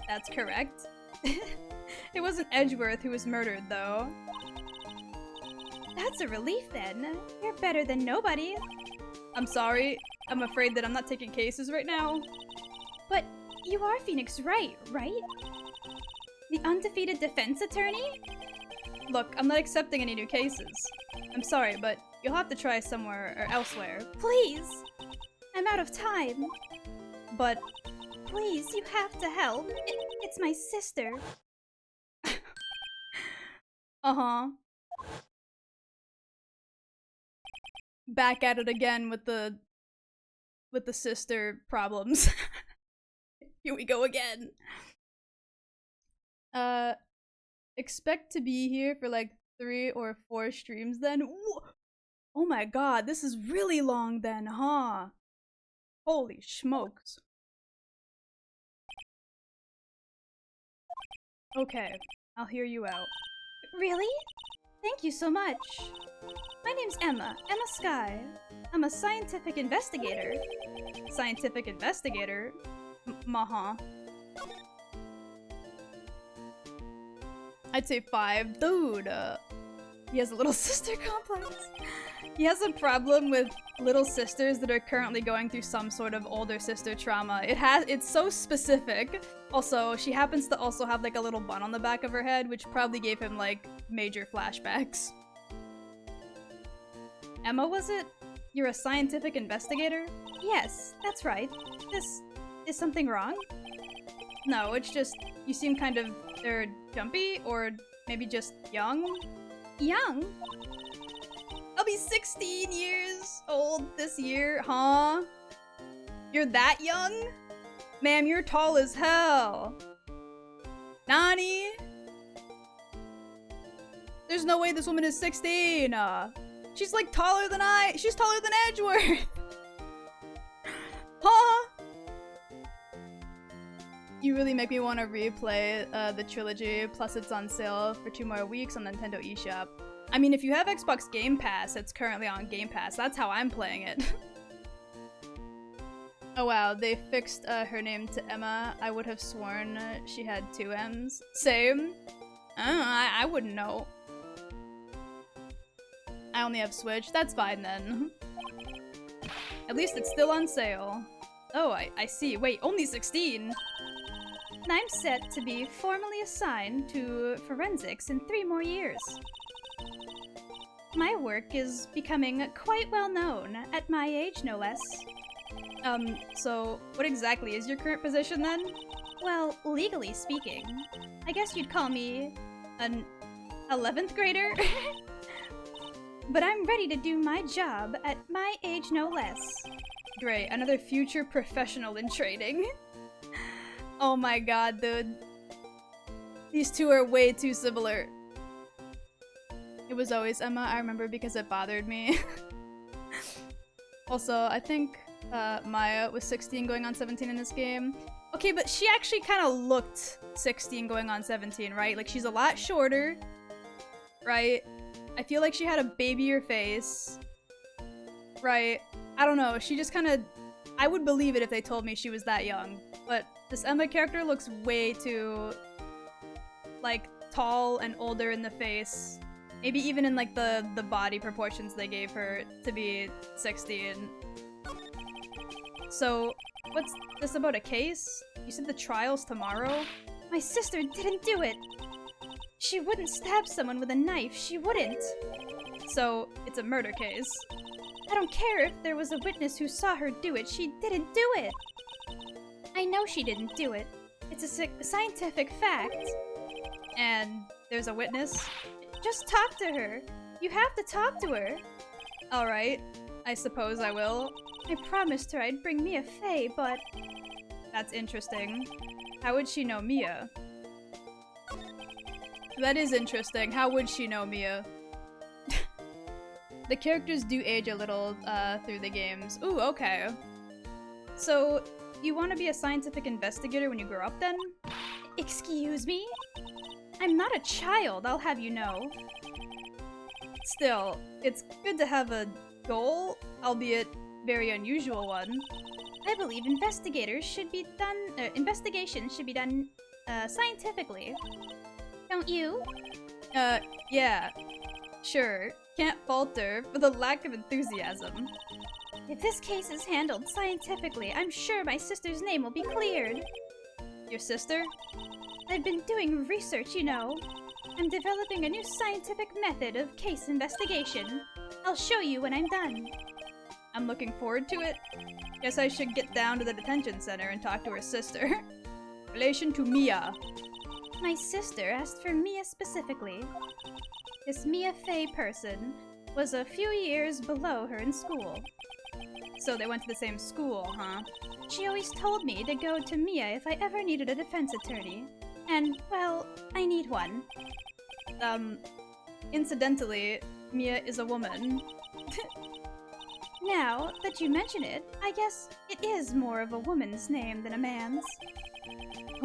that's correct. It wasn't Edgeworth who was murdered, though. That's a relief, then. You're better than nobody. I'm sorry. I'm afraid that I'm not taking cases right now. But you are Phoenix Wright, right? The undefeated defense attorney? Look, I'm not accepting any new cases. I'm sorry, but you'll have to try somewhere or elsewhere. Please! I'm out of time. But... Please, you have to help. It's my sister. Uh-huh. Back at it again with the sister problems. Here we go again. Expect to be here for like 3 or 4 streams then? Oh my god, this is really long then, huh? Holy smokes. Okay, I'll hear you out. Really? Thank you so much. My name's Emma Sky. I'm a scientific investigator. Scientific investigator? Maha. I'd say 5. Dude, he has a little sister complex. He has a problem with little sisters that are currently going through some sort of older sister trauma. It's so specific. Also, she happens to also have like a little bun on the back of her head, which probably gave him like major flashbacks. Emma, was it? You're a scientific investigator? Yes, that's right. Is something wrong? No, it's just, you seem kind of, jumpy, or maybe just young? Young? I'll be 16 years old this year, huh? You're that young? Ma'am, you're tall as hell. Nani? There's no way this woman is 16. She's like taller than she's taller than Edgeworth. Huh? You really make me want to replay the trilogy, plus it's on sale for 2 more weeks on Nintendo eShop. I mean, if you have Xbox Game Pass, it's currently on Game Pass. That's how I'm playing it. Oh wow, they fixed her name to Emma. I would have sworn she had 2 M's. Same. I wouldn't know. I only have Switch. That's fine then. At least it's still on sale. Oh, I see. Wait, only 16? I'm set to be formally assigned to forensics in 3 more years. My work is becoming quite well known, at my age no less. So what exactly is your current position then? Well, legally speaking, I guess you'd call me an 11th grader? But I'm ready to do my job at my age no less. Great, another future professional in training. Oh my god, dude. These two are way too similar. It was always Emma, I remember, because it bothered me. Also, I think Maya was 16 going on 17 in this game. Okay, but she actually kind of looked 16 going on 17, right? Like, she's a lot shorter, right? I feel like she had a babier face, right? I don't know, she just kind of... I would believe it if they told me she was that young, but this Emma character looks way too, like, tall and older in the face. Maybe even in, like, the body proportions they gave her to be 16. So, what's this about, a case? You said the trial's tomorrow? My sister didn't do it. She wouldn't stab someone with a knife. She wouldn't. So, it's a murder case. I don't care if there was a witness who saw her do it. She didn't do it. I know she didn't do it. It's a scientific fact. And there's a witness? Just talk to her. You have to talk to her. Alright, I suppose I will. I promised her I'd bring Mia Fey, but... That's interesting. How would she know Mia? That is interesting. How would she know Mia? The characters do age a little through the games. Ooh, okay. So, you want to be a scientific investigator when you grow up then? Excuse me? I'm not a child, I'll have you know. Still, it's good to have a goal, albeit very unusual one. I believe investigations should be done scientifically. Don't you? Yeah. Sure. Can't falter for the lack of enthusiasm. If this case is handled scientifically, I'm sure my sister's name will be cleared. Your sister? I've been doing research, you know. I'm developing a new scientific method of case investigation. I'll show you when I'm done. I'm looking forward to it. Guess I should get down to the detention center and talk to her sister. Relation to Mia. My sister asked for Mia specifically. This Mia Fey person was a few years below her in school. So they went to the same school, huh? She always told me to go to Mia if I ever needed a defense attorney. And, well, I need one. Incidentally, Mia is a woman. Now that you mention it, I guess it is more of a woman's name than a man's.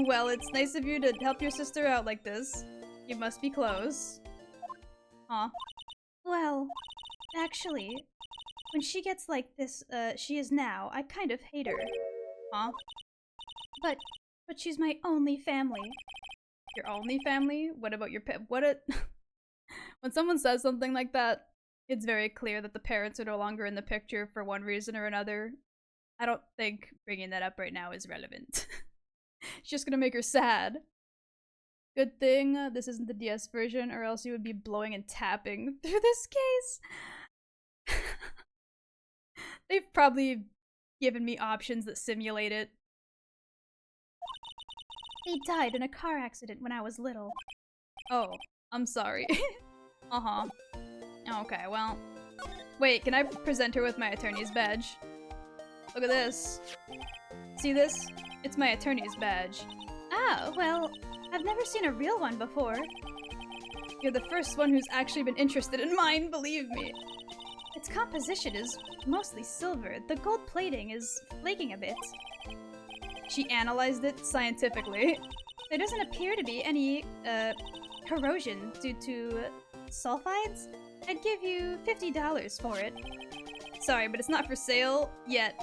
Well, it's nice of you to help your sister out like this. You must be close. Huh? Well, actually, when she gets like this, she is now, I kind of hate her. Huh? But she's my only family. Your only family? What about your When someone says something like that, it's very clear that the parents are no longer in the picture for one reason or another. I don't think bringing that up right now is relevant. It's just gonna make her sad. Good thing this isn't the DS version, or else you would be blowing and tapping through this case. They've probably given me options that simulate it. They died in a car accident when I was little. Oh, I'm sorry. Uh-huh. Okay, well... Wait, can I present her with my attorney's badge? Look at this. See this? It's my attorney's badge. Oh, well, I've never seen a real one before. You're the first one who's actually been interested in mine, believe me. Its composition is mostly silver. The gold plating is flaking a bit. She analyzed it scientifically. There doesn't appear to be any, corrosion due to sulfides. I'd give you $50 for it. Sorry, but it's not for sale yet.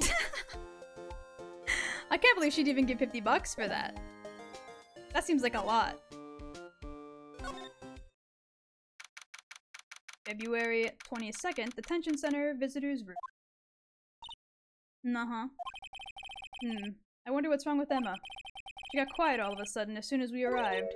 I can't believe she'd even give $50 for that. That seems like a lot. February 22nd, Detention Center, Visitors Room. Uh-huh. I wonder what's wrong with Emma. She got quiet all of a sudden as soon as we arrived.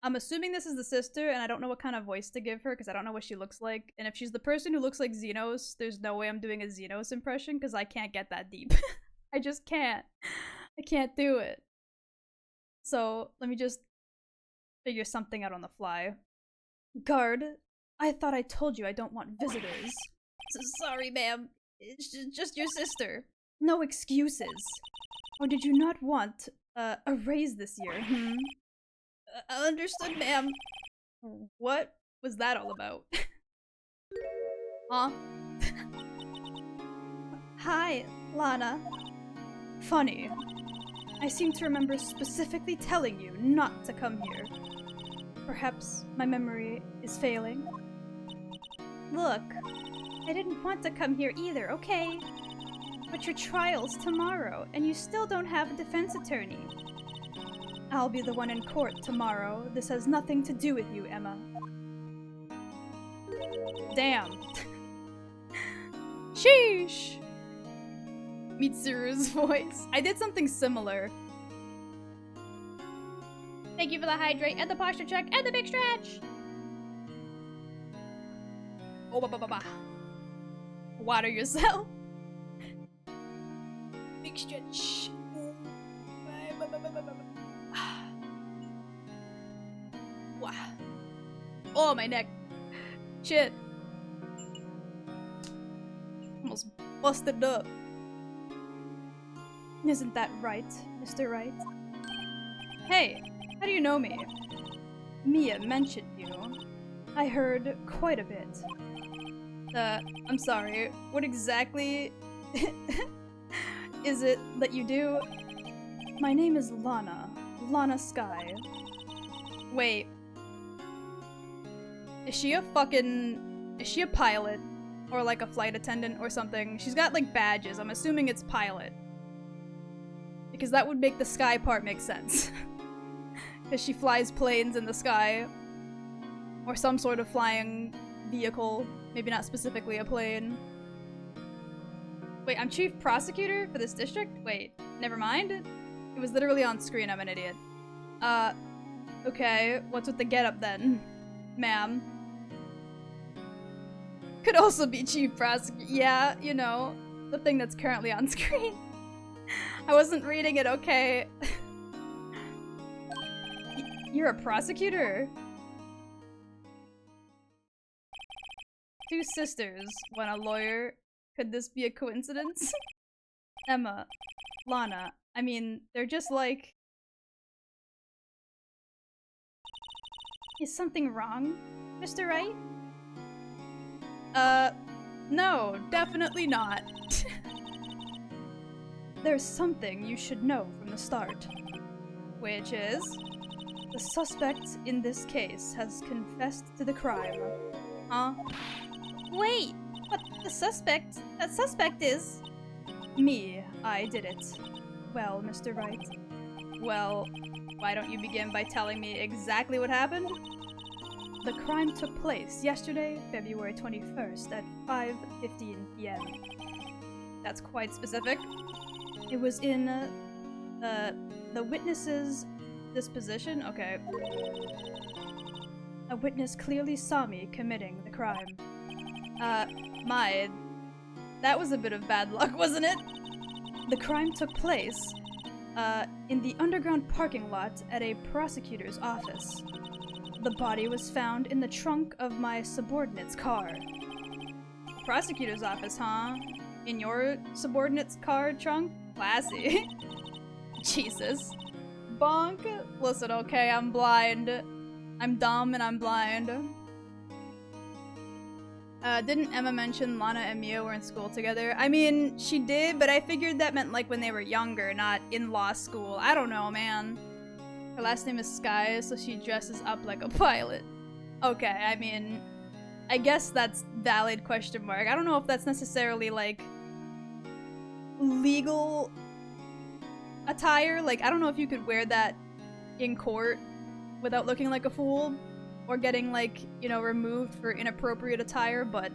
I'm assuming this is the sister, and I don't know what kind of voice to give her because I don't know what she looks like. And if she's the person who looks like Xenos, there's no way I'm doing a Xenos impression because I can't get that deep. I just can't. I can't do it. So, let me just figure something out on the fly. Guard, I thought I told you I don't want visitors. Sorry, ma'am. It's just your sister. No excuses. Or did you not want a raise this year, Understood, ma'am. What was that all about? Huh? Hi, Lana. Funny. I seem to remember specifically telling you not to come here. Perhaps my memory is failing? Look, I didn't want to come here either, okay? But your trial's tomorrow, and you still don't have a defense attorney. I'll be the one in court tomorrow. This has nothing to do with you, Emma. Damn. Sheesh! Mitsuru's voice. I did something similar. Thank you for the hydrate and the posture check and the big stretch! Oh, ba. Water yourself. Big stretch. Wow. Oh, my neck. Shit. Almost busted up. Isn't that right, Mr. Wright? Hey, how do you know me? Mia mentioned you. I heard quite a bit. I'm sorry, what exactly is it that you do? My name is Lana. Lana Sky. Wait. Is she a pilot? Or like a flight attendant or something? She's got like badges. I'm assuming it's pilot. Because that would make the sky part make sense. Because she flies planes in the sky. Or some sort of flying vehicle. Maybe not specifically a plane. Wait, I'm chief prosecutor for this district? Wait, never mind. It was literally on screen, I'm an idiot. Okay, what's with the getup then? Ma'am. Could also be chief prosecutor. Yeah, you know, the thing that's currently on screen. I wasn't reading it, okay. You're a prosecutor? Two sisters, one a lawyer. Could this be a coincidence? Emma, Lana, I mean, they're just like... Is something wrong, Mr. Wright? No, definitely not. There's something you should know from the start. Which is... the suspect in this case has confessed to the crime. Huh? Wait, but that suspect is... Me, I did it. Well, Mr. Wright. Well, why don't you begin by telling me exactly what happened? The crime took place yesterday, February 21st at 5:15 p.m. That's quite specific. It was in, the witness's disposition? Okay. A witness clearly saw me committing the crime. That was a bit of bad luck, wasn't it? The crime took place, in the underground parking lot at a prosecutor's office. The body was found in the trunk of my subordinate's car. Prosecutor's office, huh? In your subordinate's car trunk? Classy. Jesus. Bonk. Listen, okay, I'm blind. I'm dumb and I'm blind. Didn't Emma mention Lana and Mia were in school together? I mean, she did, but I figured that meant like when they were younger, not in law school. I don't know, man. Her last name is Sky, so she dresses up like a pilot. Okay, I mean, I guess that's valid question mark. I don't know if that's necessarily like legal attire. Like, I don't know if you could wear that in court without looking like a fool or getting like, you know, removed for inappropriate attire, but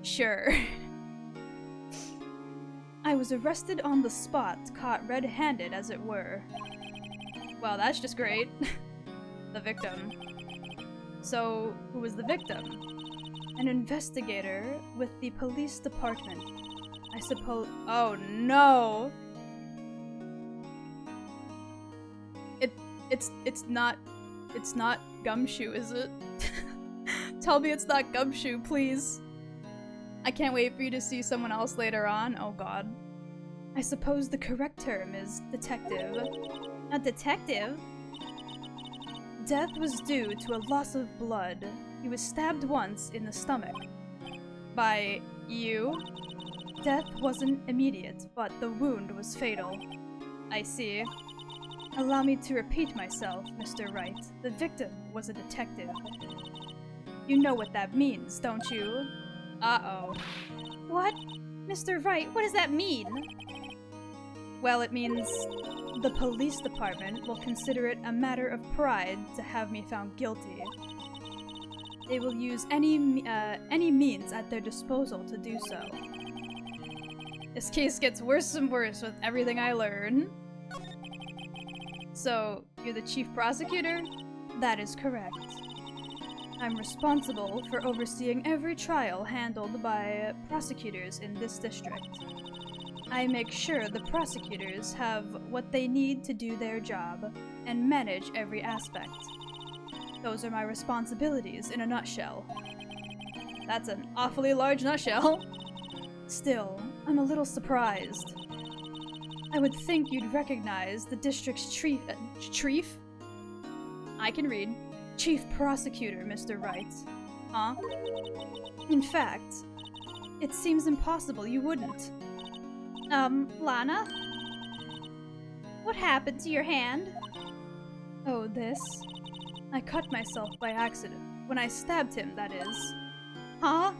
sure. I was arrested on the spot, caught red-handed as it were. Well, that's just great. The victim. So, who was the victim? An investigator with the police department. I suppose- oh no! It's not Gumshoe, is it? Tell me it's not Gumshoe, please. I can't wait for you to see someone else later on. Oh god. I suppose the correct term is detective. A detective? Death was due to a loss of blood. He was stabbed once in the stomach. By you? Death wasn't immediate, but the wound was fatal. I see. Allow me to repeat myself, Mr. Wright. The victim was a detective. You know what that means, don't you? Uh-oh. What? Mr. Wright, what does that mean? Well, it means the police department will consider it a matter of pride to have me found guilty. They will use any means at their disposal to do so. This case gets worse and worse with everything I learn. So, you're the chief prosecutor? That is correct. I'm responsible for overseeing every trial handled by prosecutors in this district. I make sure the prosecutors have what they need to do their job and manage every aspect. Those are my responsibilities in a nutshell. That's an awfully large nutshell. Still, I'm a little surprised. I would think you'd recognize the district's chief? I can read. Chief Prosecutor, Mr. Wright. Huh? In fact, it seems impossible you wouldn't. Lana? What happened to your hand? Oh, this? I cut myself by accident. When I stabbed him, that is. Huh?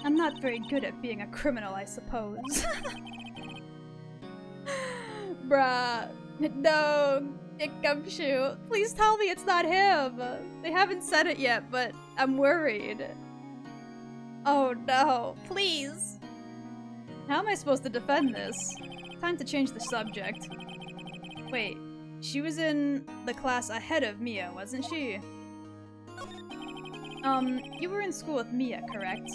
I'm not very good at being a criminal, I suppose. Bruh. No. Dick Gumshoe. Please tell me it's not him. They haven't said it yet, but I'm worried. Oh no. Please. How am I supposed to defend this? Time to change the subject. Wait. She was in the class ahead of Mia, wasn't she? You were in school with Mia, correct?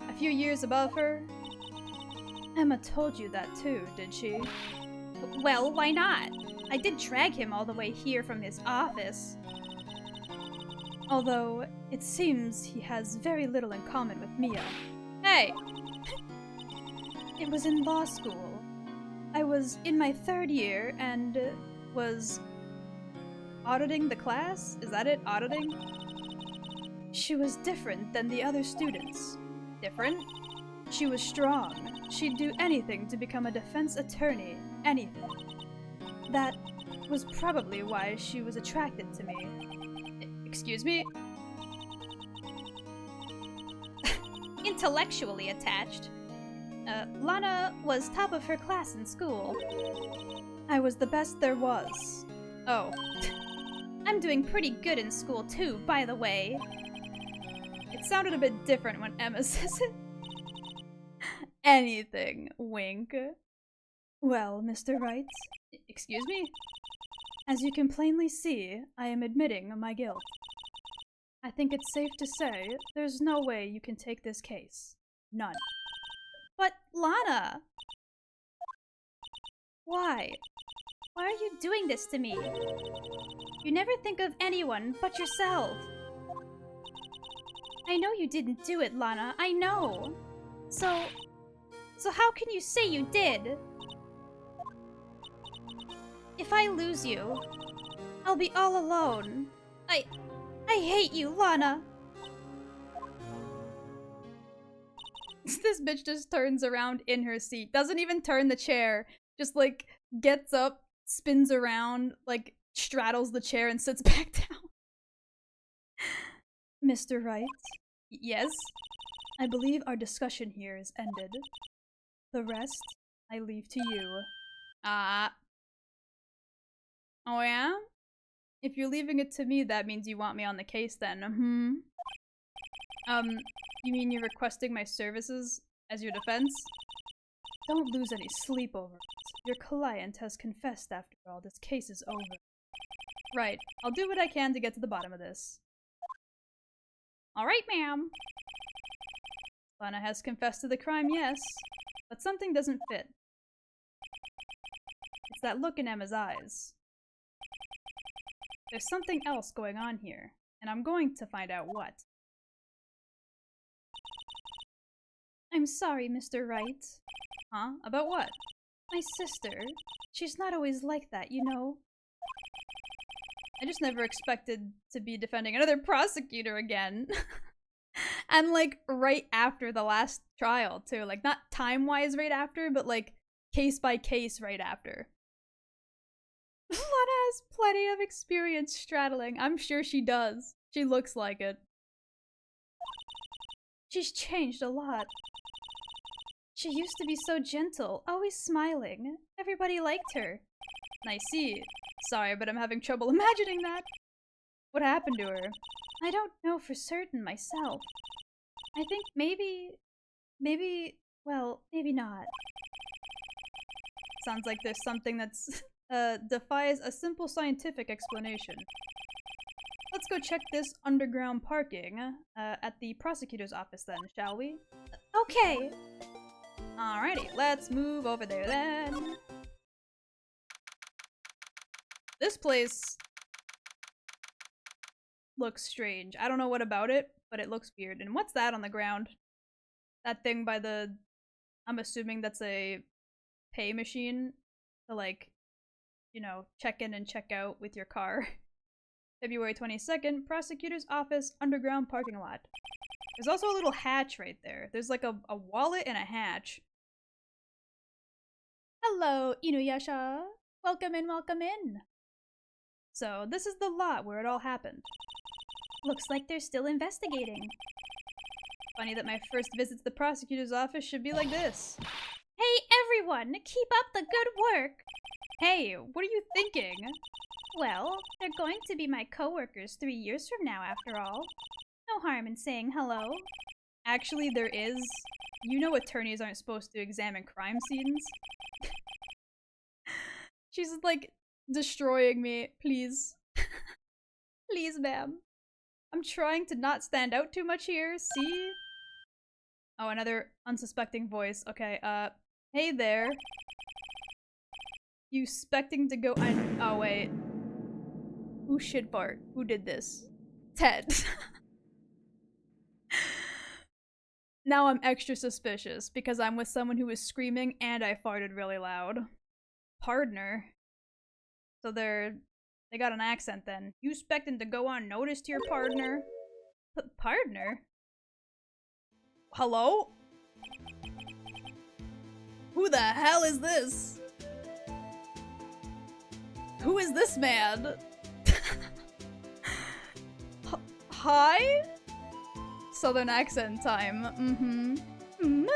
A few years above her? Emma told you that too, did she? Well, why not? I did drag him all the way here from his office. Although, it seems he has very little in common with Mia. Hey! It was in law school. I was in my 3rd year and was auditing the class? Is that it? Auditing? She was different than the other students. Different? She was strong. She'd do anything to become a defense attorney. Anything. That was probably why she was attracted to me. Excuse me? Intellectually attached. Lana was top of her class in school. I was the best there was. Oh. I'm doing pretty good in school too, by the way. It sounded a bit different when Emma says it. Anything, wink. Well, Mr. Wright. Excuse me? As you can plainly see, I am admitting my guilt. I think it's safe to say there's no way you can take this case. None. But, Lana! Why? Why are you doing this to me? You never think of anyone but yourself. I know you didn't do it, Lana. I know. So how can you say you did? If I lose you, I'll be all alone. I hate you, Lana. This bitch just turns around in her seat. Doesn't even turn the chair. Just, like, gets up, spins around, like, straddles the chair and sits back down. Mr. Wright? Yes? I believe our discussion here is ended. The rest, I leave to you. Oh yeah? If you're leaving it to me, that means you want me on the case then, you mean you're requesting my services as your defense? Don't lose any sleep over it. Your client has confessed after all. This case is over. Right. I'll do what I can to get to the bottom of this. Alright, ma'am. Lana has confessed to the crime, yes. But something doesn't fit. It's that look in Emma's eyes. There's something else going on here, and I'm going to find out what. I'm sorry, Mr. Wright. Huh? About what? My sister. She's not always like that, you know. I just never expected to be defending another prosecutor again. And like right after the last trial too. Like not time-wise right after, but like case by case right after. Lana has plenty of experience straddling. I'm sure she does. She looks like it. She's changed a lot. She used to be so gentle, always smiling. Everybody liked her. I see. Sorry, but I'm having trouble imagining that. What happened to her? I don't know for certain myself. I think maybe, well, maybe not. Sounds like there's something that's, defies a simple scientific explanation. Let's go check this underground parking, at the prosecutor's office then, shall we? Okay. Alrighty, let's move over there then. This place looks strange. I don't know what about it, but it looks weird. And what's that on the ground? That thing by the... I'm assuming that's a pay machine to, like, you know, check in and check out with your car. February 22nd, prosecutor's office, underground parking lot. There's also a little hatch right there. There's like a wallet and a hatch. Hello, Inuyasha. Welcome in, welcome in. So, this is the lot where it all happened. Looks like they're still investigating. Funny that my first visit to the prosecutor's office should be like this. Hey everyone, keep up the good work! Hey, what are you thinking? Well, they're going to be my coworkers 3 years from now after all. No harm in saying hello. Actually, there is. You know attorneys aren't supposed to examine crime scenes. She's like destroying me. Please. Please, ma'am. I'm trying to not stand out too much here. See? Oh, another unsuspecting voice. Okay, hey there. You expecting to go on— oh, wait. Who shit fart? Who did this? Ted. Now I'm extra suspicious because I'm with someone who was screaming and I farted really loud. Partner. So they got an accent then. You expecting to go unnoticed to your partner? Partner? Hello? Who the hell is this? Who is this man? Hi? Southern accent time. Mm-hmm. Moo!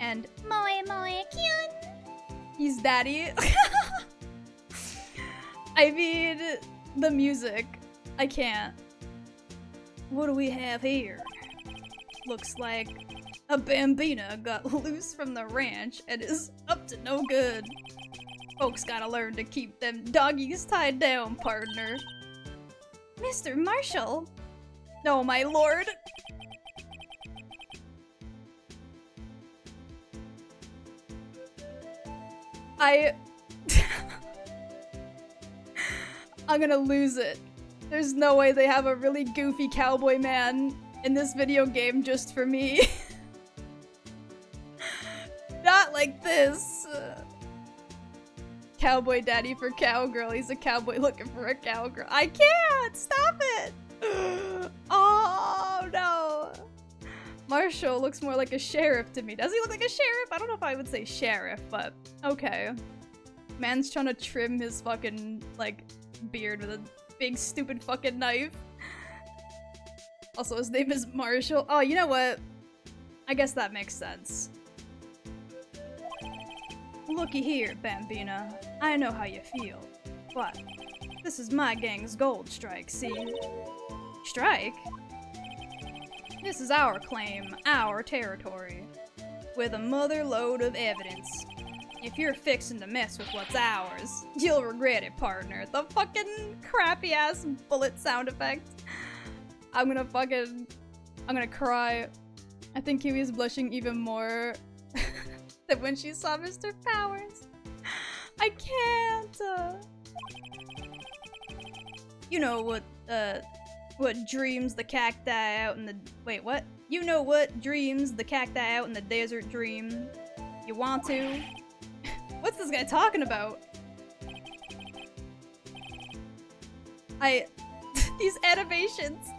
And Moe moe kyun! he's daddy. I mean, the music. I can't. What do we have here? Looks like a bambina got loose from the ranch and is up to no good. Folks gotta learn to keep them doggies tied down, partner. Mr. Marshall! No, my lord! I'm gonna lose it. There's no way they have a really goofy cowboy man in this video game just for me. Not like this. Cowboy daddy for cowgirl. He's a cowboy looking for a cowgirl. I can't! Stop it! Oh, no. Marshall looks more like a sheriff to me. Does he look like a sheriff? I don't know if I would say sheriff, but okay. Man's trying to trim his fucking, like, beard with a big stupid fucking knife. Also, his name is Marshall. Oh, you know what? I guess that makes sense. Looky here, Bambina. I know how you feel. But this is my gang's gold strike, see? Strike? This is our claim, our territory. With a mother load of evidence. If you're fixing to mess with what's ours, you'll regret it, partner. The fucking crappy-ass bullet sound effect. I'm gonna cry. I think Kiwi's blushing even more than when she saw Mr. Powers. I can't. You know what dreams the cacti out in the— wait, what? You know what dreams the cacti out in the desert dream? You want to? What's this guy talking about? These animations.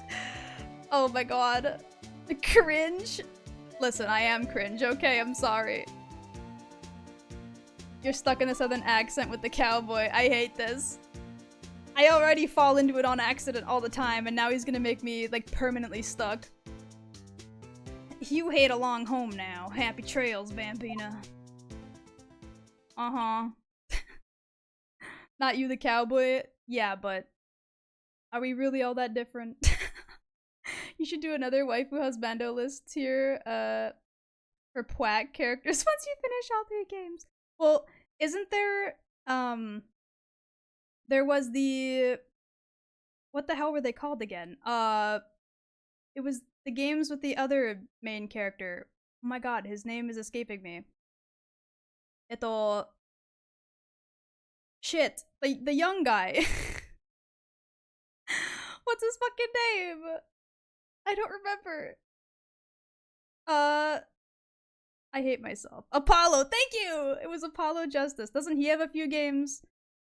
Oh my god. Cringe? Listen, I am cringe, okay? I'm sorry. You're stuck in a southern accent with the cowboy. I hate this. I already fall into it on accident all the time, and now he's gonna make me, like, permanently stuck. You hate along home now. Happy trails, Vampina. Uh-huh. Not you, the cowboy? Yeah, but are we really all that different? You should do another waifu husbando list here, for Pwack characters once you finish all 3 games. Well, isn't there, there was the... What the hell were they called again? It was the games with the other main character. Oh my god, his name is escaping me. Shit. The young guy. What's his fucking name? I don't remember. I hate myself. Apollo, thank you! It was Apollo Justice. Doesn't he have a few games?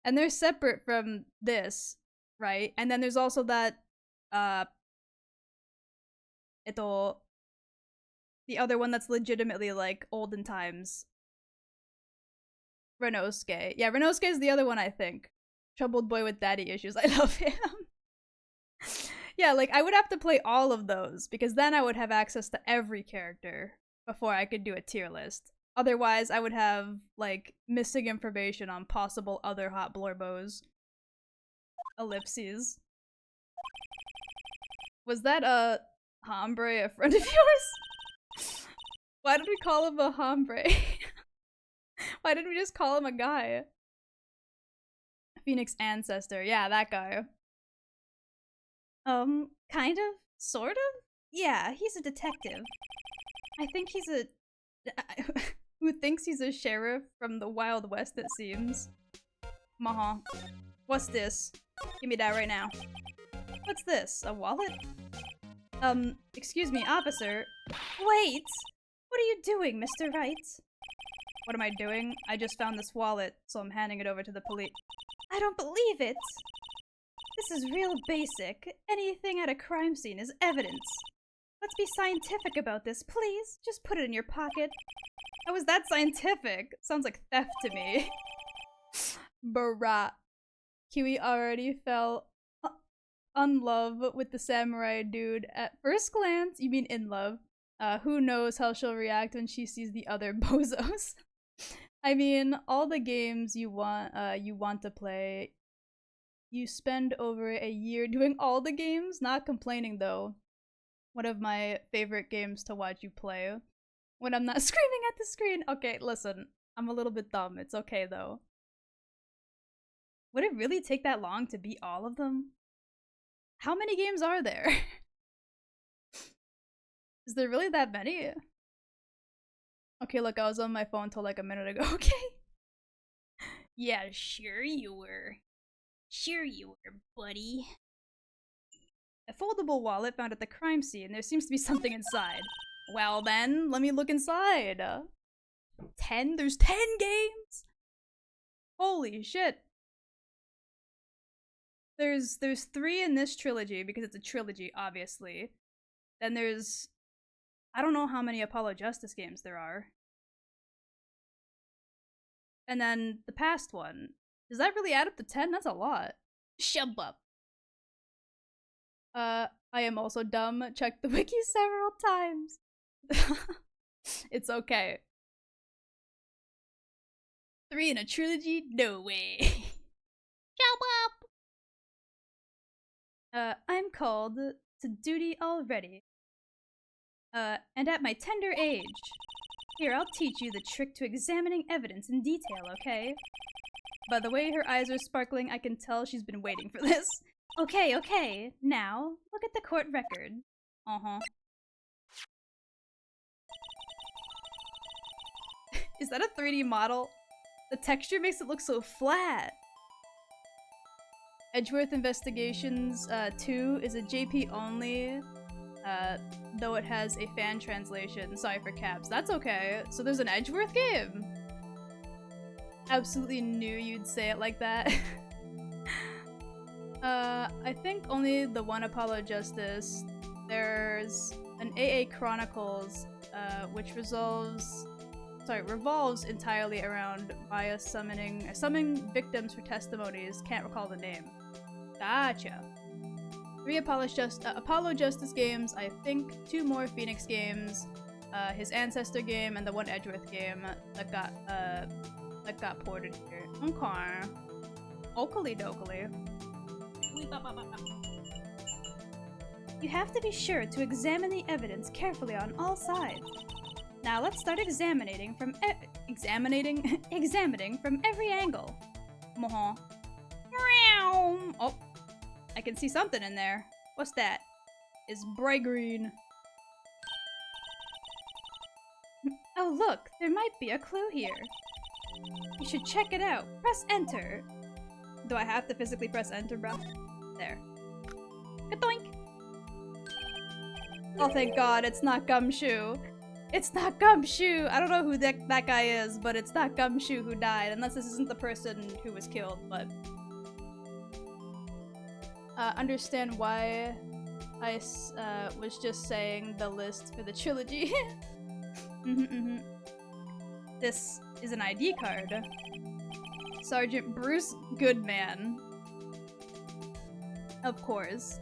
And they're separate from this, right? And then there's also that, the other one that's legitimately, like, olden times. Renosuke. Yeah, Renosuke is the other one, I think. Troubled boy with daddy issues. I love him. Yeah, like, I would have to play all of those, because then I would have access to every character before I could do a tier list. Otherwise, I would have, like, missing information on possible other hot blorbos. Ellipses. Was that a hombre a friend of yours? Why did we call him a hombre? Why didn't we just call him a guy? Phoenix Ancestor. Yeah, that guy. Kind of? Sort of? Yeah, he's a detective. I think he's a... who thinks he's a sheriff from the Wild West, it seems. Maha. What's this? Give me that right now. What's this? A wallet? Excuse me, officer. Wait! What are you doing, Mr. Wright? What am I doing? I just found this wallet, so I'm handing it over to the police. I don't believe it! This is real basic. Anything at a crime scene is evidence. Let's be scientific about this, please. Just put it in your pocket. How is that scientific? Sounds like theft to me. Barat. Kiwi already fell in love with the samurai dude at first glance. You mean in love. Who knows how she'll react when she sees the other bozos. I mean, all the games you want to play, you spend over a year doing all the games. Not complaining though. One of my favorite games to watch you play. When I'm not screaming at the screen. Okay, listen. I'm a little bit dumb. It's okay though. Would it really take that long to beat all of them? How many games are there? Is there really that many? Okay, look, I was on my phone till like a minute ago, okay? Yeah, sure you were. Sure you were, buddy. A foldable wallet found at the crime scene. There seems to be something inside. Well then, let me look inside. 10? There's 10 games? Holy shit. There's 3 in this trilogy, because it's a trilogy, obviously. Then there's... I don't know how many Apollo Justice games there are. And then the past one. Does that really add up to 10? That's a lot. Shut up. I am also dumb. Checked the wiki several times. It's okay. 3 in a trilogy? No way. Shut up! I'm called to duty already. And at my tender age. Here, I'll teach you the trick to examining evidence in detail, okay? By the way her eyes are sparkling, I can tell she's been waiting for this. Okay, okay. Now, look at the court record. Uh-huh. Is that a 3D model? The texture makes it look so flat. Edgeworth Investigations 2 is a JP only, though it has a fan translation. Sorry for caps. That's okay. So there's an Edgeworth game? Absolutely knew you'd say it like that. I think only the one Apollo Justice. There's an AA Chronicles, which revolves entirely around Maya summoning victims for testimonies. Can't recall the name. Gotcha. 3 Apollo Justice games, I think 2 more Phoenix games, his Ancestor game, and the 1 Edgeworth game that got ported here. Okay. Oakley dokley. You have to be sure to examine the evidence carefully on all sides. Now let's start examining from examining from every angle. Oh, I can see something in there. What's that? It's bright green. Oh look, there might be a clue here. You should check it out. Press enter. Do I have to physically press enter, bro? There. Kadoink! Oh, thank God, it's not Gumshoe. It's not Gumshoe! I don't know who that guy is, but it's not Gumshoe who died, unless this isn't the person who was killed, but... understand why I was just saying the list for the trilogy. This is an ID card. Sergeant Bruce Goodman. Of course.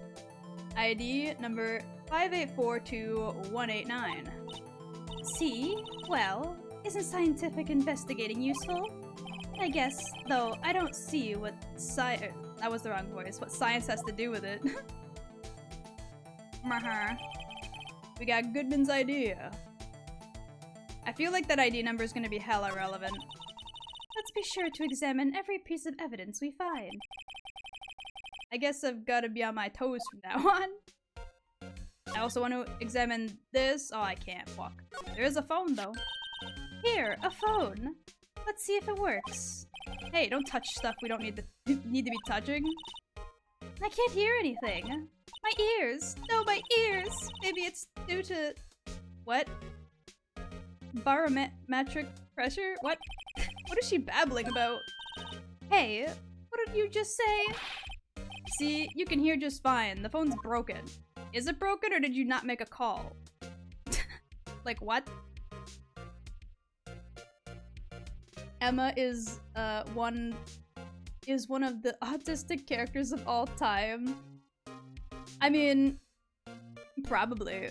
ID number 5842189. See? Well, isn't scientific investigating useful? I guess, though I don't see what that was the wrong voice. What science has to do with it. We got Goodman's ID. I feel like that ID number is going to be hella relevant. Let's be sure to examine every piece of evidence we find. I guess I've got to be on my toes from now on. I also want to examine this. Oh, I can't. Fuck. There is a phone, though. Here, a phone. Let's see if it works. Hey, don't touch stuff we don't need to be touching. I can't hear anything. My ears. No, my ears. Maybe it's due to... What? Barometric pressure? What? What is she babbling about? Hey, what did you just say? See, you can hear just fine. The phone's broken. Is it broken or did you not make a call? Like what? Emma is one of the autistic characters of all time. I mean, probably.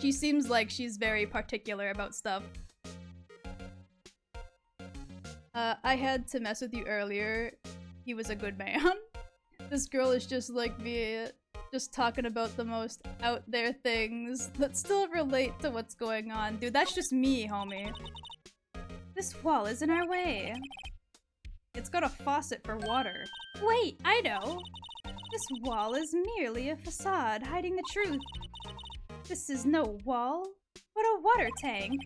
She seems like she's very particular about stuff. I had to mess with you earlier. He was a good man. This girl is just like me, just talking about the most out there things that still relate to what's going on. Dude, that's just me, homie. This wall is in our way. It's got a faucet for water. Wait, I know. This wall is merely a facade hiding the truth. This is no wall, but a water tank.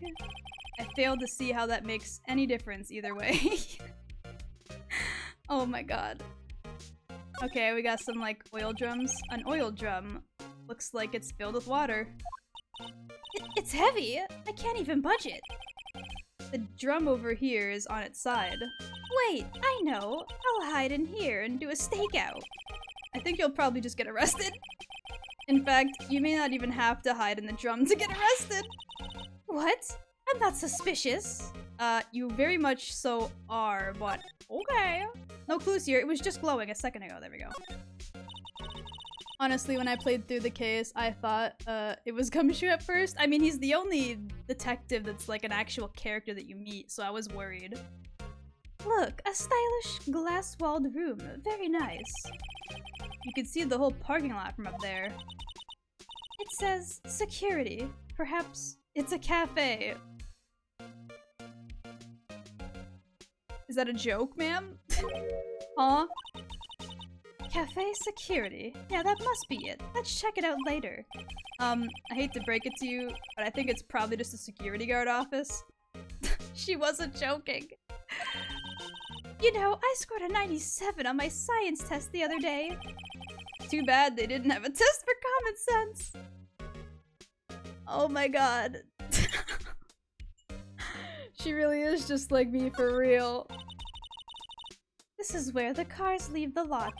I failed to see how that makes any difference either way. Oh my god. Okay, we got some like oil drums. An oil drum. Looks like it's filled with water. It's heavy. I can't even budge it. The drum over here is on its side. Wait, I know. I'll hide in here and do a stakeout. I think you'll probably just get arrested. In fact, you may not even have to hide in the drum to get arrested. What? I'm not suspicious. You very much so are, but okay. No clues here. It was just glowing a second ago. There we go. Honestly, when I played through the case, I thought it was Gumshoe at first. I mean, he's the only detective that's like an actual character that you meet, so I was worried. Look, a stylish glass-walled room. Very nice. You can see the whole parking lot from up there. It says security. Perhaps it's a cafe. Is that a joke, ma'am? Huh? Cafe security. Yeah, that must be it. Let's check it out later. I hate to break it to you, but I think it's probably just a security guard office. She wasn't joking. You know, I scored a 97 on my science test the other day. Too bad they didn't have a test for common sense. Oh my god. She really is just like me for real. This is where the cars leave the lot.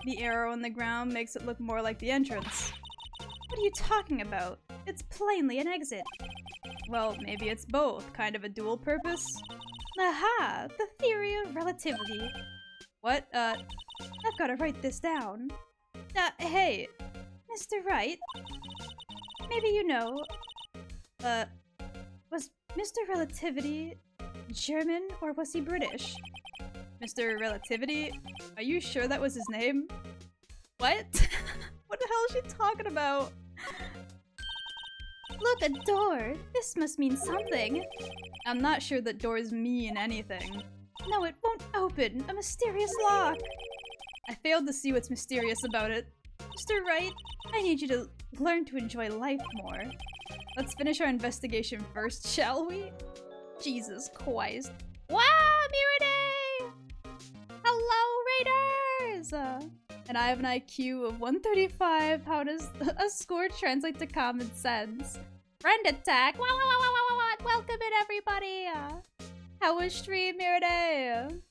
The arrow in the ground makes it look more like the entrance. What are you talking about? It's plainly an exit. Well, maybe it's both. Kind of a dual purpose. Aha! The theory of relativity. What? I've gotta write this down. Hey! Mr. Wright? Maybe you know, was Mr. Relativity German or was he British? Mr. Relativity? Are you sure that was his name? What? What the hell is she talking about? Look, a door! This must mean something. I'm not sure that doors mean anything. No, it won't open. A mysterious lock. I failed to see what's mysterious about it. Mr. Wright, I need you to learn to enjoy life more. Let's finish our investigation first, shall we? Jesus Christ. Wow, Mirade! Hello, Raiders! And I have an IQ of 135. How does a score translate to common sense? Friend attack! Welcome in, everybody! How was stream, Mirade?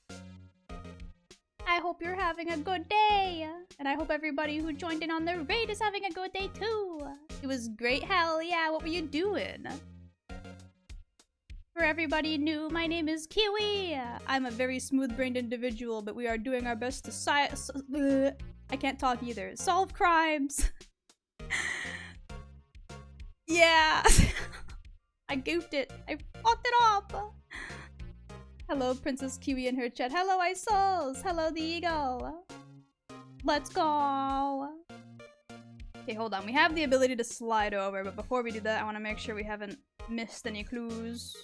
I hope you're having a good day! And I hope everybody who joined in on the raid is having a good day too! It was great, hell yeah, what were you doing? For everybody new, my name is Kiwi! I'm a very smooth-brained individual, but we are doing our best to I can't talk either. Solve crimes! Yeah! I goofed it. I fucked it up! Hello, Princess Kiwi in her chat. Hello, Isouls! Hello, the Eagle! Let's go! Okay, hold on. We have the ability to slide over, but before we do that, I want to make sure we haven't missed any clues.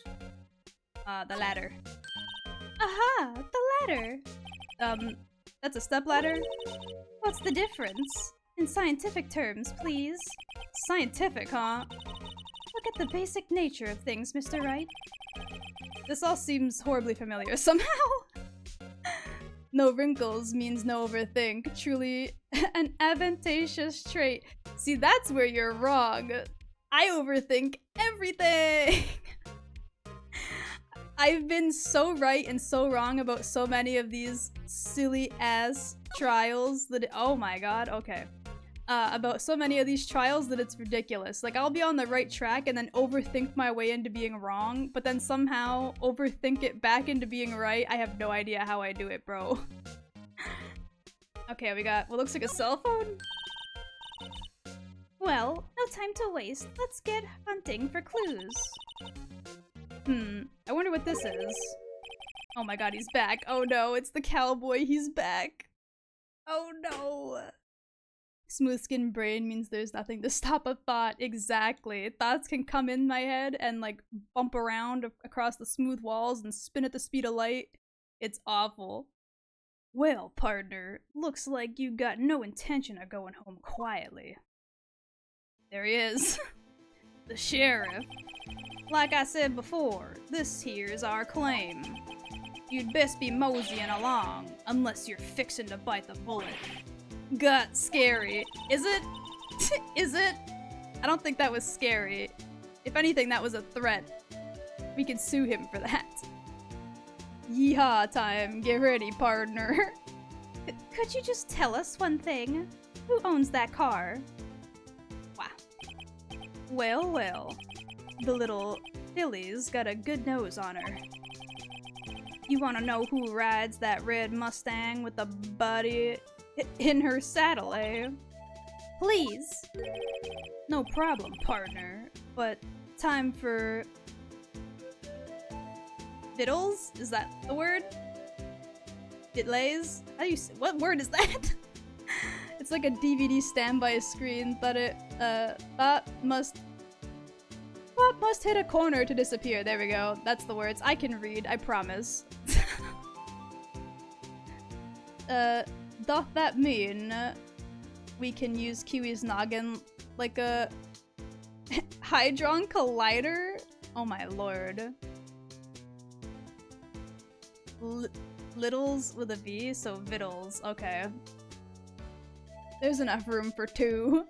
The ladder. Aha! The ladder! That's a step ladder? What's the difference? In scientific terms, please. Scientific, huh? Look at the basic nature of things, Mr. Wright. This all seems horribly familiar somehow. No wrinkles means no overthink. Truly an advantageous trait. See, that's where you're wrong. I overthink everything. I've been so right and so wrong about so many of these silly ass trials that oh my god, okay. About so many of these trials that it's ridiculous. Like, I'll be on the right track and then overthink my way into being wrong, but then somehow overthink it back into being right. I have no idea how I do it, bro. Okay, we got what looks like a cell phone? Well, no time to waste. Let's get hunting for clues. I wonder what this is. Oh my god, he's back. Oh no, it's the cowboy, he's back. Oh no. Smooth skin brain means there's nothing to stop a thought. Exactly. Thoughts can come in my head and like bump around across the smooth walls and spin at the speed of light. It's awful. Well, partner, looks like you got no intention of going home quietly. There he is. The sheriff. Like I said before, this here's our claim. You'd best be moseying along, unless you're fixin' to bite the bullet. Got scary. Is it? Is it? I don't think that was scary. If anything, that was a threat. We can sue him for that. Yeehaw time. Get ready, partner. Could you just tell us one thing? Who owns that car? Wow. Well, well. The little filly's got a good nose on her. You wanna know who rides that red Mustang with the body in her saddle, eh? Please. No problem, partner. But time for fiddles? Is that the word? Fitlays? How do you say, what word is that? It's like a DVD standby screen, but it thought must hit a corner to disappear. There we go. That's the words. I can read, I promise. Doth that mean we can use Kiwi's noggin like a Hydron Collider? Oh my lord. Littles with a V, so vittles. Okay. There's enough room for two.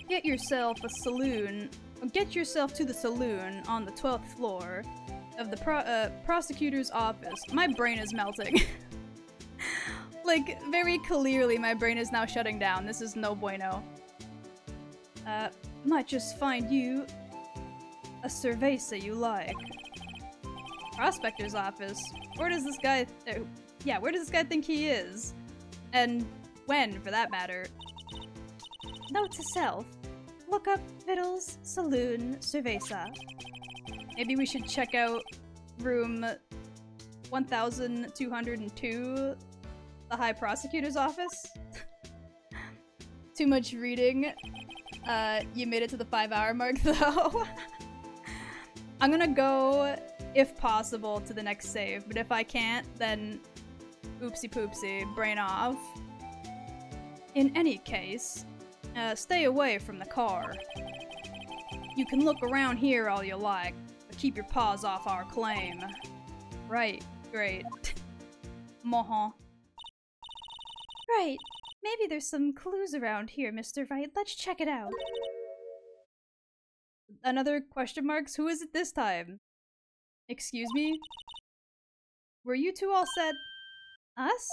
Get yourself a saloon. Get yourself to the saloon on the 12th floor of the prosecutor's office. My brain is melting. Like, very clearly my brain is now shutting down. This is no bueno. Might just find you a cerveza you like. Prospector's office? Where does this guy... where does this guy think he is? And when, for that matter? Note to self. Look up Fiddle's Saloon Cerveza. Maybe we should check out room 1202, the High Prosecutor's office? Too much reading. You made it to the 5-hour mark, though. I'm gonna go, if possible, to the next save, but if I can't, then oopsie poopsie, brain off. In any case, stay away from the car. You can look around here all you like, but keep your paws off our claim. Right, great. Moha. Right. Maybe there's some clues around here, Mr. Wright. Let's check it out. Another question marks? Who is it this time? Excuse me? Were you two all set? Us?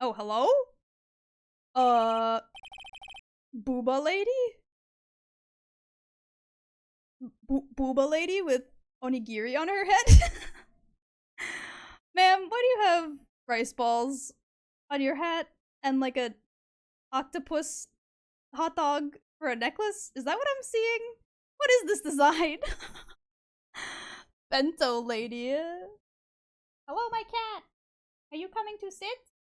Oh, hello? Booba lady? Booba lady with onigiri on her head? Ma'am, why do you have rice balls on your hat and like a octopus hot dog for a necklace? Is that what I'm seeing? What is this design? Bento lady. Hello, my cat. Are you coming to sit?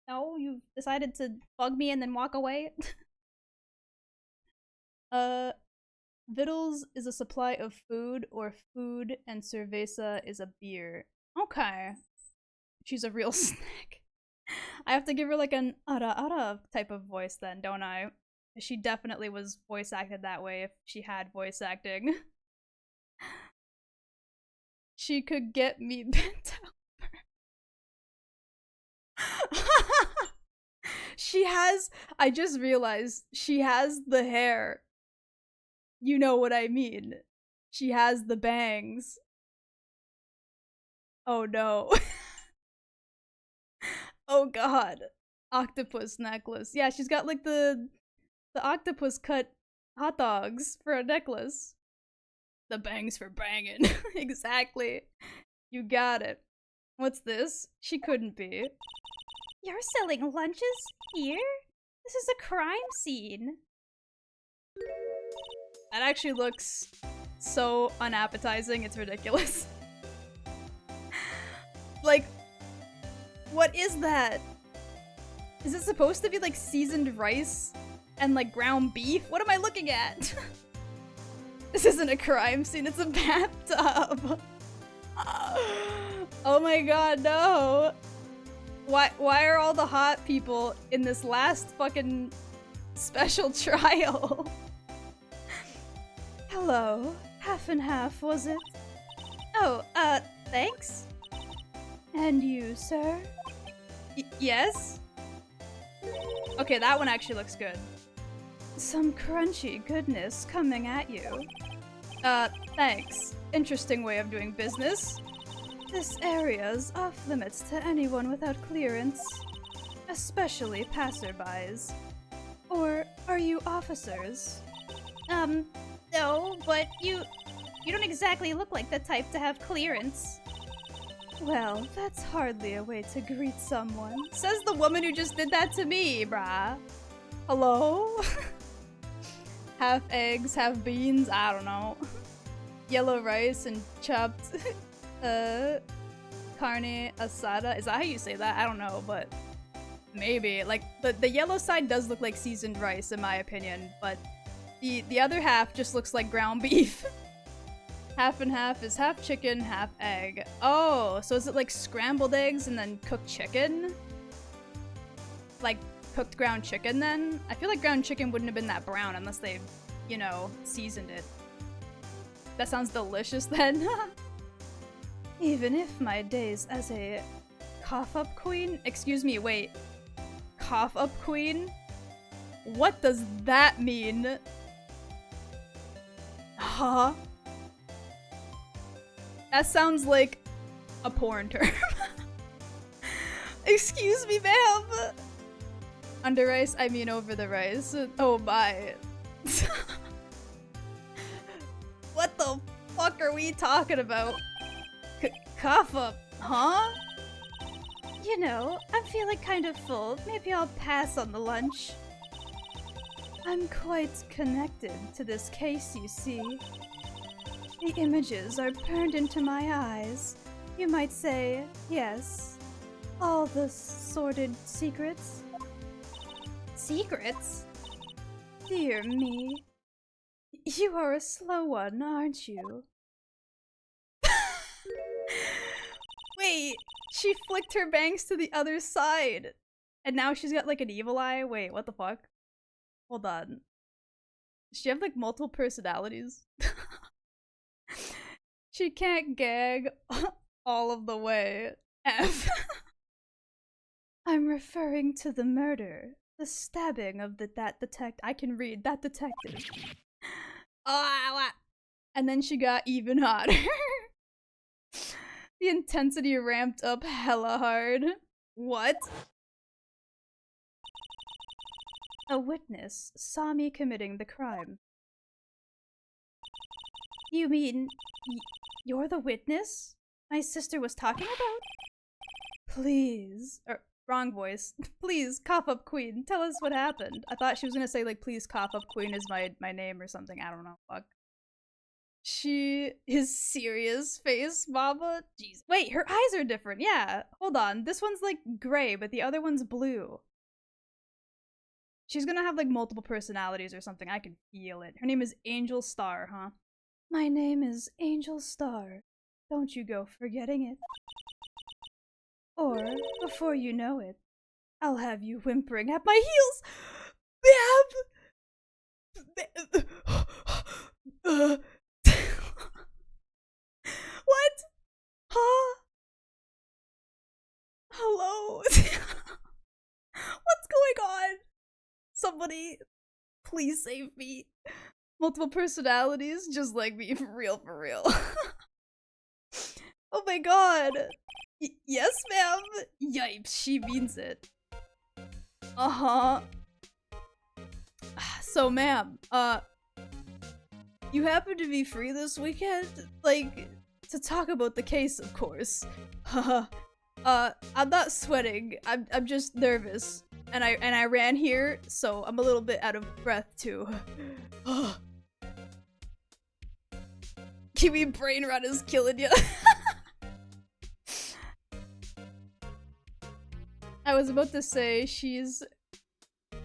No, you've decided to bug me and then walk away? Vittles is a supply of food, or food and cerveza is a beer. Okay. She's a real snack. I have to give her like an ara type of voice then, don't I? She definitely was voice acted that way if she had voice acting. She could get me bent over. She has, I just realized, she has the hair. You know what I mean. She has the bangs. Oh no. Oh god. Octopus necklace. Yeah, she's got like the octopus cut hot dogs for a necklace. The bangs for banging. Exactly. You got it. What's this? She couldn't be. You're selling lunches? Here? This is a crime scene. That actually looks so unappetizing, it's ridiculous. Like, what is that? Is it supposed to be like seasoned rice and like ground beef? What am I looking at? This isn't a crime scene, it's a bathtub. Oh my god, no. Why are all the hot people in this last fucking special trial? Hello. Half and half, was it? Oh, thanks? And you, sir? Yes? Okay, that one actually looks good. Some crunchy goodness coming at you. Thanks. Interesting way of doing business. This area's off limits to anyone without clearance, especially passerbys. Or are you officers? No, but you don't exactly look like the type to have clearance. Well, that's hardly a way to greet someone. Says the woman who just did that to me, brah. Hello? Half eggs, half beans, I don't know. Yellow rice and chopped carne asada. Is that how you say that? I don't know, but maybe. Like, the yellow side does look like seasoned rice in my opinion, but the other half just looks like ground beef. Half and half is half chicken, half egg. Oh, so is it like scrambled eggs and then cooked chicken? Like cooked ground chicken then? I feel like ground chicken wouldn't have been that brown unless they, you know, seasoned it. That sounds delicious then. Even if my days as a cough-up queen— Excuse me, wait. Cough-up queen? What does that mean? Huh? That sounds like a porn term. Excuse me, ma'am. Under ice, I mean over the rice. Oh my. What the fuck are we talking about? Cough up, huh? You know, I'm feeling kind of full. Maybe I'll pass on the lunch. I'm quite connected to this case, you see. The images are burned into my eyes. You might say, yes. All the sordid secrets. Secrets? Dear me. You are a slow one, aren't you? Wait, she flicked her bangs to the other side. And now she's got like an evil eye? Wait, what the fuck? Hold on. Does she have like multiple personalities? She can't gag all of the way. F. I'm referring to the murder. The stabbing of that detective. I can read that detective. And then she got even hotter. The intensity ramped up hella hard. What? A witness saw me committing the crime. You mean you're the witness my sister was talking about? Please. Wrong voice. Please, cough up queen. Tell us what happened. I thought she was gonna say like, please cough up queen is my name or something. I don't know. Fuck. His serious face, mama. Jeez. Wait, her eyes are different. Yeah. Hold on. This one's like gray, but the other one's blue. She's gonna have like multiple personalities or something. I can feel it. Her name is Angel Star, huh? My name is Angel Star. Don't you go forgetting it. Or, before you know it, I'll have you whimpering at my heels! What? Huh? Hello? What's going on? Somebody, please save me. Multiple personalities, just like me, for real, for real. Oh my god. Yes, ma'am. Yipes, she means it. Uh-huh. So, ma'am, you happen to be free this weekend? Like, to talk about the case, of course. I'm not sweating. I'm just nervous. And I ran here, so I'm a little bit out of breath too. Kiwi brain rot is killing you. I was about to say she's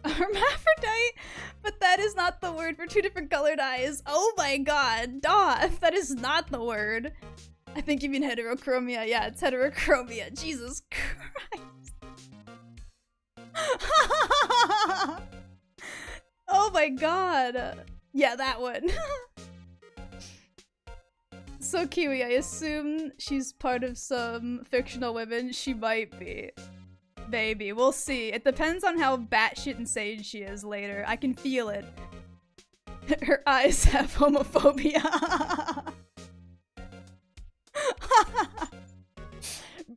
a hermaphrodite, but that is not the word for two different colored eyes. Oh my god, Doth, that is not the word. I think you mean heterochromia. Yeah, it's heterochromia. Jesus Christ. Oh my god. Yeah, that one. So Kiwi, I assume she's part of some fictional women. She might be. Maybe. We'll see. It depends on how batshit insane she is later. I can feel it. Her eyes have homophobia.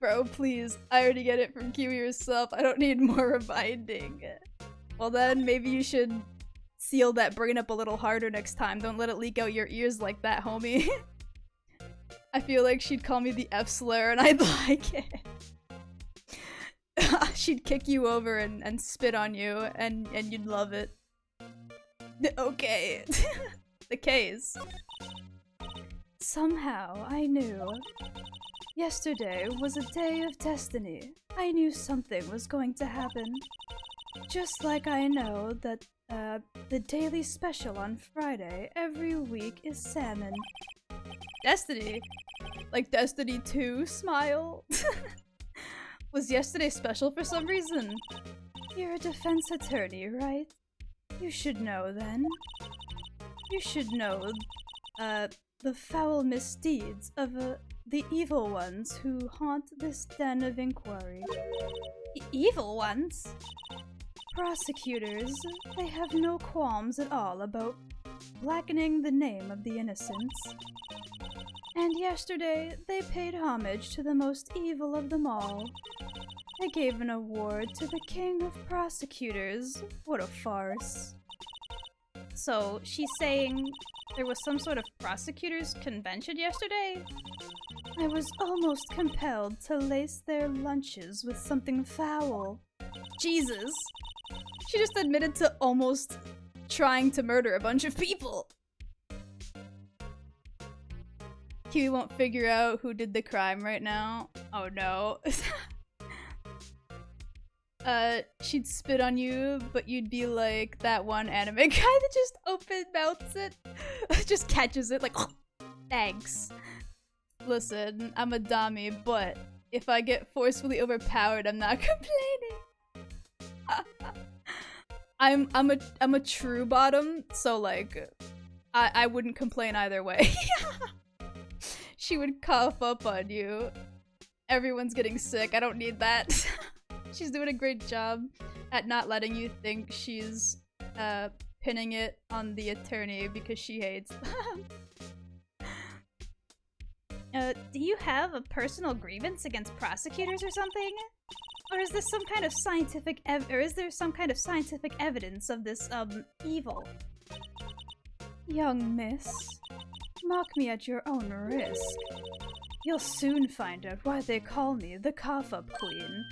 Bro, please. I already get it from Kiwi herself. I don't need more reminding. Well then, maybe you should seal that brain up a little harder next time. Don't let it leak out your ears like that, homie. I feel like she'd call me the F-slur and I'd like it. She'd kick you over and spit on you and you'd love it. Okay. The case. Somehow I knew. Yesterday was a day of destiny. I knew something was going to happen. Just like I know that the daily special on Friday every week is salmon. Destiny? Like Destiny 2 smile? Was yesterday special for some reason? You're a defense attorney, right? You should know then. You should know, the foul misdeeds of, the evil ones who haunt this den of inquiry. Evil ones? Prosecutors, they have no qualms at all about blackening the name of the innocents. And yesterday, they paid homage to the most evil of them all. They gave an award to the king of prosecutors. What a farce. So, she's saying there was some sort of prosecutors convention yesterday? I was almost compelled to lace their lunches with something foul. Jesus. She just admitted to almost trying to murder a bunch of people. Kiwi won't figure out who did the crime right now. Oh no. She'd spit on you, but you'd be like that one anime guy that just open mouths it. Just catches it like, thanks. Listen, I'm a dummy, but if I get forcefully overpowered, I'm not complaining. I'm a true bottom, so like, I wouldn't complain either way. She would cough up on you. Everyone's getting sick. I don't need that. She's doing a great job at not letting you think she's pinning it on the attorney because she hates. Do you have a personal grievance against prosecutors or something? Or is this some kind of scientific is there some kind of scientific evidence of this, evil? Young miss, mock me at your own risk. You'll soon find out why they call me the cough-up queen.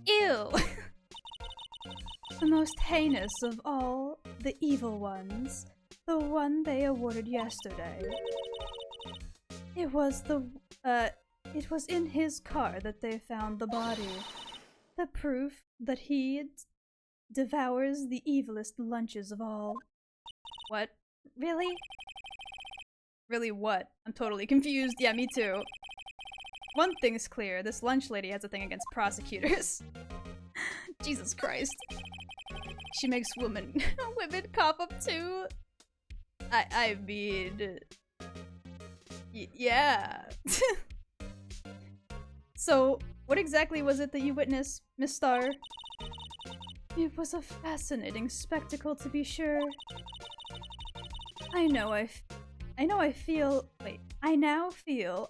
Ew! The most heinous of all the evil ones. The one they awarded yesterday. It was in his car that they found the body. The proof that he devours the evilest lunches of all. What? Really? Really what? I'm totally confused. Yeah, me too. One thing's clear, this lunch lady has a thing against prosecutors. Jesus Christ. She makes women cough up too. I mean... yeah. So, what exactly was it that you witnessed, Miss Star? It was a fascinating spectacle, to be sure. I now feel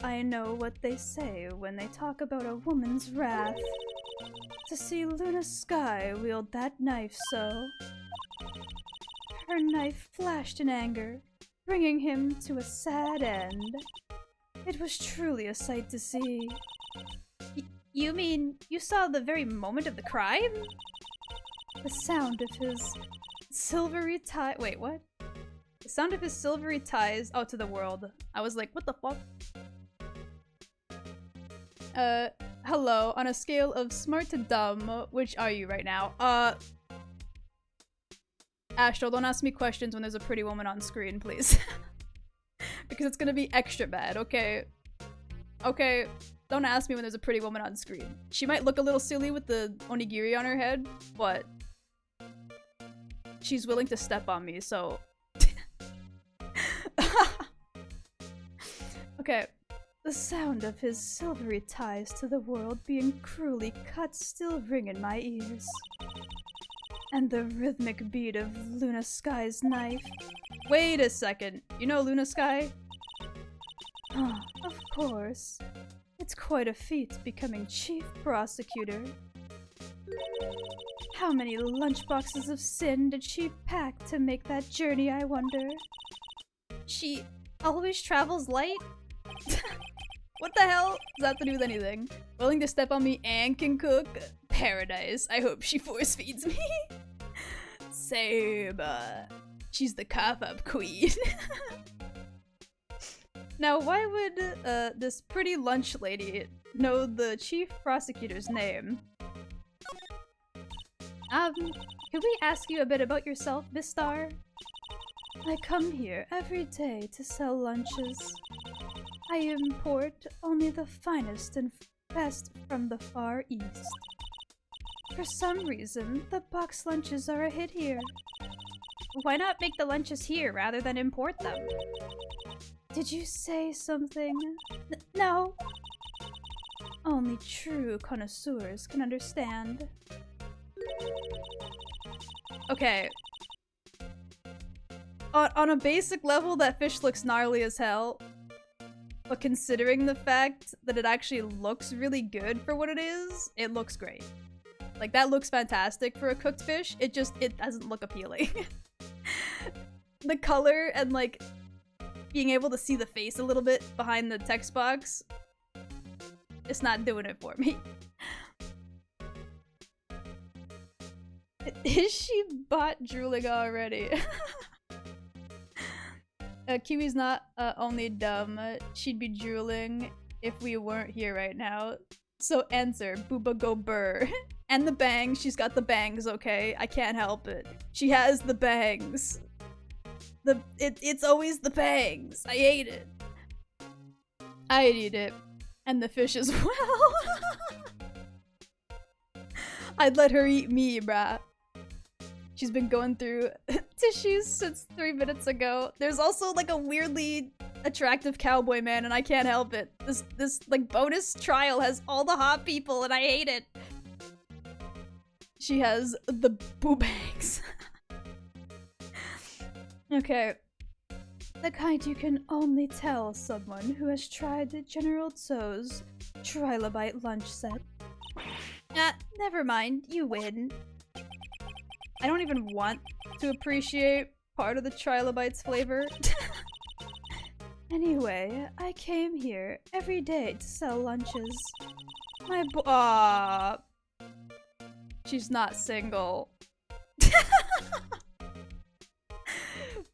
I know what they say when they talk about a woman's wrath. To see Luna Sky wield that knife so. Her knife flashed in anger, bringing him to a sad end. It was truly a sight to see. You mean you saw the very moment of the crime? The sound of his silvery tie- wait, what? The sound of his silvery ties- oh, to the world. I was like, what the fuck? Hello, on a scale of smart to dumb, which are you right now? Astral, don't ask me questions when there's a pretty woman on screen, please. Because it's gonna be extra bad, okay? Okay, don't ask me when there's a pretty woman on screen. She might look a little silly with the onigiri on her head, but she's willing to step on me, so... Okay. The sound of his silvery ties to the world being cruelly cut still ring in my ears. And the rhythmic beat of Luna Sky's knife. Wait a second, you know Luna Sky? Of course. It's quite a feat becoming chief prosecutor. How many lunchboxes of sin did she pack to make that journey, I wonder? She always travels light? What the hell does that have to do with anything? Willing to step on me and can cook? Paradise. I hope she force feeds me. Same. She's the cough-up queen. Now, why would this pretty lunch lady know the chief prosecutor's name? Could we ask you a bit about yourself, Miss Star? I come here every day to sell lunches. I import only the finest and best from the Far East. For some reason, the box lunches are a hit here. Why not make the lunches here rather than import them? Did you say something? No. Only true connoisseurs can understand. Okay. On a basic level, that fish looks gnarly as hell. But considering the fact that it actually looks really good for what it is, it looks great. Like, that looks fantastic for a cooked fish. It doesn't look appealing. The color and, like, being able to see the face a little bit behind the text box, it's not doing it for me. Is she bot drooling already? Kiwi's not only dumb, she'd be drooling if we weren't here right now. So answer, booba go burr. And the bangs, she's got the bangs, okay? I can't help it. She has the bangs. It's always the bangs. I hate it. I'd eat it. And the fish as well. I'd let her eat me, brah. She's been going through tissues since 3 minutes ago. There's also like a weirdly attractive cowboy man and I can't help it. This like bonus trial has all the hot people and I hate it. She has the boobangs. Okay. The kind you can only tell someone who has tried General Tso's Trilobite lunch set. Never mind, you win. I don't even want to appreciate part of the Trilobite's flavor. Anyway, I came here every day to sell lunches. She's not single.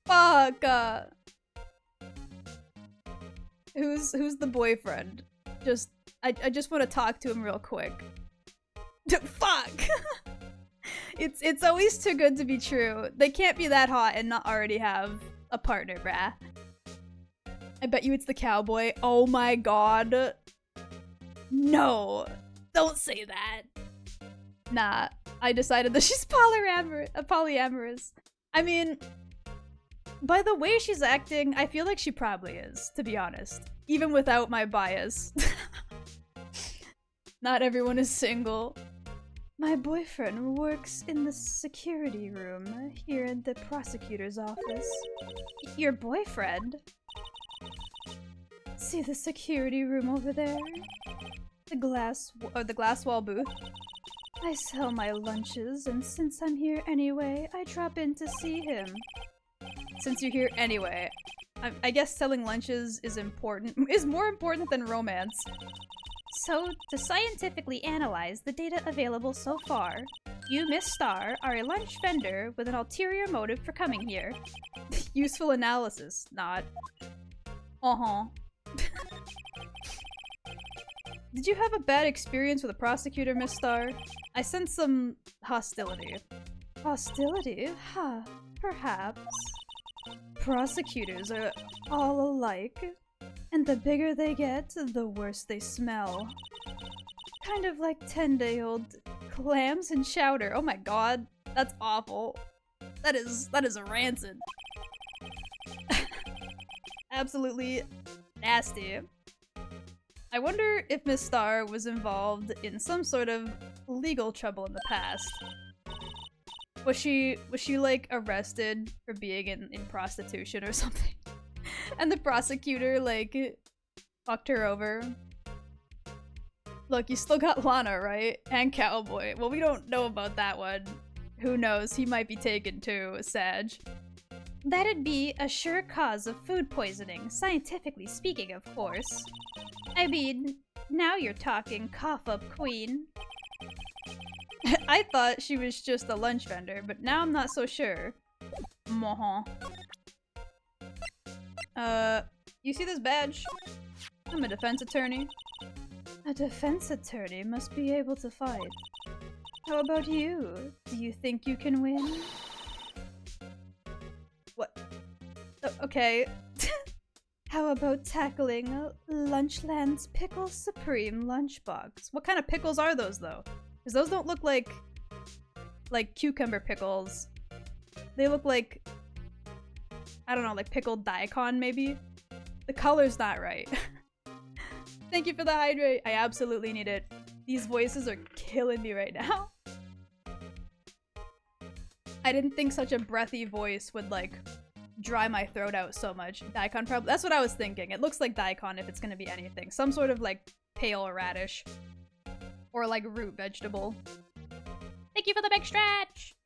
Fuck. Who's the boyfriend? I just want to talk to him real quick. Fuck. It's always too good to be true. They can't be that hot and not already have a partner, brah. I bet you it's the cowboy. Oh my god. No. Don't say that. Nah. I decided that she's polyamorous. I mean, by the way she's acting, I feel like she probably is, to be honest. Even without my bias. Not everyone is single. My boyfriend works in the security room here in the prosecutor's office. Your boyfriend? See the security room over there? The glass wall booth. I sell my lunches, and since I'm here anyway, I drop in to see him. Since you're here anyway, I guess selling lunches is more important than romance. So, to scientifically analyze the data available so far, you, Miss Star, are a lunch vendor with an ulterior motive for coming here. Useful analysis, not. Uh-huh. Did you have a bad experience with a prosecutor, Miss Star? I sense some hostility. Hostility? Huh, perhaps. Prosecutors are all alike. And the bigger they get, the worse they smell. Kind of like 10-day-old clams and chowder. Oh my god, that's awful. That is rancid. Absolutely nasty. I wonder if Miss Star was involved in some sort of legal trouble in the past. Was she like arrested for being in prostitution or something? And the prosecutor, like, fucked her over. Look, you still got Lana, right? And Cowboy. Well, we don't know about that one. Who knows? He might be taken too, Sag. That'd be a sure cause of food poisoning, scientifically speaking, of course. I mean, now you're talking cough-up queen. I thought she was just a lunch vendor, but now I'm not so sure. You see this badge? I'm a defense attorney. A defense attorney must be able to fight. How about you? Do you think you can win? What? Okay. How about tackling Lunchland's Pickle Supreme lunchbox? What kind of pickles are those, though? Because those don't look like cucumber pickles. They look like, I don't know, like pickled daikon, maybe? The color's not right. Thank you for the hydrate. I absolutely need it. These voices are killing me right now. I didn't think such a breathy voice would, like, dry my throat out so much. Daikon probably. That's what I was thinking. It looks like daikon if it's gonna be anything. Some sort of, like, pale radish. Or, like, root vegetable. Thank you for the big stretch!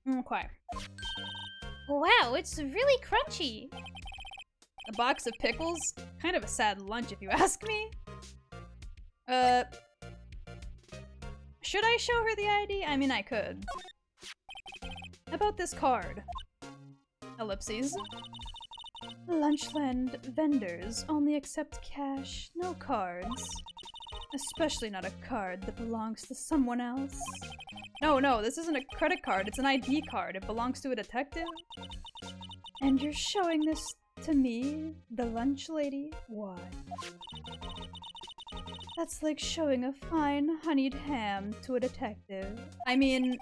Okay. Wow, it's really crunchy. A box of pickles? Kind of a sad lunch if you ask me. Should I show her the ID? I mean, I could. How about this card? Ellipses. Lunchland vendors only accept cash, no cards. Especially not a card that belongs to someone else. No, this isn't a credit card, it's an ID card. It belongs to a detective. And you're showing this to me, the lunch lady? Why? That's like showing a fine honeyed ham to a detective. I mean,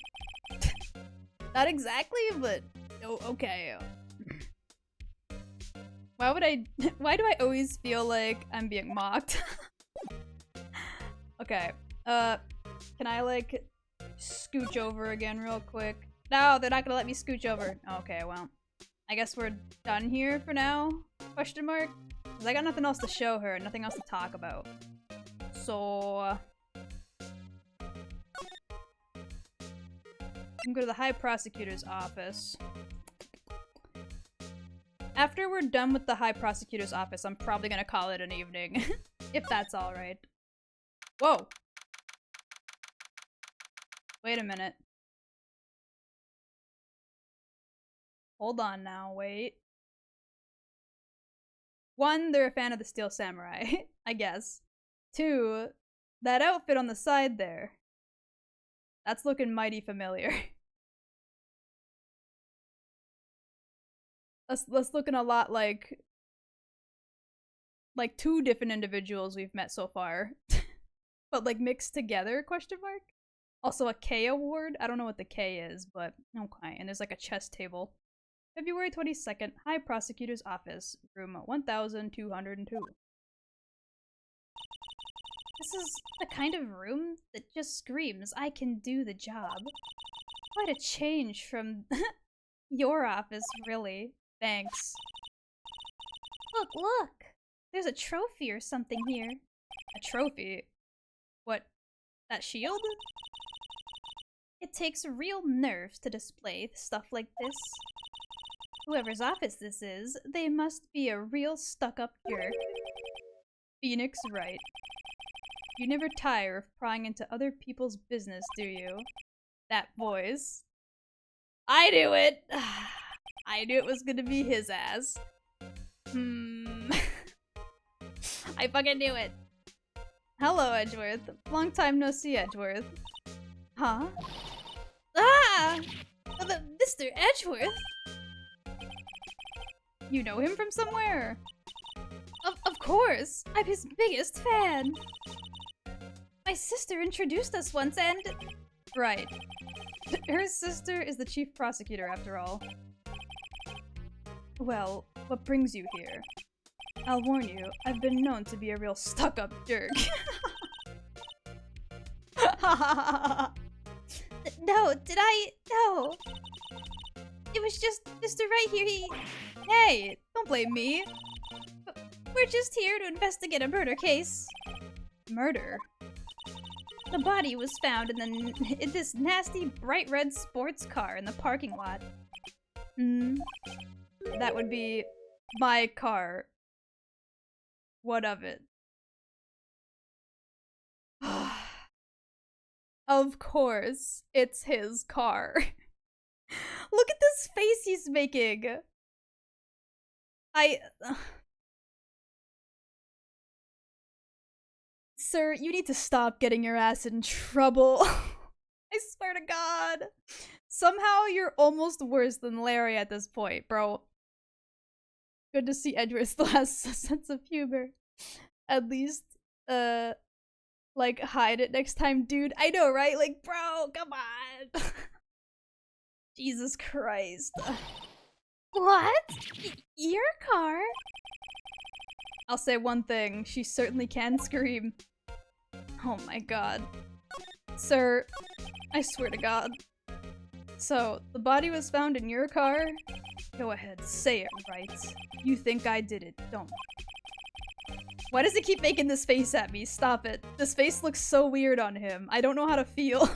not exactly, but okay. Why do I always feel like I'm being mocked? Okay, can I like scooch over again real quick? No, they're not gonna let me scooch over. Okay, well, I guess we're done here for now? Question mark? Cause I got nothing else to show her, nothing else to talk about. So you can go to the High Prosecutor's office. After we're done with the High Prosecutor's office, I'm probably gonna call it an evening. If that's alright. Whoa! Wait a minute. Hold on now, wait. One, they're a fan of the Steel Samurai, I guess. Two, that outfit on the side there. That's looking mighty familiar. That's looking a lot like two different individuals we've met so far. But like mixed together, question mark? Also a K award? I don't know what the K is, but okay. And there's like a chess table. February 22nd, High Prosecutor's Office, room 1202. This is the kind of room that just screams, I can do the job. Quite a change from your office, really. Thanks. Look! There's a trophy or something here. A trophy? What? That shield? It takes real nerves to display stuff like this. Whoever's office this is, they must be a real stuck-up jerk. Phoenix Wright. You never tire of prying into other people's business, do you? That voice. I knew it! I knew it was gonna be his ass. I fucking knew it. Hello, Edgeworth. Long time no see, Edgeworth. Huh? Ah! Mr. Edgeworth? You know him from somewhere? Of course! I'm his biggest fan! My sister introduced us once and... Right. Her sister is the chief prosecutor, after all. Well, what brings you here? I'll warn you, I've been known to be a real stuck-up jerk. No, did I? No. It was just Mr. Right here, Hey, don't blame me. We're just here to investigate a murder case. Murder? The body was found in this nasty bright red sports car in the parking lot. That would be my car. What of it? Of course, it's his car. Look at this face he's making. Sir, you need to stop getting your ass in trouble. I swear to God. Somehow you're almost worse than Larry at this point, bro. Good to see Edward still has a sense of humor. At least, like, hide it next time, dude. I know, right? Like, bro, come on. Jesus Christ. What? Your car? I'll say one thing. She certainly can scream. Oh my God. Sir, I swear to God. So, the body was found in your car? Go ahead, say it, Wright. You think I did it, don't you? Why does he keep making this face at me? Stop it. This face looks so weird on him. I don't know how to feel.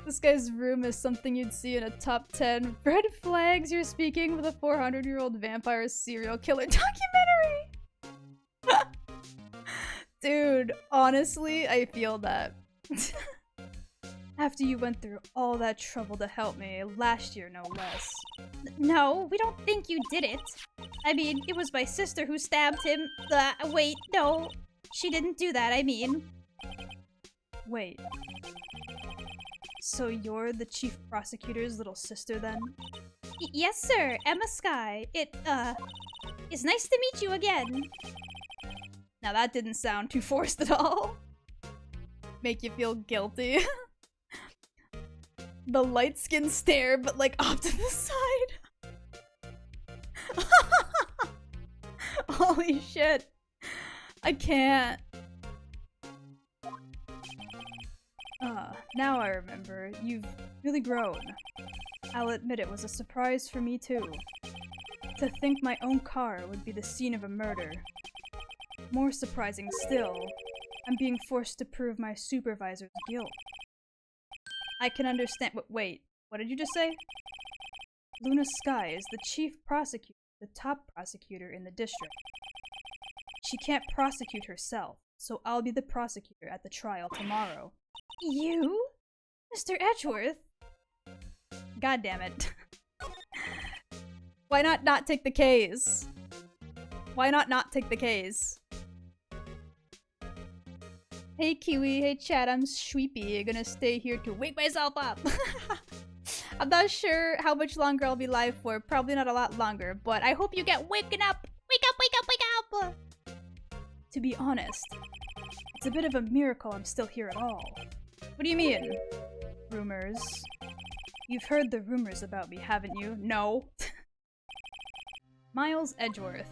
This guy's room is something you'd see in a top 10 red flags you're speaking with a 400-year-old vampire serial killer documentary! Dude, honestly, I feel that. After you went through all that trouble to help me, last year no less. No, we don't think you did it. I mean, it was my sister who stabbed him. Wait, no. She didn't do that, I mean. Wait. So you're the chief prosecutor's little sister then? Yes, sir. Emma Sky. It's nice to meet you again. Now that didn't sound too forced at all. Make you feel guilty. The light-skinned stare, but like off to the side. Holy shit. I can't. Now I remember. You've really grown. I'll admit it was a surprise for me too. To think my own car would be the scene of a murder. More surprising still, I'm being forced to prove my supervisor's guilt. I can understand- wait, what did you just say? Luna Sky is the chief prosecutor, the top prosecutor in the district. She can't prosecute herself, so I'll be the prosecutor at the trial tomorrow. You? Mr. Edgeworth? God damn it. Why not take the K's? Why not take the K's? Hey Kiwi, hey Chad, I'm Sweepy. I'm gonna stay here to wake myself up. I'm not sure how much longer I'll be live for. Probably not a lot longer, but I hope you get waken up. Wake up, wake up, wake up! To be honest, it's a bit of a miracle I'm still here at all. What do you mean? Rumors. You've heard the rumors about me, haven't you? No. Miles Edgeworth.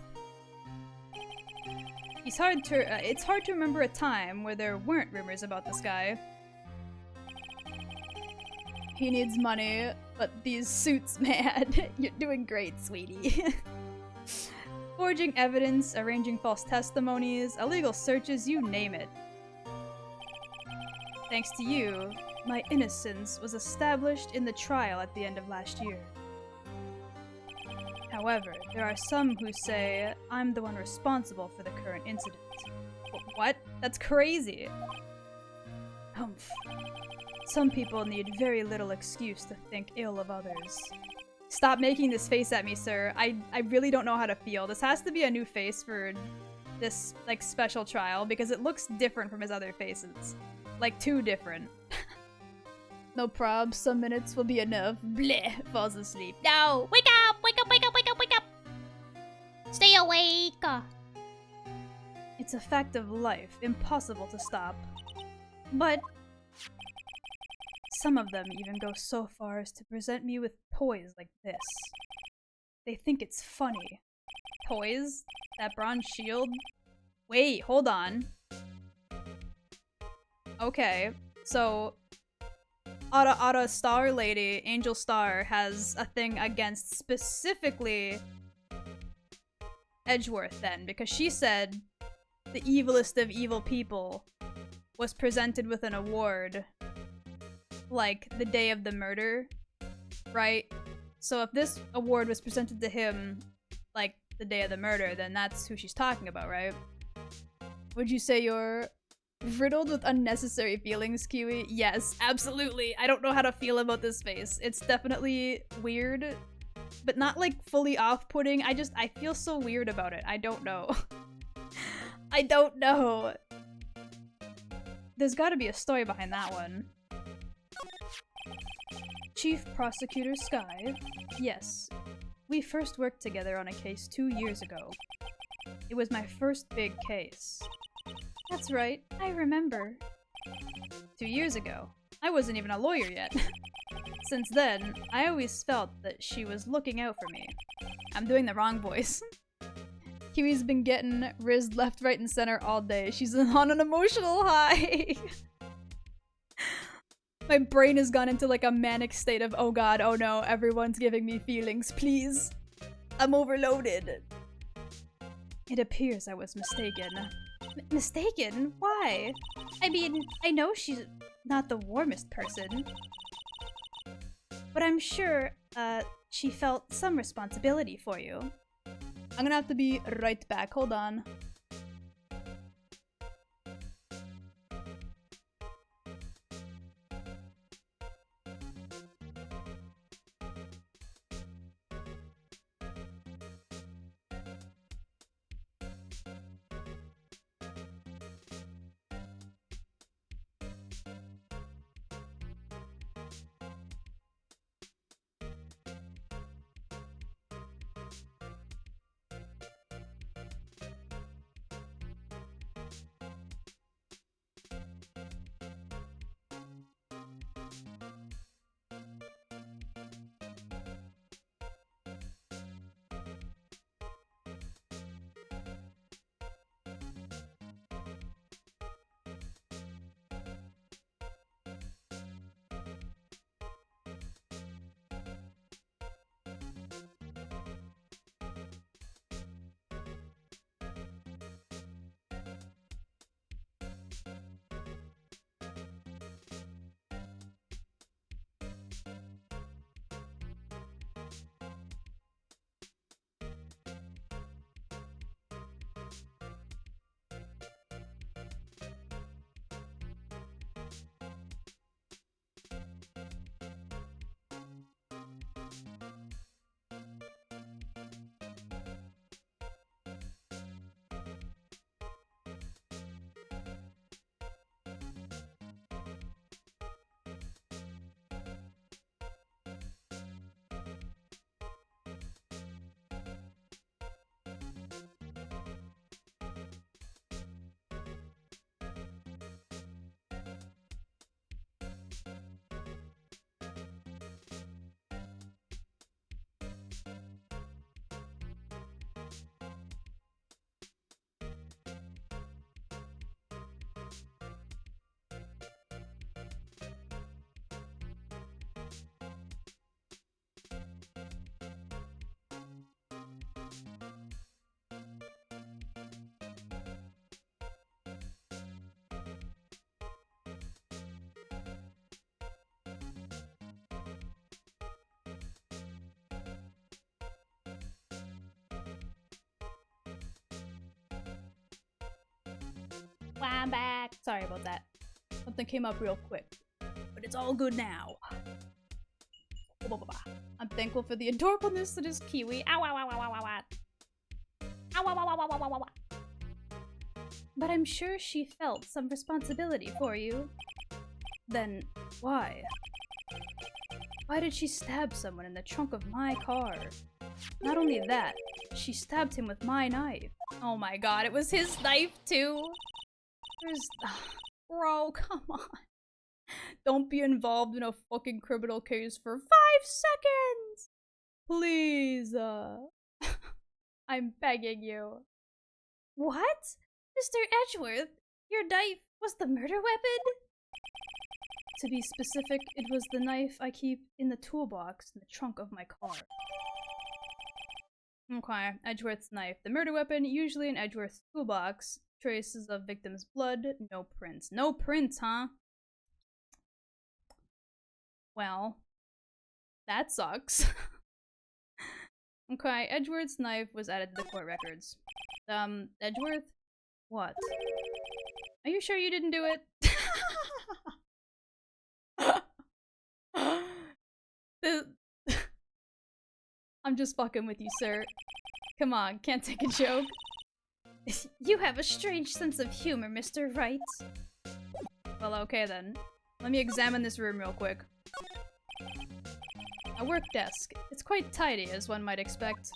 It's hard to remember a time where there weren't rumors about this guy. He needs money, but these suits, man. You're doing great, sweetie. Forging evidence, arranging false testimonies, illegal searches, you name it. Thanks to you, my innocence was established in the trial at the end of last year. However, there are some who say I'm the one responsible for the current incident. What? That's crazy! Humph. Some people need very little excuse to think ill of others. Stop making this face at me, sir. I really don't know how to feel. This has to be a new face for this, like, special trial, because it looks different from his other faces. Like, too different. No prob, some minutes will be enough. Bleh, falls asleep. No! Wake up! Wake up, wake up, wake up, wake up! Stay awake! It's a fact of life, impossible to stop. But some of them even go so far as to present me with toys like this. They think it's funny. Toys? That bronze shield? Wait, hold on. Okay, so Ada Star Lady, Angel Star, has a thing against specifically Edgeworth then, because she said the evilest of evil people was presented with an award like the day of the murder, right? So if this award was presented to him like the day of the murder, then that's who she's talking about, right? Would you say you're riddled with unnecessary feelings, Kiwi? Yes, absolutely. I don't know how to feel about this face. It's definitely weird, but not like fully off-putting. I feel so weird about it. I don't know. I don't know. There's gotta be a story behind that one. Chief Prosecutor Sky. Yes. We first worked together on a case 2 years ago. It was my first big case. That's right, I remember. 2 years ago. I wasn't even a lawyer yet. Since then, I always felt that she was looking out for me. I'm doing the wrong voice. Kiwi's been getting rizzed left, right, and center all day. She's on an emotional high. My brain has gone into like a manic state of, oh god, oh no, everyone's giving me feelings, please. I'm overloaded. It appears I was mistaken. Mistaken? Why? I mean, I know she's not the warmest person. But I'm sure, she felt some responsibility for you. I'm gonna have to be right back, hold on. I'm back. Sorry about that. Something came up real quick. But it's all good now. I'm thankful for the adorableness that is Kiwi. Ow, ow, ow, ow, ow, ow, ow. Ow, ow, ow, ow, ow, ow, ow, ow. But I'm sure she felt some responsibility for you. Then why? Why did she stab someone in the trunk of my car? Not only that, she stabbed him with my knife. Oh my god, it was his knife too? Bro, come on. Don't be involved in a fucking criminal case for 5 seconds! Please, I'm begging you. What? Mr. Edgeworth, your knife was the murder weapon? To be specific, it was the knife I keep in the toolbox in the trunk of my car. Okay, Edgeworth's knife. The murder weapon, usually in Edgeworth's toolbox. Traces of victim's blood, no prints. No prints, huh? Well, that sucks. Okay, Edgeworth's knife was added to the court records. Edgeworth? What? Are you sure you didn't do it? I'm just fucking with you, sir. Come on, can't take a joke. You have a strange sense of humor, Mr. Wright. Well, okay then. Let me examine this room real quick. A work desk. It's quite tidy, as one might expect.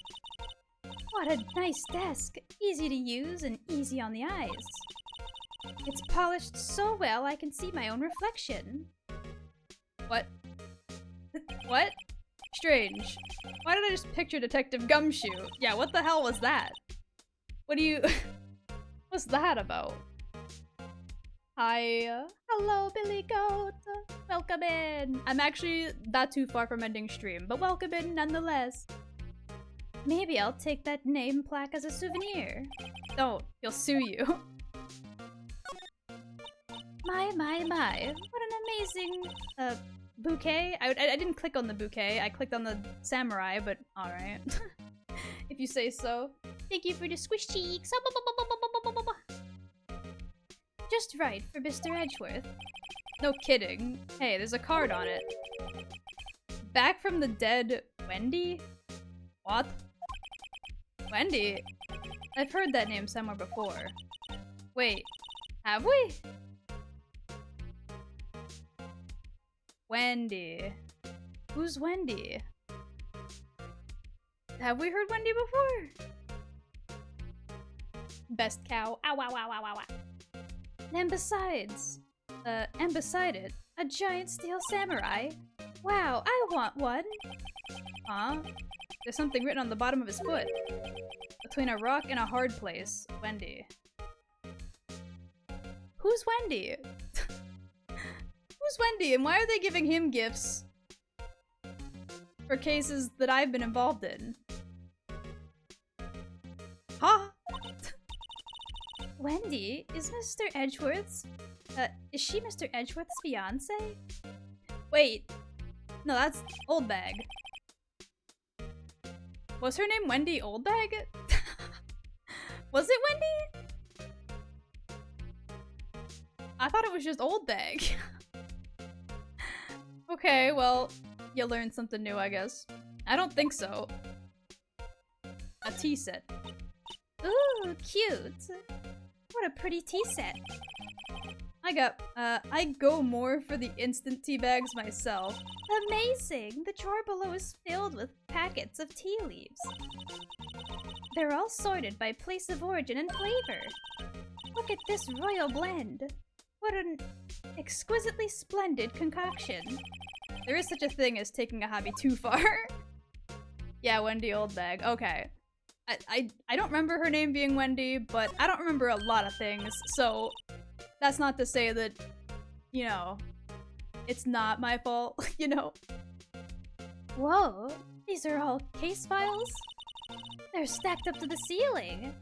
What a nice desk. Easy to use and easy on the eyes. It's polished so well I can see my own reflection. What? What? Strange. Why did I just picture Detective Gumshoe? Yeah, what the hell was that? What do you... What's that about? Hi. Hello, Billy Goat. Welcome in. I'm actually not too far from ending stream, but welcome in nonetheless. Maybe I'll take that name plaque as a souvenir. Don't. He'll sue you. My. What an amazing, bouquet? I didn't click on the bouquet. I clicked on the samurai, but alright. If you say so. Thank you for the squish cheeks. Just right for Mr. Edgeworth. No kidding. Hey, there's a card on it. Back from the dead, Wendy? What? Wendy? I've heard that name somewhere before. Wait, have we? Wendy. Who's Wendy? Have we heard Wendy before? Best cow. Ow, ow, ow, ow, ow, ow. And besides, beside it, a giant steel samurai. Wow, I want one. Huh? There's something written on the bottom of his foot. Between a rock and a hard place. Wendy. Who's Wendy? Who's Wendy, and why are they giving him gifts for cases that I've been involved in? Huh? Wendy, is Mr. Edgeworth's... is she Mr. Edgeworth's fiance? Wait. No, that's Oldbag. Was her name Wendy Oldbag? Was it Wendy? I thought it was just Oldbag. Okay, well, you learned something new, I guess. I don't think so. A tea set. Ooh, cute. What a pretty tea set. I go more for the instant tea bags myself. Amazing! The drawer below is filled with packets of tea leaves. They're all sorted by place of origin and flavor. Look at this royal blend. What an exquisitely splendid concoction. There is such a thing as taking a hobby too far. Yeah, Wendy Oldbag. Okay. I don't remember her name being Wendy, but I don't remember a lot of things, so that's not to say that, you know, it's not my fault, you know? Whoa, these are all case files? They're stacked up to the ceiling.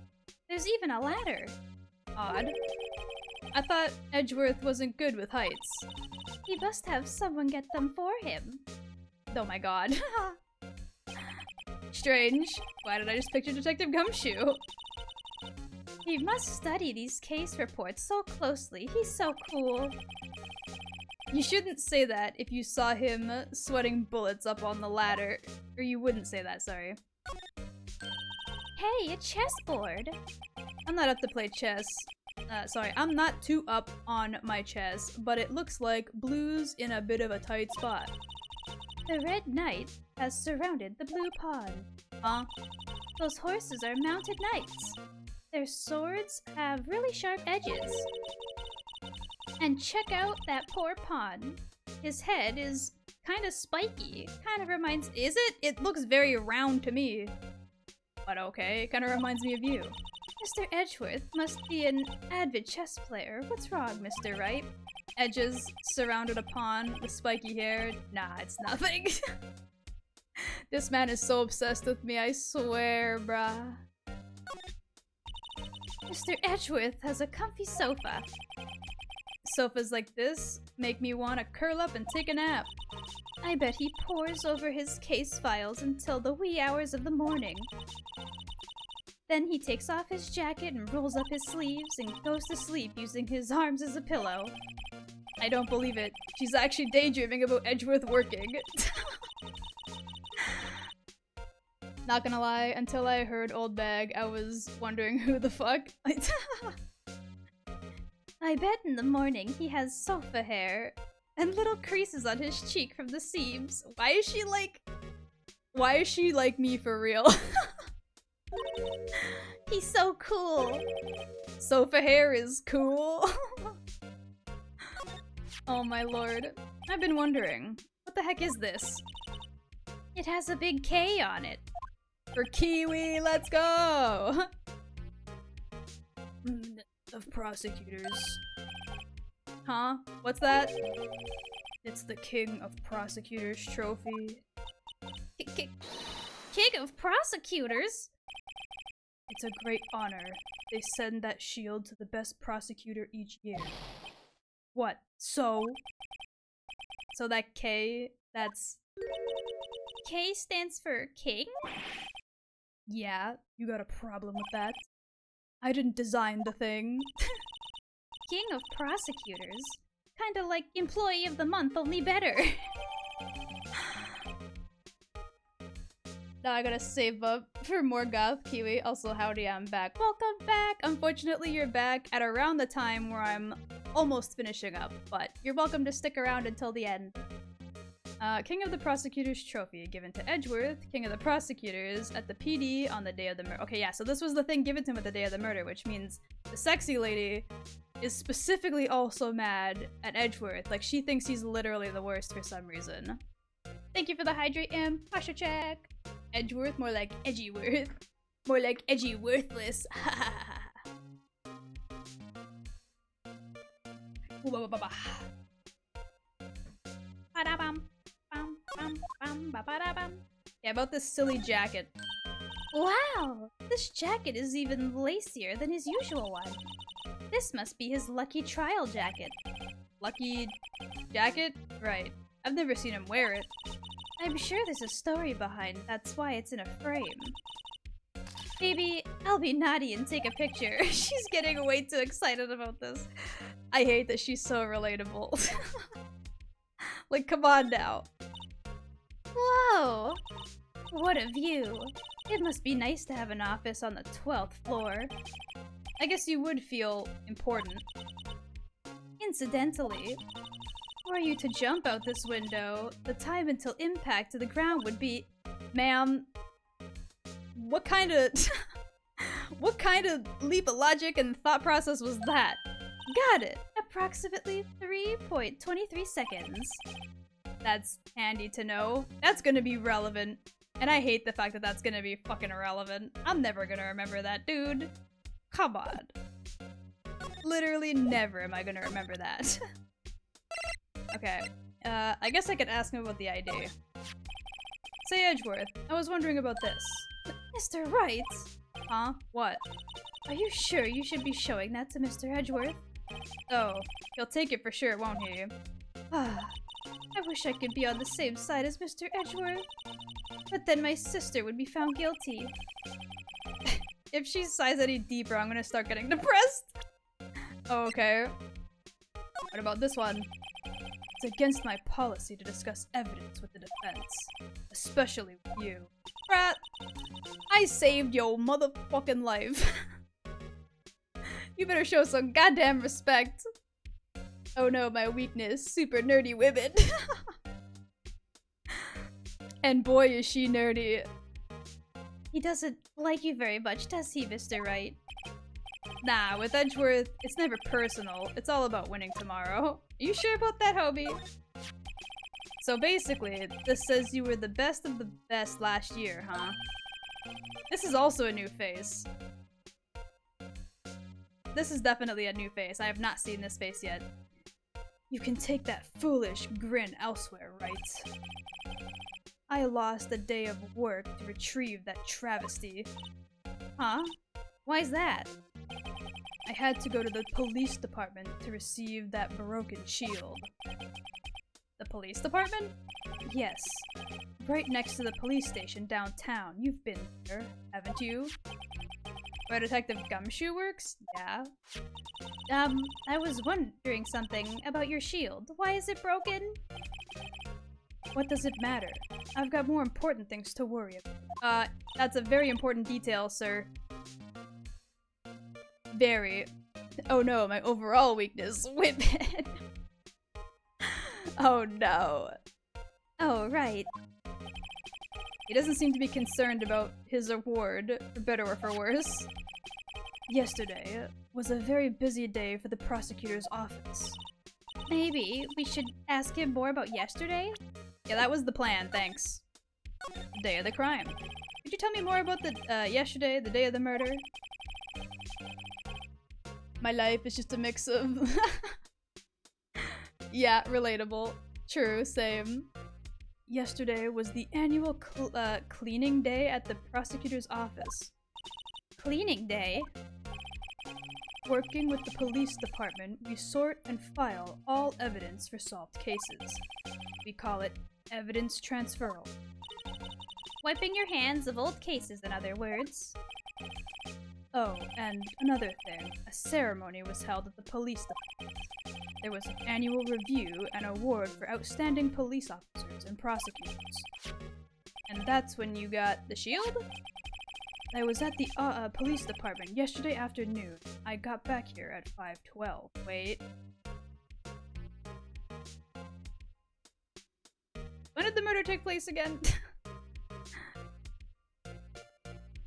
There's even a ladder. Odd. I thought Edgeworth wasn't good with heights. He must have someone get them for him. Oh my god. Strange. Why did I just picture Detective Gumshoe? He must study these case reports so closely. He's so cool. You shouldn't say that if you saw him sweating bullets up on the ladder. Or you wouldn't say that, sorry. Hey, a chessboard! I'm not up to play chess. Sorry, I'm not too up on my chess, but it looks like blue's in a bit of a tight spot. The Red Knight has surrounded the blue pawn. Huh? Those horses are mounted knights. Their swords have really sharp edges. And check out that poor pawn. His head is kind of spiky. Kind of reminds— Is it? It looks very round to me. But okay, it kind of reminds me of you. Mr. Edgeworth must be an avid chess player. What's wrong, Mr. Wright? Edges surrounded a pawn with spiky hair. Nah, it's nothing. This man is so obsessed with me, I swear, bruh. Mr. Edgeworth has a comfy sofa. Sofas like this make me want to curl up and take a nap. I bet he pores over his case files until the wee hours of the morning. Then he takes off his jacket and rolls up his sleeves and goes to sleep using his arms as a pillow. I don't believe it. She's actually daydreaming about Edgeworth working. Not gonna lie, until I heard Oldbag, I was wondering who the fuck. I bet in the morning he has sofa hair and little creases on his cheek from the seams. Why is she like me for real? He's so cool. Sofa hair is cool. Oh my lord. I've been wondering, what the heck is this? It has a big K on it. For Kiwi, let's go! Of prosecutors. Huh? What's that? It's the King of Prosecutors trophy. King of prosecutors? It's a great honor. They send that shield to the best prosecutor each year. What? So that K, that's... K stands for king? Yeah, you got a problem with that? I didn't design the thing. King of prosecutors? Kinda like employee of the month, only better. Now I gotta save up for more goth Kiwi. Also, howdy, I'm back. Welcome back! Unfortunately, you're back at around the time where I'm almost finishing up, but you're welcome to stick around until the end. King of the Prosecutors Trophy, given to Edgeworth, King of the Prosecutors, at the PD on the day of the murder. Okay, yeah, so this was the thing given to him at the day of the murder, which means the sexy lady is specifically also mad at Edgeworth. Like, she thinks he's literally the worst for some reason. Thank you for the hydrate imp. Posture check. Edgeworth, more like Edgyworth. More like edgy worthless. Yeah, about this silly jacket. Wow! This jacket is even lacier than his usual one. This must be his lucky trial jacket. Lucky jacket? Right. I've never seen him wear it. I'm sure there's a story behind that's why it's in a frame. Maybe I'll be naughty and take a picture. She's getting way too excited about this. I hate that she's so relatable. Like, come on now. Whoa! What a view. It must be nice to have an office on the 12th floor. I guess you would feel important. Incidentally, were you to jump out this window, the time until impact to the ground would be... Ma'am, what kind of... what kind of leap of logic and thought process was that? Got it! Approximately 3.23 seconds. That's handy to know. That's gonna be relevant. And I hate the fact that that's gonna be fucking irrelevant. I'm never gonna remember that, dude. Come on. Literally never am I gonna remember that. Okay. I guess I could ask him about the ID. Say, Edgeworth, I was wondering about this. Mr. Wright? Huh? What? Are you sure you should be showing that to Mr. Edgeworth? Oh, he'll take it for sure, won't he? I wish I could be on the same side as Mr. Edgeworth. But then my sister would be found guilty. If she sighs any deeper, I'm gonna start getting depressed. Okay. What about this one? It's against my policy to discuss evidence with the defense. Especially with you. Rat! I saved your motherfucking life. You better show some goddamn respect. Oh no, my weakness. Super nerdy women. And boy is she nerdy. He doesn't like you very much, does he, Mr. Wright? Nah, with Edgeworth, it's never personal. It's all about winning tomorrow. Are you sure about that, Hobie? So basically, this says you were the best of the best last year, huh? This is also a new face. This is definitely a new face. I have not seen this face yet. You can take that foolish grin elsewhere, right? I lost a day of work to retrieve that travesty. Huh? Why's that? I had to go to the police department to receive that broken shield. The police department? Yes. Right next to the police station downtown. You've been there, haven't you? Where Detective Gumshoe works? Yeah. I was wondering something about your shield. Why is it broken? What does it matter? I've got more important things to worry about. That's a very important detail, sir. Very. Oh no, my overall weakness. Women. Oh no. Oh, right. He doesn't seem to be concerned about his award, for better or for worse. Yesterday was a very busy day for the prosecutor's office. Maybe we should ask him more about yesterday? Yeah, that was the plan, thanks. Day of the crime. Could you tell me more about the, yesterday, the day of the murder? My life is just a mix of... Yeah, relatable. True, same. Yesterday was the annual cleaning day at the prosecutor's office. Cleaning day? Working with the police department, we sort and file all evidence for solved cases. We call it evidence transferal. Wiping your hands of old cases, in other words. Oh, and another thing, a ceremony was held at the police department. There was an annual review and award for outstanding police officers and prosecutors. And that's when you got the shield? I was at the police department yesterday afternoon. I got back here at 5:12. Wait. When did the murder take place again?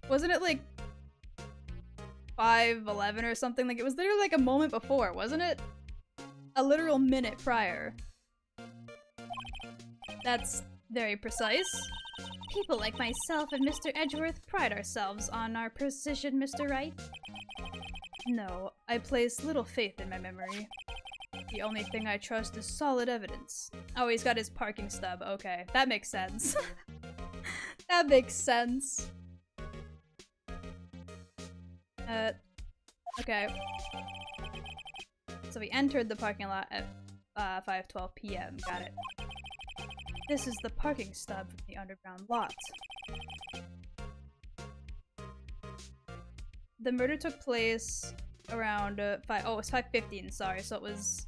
Wasn't it like 5:11 or something? Like, it was literally like a moment before, wasn't it? A literal minute prior. That's very precise. People like myself and Mr. Edgeworth pride ourselves on our precision, Mr. Wright. No, I place little faith in my memory. The only thing I trust is solid evidence. Oh, he's got his parking stub. Okay, that makes sense. That makes sense. Okay. So we entered the parking lot at 5:12 p.m. Got it. This is the parking stub from the underground lot. The murder took place around it was 5:15, sorry, so it was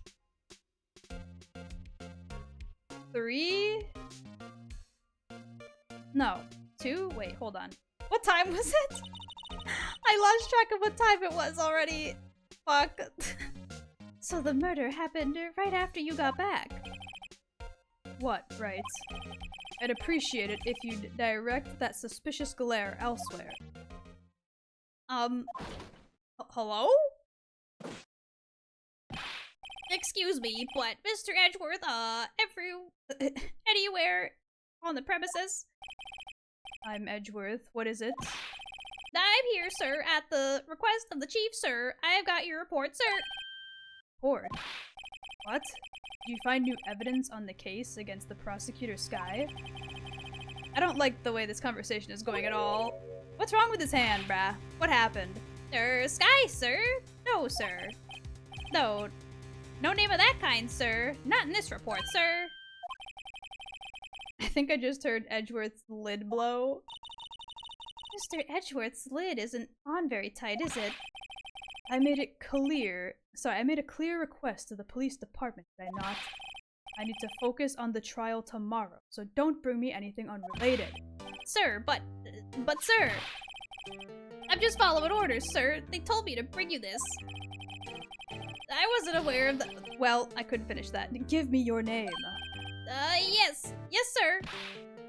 3? No, 2? Wait, hold on. What time was it? I lost track of what time it was already. Fuck. So the murder happened right after you got back. What, right? I'd appreciate it if you'd direct that suspicious glare elsewhere. Hello? Excuse me, but Mr. Edgeworth, anywhere on the premises? I'm Edgeworth. What is it? I'm here, sir, at the request of the chief, sir. I've got your report, sir. Report? What? Did you find new evidence on the case against the prosecutor Sky? I don't like the way this conversation is going at all. What's wrong with his hand, brah? What happened? Sky, sir? No, sir. No. No name of that kind, sir. Not in this report, sir. I think I just heard Edgeworth's lid blow. Mr. Edgeworth's lid isn't on very tight, is it? I made a clear request to the police department, did I not? I need to focus on the trial tomorrow, so don't bring me anything unrelated. Sir, but sir, I'm just following orders, sir. They told me to bring you this. I wasn't aware of the— Well, I couldn't finish that. Give me your name. Yes. Yes, sir.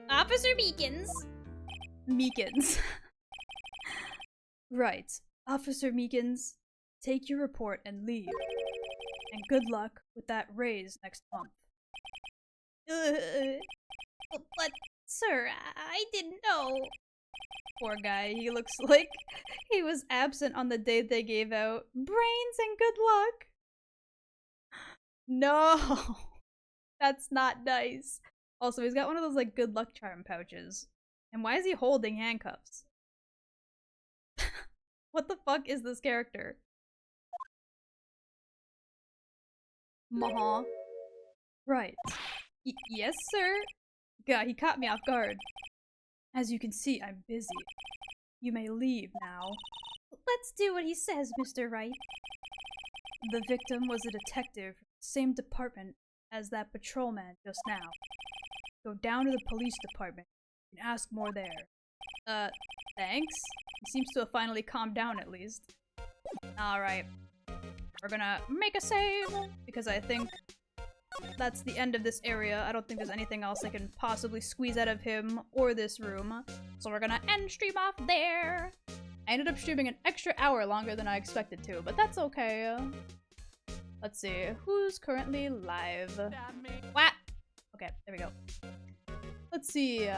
Officer Meekins. Meekins. Right. Officer Meekins, take your report and leave. And good luck with that raise next month. But, sir, I didn't know. Poor guy, he looks like he was absent on the day they gave out brains and good luck. No, that's not nice. Also, he's got one of those like good luck charm pouches. And why is he holding handcuffs? What the fuck is this character? Maha. Right. Yes, sir? God, he caught me off guard. As you can see, I'm busy. You may leave now. Let's do what he says, Mr. Wright. The victim was a detective from the same department as that patrolman just now. Go down to the police department and ask more there. Thanks? He seems to have finally calmed down at least. Alright. We're gonna make a save, because I think that's the end of this area. I don't think there's anything else I can possibly squeeze out of him or this room. So we're gonna end stream off there. I ended up streaming an extra hour longer than I expected to, but that's okay. Let's see, who's currently live? What? Okay, there we go. Let's see,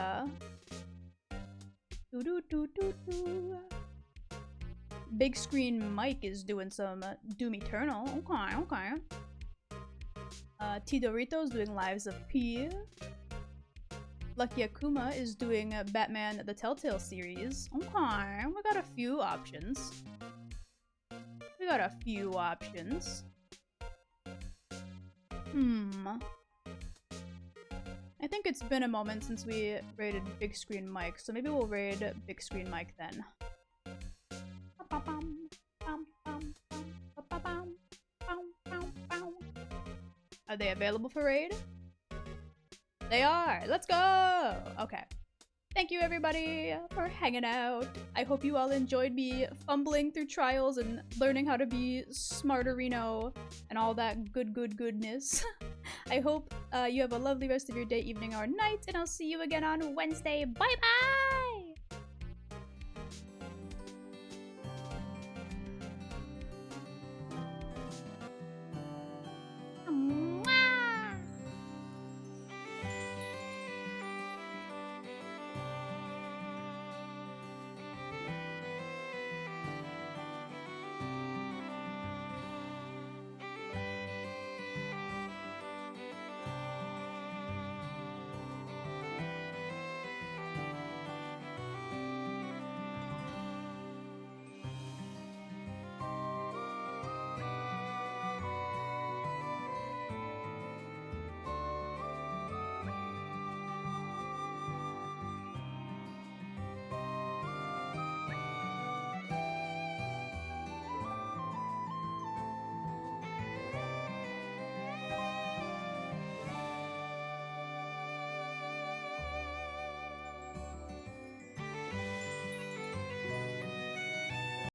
Big Screen Mike is doing some Doom Eternal. Okay, okay. T Dorito's doing Lives of P. Lucky Akuma is doing Batman the Telltale series. Okay, we got a few options. I think it's been a moment since we raided Big Screen Mike, so maybe we'll raid Big Screen Mike then. Are they available for raid? They are! Let's go! Okay. Thank you everybody for hanging out. I hope you all enjoyed me fumbling through trials and learning how to be smarterino and all that goodness. I hope you have a lovely rest of your day, evening, or night, and I'll see you again on Wednesday. Bye bye!